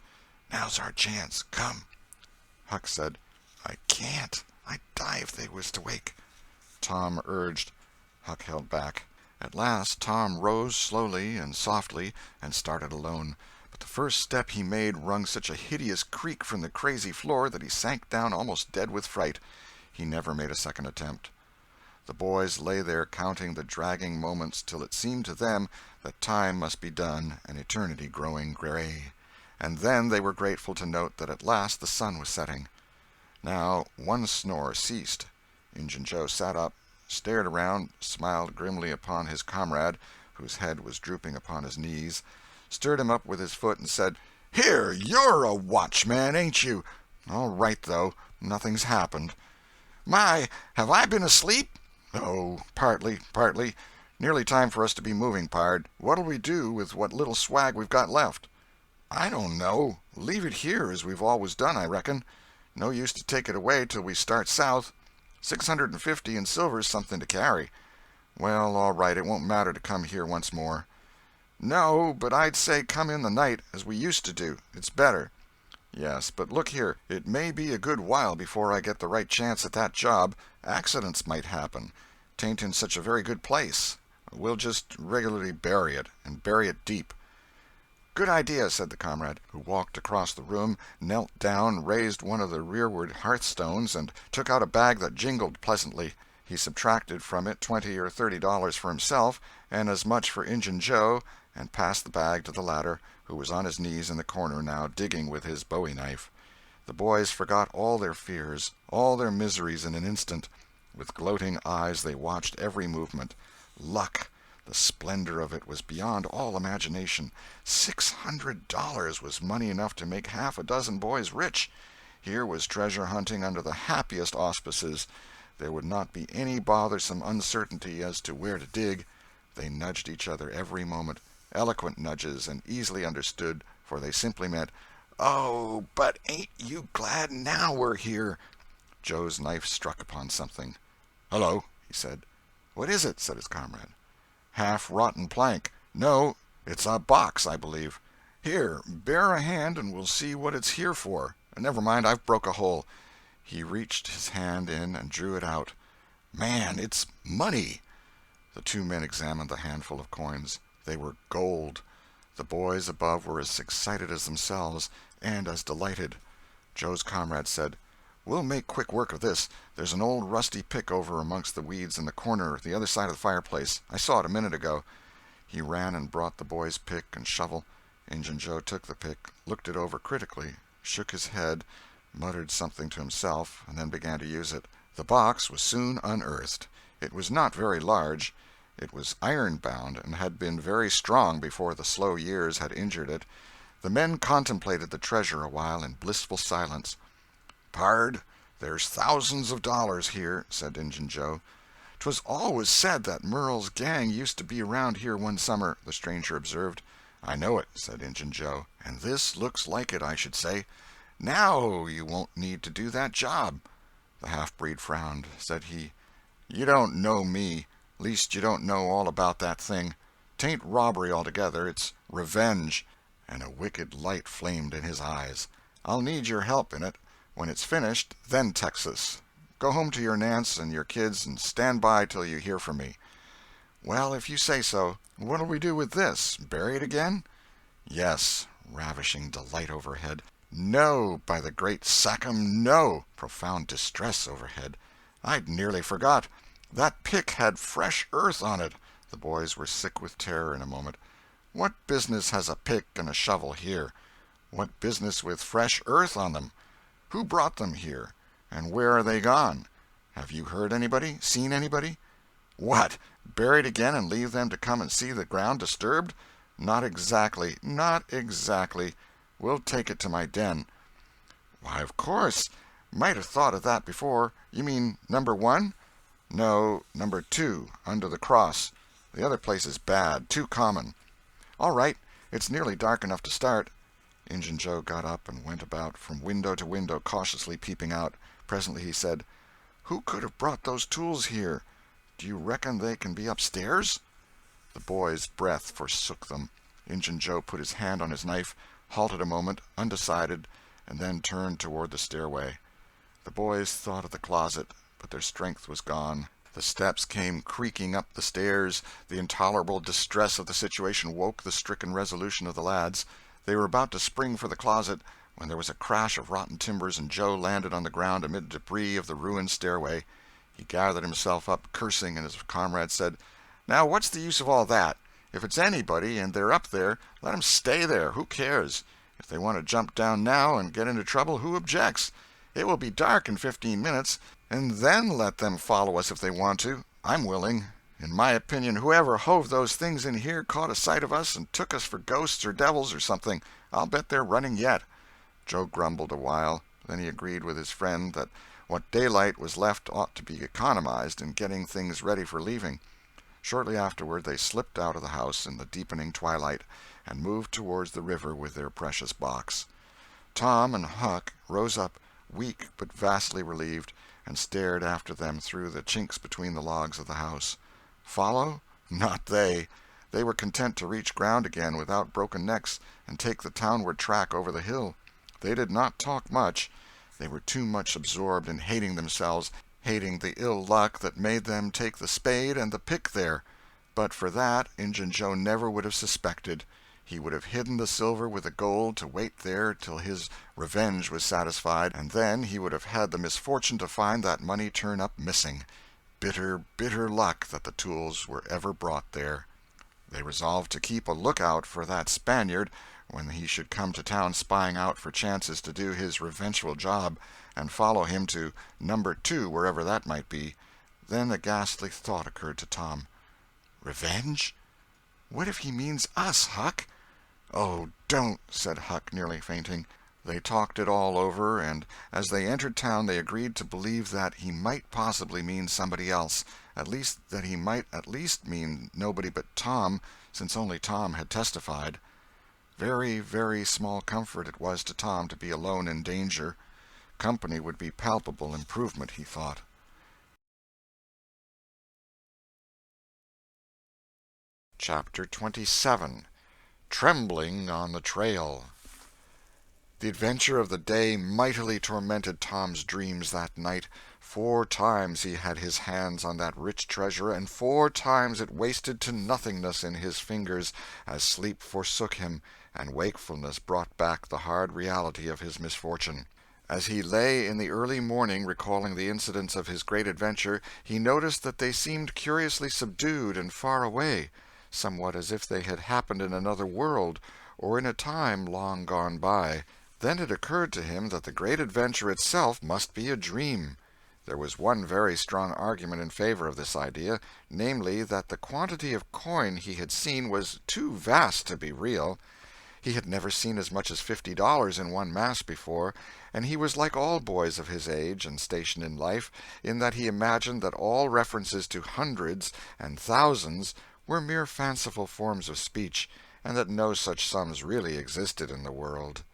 "Now's our chance. Come." Huck said, "I can't. I'd die if they was to wake." Tom urged. Huck held back. At last Tom rose slowly and softly and started alone. But the first step he made wrung such a hideous creak from the crazy floor that he sank down almost dead with fright. He never made a second attempt. The boys lay there counting the dragging moments till it seemed to them that time must be done and eternity growing gray. And then they were grateful to note that at last the sun was setting. Now one snore ceased. Injun Joe sat up, stared around, smiled grimly upon his comrade, whose head was drooping upon his knees, stirred him up with his foot, and said, "Here, you're a watchman, ain't you? All right, though. Nothing's happened." "My, have I been asleep?" "Oh, partly. Nearly time for us to be moving, pard. What'll we do with what little swag we've got left?" "I don't know. Leave it here as we've always done, I reckon. No use to take it away till we start south. 650 in silver's something to carry." "Well, all right, it won't matter to come here once more." "No, but I'd say come in the night, as we used to do. It's better." "Yes, but look here, it may be a good while before I get the right chance at that job. Accidents might happen. 'Tain't in such a very good place. We'll just regularly bury it, and bury it deep." "Good idea," said the comrade, who walked across the room, knelt down, raised one of the rearward hearthstones, and took out a bag that jingled pleasantly. He subtracted from it $20 or $30 for himself, and as much for Injun Joe, and passed the bag to the latter, who was on his knees in the corner now, digging with his bowie knife. The boys forgot all their fears, all their miseries in an instant. With gloating eyes they watched every movement. Luck! The splendor of it was beyond all imagination. $600 was money enough to make half a dozen boys rich. Here was treasure hunting under the happiest auspices. There would not be any bothersome uncertainty as to where to dig. They nudged each other every moment, eloquent nudges and easily understood, for they simply meant, "Oh, but ain't you glad now we're here?" Joe's knife struck upon something. "Hello," he said. "What is it?" said his comrade. "Half-rotten plank. No, it's a box, I believe. Here, bear a hand and we'll see what it's here for. Never mind, I've broke a hole." He reached his hand in and drew it out. "Man, it's money!" The two men examined the handful of coins. They were gold. The boys above were as excited as themselves, and as delighted. Joe's comrade said, "We'll make quick work of this. There's an old rusty pick over amongst the weeds in the corner the other side of the fireplace. I saw it a minute ago." He ran and brought the boys' pick and shovel. Injun Joe took the pick, looked it over critically, shook his head, muttered something to himself, and then began to use it. The box was soon unearthed. It was not very large. It was iron-bound, and had been very strong before the slow years had injured it. The men contemplated the treasure a while in blissful silence. "Pard, there's thousands of dollars here," said Injun Joe. "'Twas always said that 𝐒𝐚𝐲𝐿's gang used to be around here one summer," the stranger observed. "I know it," said Injun Joe, "and this looks like it, I should say. Now you won't need to do that job." The half-breed frowned. Said he, "You don't know me. Least you don't know all about that thing. 'Tain't robbery altogether, it's revenge." And a wicked light flamed in his eyes. "I'll need your help in it. When it's finished, then Texas. Go home to your Nance and your kids and stand by till you hear from me." "Well, if you say so. What'll we do with this? Bury it again?" "Yes." Ravishing delight overhead. "No, by the great Sachem, no!" Profound distress overhead. "I'd nearly forgot. That pick had fresh earth on it." The boys were sick with terror in a moment. "What business has a pick and a shovel here? What business with fresh earth on them? Who brought them here? And where are they gone? Have you heard anybody? Seen anybody?" "What, buried again and leave them to come and see the ground disturbed? Not exactly, not exactly. We'll take it to my den." "Why, of course. Might have thought of that before. You mean number 1? "No, number 2, under the cross. The other place is bad, too common." "All right. It's nearly dark enough to start." Injun Joe got up and went about from window to window, cautiously peeping out. Presently he said, "Who could have brought those tools here? Do you reckon they can be upstairs?" The boys' breath forsook them. Injun Joe put his hand on his knife, halted a moment, undecided, and then turned toward the stairway. The boys thought of the closet, but their strength was gone. The steps came creaking up the stairs. The intolerable distress of the situation woke the stricken resolution of the lads. They were about to spring for the closet when there was a crash of rotten timbers and Joe landed on the ground amid debris of the ruined stairway. He gathered himself up, cursing, and his comrade said, "Now what's the use of all that? If it's anybody and they're up there, let 'em stay there. Who cares? If they want to jump down now and get into trouble, who objects? It will be dark in 15 minutes, and then let them follow us if they want to. I'm willing. In my opinion, whoever hove those things in here caught a sight of us and took us for ghosts or devils or something. I'll bet they're running yet." Joe grumbled a while. Then he agreed with his friend that what daylight was left ought to be economized in getting things ready for leaving. Shortly afterward they slipped out of the house in the deepening twilight and moved towards the river with their precious box. Tom and Huck rose up, weak but vastly relieved, and stared after them through the chinks between the logs of the house. Follow? Not they. They were content to reach ground again without broken necks and take the townward track over the hill. They did not talk much. They were too much absorbed in hating themselves, hating the ill luck that made them take the spade and the pick there. But for that, Injun Joe never would have suspected. He would have hidden the silver with the gold to wait there till his revenge was satisfied, and then he would have had the misfortune to find that money turn up missing. Bitter, bitter luck that the tools were ever brought there. They resolved to keep a lookout for that Spaniard when he should come to town spying out for chances to do his revengeful job, and follow him to Number 2, wherever that might be. Then a ghastly thought occurred to Tom. Revenge? What if he means us, Huck? "Oh, don't," said Huck, nearly fainting. They talked it all over, and as they entered town they agreed to believe that he might possibly mean somebody else, at least that he might at least mean nobody but Tom, since only Tom had testified. Very, very small comfort it was to Tom to be alone in danger. Company would be palpable improvement, he thought. Chapter 27. Trembling on the Trail. The adventure of the day mightily tormented Tom's dreams that night. 4 times he had his hands on that rich treasure, and 4 times it wasted to nothingness in his fingers, as sleep forsook him, and wakefulness brought back the hard reality of his misfortune. As he lay in the early morning recalling the incidents of his great adventure, he noticed that they seemed curiously subdued and far away, somewhat as if they had happened in another world, or in a time long gone by. Then it occurred to him that the great adventure itself must be a dream. There was one very strong argument in favor of this idea, namely, that the quantity of coin he had seen was too vast to be real. He had never seen as much as $50 in one mass before, and he was like all boys of his age and station in life, in that he imagined that all references to hundreds and thousands were mere fanciful forms of speech, and that no such sums really existed in the world.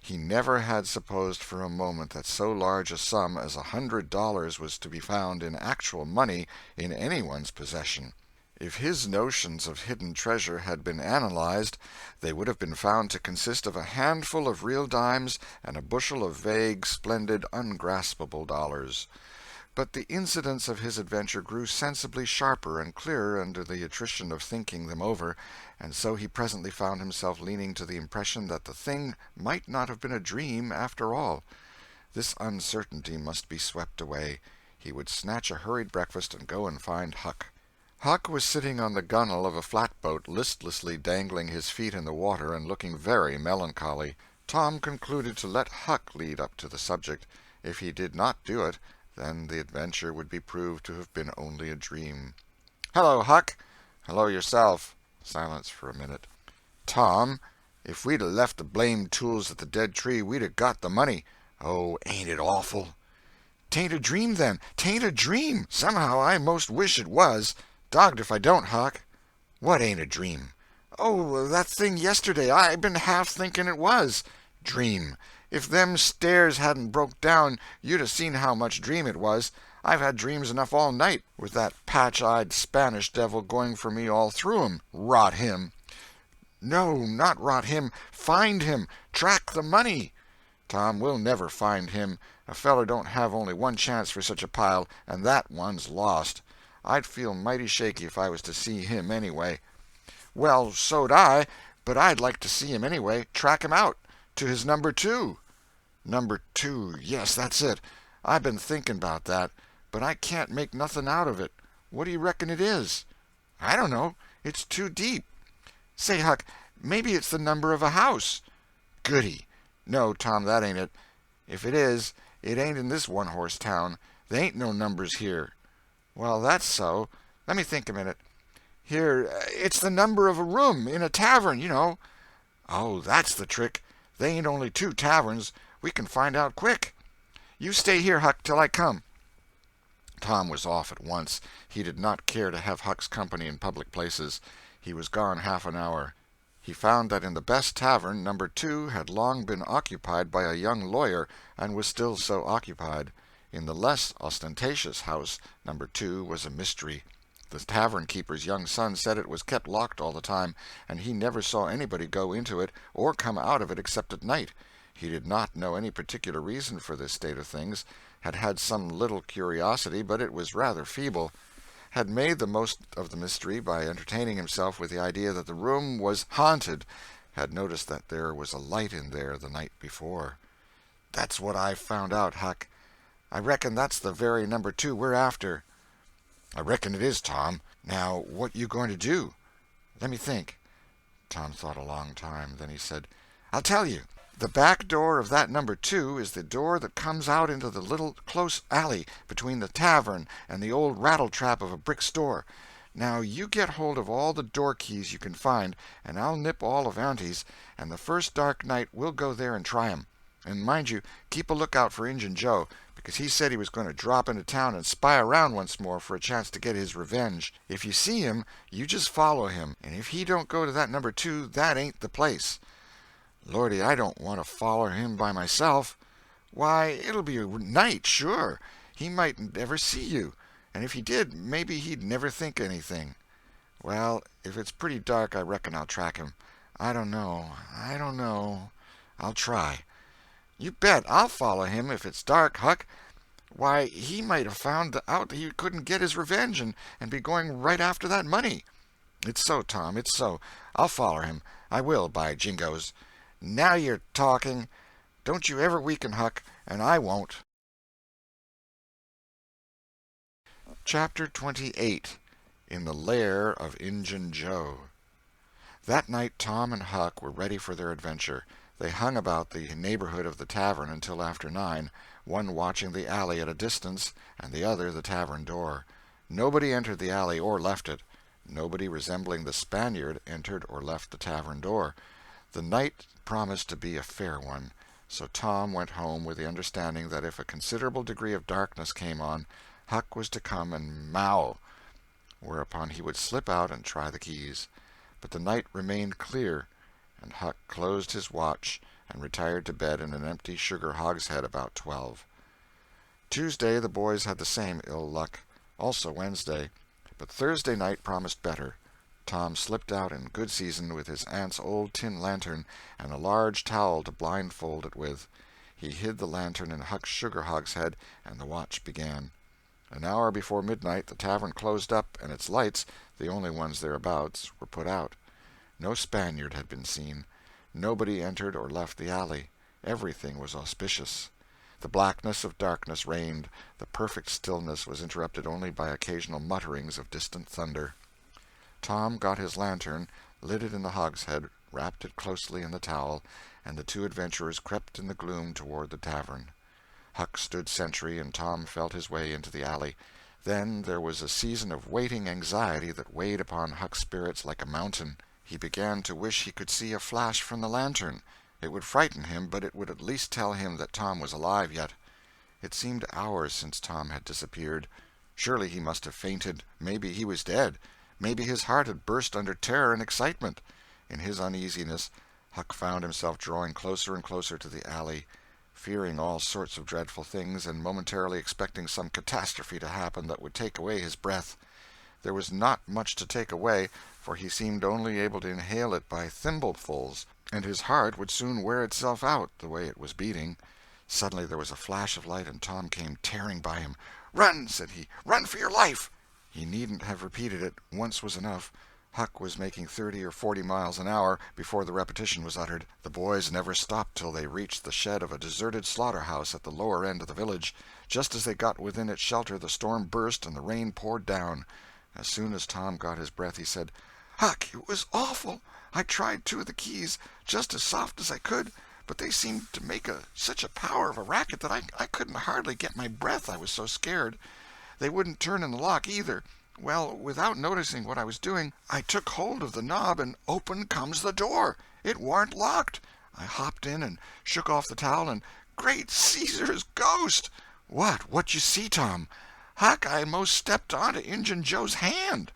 He never had supposed for a moment that so large a sum as $100 was to be found in actual money in anyone's possession. If his notions of hidden treasure had been analyzed, they would have been found to consist of a handful of real dimes and a bushel of vague, splendid, ungraspable dollars. But the incidents of his adventure grew sensibly sharper and clearer under the attrition of thinking them over, and so he presently found himself leaning to the impression that the thing might not have been a dream after all. This uncertainty must be swept away. He would snatch a hurried breakfast and go and find Huck. Huck was sitting on the gunwale of a flatboat, listlessly dangling his feet in the water and looking very melancholy. Tom concluded to let Huck lead up to the subject. If he did not do it, then the adventure would be proved to have been only a dream. "Hello, Huck." "Hello yourself." Silence for a minute. "Tom, if we'd 'a' left the blamed tools at the dead tree, we'd 'a' got the money." "Oh, ain't it awful?" "'Tain't a dream, then. 'Tain't a dream. Somehow I most wish it was. Dogged if I don't, Huck." "What ain't a dream?" "Oh, that thing yesterday. I been half thinking it was." "Dream? If them stairs hadn't broke down, you'd 'a' seen how much dream it was. I've had dreams enough all night, with that patch-eyed Spanish devil going for me all through 'em. Rot him." "No, not rot him. Find him. Track the money." "Tom, we'll never find him. A feller don't have only one chance for such a pile, and that one's lost. I'd feel mighty shaky if I was to see him anyway." "Well, so'd I, but I'd like to see him anyway. Track him out. To his Number 2. Number 2, yes, that's it. I been thinking about that, but I can't make nothing out of it. What do you reckon it is?" "I don't know. It's too deep." "Say, Huck, maybe it's the number of a house." "Goody. No, Tom, that ain't it. If it is, it ain't in this one-horse town. They ain't no numbers here." "Well, that's so. Let me think a minute. Here, it's the number of a room in a tavern, you know." "Oh, that's the trick. They ain't only 2 taverns. We can find out quick." "You stay here, Huck, till I come." Tom was off at once. He did not care to have Huck's company in public places. He was gone half an hour. He found that in the best tavern, Number 2 had long been occupied by a young lawyer, and was still so occupied. In the less ostentatious house, Number 2 was a mystery. The tavern-keeper's young son said it was kept locked all the time, and he never saw anybody go into it or come out of it except at night. He did not know any particular reason for this state of things, had some little curiosity, but it was rather feeble. had made the most of the mystery by entertaining himself with the idea that the room was haunted, had noticed that there was a light in there the night before. "That's what I've found out, Huck. I reckon that's the very number 2 we're after." "I reckon it is, Tom. Now what you going to do?" "Let me think." Tom thought a long time. Then he said, "I'll tell you. The back door of that number 2 is the door that comes out into the little close alley between the tavern and the old rattle-trap of a brick store. Now you get hold of all the door keys you can find, and I'll nip all of Auntie's, and the first dark night we'll go there and try 'em. And mind you, keep a lookout for Injun Joe, because he said he was going to drop into town and spy around once more for a chance to get his revenge. If you see him, you just follow him, and if he don't go to that number 2, that ain't the place." "Lordy, I don't want to follow him by myself." "Why, it'll be night, sure. He mightn't never see you, and if he did, maybe he'd never think anything." "Well, if it's pretty dark, I reckon I'll track him. I don't know. I'll try." "You bet I'll follow him if it's dark, Huck. Why, he might have found out he couldn't get his revenge and be going right after that money." "It's so, Tom, it's so. I'll follow him. I will, by jingoes." "Now you're talking. Don't you ever weaken, Huck, and I won't." Chapter 28. In the Lair of Injun Joe. That night Tom and Huck were ready for their adventure. They hung about the neighborhood of the tavern until after 9, one watching the alley at a distance and the other the tavern door. Nobody entered the alley or left it. Nobody resembling the Spaniard entered or left the tavern door. The night promised to be a fair one, so Tom went home with the understanding that if a considerable degree of darkness came on, Huck was to come and "mow," whereupon he would slip out and try the keys. But the night remained clear, and Huck closed his watch and retired to bed in an empty sugar hogshead about 12. Tuesday the boys had the same ill luck, also Wednesday, but Thursday night promised better. Tom slipped out in good season with his aunt's old tin lantern and a large towel to blindfold it with. He hid the lantern in Huck's sugar hogshead, and the watch began. An hour before midnight the tavern closed up, and its lights, the only ones thereabouts, were put out. No Spaniard had been seen. Nobody entered or left the alley. Everything was auspicious. The blackness of darkness reigned. The perfect stillness was interrupted only by occasional mutterings of distant thunder. Tom got his lantern, lit it in the hogshead, wrapped it closely in the towel, and the 2 adventurers crept in the gloom toward the tavern. Huck stood sentry, and Tom felt his way into the alley. Then there was a season of waiting anxiety that weighed upon Huck's spirits like a mountain. He began to wish he could see a flash from the lantern. It would frighten him, but it would at least tell him that Tom was alive yet. It seemed hours since Tom had disappeared. Surely he must have fainted. Maybe he was dead. Maybe his heart had burst under terror and excitement. In his uneasiness, Huck found himself drawing closer and closer to the alley, fearing all sorts of dreadful things and momentarily expecting some catastrophe to happen that would take away his breath. There was not much to take away, for he seemed only able to inhale it by thimblefuls, and his heart would soon wear itself out, the way it was beating. Suddenly there was a flash of light, and Tom came tearing by him. "Run!" said he. "Run for your life!" He needn't have repeated it. Once was enough. Huck was making 30 or 40 miles an hour before the repetition was uttered. The boys never stopped till they reached the shed of a deserted slaughterhouse at the lower end of the village. Just as they got within its shelter the storm burst and the rain poured down. As soon as Tom got his breath he said, "Huck, it was awful. I tried 2 of the keys, just as soft as I could, but they seemed to make such a power of a racket that I couldn't hardly get my breath, I was so scared. They wouldn't turn in the lock, either. Well, without noticing what I was doing, I took hold of the knob, and open comes the door. It warn't locked. I hopped in and shook off the towel, and great Caesar's ghost!" What you see, Tom?" "Huck, I most stepped onto Injun Joe's hand."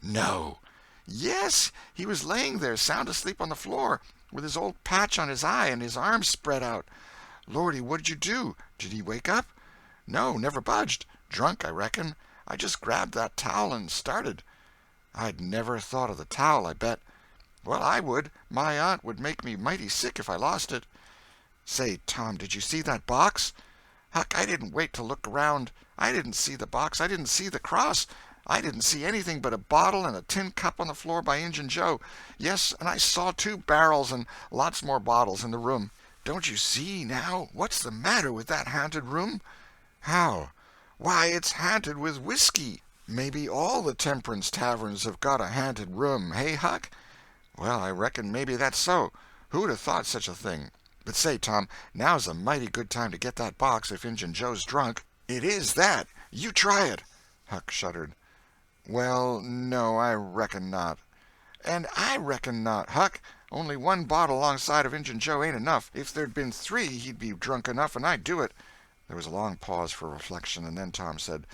"No!" "Yes, he was laying there sound asleep on the floor, with his old patch on his eye and his arms spread out." "Lordy, what'd you do? Did he wake up?" "No, never budged. Drunk, I reckon. I just grabbed that towel and started." "I'd never thought of the towel, I bet." "Well, I would. My aunt would make me mighty sick if I lost it." "Say, Tom, did you see that box?" "Huck, I didn't wait to look around. I didn't see the box. I didn't see the cross. I didn't see anything but a bottle and a tin cup on the floor by Injun Joe. Yes, and I saw 2 barrels and lots more bottles in the room. Don't you see, now, what's the matter with that haunted room?" "How?" "Why, it's haunted with whiskey. Maybe all the temperance taverns have got a haunted room, hey, Huck?" "Well, I reckon maybe that's so. Who'd have thought such a thing? But say, Tom, now's a mighty good time to get that box if Injun Joe's drunk." "It is that. You try it." Huck shuddered. "Well, no, I reckon not." "And I reckon not, Huck. Only 1 bottle alongside of Injun Joe ain't enough. If there'd been 3 he'd be drunk enough, and I'd do it." There was a long pause for reflection, and then Tom said,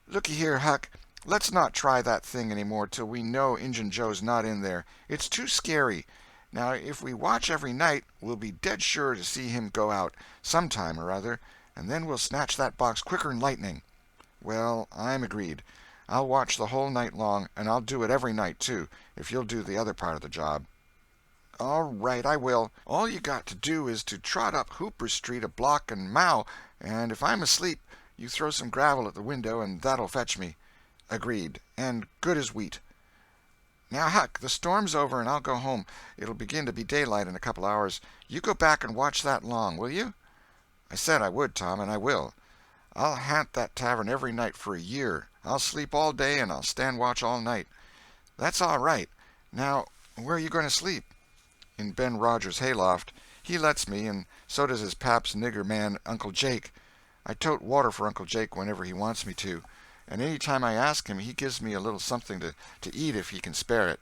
"Looky here, Huck, let's not try that thing any more till we know Injun Joe's not in there. It's too scary. Now, if we watch every night, we'll be dead sure to see him go out, sometime or other, and then we'll snatch that box quicker'n lightning." "Well, I'm agreed. I'll watch the whole night long, and I'll do it every night, too, if you'll do the other part of the job." "All right, I will. All you got to do is to trot up Hooper Street a block and mow, and if I'm asleep, you throw some gravel at the window, and that'll fetch me." "Agreed, and good as wheat." "Now, Huck, the storm's over, and I'll go home. It'll begin to be daylight in a couple hours. You go back and watch that long, will you?" "I said I would, Tom, and I will. I'll haunt that tavern every night for a year. I'll sleep all day, and I'll stand watch all night." "That's all right. Now, where are you going to sleep?" "In Ben Rogers' hayloft. He lets me, and so does his pap's nigger man, Uncle Jake. I tote water for Uncle Jake whenever he wants me to, and any time I ask him he gives me a little something to eat if he can spare it.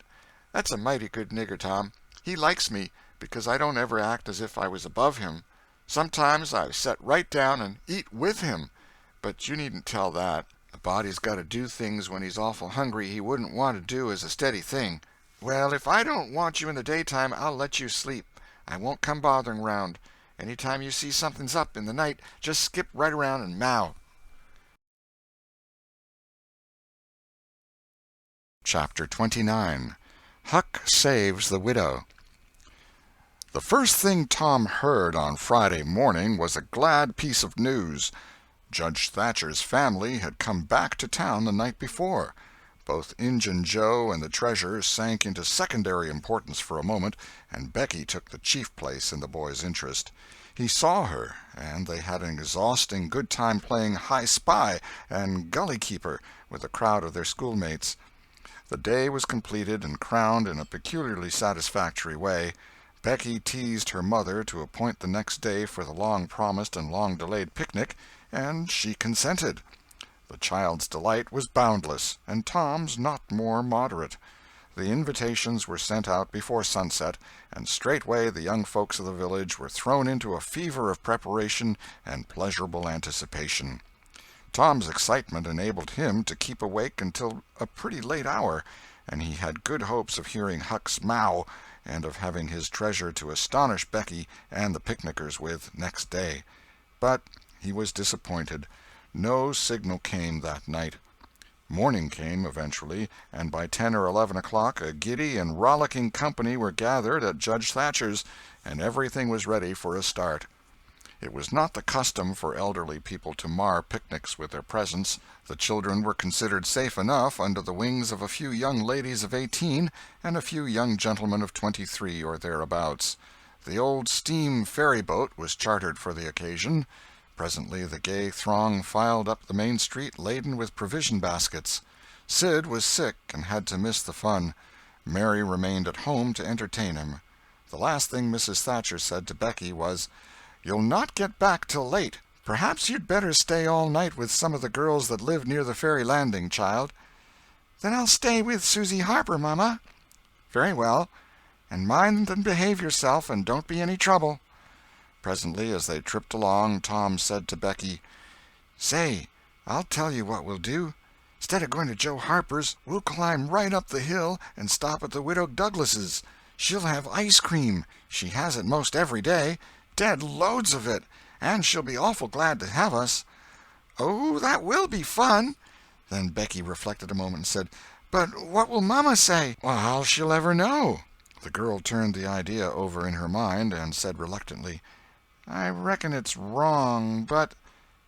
That's a mighty good nigger, Tom. He likes me, because I don't ever act as if I was above him. Sometimes I set right down and eat with him, but you needn't tell that. A body's got to do things when he's awful hungry he wouldn't want to do as a steady thing. Well, if I don't want you in the daytime, I'll let you sleep. I won't come bothering round. Any time you see something's up in the night, just skip right around and meow." Chapter 29. Huck Saves the Widow. The first thing Tom heard on Friday morning was a glad piece of news. Judge Thatcher's family had come back to town the night before. Both Injun Joe and the treasure sank into secondary importance for a moment, and Becky took the chief place in the boy's interest. He saw her, and they had an exhausting good time playing High Spy and Gully Keeper with a crowd of their schoolmates. The day was completed and crowned in a peculiarly satisfactory way. Becky teased her mother to appoint the next day for the long-promised and long-delayed picnic, and she consented. The child's delight was boundless, and Tom's not more moderate. The invitations were sent out before sunset, and straightway the young folks of the village were thrown into a fever of preparation and pleasurable anticipation. Tom's excitement enabled him to keep awake until a pretty late hour, and he had good hopes of hearing Huck's mow and of having his treasure to astonish Becky and the picnickers with next day. But he was disappointed. No signal came that night. Morning came eventually, and by 10 or 11 o'clock a giddy and rollicking company were gathered at Judge Thatcher's, and everything was ready for a start. It was not the custom for elderly people to mar picnics with their presence. The children were considered safe enough under the wings of a few young ladies of 18 and a few young gentlemen of 23 or thereabouts. The old steam ferry-boat was chartered for the occasion. Presently the gay throng filed up the main street laden with provision baskets. Sid was sick and had to miss the fun. Mary remained at home to entertain him. The last thing Mrs. Thatcher said to Becky was, "You'll not get back till late. Perhaps you'd better stay all night with some of the girls that live near the ferry landing, child." "Then I'll stay with Susie Harper, Mama." "Very well. And mind and behave yourself, and don't be any trouble." Presently, as they tripped along, Tom said to Becky, "Say, I'll tell you what we'll do. Instead of going to Joe Harper's, we'll climb right up the hill and stop at the Widow Douglas's. She'll have ice cream. She has it most every day. Dead loads of it. And she'll be awful glad to have us." "Oh, that will be fun." Then Becky reflected a moment and said, "But what will Mama say?" "Well, how she'll ever know." The girl turned the idea over in her mind and said reluctantly, "I reckon it's wrong, but—"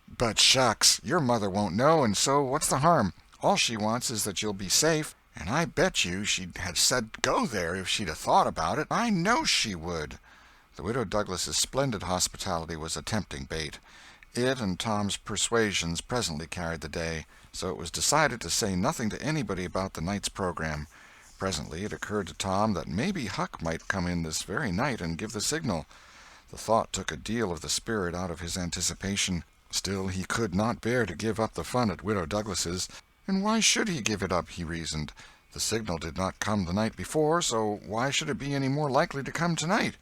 "But shucks, your mother won't know, and so what's the harm? All she wants is that you'll be safe, and I bet you she'd have said go there if she'd have thought about it. I know she would." The Widow Douglas's splendid hospitality was a tempting bait. It and Tom's persuasions presently carried the day, so it was decided to say nothing to anybody about the night's program. Presently it occurred to Tom that maybe Huck might come in this very night and give the signal. The thought took a deal of the spirit out of his anticipation. Still, he could not bear to give up the fun at Widow Douglas's. And why should he give it up, he reasoned. The signal did not come the night before, so why should it be any more likely to come tonight?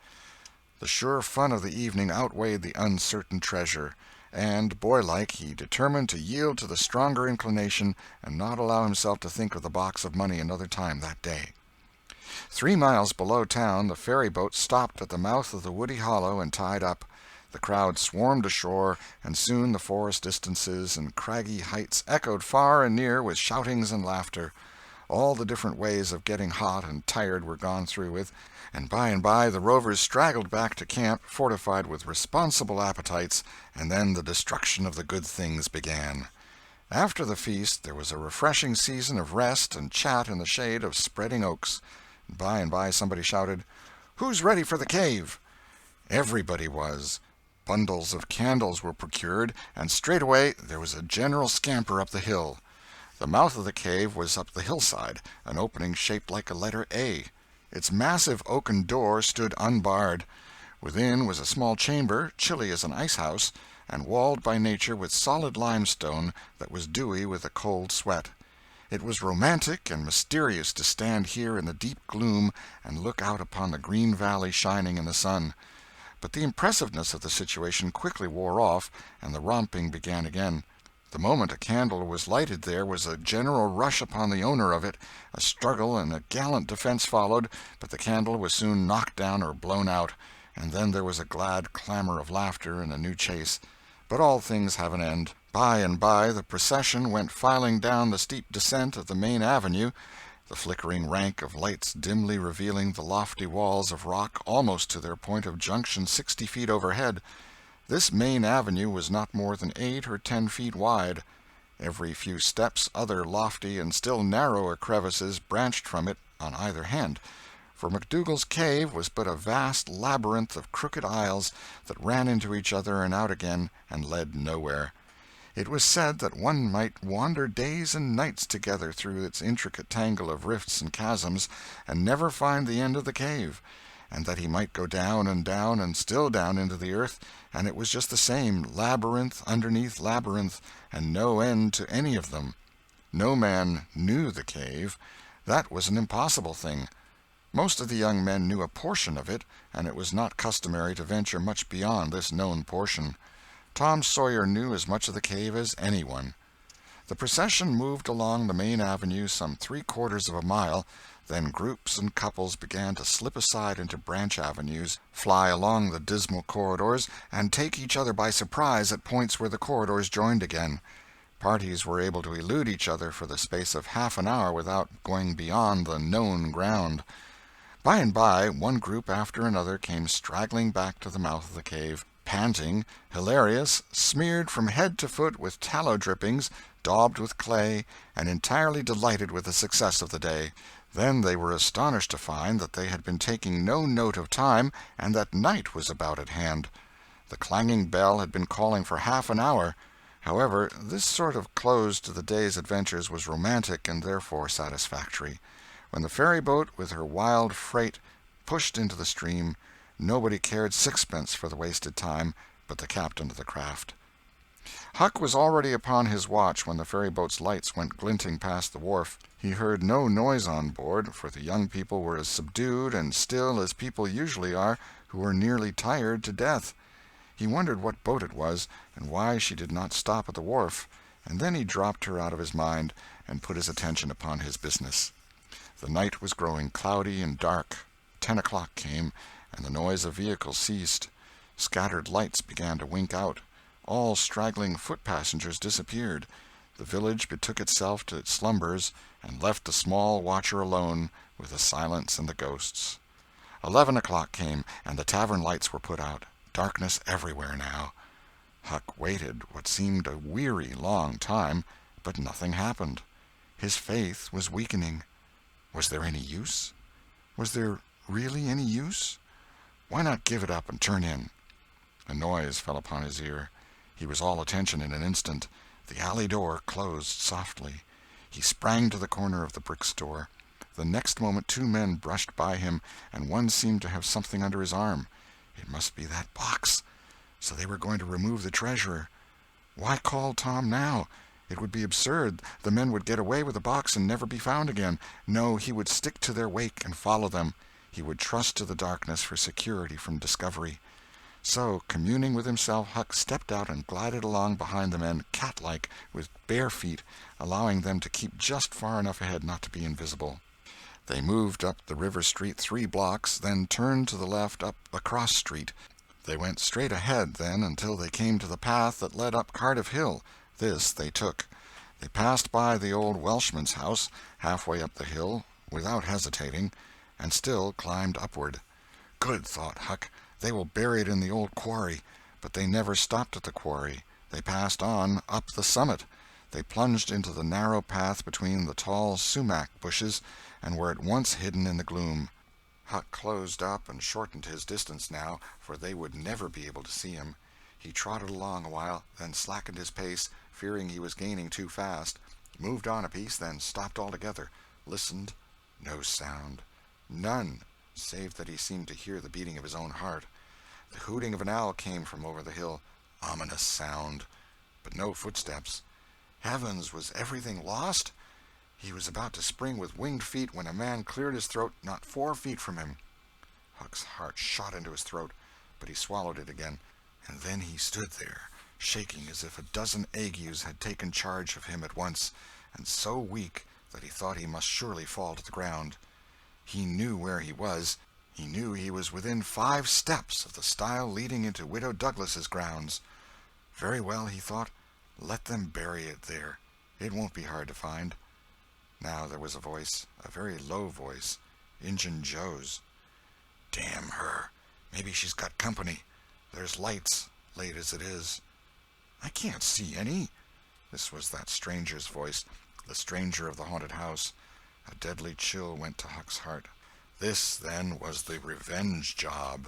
The sure fun of the evening outweighed the uncertain treasure, and, boylike, he determined to yield to the stronger inclination and not allow himself to think of the box of money another time that day. 3 miles below town the ferry-boat stopped at the mouth of the woody hollow and tied up. The crowd swarmed ashore, and soon the forest distances and craggy heights echoed far and near with shoutings and laughter. All the different ways of getting hot and tired were gone through with, and by the rovers straggled back to camp fortified with responsible appetites, and then the destruction of the good things began. After the feast there was a refreshing season of rest and chat in the shade of spreading oaks. By and by somebody shouted, "Who's ready for the cave?" Everybody was. Bundles of candles were procured, and straightway there was a general scamper up the hill. The mouth of the cave was up the hillside, an opening shaped like a letter A. Its massive oaken door stood unbarred. Within was a small chamber, chilly as an ice-house, and walled by nature with solid limestone that was dewy with a cold sweat. It was romantic and mysterious to stand here in the deep gloom and look out upon the green valley shining in the sun. But the impressiveness of the situation quickly wore off, and the romping began again. The moment a candle was lighted there was a general rush upon the owner of it. A struggle and a gallant defense followed, but the candle was soon knocked down or blown out, and then there was a glad clamor of laughter and a new chase. But all things have an end. By and by the procession went filing down the steep descent of the main avenue, the flickering rank of lights dimly revealing the lofty walls of rock almost to their point of junction 60 feet overhead. This main avenue was not more than 8 or 10 feet wide. Every few steps other lofty and still narrower crevices branched from it on either hand, for McDougal's cave was but a vast labyrinth of crooked aisles that ran into each other and out again and led nowhere. It was said that one might wander days and nights together through its intricate tangle of rifts and chasms and never find the end of the cave, and that he might go down and still down into the earth, and it was just the same, labyrinth underneath labyrinth, and no end to any of them. No man knew the cave. That was an impossible thing. Most of the young men knew a portion of it, and it was not customary to venture much beyond this known portion. Tom Sawyer knew as much of the cave as anyone. The procession moved along the main avenue some 3/4 of a mile, then groups and couples began to slip aside into branch avenues, fly along the dismal corridors, and take each other by surprise at points where the corridors joined again. Parties were able to elude each other for the space of half an hour without going beyond the known ground. By and by one group after another came straggling back to the mouth of the cave, panting, hilarious, smeared from head to foot with tallow drippings, daubed with clay, and entirely delighted with the success of the day. Then they were astonished to find that they had been taking no note of time, and that night was about at hand. The clanging bell had been calling for half an hour. However, this sort of close to the day's adventures was romantic and therefore satisfactory. When the ferry-boat with her wild freight pushed into the stream, nobody cared sixpence for the wasted time but the captain of the craft. Huck was already upon his watch when the ferry-boat's lights went glinting past the wharf. He heard no noise on board, for the young people were as subdued and still as people usually are who are nearly tired to death. He wondered what boat it was, and why she did not stop at the wharf, and then he dropped her out of his mind and put his attention upon his business. The night was growing cloudy and dark. 10 o'clock came, and the noise of vehicles ceased. Scattered lights began to wink out. All straggling foot-passengers disappeared. The village betook itself to its slumbers, and left the small watcher alone with the silence and the ghosts. 11 o'clock came, and the tavern lights were put out. Darkness everywhere now. Huck waited what seemed a weary long time, but nothing happened. His faith was weakening. Was there any use? Was there really any use? Why not give it up and turn in? A noise fell upon his ear. He was all attention in an instant. The alley door closed softly. He sprang to the corner of the brick store. The next moment 2 men brushed by him, and one seemed to have something under his arm. It must be that box. So they were going to remove the treasure. Why call Tom now? It would be absurd. The men would get away with the box and never be found again. No, he would stick to their wake and follow them. He would trust to the darkness for security from discovery. So, communing with himself, Huck stepped out and glided along behind the men, cat-like, with bare feet, allowing them to keep just far enough ahead not to be invisible. They moved up the river street 3 blocks, then turned to the left up a cross street. They went straight ahead, then, until they came to the path that led up Cardiff Hill. This they took. They passed by the old Welshman's house, halfway up the hill, without hesitating, and still climbed upward. Good, thought Huck, they will bury it in the old quarry. But they never stopped at the quarry. They passed on, up the summit. They plunged into the narrow path between the tall sumac bushes, and were at once hidden in the gloom. Huck closed up and shortened his distance now, for they would never be able to see him. He trotted along a while, then slackened his pace, fearing he was gaining too fast, moved on a piece, then stopped altogether, listened. No sound. None, save that he seemed to hear the beating of his own heart. The hooting of an owl came from over the hill. Ominous sound. But no footsteps. Heavens, was everything lost? He was about to spring with winged feet when a man cleared his throat not 4 feet from him. Huck's heart shot into his throat, but he swallowed it again, and then he stood there, shaking as if a dozen agues had taken charge of him at once, and so weak that he thought he must surely fall to the ground. He knew where he was. He knew he was within 5 steps of the stile leading into Widow Douglas's grounds. Very well, he thought, let them bury it there. It won't be hard to find. Now there was a voice, a very low voice, Injun Joe's. Damn her. Maybe she's got company. There's lights, late as it is. I can't see any. This was that stranger's voice, the stranger of the haunted house. A deadly chill went to Huck's heart. This, then, was the revenge job.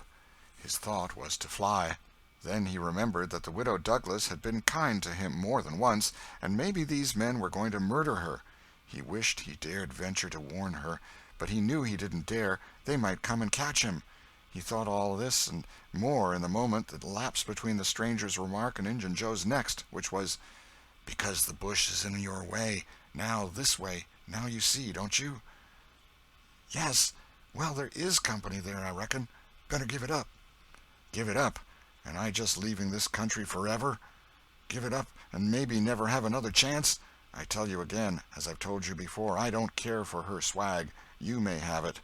His thought was to fly. Then he remembered that the Widow Douglas had been kind to him more than once, and maybe these men were going to murder her. He wished he dared venture to warn her, but he knew he didn't dare. They might come and catch him. He thought all this and more in the moment that lapsed between the stranger's remark and Injun Joe's next, which was, "Because the bush is in your way. Now this way. Now you see, don't you?" "Yes. Well, there is company there, I reckon. Better give it up." "Give it up? And I just leaving this country forever? Give it up and maybe never have another chance? I tell you again, as I've told you before, I don't care for her swag. You may have it.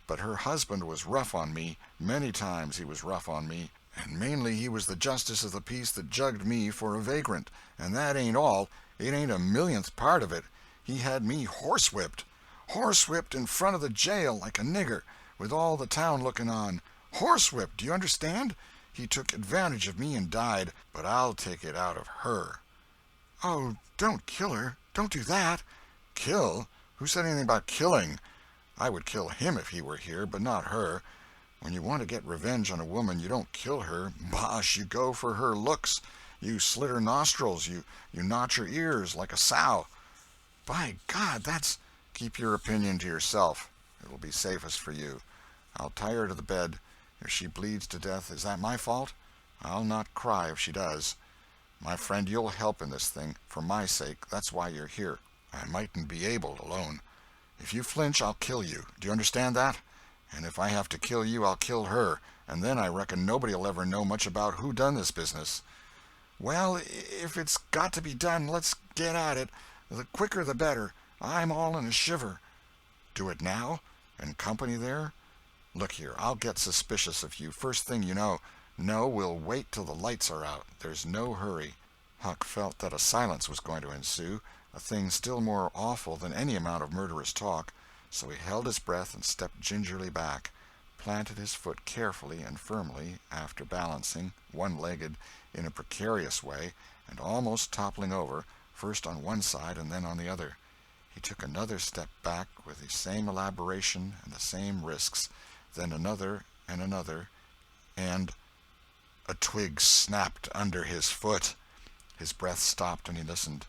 But her husband was rough on me. Many times he was rough on me. And mainly he was the justice of the peace that jugged me for a vagrant. And that ain't all. It ain't a millionth part of it. He had me horsewhipped. Horsewhipped in front of the jail like a nigger, with all the town looking on. Horsewhipped, do you understand? He took advantage of me and died, but I'll take it out of her." "Oh, don't kill her. Don't do that." "Kill? Who said anything about killing? I would kill him if he were here, but not her. When you want to get revenge on a woman, you don't kill her. Bosh, you go for her looks. You slit her nostrils. You notch her ears like a sow." "By God, that's—" "Keep your opinion to yourself. It will be safest for you. I'll tie her to the bed. If she bleeds to death, is that my fault? I'll not cry if she does. My friend, you'll help in this thing, for my sake. That's why you're here. I mightn't be able alone. If you flinch, I'll kill you. Do you understand that? And if I have to kill you, I'll kill her, and then I reckon nobody'll ever know much about who done this business." "Well, if it's got to be done, let's get at it. The quicker the better. I'm all in a shiver." "Do it now? And company there? Look here, I'll get suspicious of you first thing you know. No, we'll wait till the lights are out. There's no hurry." Huck felt that a silence was going to ensue, a thing still more awful than any amount of murderous talk, so he held his breath and stepped gingerly back, planted his foot carefully and firmly, after balancing, one-legged, in a precarious way, and almost toppling over, first on one side and then on the other. He took another step back with the same elaboration and the same risks, then another and another, and a twig snapped under his foot. His breath stopped and he listened.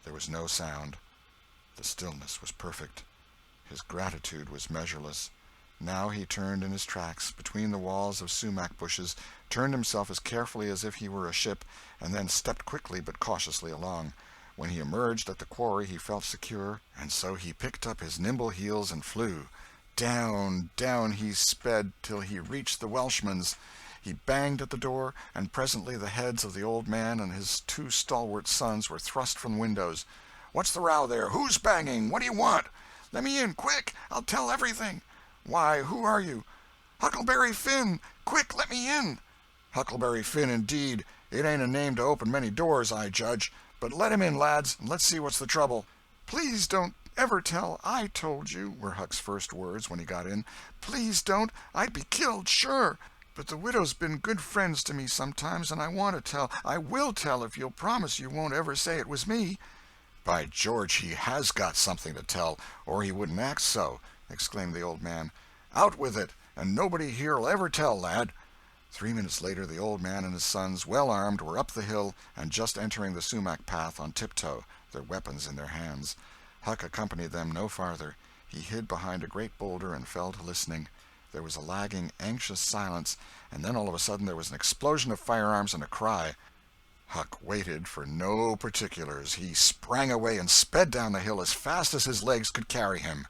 There was no sound. The stillness was perfect. His gratitude was measureless. Now he turned in his tracks, between the walls of sumac bushes, turned himself as carefully as if he were a ship, and then stepped quickly but cautiously along. When he emerged at the quarry he felt secure, and so he picked up his nimble heels and flew. Down, down he sped till he reached the Welshman's. He banged at the door, and presently the heads of the old man and his two stalwart sons were thrust from windows. "What's the row there? Who's banging? What do you want?" "Let me in, quick! I'll tell everything." "Why, who are you?" "Huckleberry Finn! Quick, let me in!" "Huckleberry Finn, indeed! It ain't a name to open many doors, I judge. But let him in, lads, and let's see what's the trouble." "Please don't ever tell I told you," were Huck's first words when he got in. "Please don't. I'd be killed, sure. But the widow's been good friends to me sometimes, and I want to tell. I will tell if you'll promise you won't ever say it was me." "By George, he has got something to tell, or he wouldn't act so," exclaimed the old man. "Out with it, and nobody here'll ever tell, lad." 3 minutes later the old man and his sons, well armed, were up the hill and just entering the sumac path on tiptoe, their weapons in their hands. Huck accompanied them no farther. He hid behind a great boulder and fell to listening. There was a lagging, anxious silence, and then all of a sudden there was an explosion of firearms and a cry. Huck waited for no particulars. He sprang away and sped down the hill as fast as his legs could carry him.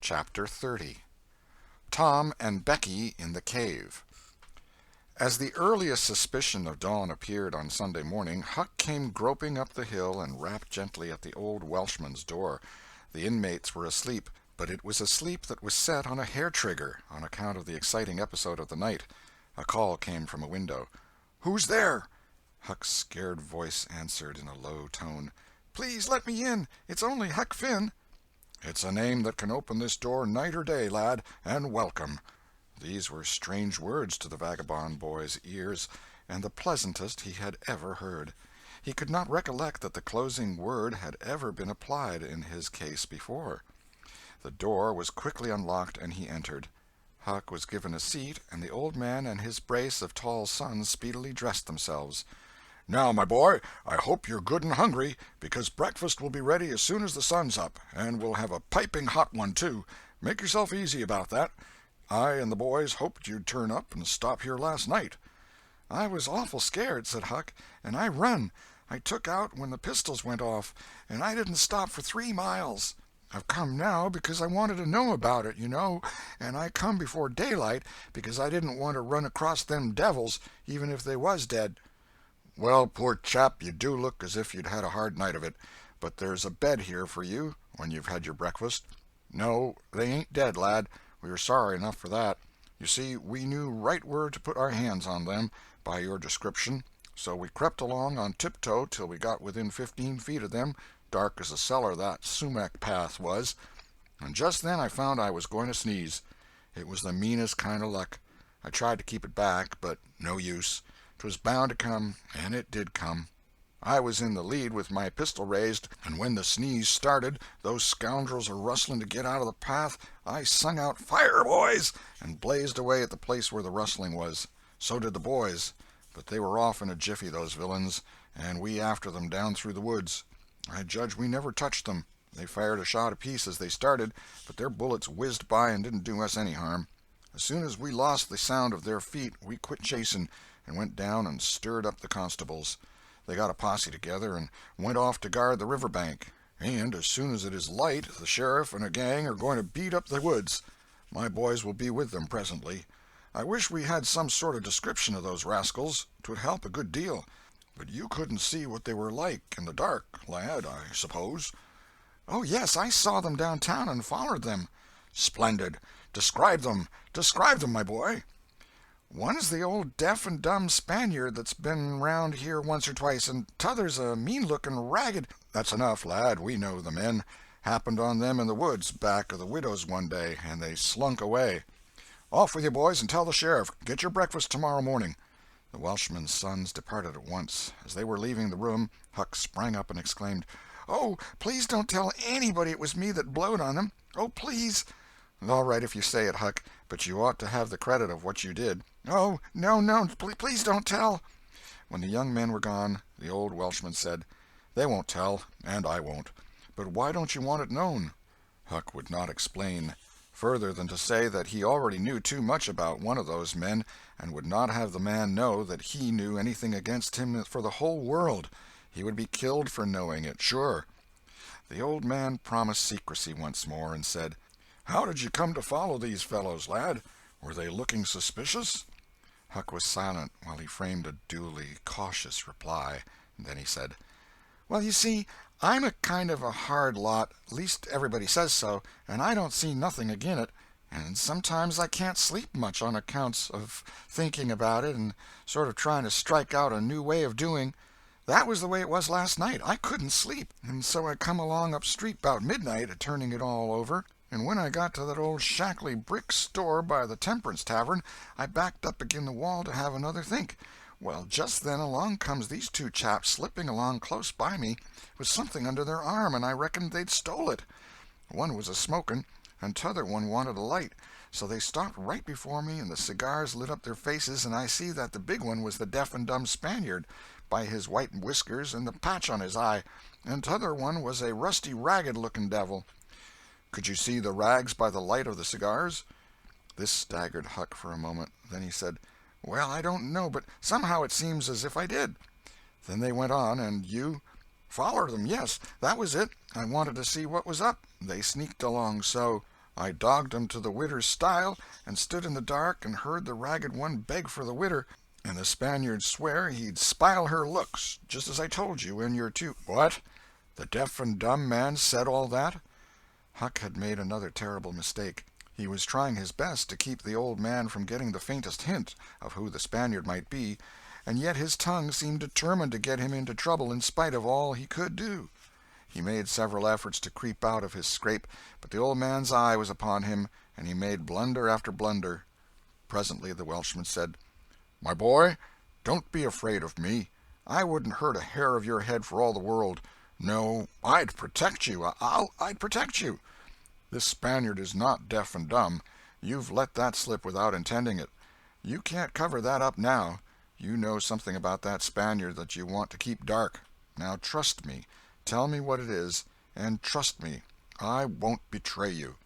Chapter 30. Tom and Becky in the Cave. As the earliest suspicion of dawn appeared on Sunday morning, Huck came groping up the hill and rapped gently at the old Welshman's door. The inmates were asleep, but it was a sleep that was set on a hair-trigger on account of the exciting episode of the night. A call came from a window. "Who's there?" Huck's scared voice answered in a low tone. "Please let me in. It's only Huck Finn." "It's a name that can open this door night or day, lad, and welcome." These were strange words to the vagabond boy's ears, and the pleasantest he had ever heard. He could not recollect that the closing word had ever been applied in his case before. The door was quickly unlocked, and he entered. Huck was given a seat, and the old man and his brace of tall sons speedily dressed themselves. "Now, my boy, I hope you're good and hungry, because breakfast will be ready as soon as the sun's up, and we'll have a piping hot one, too. Make yourself easy about that. I and the boys hoped you'd turn up and stop here last night." "I was awful scared," said Huck, "and I run. I took out when the pistols went off, and I didn't stop for 3 miles. I've come now because I wanted to know about it, you know, and I come before daylight because I didn't want to run across them devils, even if they was dead." "Well, poor chap, you do look as if you'd had a hard night of it, but there's a bed here for you when you've had your breakfast. No, they ain't dead, lad. We were sorry enough for that. You see, we knew right where to put our hands on them, by your description, so we crept along on tiptoe till we got within 15 feet of them, dark as a cellar that sumac path was, and just then I found I was going to sneeze. It was the meanest kind of luck. I tried to keep it back, but no use. 'Twas bound to come, and it did come. I was in the lead with my pistol raised, and when the sneeze started, those scoundrels a rustling to get out of the path, I sung out, 'Fire, boys!' and blazed away at the place where the rustling was. So did the boys, but they were off in a jiffy, those villains, and we after them down through the woods. I judge we never touched them. They fired a shot apiece as they started, but their bullets whizzed by and didn't do us any harm. As soon as we lost the sound of their feet, we quit chasing, and went down and stirred up the constables. They got a posse together and went off to guard the river bank, and as soon as it is light the sheriff and a gang are going to beat up the woods. My boys will be with them presently. I wish we had some sort of description of those rascals. 'Twould help a good deal. But you couldn't see what they were like in the dark, lad, I suppose?" "Oh, yes, I saw them downtown and followed them." "Splendid. Describe them. Describe them, my boy." "One's the old deaf and dumb Spaniard that's been round here once or twice, and t'other's a mean-looking, ragged—" "That's enough, lad. We know the men. Happened on them in the woods back of the widow's one day, and they slunk away. Off with you, boys, and tell the sheriff. Get your breakfast tomorrow morning." The Welshman's sons departed at once. As they were leaving the room, Huck sprang up and exclaimed, Oh, please don't tell anybody it was me that blowed on them. Oh, please." "All right if you say it, Huck, but you ought to have the credit of what you did." "Oh, no, no, please don't tell." When the young men were gone, the old Welshman said, "They won't tell, and I won't. But why don't you want it known?" Huck would not explain, further than to say that he already knew too much about one of those men, and would not have the man know that he knew anything against him for the whole world. He would be killed for knowing it, sure. The old man promised secrecy once more, and said, "How did you come to follow these fellows, lad? Were they looking suspicious?" Huck was silent while he framed a duly cautious reply. Then he said, "Well, you see, I'm a kind of a hard lot, least everybody says so, and I don't see nothing agin it, and sometimes I can't sleep much on accounts of thinking about it and sort of trying to strike out a new way of doing. That was the way it was last night. I couldn't sleep, and so I come along up street 'bout midnight, turning it all over, and when I got to that old shackly brick store by the Temperance Tavern, I backed up agin the wall to have another think. Well, just then along comes these two chaps slipping along close by me with something under their arm, and I reckoned they'd stole it. One was a-smoking, and t'other one wanted a light, so they stopped right before me, and the cigars lit up their faces, and I see that the big one was the deaf and dumb Spaniard, by his white whiskers and the patch on his eye, and t'other one was a rusty, ragged-looking devil." "Could you see the rags by the light of the cigars?" This staggered Huck for a moment. Then he said, "Well, I don't know, but somehow it seems as if I did." Then they went on. "And you—" "Follered them, yes. That was it. I wanted to see what was up. They sneaked along so. I dogged 'em to the widder's stile, and stood in the dark and heard the ragged one beg for the widder, and the Spaniard swear he'd spile her looks, just as I told you, and your two—" "What? The deaf and dumb man said all that?" Huck had made another terrible mistake. He was trying his best to keep the old man from getting the faintest hint of who the Spaniard might be, and yet his tongue seemed determined to get him into trouble in spite of all he could do. He made several efforts to creep out of his scrape, but the old man's eye was upon him, and he made blunder after blunder. Presently the Welshman said, "My boy, don't be afraid of me. I wouldn't hurt a hair of your head for all the world. No, I'd protect you. I'd protect you. This Spaniard is not deaf and dumb. You've let that slip without intending it. You can't cover that up now. You know something about that Spaniard that you want to keep dark. Now trust me. Tell me what it is, and trust me. I won't betray you."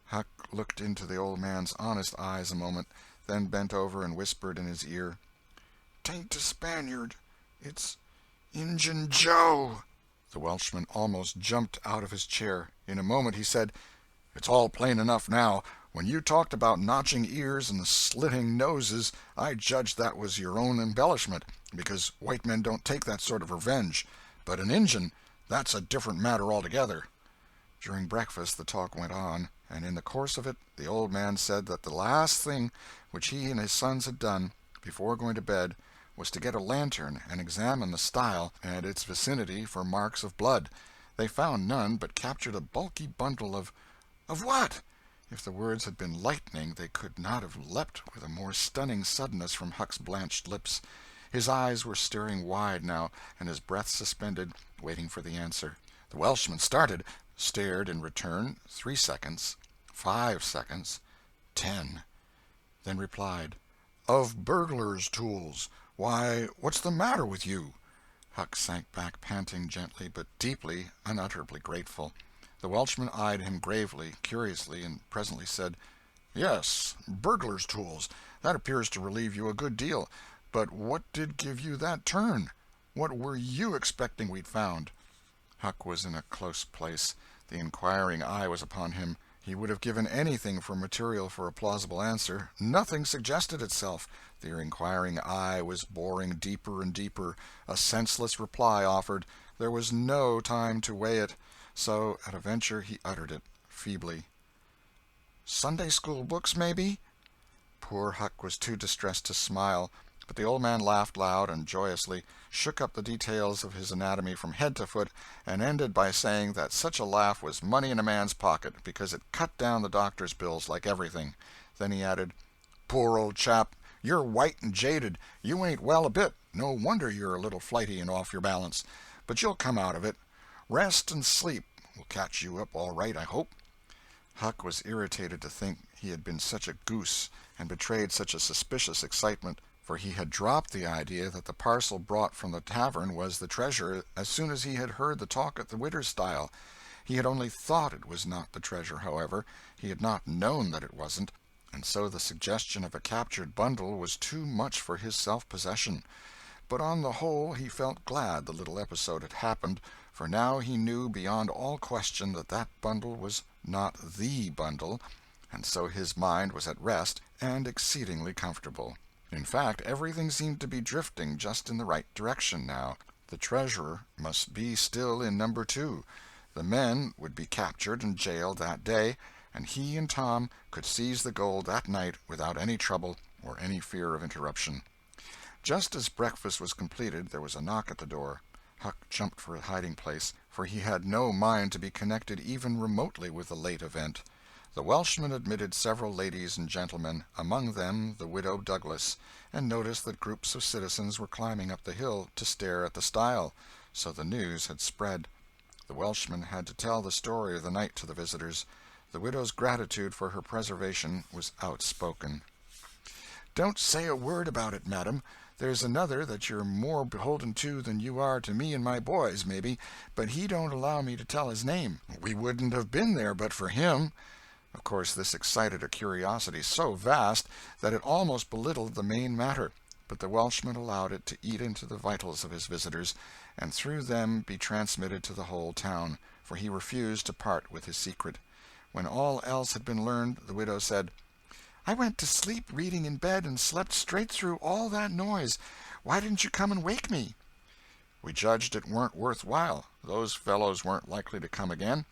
Huck looked into the old man's honest eyes a moment, then bent over and whispered in his ear, "'Tain't a Spaniard. It's Injun Joe." The Welshman almost jumped out of his chair. In a moment he said, "It's all plain enough now. When you talked about notching ears and slitting noses, I judged that was your own embellishment, because white men don't take that sort of revenge. But an Injun, that's a different matter altogether." During breakfast the talk went on, and in the course of it the old man said that the last thing which he and his sons had done, before going to bed, was to get a lantern and examine the stile and its vicinity for marks of blood. They found none, but captured a bulky bundle of— "Of what?" If the words had been lightning, they could not have leapt with a more stunning suddenness from Huck's blanched lips. His eyes were staring wide now, and his breath suspended, waiting for the answer. The Welshman started, stared in return 3 seconds, 5 seconds, 10, then replied, "Of burglars' tools. Why, what's the matter with you?" Huck sank back, panting gently but deeply, unutterably grateful. The Welshman eyed him gravely, curiously, and presently said, "Yes, burglars' tools. That appears to relieve you a good deal. But what did give you that turn? What were you expecting we'd found?" Huck was in a close place. The inquiring eye was upon him. He would have given anything for material for a plausible answer. Nothing suggested itself. The inquiring eye was boring deeper and deeper. A senseless reply offered. There was no time to weigh it. So, at a venture, he uttered it, feebly. "Sunday school books, maybe?" Poor Huck was too distressed to smile, but the old man laughed loud and joyously, shook up the details of his anatomy from head to foot, and ended by saying that such a laugh was money in a man's pocket, because it cut down the doctor's bills like everything. Then he added, "Poor old chap, you're white and jaded. You ain't well a bit. No wonder you're a little flighty and off your balance. But you'll come out of it. Rest and sleep will catch you up all right, I hope." Huck was irritated to think he had been such a goose and betrayed such a suspicious excitement, for he had dropped the idea that the parcel brought from the tavern was the treasure as soon as he had heard the talk at the widow's stile. He had only thought it was not the treasure, however. He had not known that it wasn't, and so the suggestion of a captured bundle was too much for his self-possession. But on the whole he felt glad the little episode had happened, for now he knew beyond all question that that bundle was not the bundle, and so his mind was at rest and exceedingly comfortable. In fact, everything seemed to be drifting just in the right direction now. The treasure must be still in number 2. The men would be captured and jailed that day, and he and Tom could seize the gold that night without any trouble or any fear of interruption. Just as breakfast was completed, there was a knock at the door. Huck jumped for a hiding-place, for he had no mind to be connected even remotely with the late event. The Welshman admitted several ladies and gentlemen, among them the widow Douglas, and noticed that groups of citizens were climbing up the hill to stare at the stile, so the news had spread. The Welshman had to tell the story of the night to the visitors. The widow's gratitude for her preservation was outspoken. "Don't say a word about it, madam. There's another that you're more beholden to than you are to me and my boys, maybe, but he don't allow me to tell his name. We wouldn't have been there but for him." Of course, this excited a curiosity so vast that it almost belittled the main matter, but the Welshman allowed it to eat into the vitals of his visitors, and through them be transmitted to the whole town, for he refused to part with his secret. When all else had been learned, the widow said, "I went to sleep reading in bed and slept straight through all that noise. Why didn't you come and wake me?" "We judged it weren't worth while. Those fellows weren't likely to come again.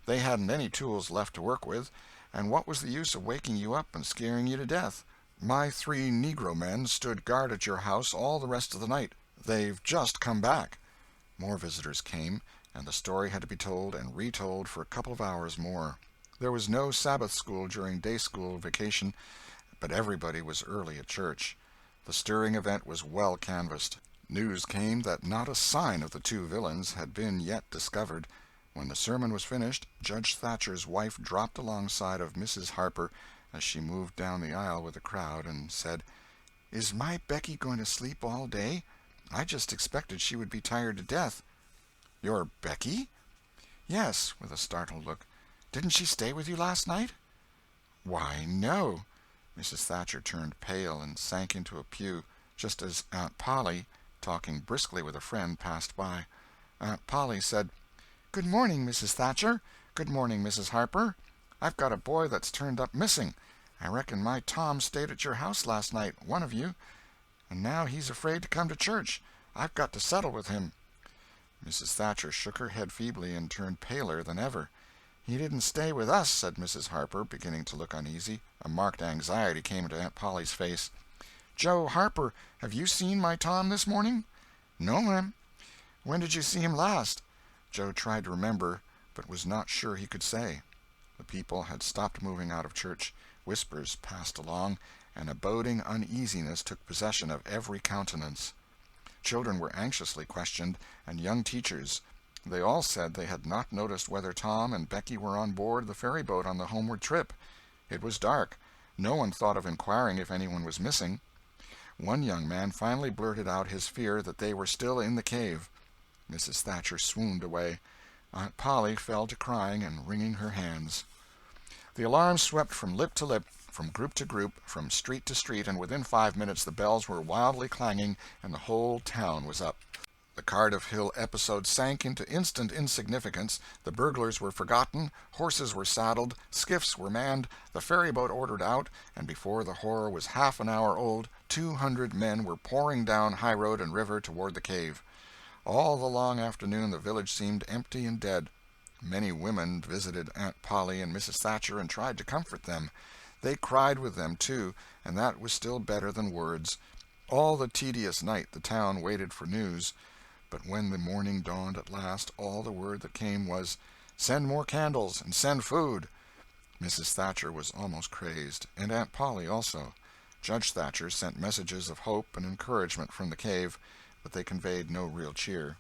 They hadn't any tools left to work with, and what was the use of waking you up and scaring you to death? My 3 negro men stood guard at your house all the rest of the night. They've just come back." More visitors came, and the story had to be told and retold for a couple of hours more. There was no Sabbath school during day school vacation, but everybody was early at church. The stirring event was well canvassed. News came that not a sign of the 2 villains had been yet discovered. When the sermon was finished, Judge Thatcher's wife dropped alongside of Mrs. Harper as she moved down the aisle with the crowd, and said, "Is my Becky going to sleep all day? I just expected she would be tired to death." "Your Becky?" "Yes," with a startled look. "Didn't she stay with you last night?" "Why, no." Mrs. Thatcher turned pale and sank into a pew, just as Aunt Polly, talking briskly with a friend, passed by. Aunt Polly said, "Good morning, Mrs. Thatcher. Good morning, Mrs. Harper. I've got a boy that's turned up missing. I reckon my Tom stayed at your house last night, one of you, and now he's afraid to come to church. I've got to settle with him." Mrs. Thatcher shook her head feebly and turned paler than ever. "He didn't stay with us," said Mrs. Harper, beginning to look uneasy. A marked anxiety came into Aunt Polly's face. "Joe Harper, have you seen my Tom this morning?" "No, ma'am." "When did you see him last?" Joe tried to remember, but was not sure he could say. The people had stopped moving out of church. Whispers passed along, and a boding uneasiness took possession of every countenance. Children were anxiously questioned, and young teachers. They all said they had not noticed whether Tom and Becky were on board the ferry-boat on the homeward trip. It was dark. No one thought of inquiring if anyone was missing. One young man finally blurted out his fear that they were still in the cave. Mrs. Thatcher swooned away. Aunt Polly fell to crying and wringing her hands. The alarm swept from lip to lip, from group to group, from street to street, and within 5 minutes the bells were wildly clanging and the whole town was up. The Cardiff Hill episode sank into instant insignificance. The burglars were forgotten, horses were saddled, skiffs were manned, the ferry-boat ordered out, and before the horror was half an hour old, 200 men were pouring down high road and river toward the cave. All the long afternoon the village seemed empty and dead. Many women visited Aunt Polly and Mrs. Thatcher and tried to comfort them. They cried with them, too, and that was still better than words. All the tedious night the town waited for news. But when the morning dawned at last, all the word that came was, "Send more candles, and send food." Mrs. Thatcher was almost crazed, and Aunt Polly also. Judge Thatcher sent messages of hope and encouragement from the cave, but they conveyed no real cheer.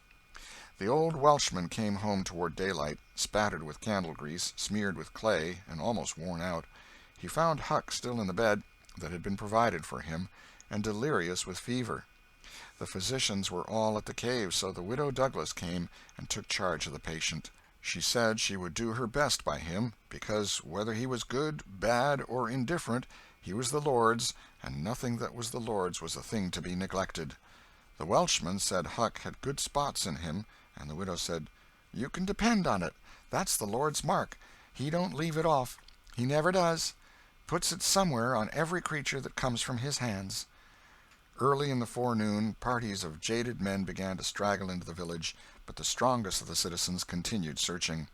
The old Welshman came home toward daylight, spattered with candle grease, smeared with clay, and almost worn out. He found Huck still in the bed that had been provided for him, and delirious with fever. The physicians were all at the cave, so the Widow Douglas came and took charge of the patient. She said she would do her best by him, because whether he was good, bad, or indifferent, he was the Lord's, and nothing that was the Lord's was a thing to be neglected. The Welshman said Huck had good spots in him, and the widow said, "You can depend on it. That's the Lord's mark. He don't leave it off. He never does. Puts it somewhere on every creature that comes from his hands." Early in the forenoon, parties of jaded men began to straggle into the village, but the strongest of the citizens continued searching.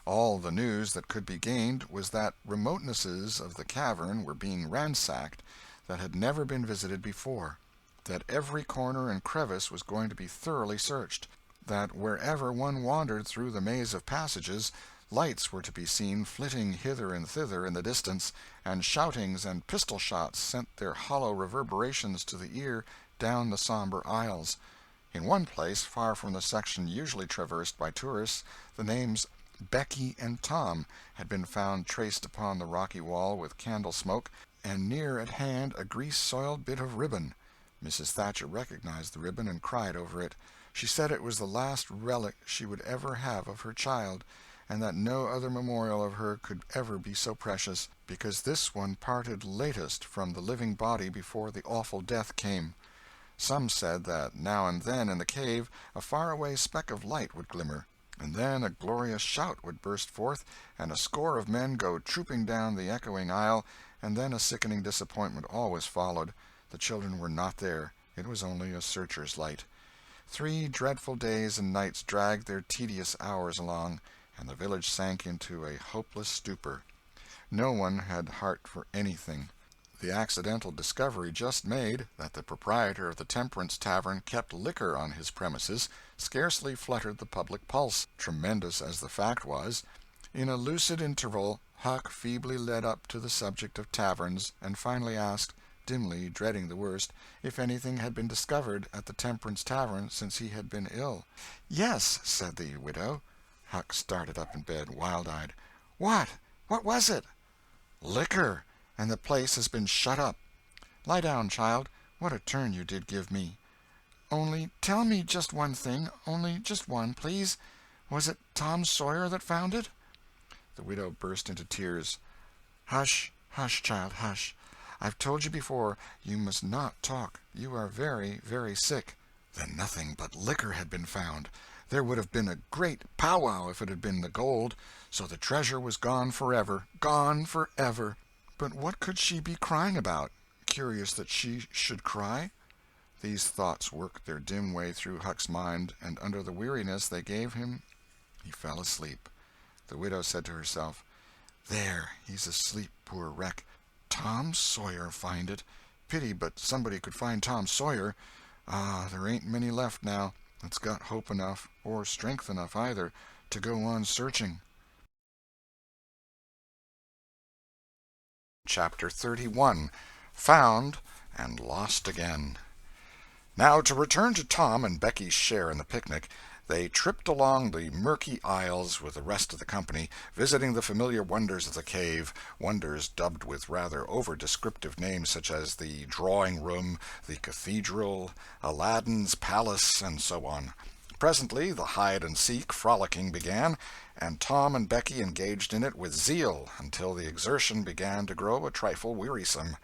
All the news that could be gained was that remotenesses of the cavern were being ransacked that had never been visited before, that every corner and crevice was going to be thoroughly searched, that wherever one wandered through the maze of passages, lights were to be seen flitting hither and thither in the distance, and shoutings and pistol-shots sent their hollow reverberations to the ear down the sombre aisles. In one place, far from the section usually traversed by tourists, the names Becky and Tom had been found traced upon the rocky wall with candle smoke, and near at hand a grease-soiled bit of ribbon. Mrs. Thatcher recognized the ribbon and cried over it. She said it was the last relic she would ever have of her child, and that no other memorial of her could ever be so precious, because this one parted latest from the living body before the awful death came. Some said that now and then in the cave a far-away speck of light would glimmer, and then a glorious shout would burst forth, and a score of men go trooping down the echoing aisle, and then a sickening disappointment always followed. The children were not there. It was only a searcher's light. 3 dreadful days and nights dragged their tedious hours along, and the village sank into a hopeless stupor. No one had heart for anything. The accidental discovery just made, that the proprietor of the Temperance Tavern kept liquor on his premises, scarcely fluttered the public pulse, tremendous as the fact was. In a lucid interval, Huck feebly led up to the subject of taverns, and finally asked, dimly dreading the worst, if anything had been discovered at the Temperance Tavern since he had been ill. "Yes," said the widow. Huck started up in bed, wild-eyed. "What? What was it?" "Liquor, and the place has been shut up." "Lie down, child. What a turn you did give me." "Only tell me just one thing, only just one, please. Was it Tom Sawyer that found it?" The widow burst into tears. "Hush, hush, child, hush. I've told you before, you must not talk. You are very, very sick." Then nothing but liquor had been found. There would have been a great powwow if it had been the gold. So the treasure was gone forever, gone forever. But what could she be crying about? Curious that she should cry. These thoughts worked their dim way through Huck's mind, and under the weariness they gave him he fell asleep. The widow said to herself, "There, he's asleep, poor wreck. Tom Sawyer find it. Pity but somebody could find Tom Sawyer. Ah, there ain't many left now that's got hope enough, or strength enough either, to go on searching." Chapter 31. Found and Lost Again. Now to return to Tom and Becky's share in the picnic. They tripped along the murky aisles with the rest of the company, visiting the familiar wonders of the cave, wonders dubbed with rather over-descriptive names such as the drawing-room, the cathedral, Aladdin's palace, and so on. Presently the hide-and-seek frolicking began, and Tom and Becky engaged in it with zeal until the exertion began to grow a trifle wearisome.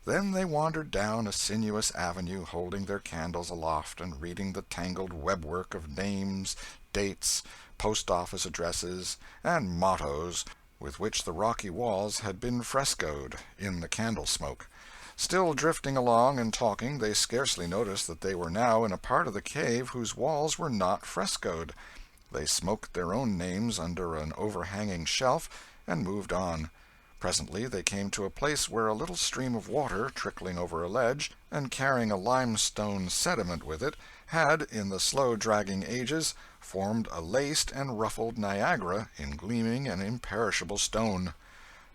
Then they wandered down a sinuous avenue, holding their candles aloft and reading the tangled webwork of names, dates, post-office addresses, and mottos with which the rocky walls had been frescoed in the candle-smoke. Still drifting along and talking, they scarcely noticed that they were now in a part of the cave whose walls were not frescoed. They smoked their own names under an overhanging shelf and moved on. Presently they came to a place where a little stream of water, trickling over a ledge, and carrying a limestone sediment with it, had, in the slow-dragging ages, formed a laced and ruffled Niagara in gleaming and imperishable stone.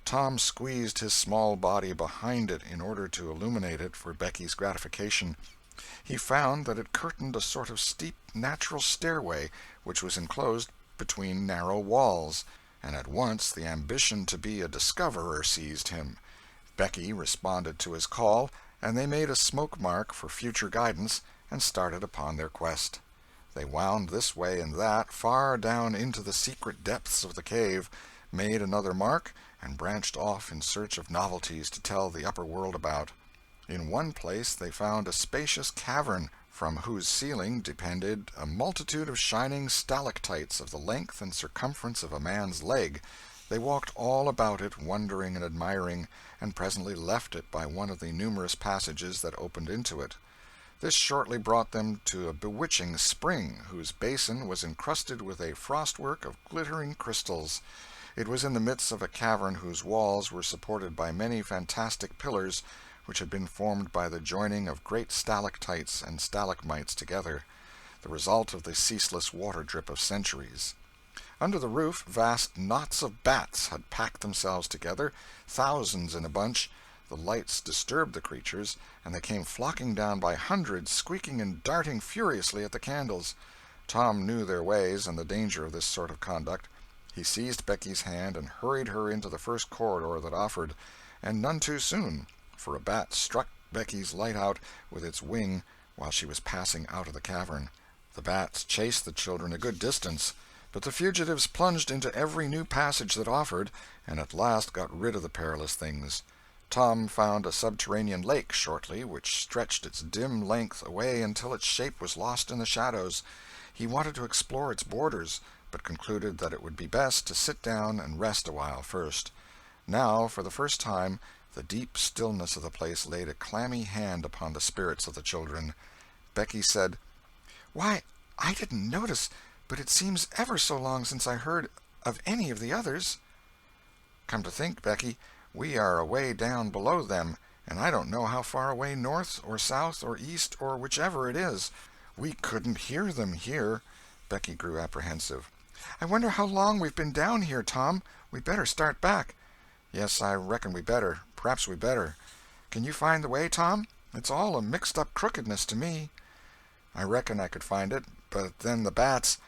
Tom squeezed his small body behind it in order to illuminate it for Becky's gratification. He found that it curtained a sort of steep natural stairway which was enclosed between narrow walls, and at once the ambition to be a discoverer seized him. Becky responded to his call, and they made a smoke mark for future guidance and started upon their quest. They wound this way and that, far down into the secret depths of the cave, made another mark, and branched off in search of novelties to tell the upper world about. In one place they found a spacious cavern, from whose ceiling depended a multitude of shining stalactites of the length and circumference of a man's leg. They walked all about it, wondering and admiring, and presently left it by one of the numerous passages that opened into it. This shortly brought them to a bewitching spring, whose basin was encrusted with a frostwork of glittering crystals. It was in the midst of a cavern whose walls were supported by many fantastic pillars, which had been formed by the joining of great stalactites and stalagmites together, the result of the ceaseless water-drip of centuries. Under the roof, vast knots of bats had packed themselves together, thousands in a bunch. The lights disturbed the creatures, and they came flocking down by hundreds, squeaking and darting furiously at the candles. Tom knew their ways and the danger of this sort of conduct. He seized Becky's hand and hurried her into the first corridor that offered, and none too soon, for a bat struck Becky's light out with its wing while she was passing out of the cavern. The bats chased the children a good distance, but the fugitives plunged into every new passage that offered, and at last got rid of the perilous things. Tom found a subterranean lake shortly, which stretched its dim length away until its shape was lost in the shadows. He wanted to explore its borders, but concluded that it would be best to sit down and rest a while first. Now, for the first time, the deep stillness of the place laid a clammy hand upon the spirits of the children. Becky said, "Why, I didn't notice, but it seems ever so long since I heard of any of the others." "Come to think, Becky, we are away down below them, and I don't know how far away north or south or east or whichever it is. We couldn't hear them here." Becky grew apprehensive. "I wonder how long we've been down here, Tom. We'd better start back." "Yes, I reckon we better. Perhaps we better. Can you find the way, Tom? It's all a mixed-up crookedness to me." "I reckon I could find it, but then the bats,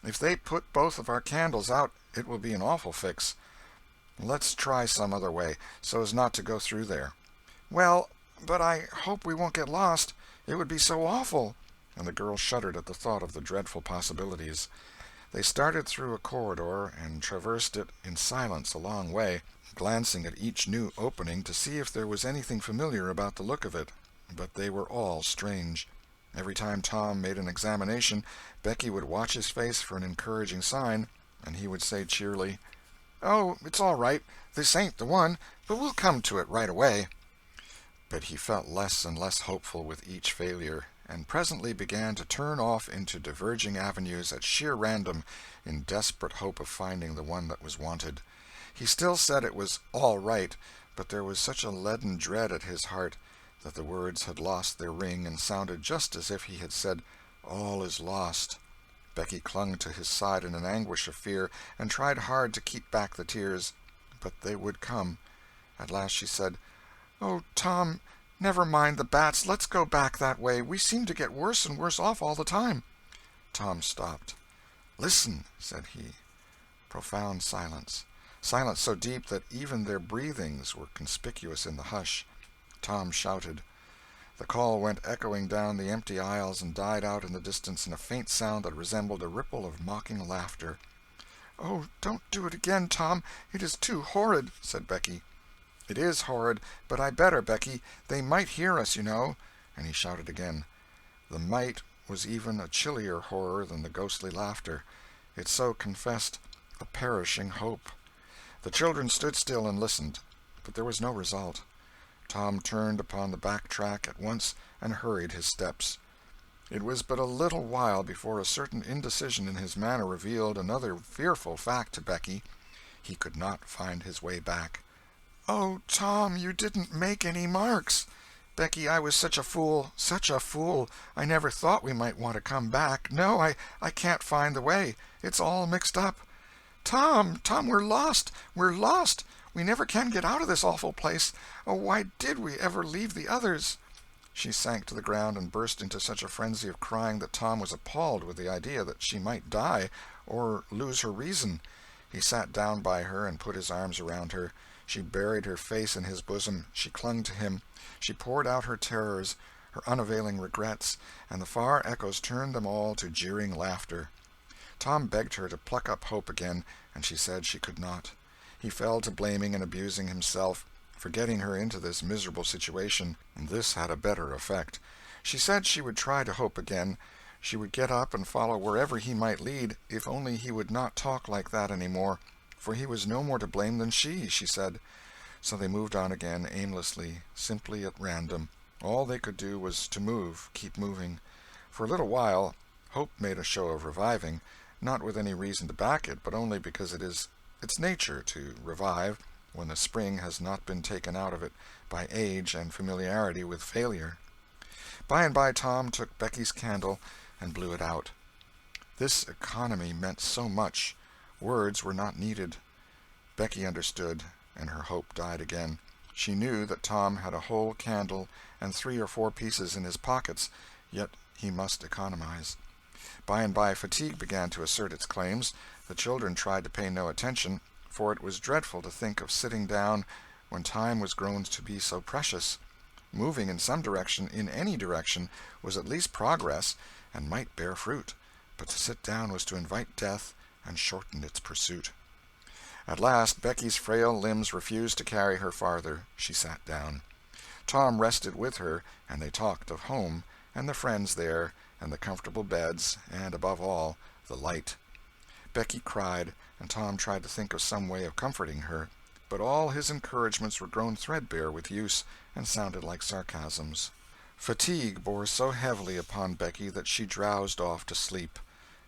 if they put both of our candles out, it will be an awful fix. Let's try some other way, so as not to go through there." "Well, but I hope we won't get lost. It would be so awful." And the girl shuddered at the thought of the dreadful possibilities. They started through a corridor and traversed it in silence a long way, glancing at each new opening to see if there was anything familiar about the look of it. But they were all strange. Every time Tom made an examination, Becky would watch his face for an encouraging sign, and he would say cheerily, "Oh, it's all right. This ain't the one, but we'll come to it right away." But he felt less and less hopeful with each failure, and presently began to turn off into diverging avenues at sheer random, in desperate hope of finding the one that was wanted. He still said it was all right, but there was such a leaden dread at his heart that the words had lost their ring and sounded just as if he had said, "All is lost." Becky clung to his side in an anguish of fear, and tried hard to keep back the tears, but they would come. At last she said, "Oh, Tom, never mind the bats. Let's go back that way. We seem to get worse and worse off all the time." Tom stopped. "Listen," said he. Profound silence. Silence so deep that even their breathings were conspicuous in the hush. Tom shouted. The call went echoing down the empty aisles and died out in the distance in a faint sound that resembled a ripple of mocking laughter. "Oh, don't do it again, Tom. It is too horrid," said Becky. "It is horrid, but I better, Becky. They might hear us, you know." And he shouted again. The might was even a chillier horror than the ghostly laughter. It so confessed a perishing hope. The children stood still and listened, but there was no result. Tom turned upon the back track at once and hurried his steps. It was but a little while before a certain indecision in his manner revealed another fearful fact to Becky. He could not find his way back. "Oh, Tom, you didn't make any marks." "Becky, I was such a fool, such a fool. I never thought we might want to come back. No, I can't find the way. It's all mixed up." Tom, we're lost. We're lost. We never can get out of this awful place. Oh, why did we ever leave the others?" She sank to the ground and burst into such a frenzy of crying that Tom was appalled with the idea that she might die, or lose her reason. He sat down by her and put his arms around her. She buried her face in his bosom. She clung to him. She poured out her terrors, her unavailing regrets, and the far echoes turned them all to jeering laughter. Tom begged her to pluck up hope again, and she said she could not. He fell to blaming and abusing himself for getting her into this miserable situation, and this had a better effect. She said she would try to hope again. She would get up and follow wherever he might lead, if only he would not talk like that any more, for he was no more to blame than she said. So they moved on again, aimlessly, simply at random. All they could do was to move, keep moving. For a little while, hope made a show of reviving, not with any reason to back it, but only because it is its nature to revive when the spring has not been taken out of it by age and familiarity with failure. By and by Tom took Becky's candle and blew it out. This economy meant so much. Words were not needed. Becky understood, and her hope died again. She knew that Tom had a whole candle and 3 or 4 pieces in his pockets, yet he must economize. By and by fatigue began to assert its claims. The children tried to pay no attention, for it was dreadful to think of sitting down when time was grown to be so precious. Moving in some direction, in any direction, was at least progress, and might bear fruit, but to sit down was to invite death and shorten its pursuit. At last Becky's frail limbs refused to carry her farther. She sat down. Tom rested with her, and they talked of home, and the friends there, and the comfortable beds, and, above all, the light. Becky cried, and Tom tried to think of some way of comforting her, but all his encouragements were grown threadbare with use, and sounded like sarcasms. Fatigue bore so heavily upon Becky that she drowsed off to sleep.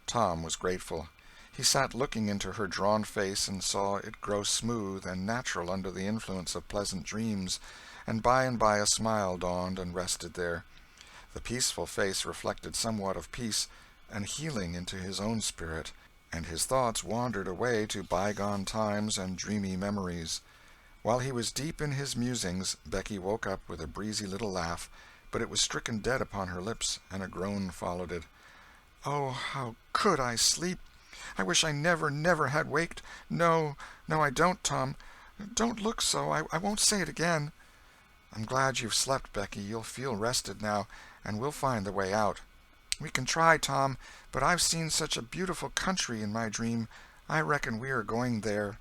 Tom was grateful. He sat looking into her drawn face and saw it grow smooth and natural under the influence of pleasant dreams, and by a smile dawned and rested there. The peaceful face reflected somewhat of peace and healing into his own spirit, and his thoughts wandered away to bygone times and dreamy memories. While he was deep in his musings, Becky woke up with a breezy little laugh, but it was stricken dead upon her lips, and a groan followed it. "Oh, how could I sleep! I wish I never had waked. No, I don't, Tom. Don't look so. I won't say it again." "I'm glad you've slept, Becky. You'll feel rested now, and we'll find the way out." "We can try, Tom, but I've seen such a beautiful country in my dream. I reckon we are going there."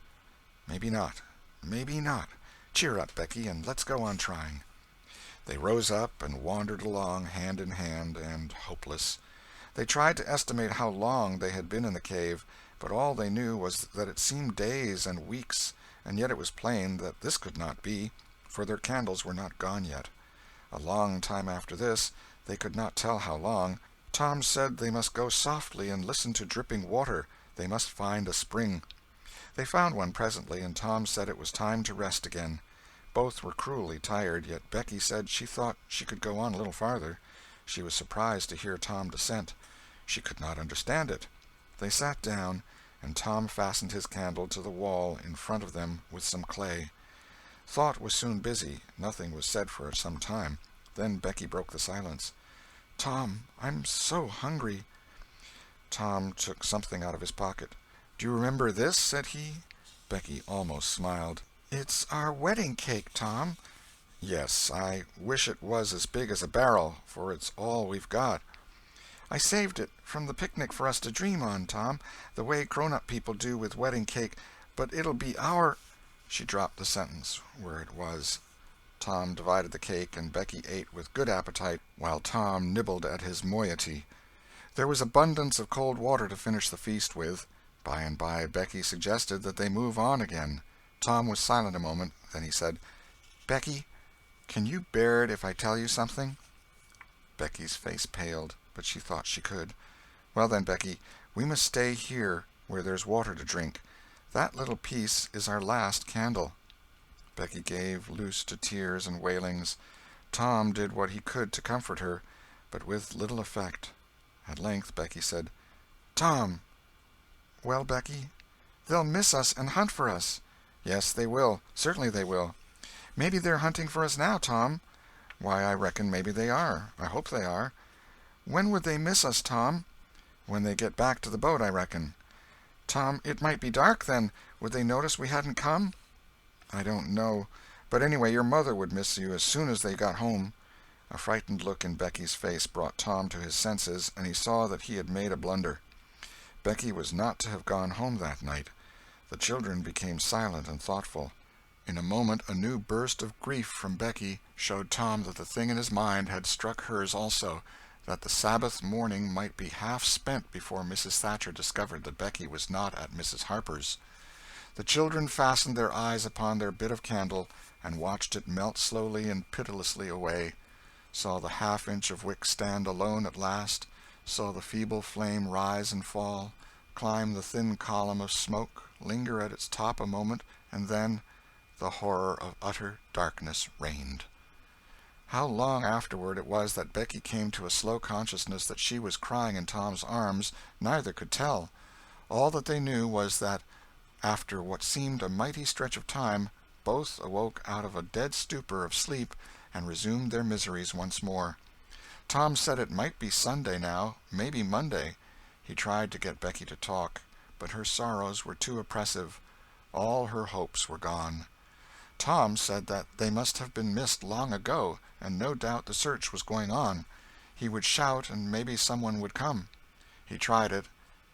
"Maybe not. Maybe not. Cheer up, Becky, and let's go on trying." They rose up and wandered along, hand in hand, and hopeless. They tried to estimate how long they had been in the cave, but all they knew was that it seemed days and weeks, and yet it was plain that this could not be, for their candles were not gone yet. A long time after this, they could not tell how long, Tom said they must go softly and listen to dripping water. They must find a spring. They found one presently, and Tom said it was time to rest again. Both were cruelly tired, yet Becky said she thought she could go on a little farther. She was surprised to hear Tom dissent. She could not understand it. They sat down, and Tom fastened his candle to the wall in front of them with some clay. Thought was soon busy. Nothing was said for some time. Then Becky broke the silence. "Tom, I'm so hungry." Tom took something out of his pocket. "Do you remember this?" said he. Becky almost smiled. "It's our wedding cake, Tom." "Yes, I wish it was as big as a barrel, for it's all we've got." "I saved it from the picnic for us to dream on, Tom, the way grown-up people do with wedding cake, but it'll be our—" She dropped the sentence where it was. Tom divided the cake, and Becky ate with good appetite, while Tom nibbled at his moiety. There was abundance of cold water to finish the feast with. By and by Becky suggested that they move on again. Tom was silent a moment, then he said, "Becky, can you bear it if I tell you something?" Becky's face paled, but she thought she could. "Well then, Becky, we must stay here where there's water to drink. That little piece is our last candle." Becky gave loose to tears and wailings. Tom did what he could to comfort her, but with little effect. At length Becky said, "Tom." "Well, Becky?" "They'll miss us and hunt for us." "Yes, they will. Certainly they will." "Maybe they're hunting for us now, Tom." "Why, I reckon maybe they are. I hope they are." "When would they miss us, Tom?" "When they get back to the boat, I reckon." "Tom, it might be dark then. Would they notice we hadn't come?" "I don't know. But anyway, your mother would miss you as soon as they got home." A frightened look in Becky's face brought Tom to his senses, and he saw that he had made a blunder. Becky was not to have gone home that night. The children became silent and thoughtful. In a moment a new burst of grief from Becky showed Tom that the thing in his mind had struck hers also, that the Sabbath morning might be half spent before Mrs. Thatcher discovered that Becky was not at Mrs. Harper's. The children fastened their eyes upon their bit of candle and watched it melt slowly and pitilessly away, saw the half-inch of wick stand alone at last, saw the feeble flame rise and fall, climb the thin column of smoke, linger at its top a moment, and then the horror of utter darkness reigned. How long afterward it was that Becky came to a slow consciousness that she was crying in Tom's arms, neither could tell. All that they knew was that, after what seemed a mighty stretch of time, both awoke out of a dead stupor of sleep and resumed their miseries once more. Tom said it might be Sunday now, maybe Monday. He tried to get Becky to talk, but her sorrows were too oppressive. All her hopes were gone. Tom said that they must have been missed long ago, and no doubt the search was going on. He would shout, and maybe someone would come. He tried it,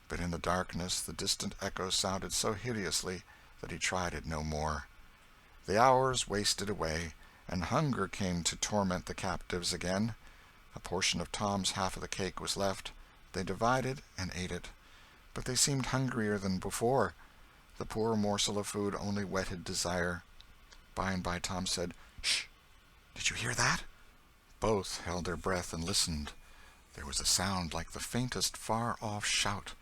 but in the darkness the distant echo sounded so hideously that he tried it no more. The hours wasted away, and hunger came to torment the captives again. A portion of Tom's half of the cake was left. They divided and ate it, but they seemed hungrier than before. The poor morsel of food only whetted desire. By and by Tom said, "Shh! Did you hear that?" Both held their breath and listened. There was a sound like the faintest far-off shout.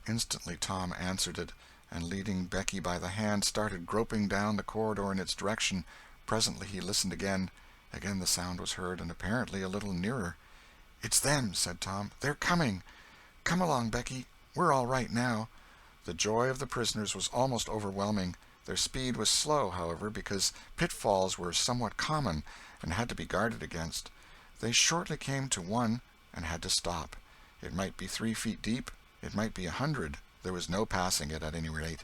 Instantly Tom answered it, and leading Becky by the hand, started groping down the corridor in its direction. Presently he listened again. Again the sound was heard, and apparently a little nearer. "It's them," said Tom. "They're coming. Come along, Becky. We're all right now." The joy of the prisoners was almost overwhelming. Their speed was slow, however, because pitfalls were somewhat common and had to be guarded against. They shortly came to one and had to stop. It might be 3 feet deep, it might be 100. There was no passing it, at any rate.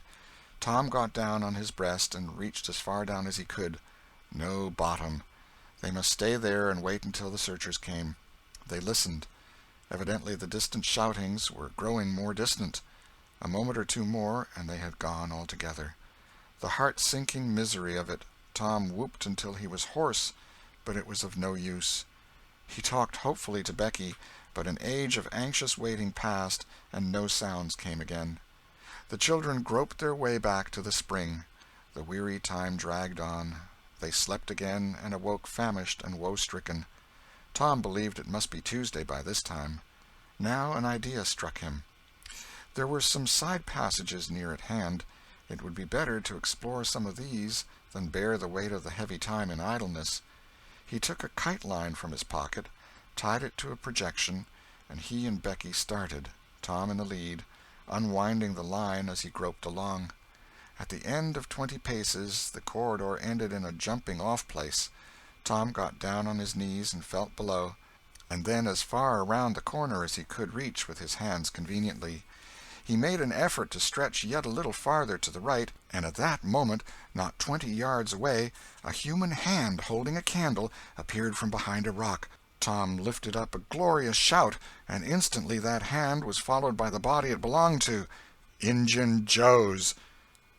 Tom got down on his breast and reached as far down as he could. No bottom. They must stay there and wait until the searchers came. They listened. Evidently the distant shoutings were growing more distant. A moment or two more, and they had gone altogether. The heart-sinking misery of it. Tom whooped until he was hoarse, but it was of no use. He talked hopefully to Becky, but an age of anxious waiting passed, and no sounds came again. The children groped their way back to the spring. The weary time dragged on. They slept again, and awoke famished and woe-stricken. Tom believed it must be Tuesday by this time. Now an idea struck him. There were some side passages near at hand. It would be better to explore some of these than bear the weight of the heavy time in idleness. He took a kite-line from his pocket, tied it to a projection, and he and Becky started, Tom in the lead, unwinding the line as he groped along. At the end of 20 paces the corridor ended in a jumping-off place. Tom got down on his knees and felt below, and then as far around the corner as he could reach with his hands conveniently. He made an effort to stretch yet a little farther to the right, and at that moment, not 20 yards away, a human hand holding a candle appeared from behind a rock. Tom lifted up a glorious shout, and instantly that hand was followed by the body it belonged to. Injun Joe's!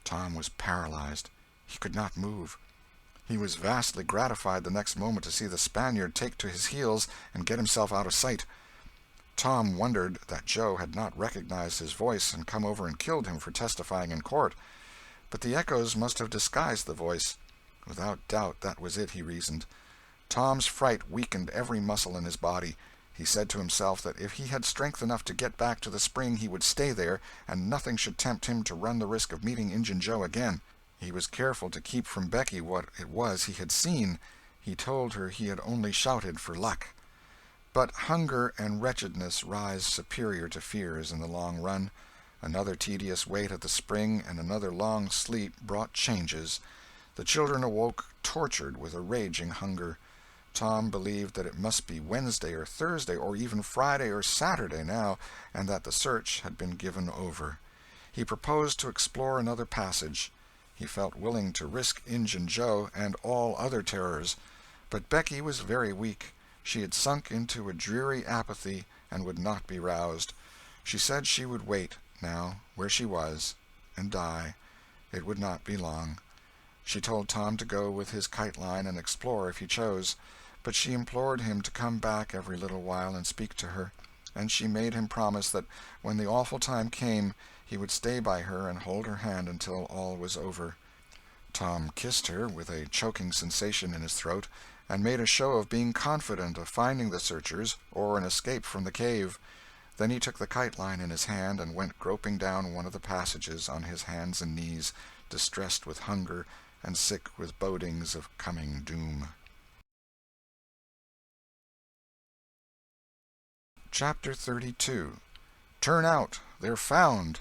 Tom was paralyzed. He could not move. He was vastly gratified the next moment to see the Spaniard take to his heels and get himself out of sight. Tom wondered that Joe had not recognized his voice and come over and killed him for testifying in court. But the echoes must have disguised the voice. Without doubt that was it, he reasoned. Tom's fright weakened every muscle in his body. He said to himself that if he had strength enough to get back to the spring he would stay there, and nothing should tempt him to run the risk of meeting Injun Joe again. He was careful to keep from Becky what it was he had seen. He told her he had only shouted for luck. But hunger and wretchedness rise superior to fears in the long run. Another tedious wait at the spring and another long sleep brought changes. The children awoke tortured with a raging hunger. Tom believed that it must be Wednesday or Thursday or even Friday or Saturday now, and that the search had been given over. He proposed to explore another passage. He felt willing to risk Injun Joe and all other terrors. But Becky was very weak. She had sunk into a dreary apathy and would not be roused. She said she would wait, now, where she was, and die. It would not be long. She told Tom to go with his kite-line and explore if he chose, but she implored him to come back every little while and speak to her, and she made him promise that when the awful time came he would stay by her and hold her hand until all was over. Tom kissed her, with a choking sensation in his throat, and made a show of being confident of finding the searchers or an escape from the cave. Then he took the kite-line in his hand and went groping down one of the passages on his hands and knees, distressed with hunger and sick with bodings of coming doom. Chapter 32. Turn Out! They're Found!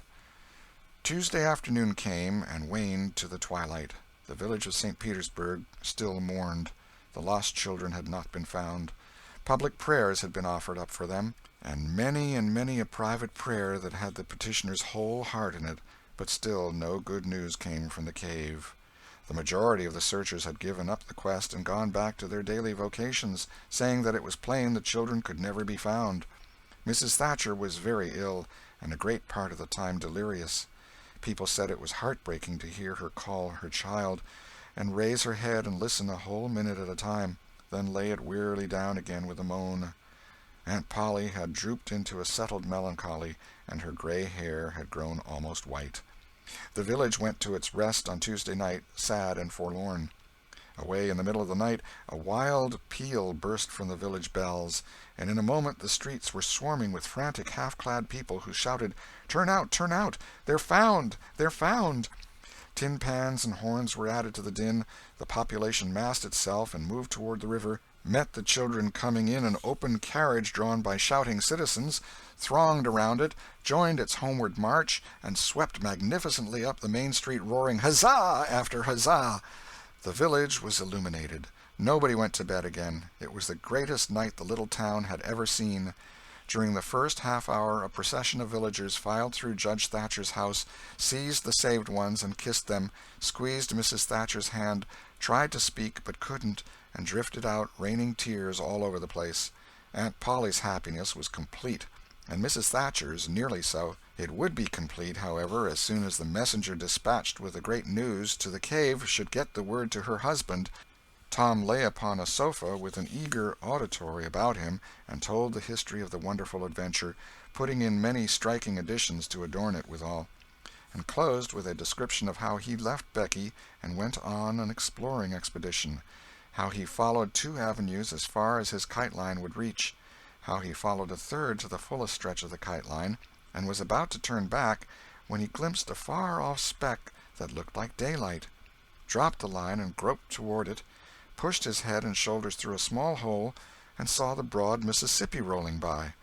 Tuesday afternoon came and waned to the twilight. The village of St. Petersburg still mourned. The lost children had not been found. Public prayers had been offered up for them, and many a private prayer that had the petitioner's whole heart in it, but still no good news came from the cave. The majority of the searchers had given up the quest and gone back to their daily vocations, saying that it was plain the children could never be found. Mrs. Thatcher was very ill, and a great part of the time delirious. People said it was heartbreaking to hear her call her child, and raise her head and listen a whole minute at a time, then lay it wearily down again with a moan. Aunt Polly had drooped into a settled melancholy, and her gray hair had grown almost white. The village went to its rest on Tuesday night, sad and forlorn. Away in the middle of the night, a wild peal burst from the village bells, and in a moment the streets were swarming with frantic, half-clad people who shouted, "Turn out! Turn out! They're found! They're found!" Tin pans and horns were added to the din. The population massed itself and moved toward the river, met the children coming in an open carriage drawn by shouting citizens, thronged around it, joined its homeward march, and swept magnificently up the main street roaring "Huzzah!" after huzzah. The village was illuminated. Nobody went to bed again. It was the greatest night the little town had ever seen. During the first half-hour a procession of villagers filed through Judge Thatcher's house, seized the saved ones and kissed them, squeezed Mrs. Thatcher's hand, tried to speak but couldn't, and drifted out, raining tears all over the place. Aunt Polly's happiness was complete, and Mrs. Thatcher's nearly so. It would be complete, however, as soon as the messenger dispatched with the great news to the cave should get the word to her husband. Tom lay upon a sofa with an eager auditory about him, and told the history of the wonderful adventure, putting in many striking additions to adorn it withal, and closed with a description of how he left Becky and went on an exploring expedition, how he followed 2 avenues as far as his kite-line would reach, how he followed a third to the fullest stretch of the kite-line, and was about to turn back when he glimpsed a far-off speck that looked like daylight, dropped the line and groped toward it, pushed his head and shoulders through a small hole, and saw the broad Mississippi rolling by.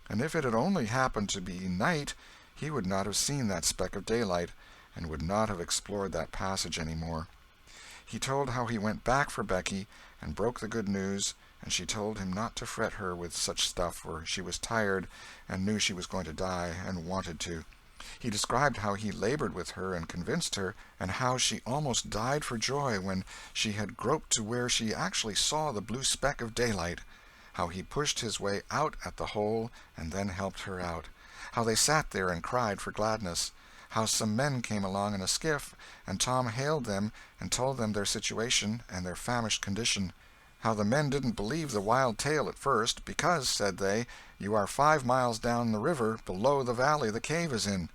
And if it had only happened to be night, he would not have seen that speck of daylight, and would not have explored that passage any more. He told how he went back for Becky, and broke the good news, and she told him not to fret her with such stuff, for she was tired, and knew she was going to die, and wanted to. He described how he labored with her and convinced her, and how she almost died for joy when she had groped to where she actually saw the blue speck of daylight, how he pushed his way out at the hole and then helped her out, how they sat there and cried for gladness, how some men came along in a skiff, and Tom hailed them and told them their situation and their famished condition, how the men didn't believe the wild tale at first, because, said they, you are 5 miles down the river below the valley the cave is in.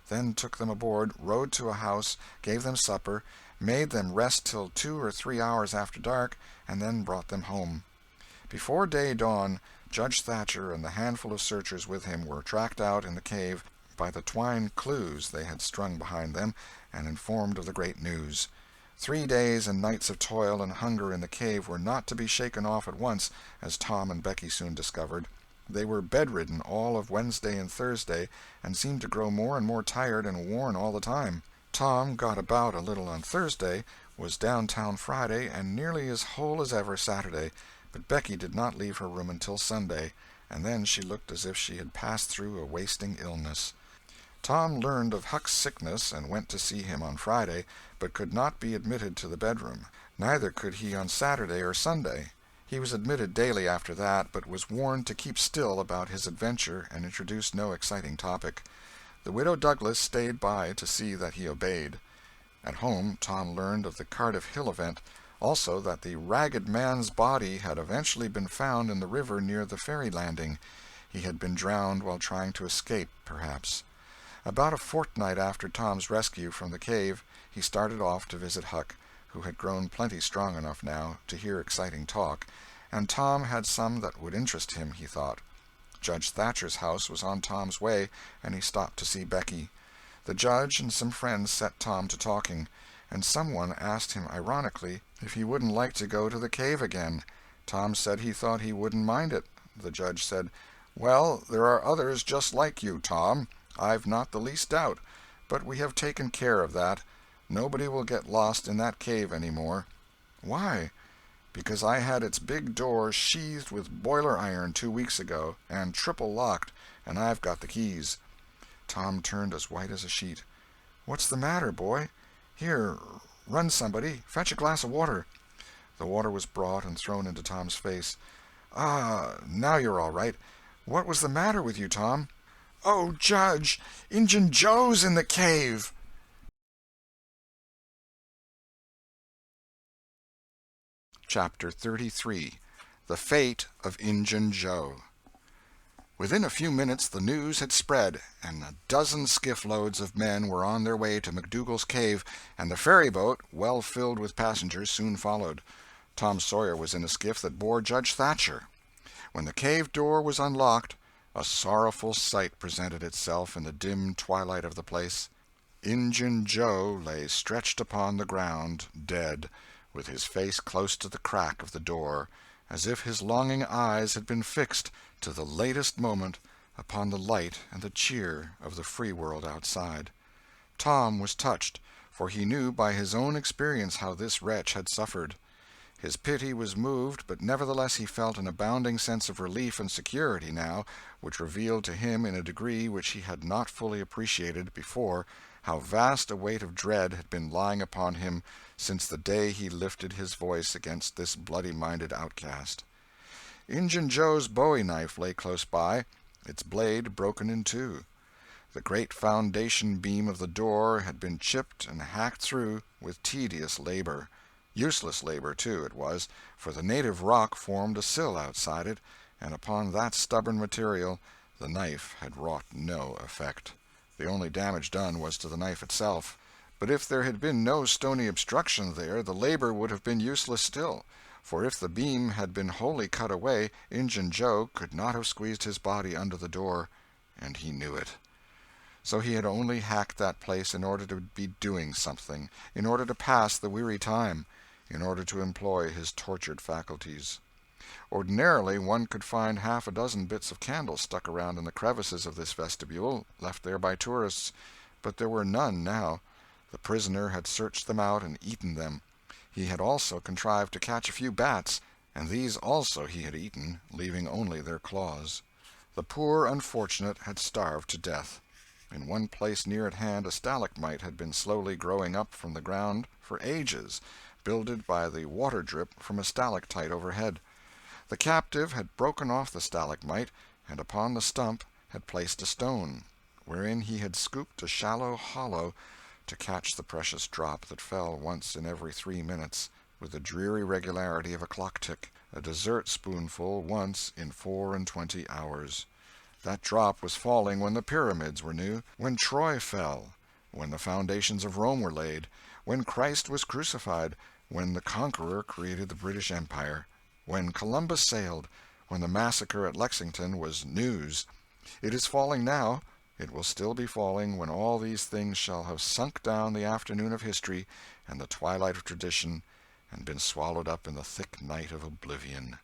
Then took them aboard, rowed to a house, gave them supper, made them rest till 2 or 3 hours after dark, and then brought them home. Before day dawn, Judge Thatcher and the handful of searchers with him were tracked out in the cave by the twine clues they had strung behind them, and informed of the great news. 3 days and nights of toil and hunger in the cave were not to be shaken off at once, as Tom and Becky soon discovered. They were bedridden all of Wednesday and Thursday, and seemed to grow more and more tired and worn all the time. Tom got about a little on Thursday, was downtown Friday, and nearly as whole as ever Saturday, But Becky did not leave her room until Sunday, and then she looked as if she had passed through a wasting illness. Tom learned of Huck's sickness and went to see him on Friday, but could not be admitted to the bedroom. Neither could he on Saturday or Sunday. He was admitted daily after that, but was warned to keep still about his adventure and introduce no exciting topic. The widow Douglas stayed by to see that he obeyed. At home Tom learned of the Cardiff Hill event, also that the ragged man's body had eventually been found in the river near the ferry landing. He had been drowned while trying to escape, perhaps. About a fortnight after Tom's rescue from the cave, he started off to visit Huck, who had grown plenty strong enough now to hear exciting talk, and Tom had some that would interest him, he thought. Judge Thatcher's house was on Tom's way, and he stopped to see Becky. The judge and some friends set Tom to talking, and someone asked him ironically if he wouldn't like to go to the cave again. Tom said he thought he wouldn't mind it. The judge said, "Well, there are others just like you, Tom. I've not the least doubt. But we have taken care of that. Nobody will get lost in that cave any more." "Why?" "Because I had its big door sheathed with boiler iron 2 weeks ago, and triple locked, and I've got the keys." Tom turned as white as a sheet. "What's the matter, boy? Here, run somebody. Fetch a glass of water." The water was brought and thrown into Tom's face. "Ah, now you're all right. What was the matter with you, Tom?" "Oh, Judge, Injun Joe's in the cave." Chapter 33. The Fate of Injun Joe. Within a few minutes the news had spread, and a dozen skiff-loads of men were on their way to McDougal's cave, and the ferry-boat, well filled with passengers, soon followed. Tom Sawyer was in a skiff that bore Judge Thatcher. When the cave door was unlocked, a sorrowful sight presented itself in the dim twilight of the place. Injun Joe lay stretched upon the ground, dead, with his face close to the crack of the door, as if his longing eyes had been fixed to the latest moment upon the light and the cheer of the free world outside. Tom was touched, for he knew by his own experience how this wretch had suffered. His pity was moved, but nevertheless he felt an abounding sense of relief and security now, which revealed to him in a degree which he had not fully appreciated before how vast a weight of dread had been lying upon him since the day he lifted his voice against this bloody-minded outcast. Injun Joe's bowie knife lay close by, its blade broken in two. The great foundation beam of the door had been chipped and hacked through with tedious labor. Useless labor, too, it was, for the native rock formed a sill outside it, and upon that stubborn material the knife had wrought no effect. The only damage done was to the knife itself. But if there had been no stony obstruction there, the labor would have been useless still, for if the beam had been wholly cut away, Injun Joe could not have squeezed his body under the door, and he knew it. So he had only hacked that place in order to be doing something, in order to pass the weary time, in order to employ his tortured faculties. Ordinarily one could find half a dozen bits of candle stuck around in the crevices of this vestibule, left there by tourists, but there were none now. The prisoner had searched them out and eaten them. He had also contrived to catch a few bats, and these also he had eaten, leaving only their claws. The poor unfortunate had starved to death. In one place near at hand a stalagmite had been slowly growing up from the ground for ages, builded by the water drip from a stalactite overhead. The captive had broken off the stalagmite, and upon the stump had placed a stone, wherein he had scooped a shallow hollow to catch the precious drop that fell once in every 3 minutes, with the dreary regularity of a clock-tick, a dessert-spoonful once in 24 hours. That drop was falling when the pyramids were new, when Troy fell, when the foundations of Rome were laid, when Christ was crucified, when the Conqueror created the British Empire, when Columbus sailed, when the massacre at Lexington was news. It is falling now. It will still be falling when all these things shall have sunk down the afternoon of history and the twilight of tradition, and been swallowed up in the thick night of oblivion.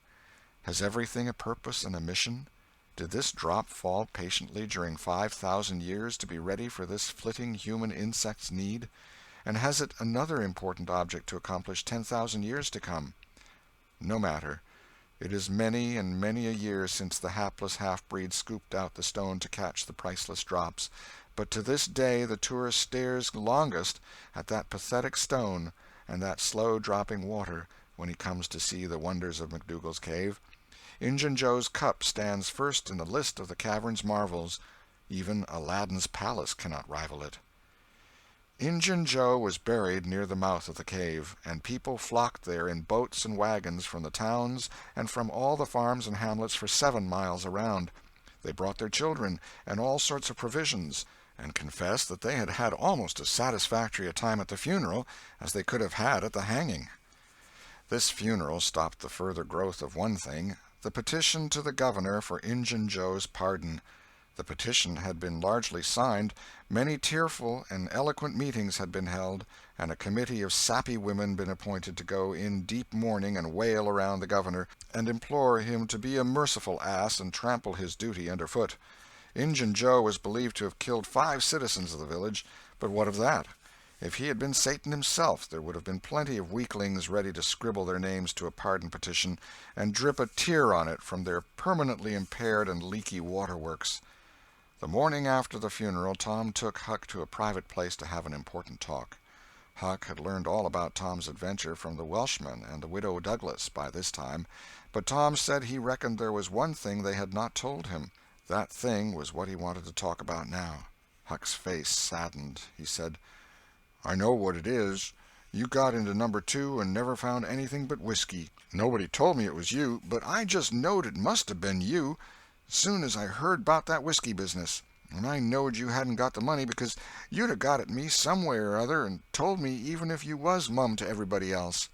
Has everything a purpose and a mission? Did this drop fall patiently during 5,000 years to be ready for this flitting human insect's need? And has it another important object to accomplish 10,000 years to come? No matter. It is many and many a year since the hapless half-breed scooped out the stone to catch the priceless drops, but to this day the tourist stares longest at that pathetic stone and that slow-dropping water when he comes to see the wonders of McDougal's cave. Injun Joe's cup stands first in the list of the cavern's marvels. Even Aladdin's palace cannot rival it. Injun Joe was buried near the mouth of the cave, and people flocked there in boats and wagons from the towns and from all the farms and hamlets for 7 miles around. They brought their children and all sorts of provisions, and confessed that they had had almost as satisfactory a time at the funeral as they could have had at the hanging. This funeral stopped the further growth of one thing, the petition to the governor for Injun Joe's pardon. The petition had been largely signed, many tearful and eloquent meetings had been held, and a committee of sappy women been appointed to go in deep mourning and wail around the governor, and implore him to be a merciful ass and trample his duty under foot. Injun Joe was believed to have killed 5 citizens of the village, but what of that? If he had been Satan himself, there would have been plenty of weaklings ready to scribble their names to a pardon petition and drip a tear on it from their permanently impaired and leaky waterworks. The morning after the funeral, Tom took Huck to a private place to have an important talk. Huck had learned all about Tom's adventure from the Welshman and the widow Douglas by this time, but Tom said he reckoned there was one thing they had not told him. That thing was what he wanted to talk about now. Huck's face saddened. He said, "I know what it is. You got into number 2 and never found anything but whiskey. Nobody told me it was you, but I just knowed it must have been you soon as I heard about that whiskey business. And I knowed you hadn't got the money because you'd have got at me some way or other and told me even if you was mum to everybody else.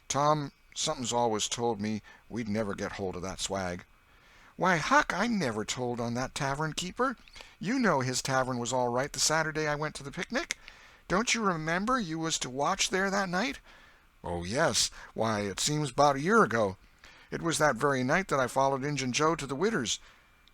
Tom, something's always told me we'd never get hold of that swag." "Why, Huck, I never told on that tavern keeper. You know his tavern was all right the Saturday I went to the picnic. Don't you remember you was to watch there that night?" "Oh, yes. Why, it seems 'bout a year ago. It was that very night that I followed Injun Joe to the Widder's."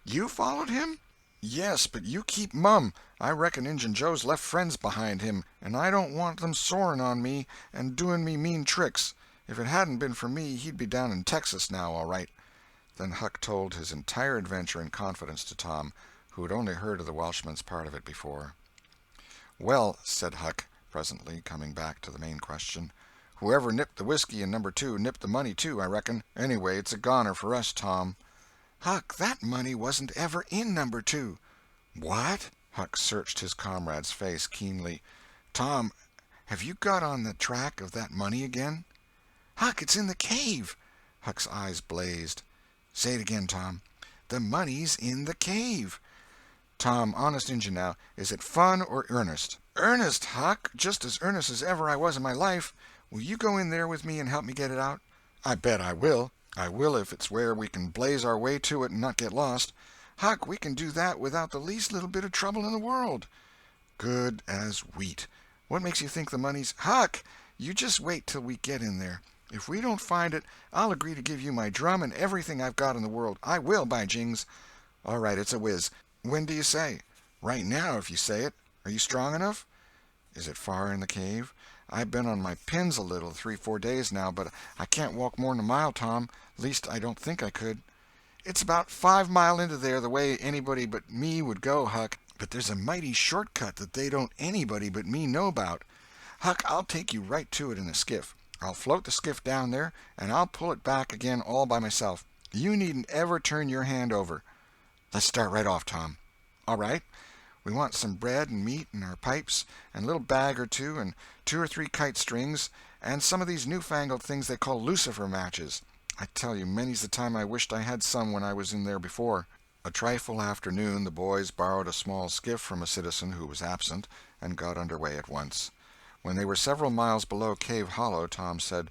"You followed him?" "Yes, but you keep mum. I reckon Injun Joe's left friends behind him, and I don't want them soring on me and doing me mean tricks. If it hadn't been for me, he'd be down in Texas now, all right." Then Huck told his entire adventure in confidence to Tom, who had only heard of the Welshman's part of it before. "Well," said Huck, presently, coming back to the main question, "whoever nipped the whiskey in number 2 nipped the money, too, I reckon. Anyway, it's a goner for us, Tom." "Huck, that money wasn't ever in number 2. "What?" Huck searched his comrade's face keenly. "Tom, have you got on the track of that money again?" "Huck, it's in the cave." Huck's eyes blazed. "Say it again, Tom." "The money's in the cave." "Tom, honest Injun now, is it fun or earnest?" "Earnest, Huck, just as earnest as ever I was in my life. Will you go in there with me and help me get it out?" "I bet I will. I will if it's where we can blaze our way to it and not get lost." "Huck, we can do that without the least little bit of trouble in the world." "Good as wheat. What makes you think the money's—" "Huck, you just wait till we get in there. If we don't find it, I'll agree to give you my drum and everything I've got in the world. I will, by jings." "All right, it's a whiz. When do you say?" "Right now, if you say it. Are you strong enough?" "Is it far in the cave? I've been on my pins a little 3-4 days now, but I can't walk more'n a mile, Tom. Least I don't think I could." "It's about 5 mile into there the way anybody but me would go, Huck. But there's a mighty short cut that they don't anybody but me know about. Huck, I'll take you right to it in a skiff. I'll float the skiff down there, and I'll pull it back again all by myself. You needn't ever turn your hand over." "Let's start right off, Tom." "All right. We want some bread and meat and our pipes, and a little bag or two, and 2 or 3 kite strings, and some of these newfangled things they call lucifer matches. I tell you, many's the time I wished I had some when I was in there before." A trifle after noon the boys borrowed a small skiff from a citizen who was absent, and got under way at once. When they were several miles below Cave Hollow, Tom said,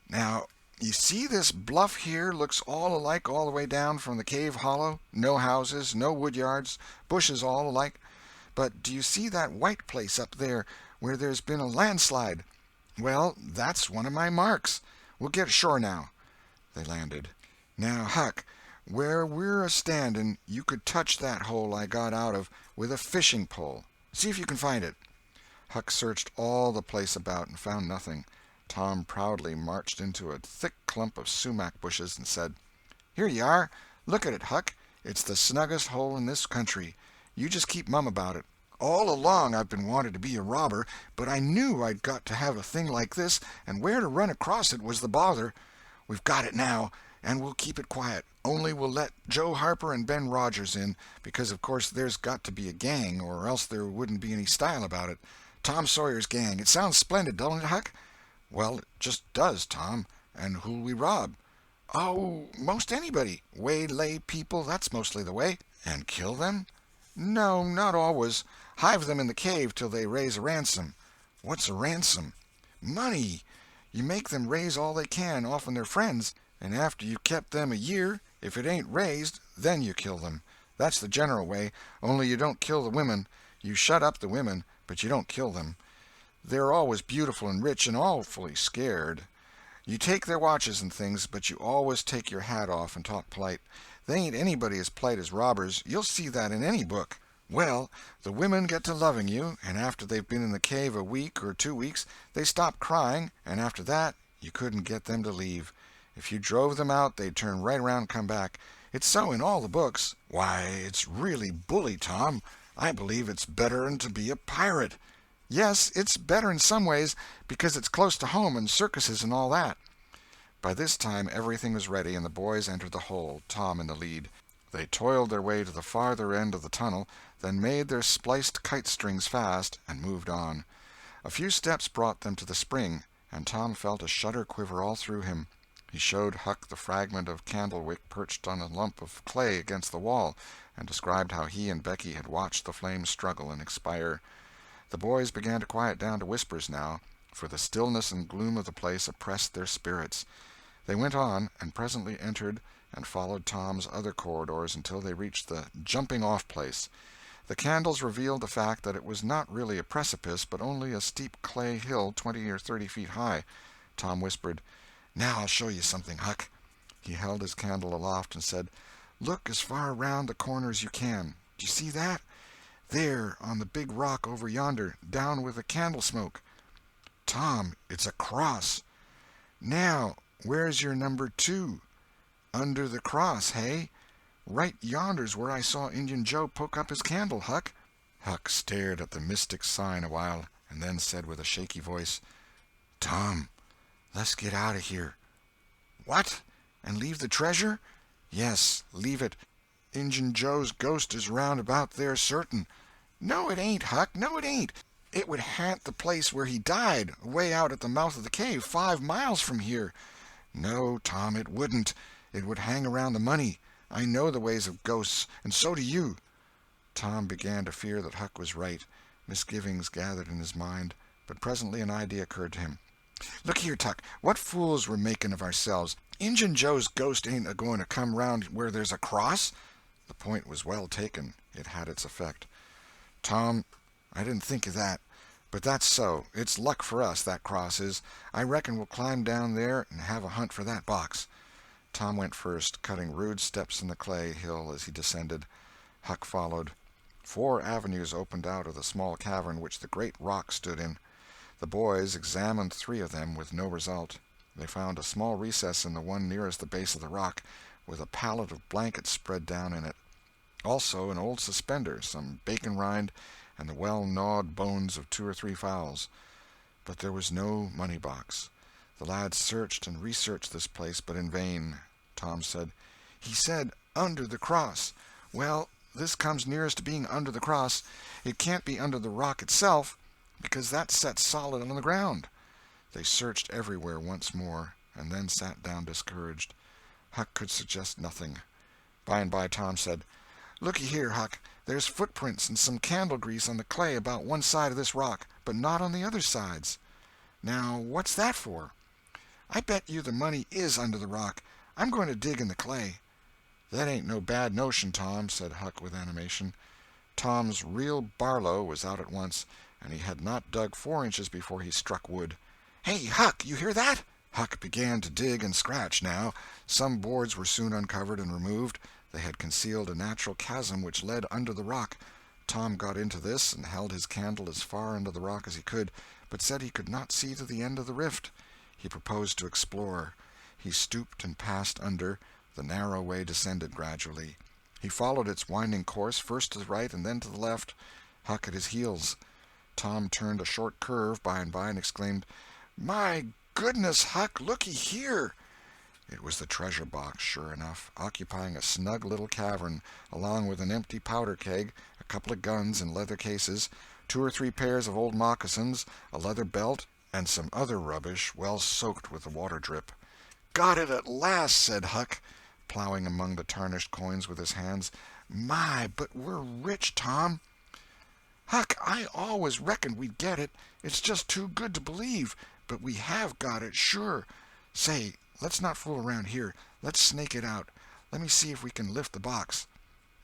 "Now, you see this bluff here looks all alike all the way down from the cave hollow? No houses, no wood yards, bushes all alike. But do you see that white place up there where there's been a landslide? Well, that's one of my marks. We'll get ashore now." They landed. "Now, Huck, where we're a-standing, you could touch that hole I got out of with a fishing pole. See if you can find it." Huck searched all the place about and found nothing. Tom proudly marched into a thick clump of sumac bushes and said, Here you are. Look at it, Huck. It's the snuggest hole in this country. You just keep mum about it. All along I've been wanting to be a robber, but I knew I'd got to have a thing like this, and where to run across it was the bother. We've got it now, and we'll keep it quiet. Only we'll let Joe Harper and Ben Rogers in, because of course there's got to be a gang, or else there wouldn't be any style about it. Tom Sawyer's gang. It sounds splendid, don't it, Huck? Well, it just does, Tom. And who'll we rob? Oh, most anybody. Waylay people, that's mostly the way. And kill them? No, not always. Hive them in the cave till they raise a ransom. What's a ransom? Money. You make them raise all they can, often their friends, and after you've kept them a year, if it ain't raised, then you kill them. That's the general way, only you don't kill the women. You shut up the women, but you don't kill them. They're always beautiful and rich and awfully scared. You take their watches and things, but you always take your hat off and talk polite. They ain't anybody as polite as robbers. You'll see that in any book. Well, the women get to loving you, and after they've been in the cave a week or 2 weeks, they stop crying, and after that you couldn't get them to leave. If you drove them out, they'd turn right around and come back. It's so in all the books. Why, it's really bully, Tom. I believe it's better'n to be a pirate. Yes, it's better in some ways, because it's close to home and circuses and all that. By this time everything was ready, and the boys entered the hole, Tom in the lead. They toiled their way to the farther end of the tunnel, then made their spliced kite-strings fast, and moved on. A few steps brought them to the spring, and Tom felt a shudder quiver all through him. He showed Huck the fragment of candle-wick perched on a lump of clay against the wall, and described how he and Becky had watched the flames struggle and expire. The boys began to quiet down to whispers now, for the stillness and gloom of the place oppressed their spirits. They went on, and presently entered and followed Tom's other corridors until they reached the jumping-off place. The candles revealed the fact that it was not really a precipice, but only a steep clay hill 20 or 30 feet high. Tom whispered, "Now I'll show you something, Huck." He held his candle aloft and said, "Look as far around the corner as you can. Do you see that? There, on the big rock over yonder, down with the candle smoke. Tom, it's a cross. Now, where's your number 2? Under the cross, hey? Right yonder's where I saw Injun Joe poke up his candle, Huck." Huck stared at the mystic sign a while, and then said with a shaky voice, "Tom, let's get out of here." "What? And leave the treasure?" "Yes, leave it. Injun Joe's ghost is round about there certain." "No, it ain't, Huck, no, it ain't. It would haunt the place where he died, away out at the mouth of the cave, 5 miles from here." "No, Tom, it wouldn't. It would hang around the money. I know the ways of ghosts, and so do you." Tom began to fear that Huck was right. Misgivings gathered in his mind, but presently an idea occurred to him. "Look here, Tuck, what fools we're making of ourselves. Injun Joe's ghost ain't a-going to come round where there's a cross." The point was well taken. It had its effect. "Tom, I didn't think of that. But that's so. It's luck for us, that cross is. I reckon we'll climb down there and have a hunt for that box." Tom went first, cutting rude steps in the clay hill as he descended. Huck followed. 4 avenues opened out of the small cavern which the great rock stood in. The boys examined 3 of them with no result. They found a small recess in the one nearest the base of the rock, with a pallet of blankets spread down in it. Also an old suspender, some bacon rind, and the well-gnawed bones of 2 or 3 fowls. But there was no money-box. The lads searched and researched this place, but in vain. Tom said, "He said under the cross. Well, this comes nearest to being under the cross. It can't be under the rock itself, because that's set solid on the ground." They searched everywhere once more, and then sat down discouraged. Huck could suggest nothing. By and by Tom said, "Looky here, Huck, there's footprints and some candle grease on the clay about one side of this rock, but not on the other sides. Now, what's that for? I bet you the money is under the rock. I'm going to dig in the clay." "That ain't no bad notion, Tom," said Huck with animation. Tom's real Barlow was out at once, and he had not dug 4 inches before he struck wood. "Hey, Huck, you hear that?" Huck began to dig and scratch now. Some boards were soon uncovered and removed. They had concealed a natural chasm which led under the rock. Tom got into this and held his candle as far under the rock as he could, but said he could not see to the end of the rift. He proposed to explore. He stooped and passed under, The narrow way descended gradually. He followed its winding course, first to the right and then to the left, Huck at his heels. Tom turned a short curve by and by and exclaimed, "My goodness, Huck, looky here!" It was the treasure box, sure enough, occupying a snug little cavern, along with an empty powder keg, a couple of guns in leather cases, 2 or 3 pairs of old moccasins, a leather belt, and some other rubbish well soaked with the water drip. "Got it at last," said Huck, plowing among the tarnished coins with his hands. "My, but we're rich, Tom." "Huck, I always reckoned we'd get it. It's just too good to believe. But we have got it, sure. Say, let's not fool around here. Let's snake it out. Let me see if we can lift the box."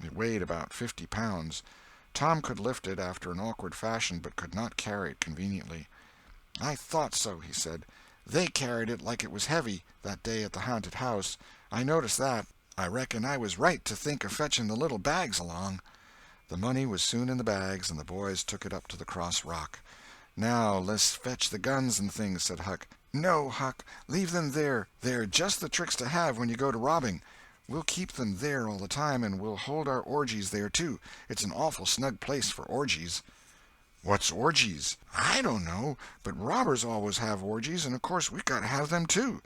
It weighed about 50 pounds. Tom could lift it after an awkward fashion, but could not carry it conveniently. "I thought so," he said. "They carried it like it was heavy, that day at the haunted house. I noticed that. I reckon I was right to think of fetching the little bags along." The money was soon in the bags, and the boys took it up to the cross rock. "Now let's fetch the guns and things," said Huck. "No, Huck, leave them there. They're just the tricks to have when you go to robbing. We'll keep them there all the time, and we'll hold our orgies there, too. It's an awful snug place for orgies." "What's orgies?" "I don't know, but robbers always have orgies, and of course we've got to have them, too.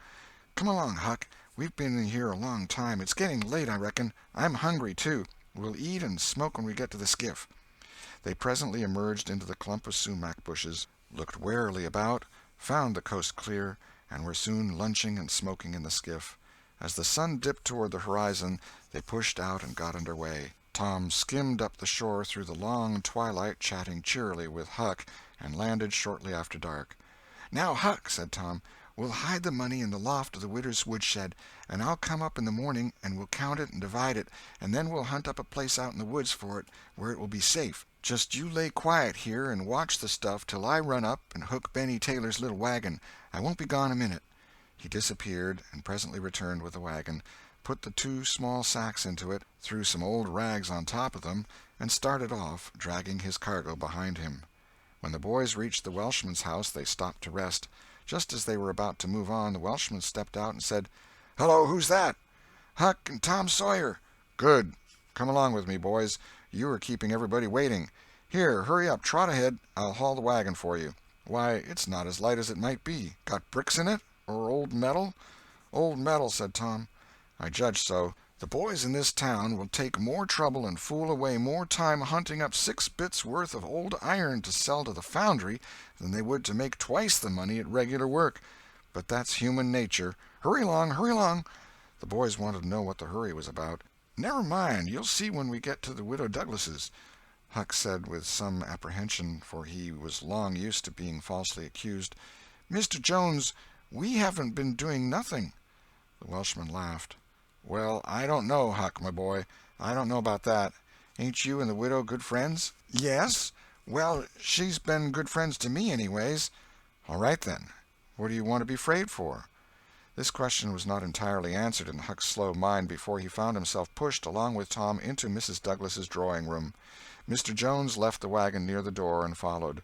Come along, Huck. We've been in here a long time. It's getting late, I reckon. I'm hungry, too. We'll eat and smoke when we get to the skiff." They presently emerged into the clump of sumac bushes, looked warily about, found the coast clear, and were soon lunching and smoking in the skiff. As the sun dipped toward the horizon, they pushed out and got under way. Tom skimmed up the shore through the long twilight, chatting cheerily with Huck, and landed shortly after dark. "Now, Huck," said Tom, "we'll hide the money in the loft of the widow's woodshed, and I'll come up in the morning and we'll count it and divide it, and then we'll hunt up a place out in the woods for it where it will be safe. Just you lay quiet here and watch the stuff till I run up and hook Benny Taylor's little wagon. I won't be gone a minute." He disappeared, and presently returned with the wagon, put the 2 small sacks into it, threw some old rags on top of them, and started off, dragging his cargo behind him. When the boys reached the Welshman's house, they stopped to rest. Just as they were about to move on, the Welshman stepped out and said, "Hello, who's that?" "Huck and Tom Sawyer." "Good. Come along with me, boys. You are keeping everybody waiting. Here, hurry up, trot ahead. I'll haul the wagon for you. Why, it's not as light as it might be. Got bricks in it? Or old metal?" "Old metal," said Tom. "I judged so. The boys in this town will take more trouble and fool away more time hunting up 6 bits worth of old iron to sell to the foundry than they would to make twice the money at regular work. But that's human nature. Hurry along, hurry along." The boys wanted to know what the hurry was about. "Never mind, you'll see when we get to the Widow Douglas's," Huck said with some apprehension, for he was long used to being falsely accused. "Mr. Jones, we haven't been doing nothing." The Welshman laughed. "Well, I don't know, Huck, my boy. I don't know about that. Ain't you and the widow good friends?" "Yes. Well, she's been good friends to me, anyways." "All right, then. What do you want to be afraid for?" This question was not entirely answered in Huck's slow mind before he found himself pushed, along with Tom, into Mrs. Douglas's drawing-room. Mr. Jones left the wagon near the door and followed.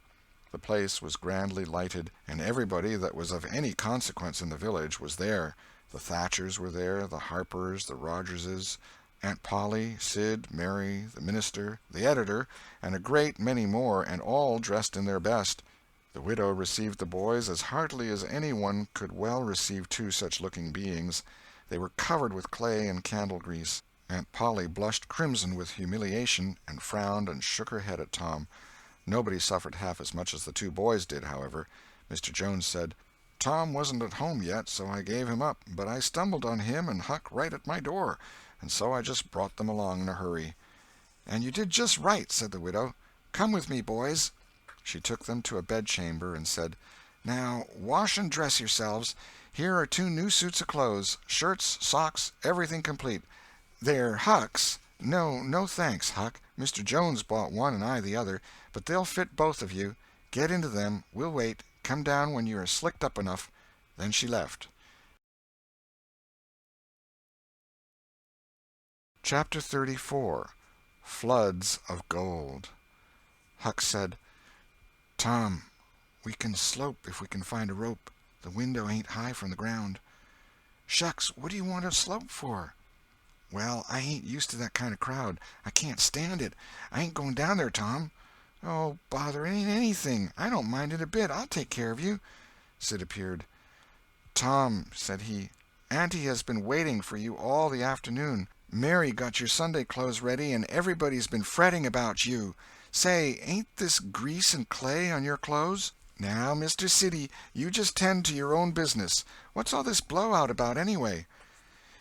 The place was grandly lighted, and everybody that was of any consequence in the village was there. The Thatchers were there, the Harpers, the Rogerses, Aunt Polly, Sid, Mary, the minister, the editor, and a great many more, and all dressed in their best. The widow received the boys as heartily as any one could well receive 2 such-looking beings. They were covered with clay and candle-grease. Aunt Polly blushed crimson with humiliation, and frowned and shook her head at Tom. Nobody suffered half as much as the 2 boys did, however. Mr. Jones said, "Tom wasn't at home yet, so I gave him up, but I stumbled on him and Huck right at my door, and so I just brought them along in a hurry." "And you did just right," said the widow. "Come with me, boys." She took them to a bedchamber and said, "Now wash and dress yourselves. Here are 2 new suits of clothes, shirts, socks, everything complete. They're Huck's. No thanks, Huck. Mr. Jones bought one and I the other, but they'll fit both of you. Get into them. We'll wait. Come down when you are slicked up enough." Then she left. Chapter 34. Floods of Gold. Huck said, "Tom, we can slope if we can find a rope. The window ain't high from the ground." "Shucks, what do you want to slope for?" "Well, I ain't used to that kind of crowd. I can't stand it. I ain't going down there, Tom." "Oh, bother, it ain't anything. I don't mind it a bit. I'll take care of you." Sid appeared. "Tom," said he, "Auntie has been waiting for you all the afternoon. Mary got your Sunday clothes ready, and everybody's been fretting about you. Say, ain't this grease and clay on your clothes? Now, Mr. Siddy, you just tend to your own business. What's all this blowout about, anyway?"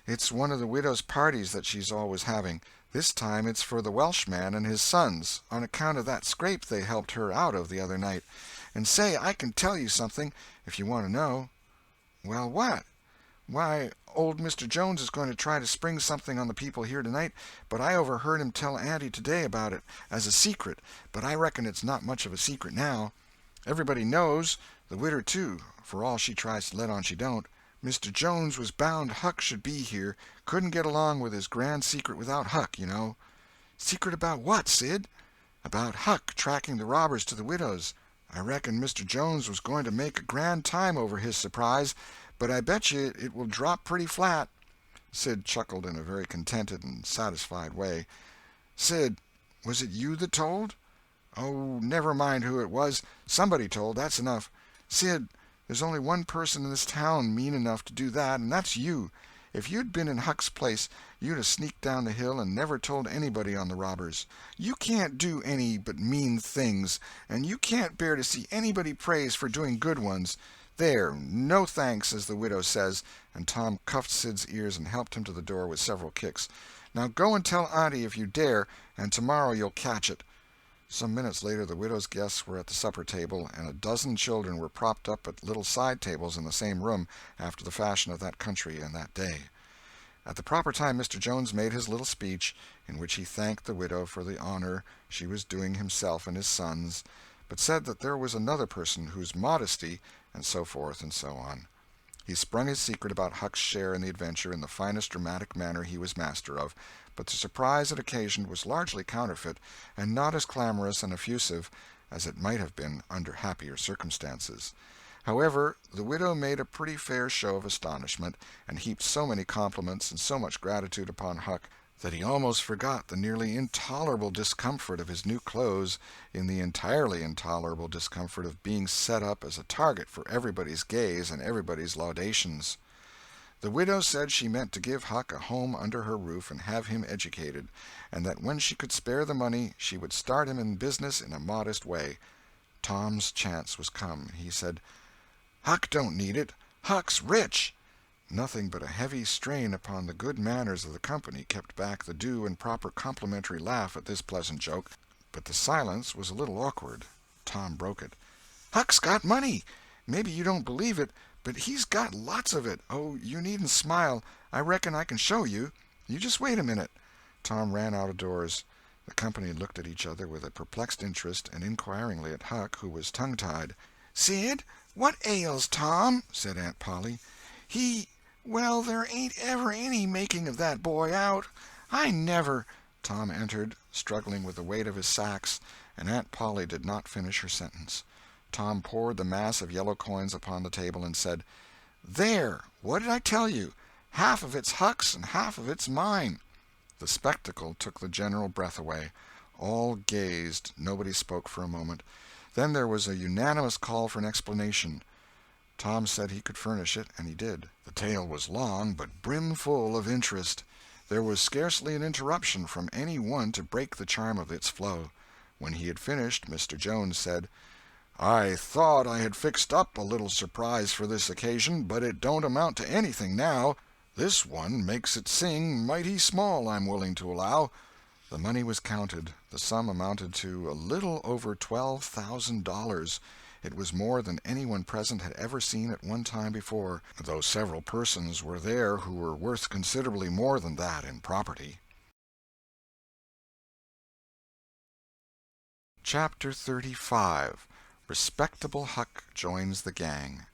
"It's one of the widow's parties that she's always having. This time it's for the Welshman and his sons, on account of that scrape they helped her out of the other night. And say, I can tell you something, if you want to know." "Well, what?" "Why, old Mr. Jones is going to try to spring something on the people here tonight, but I overheard him tell Auntie today about it, as a secret, but I reckon it's not much of a secret now. Everybody knows, the widder too, for all she tries to let on she don't. Mr. Jones was bound Huck should be here, couldn't get along with his grand secret without Huck, you know." "Secret about what, Sid?" "About Huck tracking the robbers to the widow's. I reckon Mr. Jones was going to make a grand time over his surprise, but I bet you it will drop pretty flat." Sid chuckled in a very contented and satisfied way. "Sid, was it you that told?" "Oh, never mind who it was. Somebody told, that's enough. Sid, there's only one person in this town mean enough to do that, and that's you. If you'd been in Huck's place, you'd have sneaked down the hill and never told anybody on the robbers. You can't do any but mean things, and you can't bear to see anybody praised for doing good ones. There, no thanks, as the widow says," and Tom cuffed Sid's ears and helped him to the door with several kicks. "Now go and tell Auntie if you dare, and tomorrow you'll catch it." Some minutes later the widow's guests were at the supper table, and a dozen children were propped up at little side tables in the same room, after the fashion of that country and that day. At the proper time Mr. Jones made his little speech, in which he thanked the widow for the honor she was doing himself and his sons, but said that there was another person whose modesty, and so forth and so on. He sprung his secret about Huck's share in the adventure in the finest dramatic manner he was master of, but the surprise it occasioned was largely counterfeit, and not as clamorous and effusive as it might have been under happier circumstances. However, the widow made a pretty fair show of astonishment, and heaped so many compliments and so much gratitude upon Huck that he almost forgot the nearly intolerable discomfort of his new clothes in the entirely intolerable discomfort of being set up as a target for everybody's gaze and everybody's laudations. The widow said she meant to give Huck a home under her roof and have him educated, and that when she could spare the money she would start him in business in a modest way. Tom's chance was come. He said, "Huck don't need it. Huck's rich." Nothing but a heavy strain upon the good manners of the company kept back the due and proper complimentary laugh at this pleasant joke, but the silence was a little awkward. Tom broke it. "Huck's got money. Maybe you don't believe it, but he's got lots of it. Oh, you needn't smile. I reckon I can show you. You just wait a minute." Tom ran out of doors. The company looked at each other with a perplexed interest, and inquiringly at Huck, who was tongue-tied. "Sid, what ails Tom?" said Aunt Polly. Well, there ain't ever any making of that boy out. I never—" Tom entered, struggling with the weight of his sacks, and Aunt Polly did not finish her sentence. Tom poured the mass of yellow coins upon the table and said, "There, what did I tell you? Half of it's Huck's and half of it's mine." The spectacle took the general breath away. All gazed. Nobody spoke for a moment. Then there was a unanimous call for an explanation. Tom said he could furnish it, and he did. The tale was long, but brimful of interest. There was scarcely an interruption from any one to break the charm of its flow. When he had finished, Mr. Jones said, "I thought I had fixed up a little surprise for this occasion, but it don't amount to anything now. This one makes it sing mighty small, I'm willing to allow." The money was counted. The sum amounted to a little over $12,000. It was more than anyone present had ever seen at one time before, though several persons were there who were worth considerably more than that in property. Chapter 35. Respectable Huck Joins the Gang.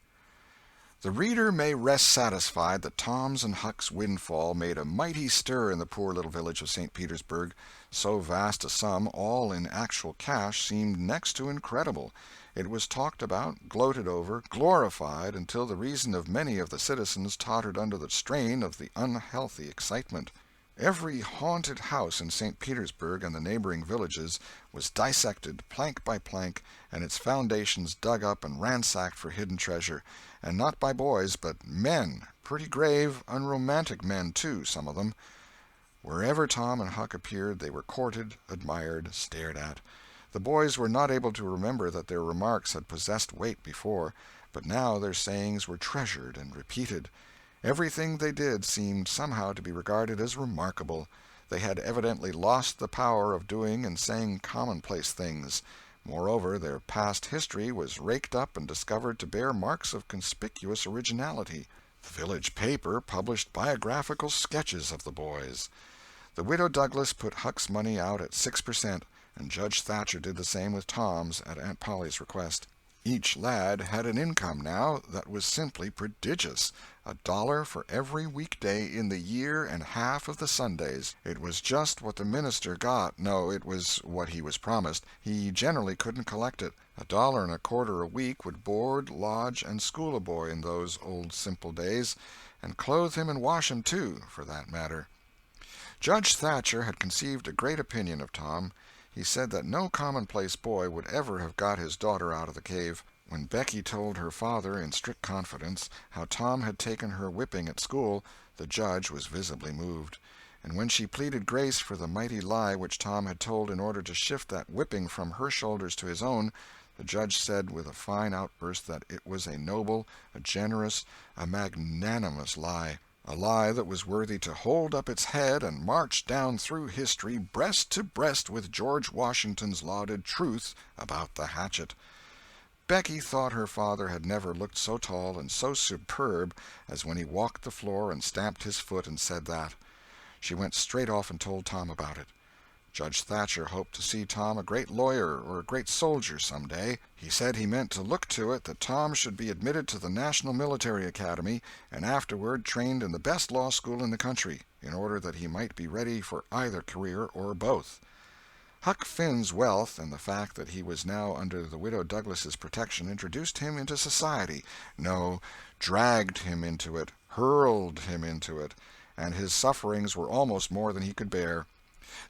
The reader may rest satisfied that Tom's and Huck's windfall made a mighty stir in the poor little village of St. Petersburg. So vast a sum, all in actual cash, seemed next to incredible. It was talked about, gloated over, glorified, until the reason of many of the citizens tottered under the strain of the unhealthy excitement. Every haunted house in St. Petersburg and the neighboring villages was dissected plank by plank and its foundations dug up and ransacked for hidden treasure, and not by boys, but men, pretty grave, unromantic men, too, some of them. Wherever Tom and Huck appeared they were courted, admired, stared at. The boys were not able to remember that their remarks had possessed weight before, but now their sayings were treasured and repeated. Everything they did seemed somehow to be regarded as remarkable. They had evidently lost the power of doing and saying commonplace things. Moreover, their past history was raked up and discovered to bear marks of conspicuous originality. The village paper published biographical sketches of the boys. The Widow Douglas put Huck's money out at 6%, and Judge Thatcher did the same with Tom's at Aunt Polly's request. Each lad had an income now that was simply prodigious, $1 for every weekday in the year and half of the Sundays. It was just what the minister got. No, it was what he was promised. He generally couldn't collect it. $1.25 a week would board, lodge, and school a boy in those old simple days, and clothe him and wash him, too, for that matter. Judge Thatcher had conceived a great opinion of Tom. He said that no commonplace boy would ever have got his daughter out of the cave. When Becky told her father, in strict confidence, how Tom had taken her whipping at school, the judge was visibly moved. And when she pleaded grace for the mighty lie which Tom had told in order to shift that whipping from her shoulders to his own, the judge said with a fine outburst that it was a noble, a generous, a magnanimous lie. A lie that was worthy to hold up its head and march down through history breast to breast with George Washington's lauded truth about the hatchet. Becky thought her father had never looked so tall and so superb as when he walked the floor and stamped his foot and said that. She went straight off and told Tom about it. Judge Thatcher hoped to see Tom a great lawyer or a great soldier some day. He said he meant to look to it that Tom should be admitted to the National Military Academy and afterward trained in the best law school in the country, in order that he might be ready for either career or both. Huck Finn's wealth and the fact that he was now under the Widow Douglas's protection introduced him into society. No, dragged him into it, hurled him into it, and his sufferings were almost more than he could bear.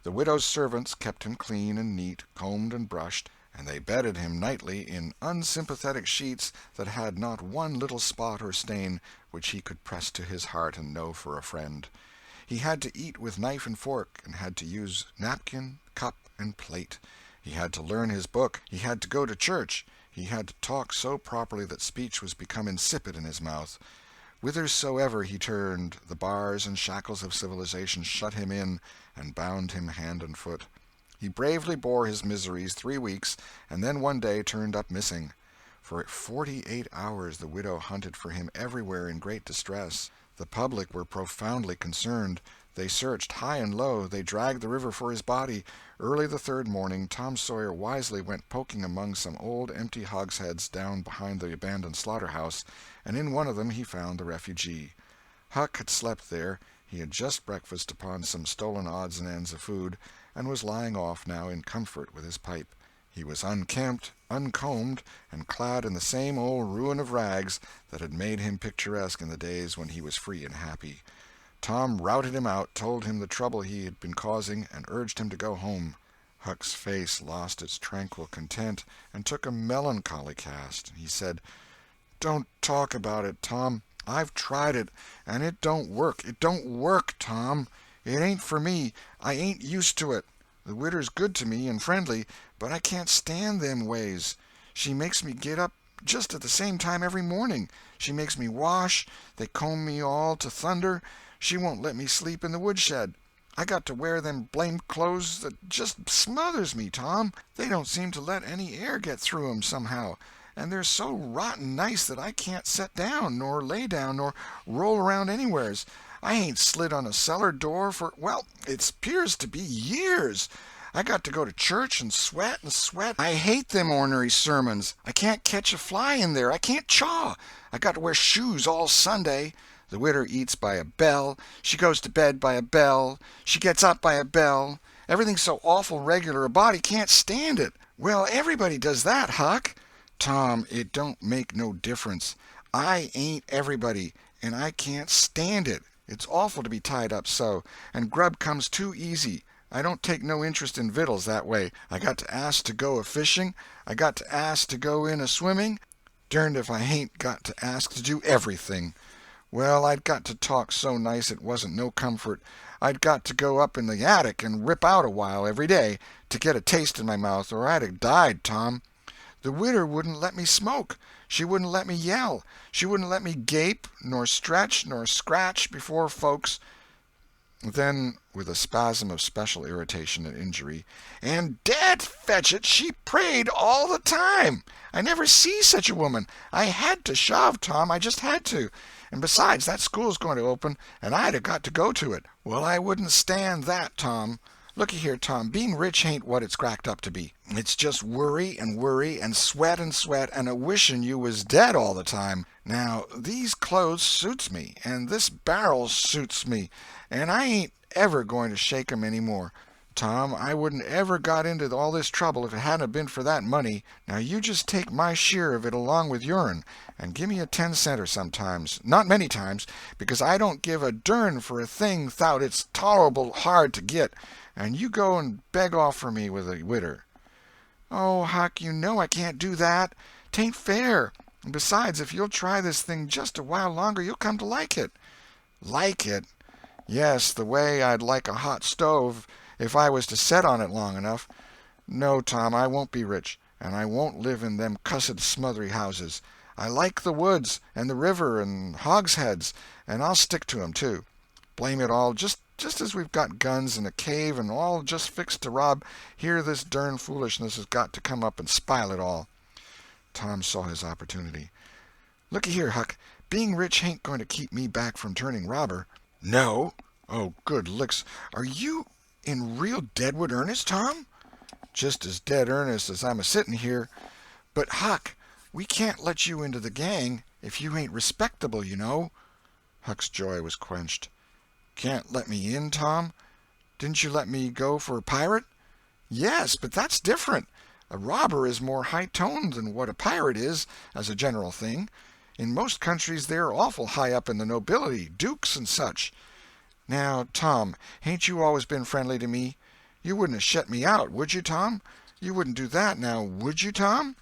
The widow's servants kept him clean and neat, combed and brushed, and they bedded him nightly in unsympathetic sheets that had not one little spot or stain which he could press to his heart and know for a friend. He had to eat with knife and fork, and had to use napkin, cup, and plate. He had to learn his book. He had to go to church. He had to talk so properly that speech was become insipid in his mouth. Whithersoever he turned, the bars and shackles of civilization shut him in and bound him hand and foot. He bravely bore his miseries 3 weeks, and then one day turned up missing. For 48 hours the widow hunted for him everywhere in great distress. The public were profoundly concerned. They searched high and low. They dragged the river for his body. Early the third morning Tom Sawyer wisely went poking among some old empty hogsheads down behind the abandoned slaughterhouse, and in one of them he found the refugee. Huck had slept there. He had just breakfasted upon some stolen odds and ends of food, and was lying off now in comfort with his pipe. He was unkempt, uncombed, and clad in the same old ruin of rags that had made him picturesque in the days when he was free and happy. Tom routed him out, told him the trouble he had been causing, and urged him to go home. Huck's face lost its tranquil content and took a melancholy cast. He said, "Don't talk about it, Tom. I've tried it, and it don't work. It don't work, Tom. It ain't for me. I ain't used to it. The widder's good to me and friendly, but I can't stand them ways. She makes me get up just at the same time every morning. She makes me wash. They comb me all to thunder. She won't let me sleep in the woodshed. I got to wear them blamed clothes that just smothers me, Tom. They don't seem to let any air get through 'em somehow, and they're so rotten nice that I can't set down, nor lay down, nor roll around anywheres. I ain't slid on a cellar door for, well, it 'pears to be years. I got to go to church and sweat and sweat. I hate them ornery sermons. I can't catch a fly in there. I can't chaw. I got to wear shoes all Sunday. The widder eats by a bell. She goes to bed by a bell. She gets up by a bell. Everything's so awful regular a body can't stand it. Well, everybody does that, Huck." "Tom, it don't make no difference. I ain't everybody, and I can't stand it. It's awful to be tied up so, and grub comes too easy. I don't take no interest in vittles that way. I got to ask to go a-fishing, I got to ask to go in a-swimming. Derned if I hain't got to ask to do everything. Well, I'd got to talk so nice it wasn't no comfort. I'd got to go up in the attic and rip out a while every day to get a taste in my mouth, or I'd have died, Tom. The widder wouldn't let me smoke. She wouldn't let me yell. She wouldn't let me gape, nor stretch, nor scratch before folks. Then, with a spasm of special irritation and injury, and dad fetch it, she prayed all the time. I never see such a woman. I had to shove, Tom, I just had to. And besides, that school's going to open, and I'd have got to go to it. Well, I wouldn't stand that, Tom. Looky here, Tom, being rich ain't what it's cracked up to be. It's just worry and sweat and a wishing you was dead all the time. Now, these clothes suits me, and this barrel suits me, and I ain't ever going to shake 'em any more. Tom, I wouldn't ever got into all this trouble if it hadn't been for that money. Now you just take my share of it along with yourn, and give me a 10-center sometimes. Not many times, because I don't give a dern for a thing 'thout it's tolerable hard to git, and you go and beg off for me with a widder. Oh, Huck, you know I can't do that. 'Tain't fair. And besides, if you'll try this thing just a while longer, you'll come to like it. Like it? Yes, the way I'd like a hot stove if I was to set on it long enough. No, Tom, I won't be rich, and I won't live in them cussed smothery houses. I like the woods, and the river, and hogsheads, and I'll stick to 'em, too. Blame it all, just as we've got guns and a cave and all just fixed to rob, here this dern foolishness has got to come up and spile it all. Tom saw his opportunity. Looky here, Huck, being rich ain't going to keep me back from turning robber. No? Oh, good licks. Are you in real deadwood earnest, Tom? Just as dead earnest as I'm a-sitting here. But, Huck, we can't let you into the gang if you ain't respectable, you know. Huck's joy was quenched. Can't let me in, Tom? Didn't you let me go for a pirate? Yes, but that's different. A robber is more high-toned than what a pirate is, as a general thing. In most countries they're awful high up in the nobility, dukes and such. Now, Tom, hain't you always been friendly to me? You wouldn't have shut me out, would you, Tom? You wouldn't do that, now, would you, Tom?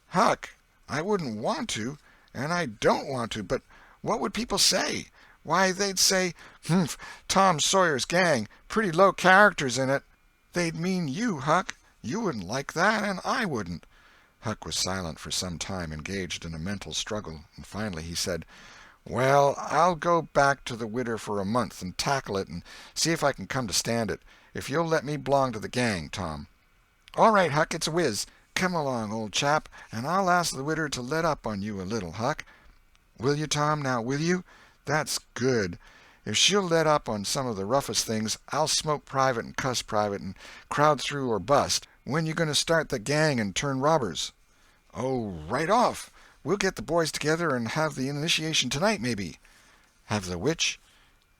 Huck, I wouldn't want to, and I don't want to, but what would people say? Why, they'd say, "Humph, Tom Sawyer's gang, pretty low characters in it." They'd mean you, Huck. You wouldn't like that, and I wouldn't. Huck was silent for some time, engaged in a mental struggle, and finally he said, Well, I'll go back to the widder for a month and tackle it and see if I can come to stand it, if you'll let me belong to the gang, Tom. All right, Huck, it's a whiz. Come along, old chap, and I'll ask the widder to let up on you a little, Huck. Will you, Tom, now, will you? That's good. If she'll let up on some of the roughest things, I'll smoke private and cuss private and crowd through or bust. When you going to start the gang and turn robbers? Oh, right off. We'll get the boys together and have the initiation tonight, maybe. Have the which?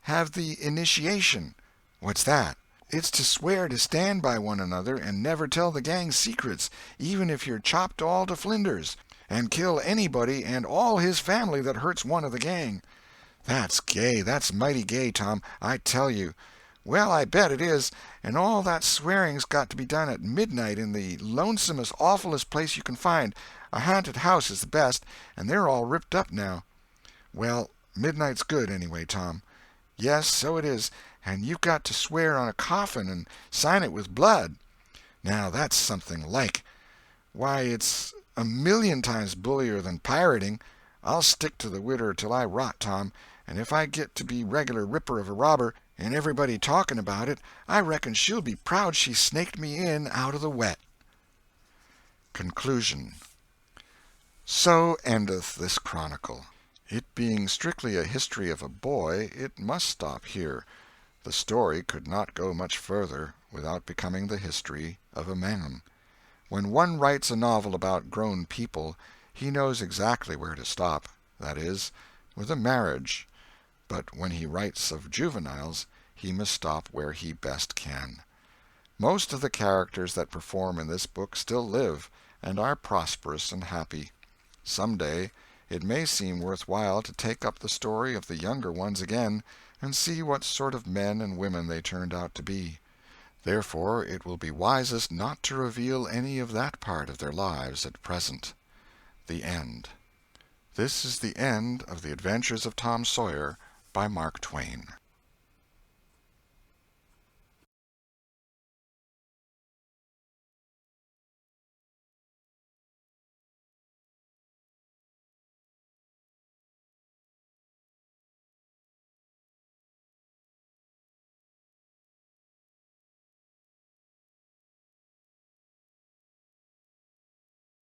Have the initiation. What's that? It's to swear to stand by one another and never tell the gang's secrets, even if you're chopped all to flinders, and kill anybody and all his family that hurts one of the gang. That's gay. That's mighty gay, Tom, I tell you. Well, I bet it is, and all that swearing's got to be done at midnight in the lonesomest, awfulest place you can find. A haunted house is the best, and they're all ripped up now. Well, midnight's good, anyway, Tom. Yes, so it is, and you've got to swear on a coffin and sign it with blood. Now, that's something like. Why, it's a million times bullier than pirating. I'll stick to the widder till I rot, Tom, and if I get to be regular ripper of a robber, and everybody talking about it, I reckon she'll be proud she snaked me in out of the wet. Conclusion. So endeth this chronicle. It being strictly a history of a boy, it must stop here. The story could not go much further without becoming the history of a man. When one writes a novel about grown people, he knows exactly where to stop, that is, with a marriage. But when he writes of juveniles, he must stop where he best can. Most of the characters that perform in this book still live, and are prosperous and happy. Some day it may seem worth while to take up the story of the younger ones again, and see what sort of men and women they turned out to be. Therefore it will be wisest not to reveal any of that part of their lives at present. The End. This is the end of The Adventures of Tom Sawyer by Mark Twain.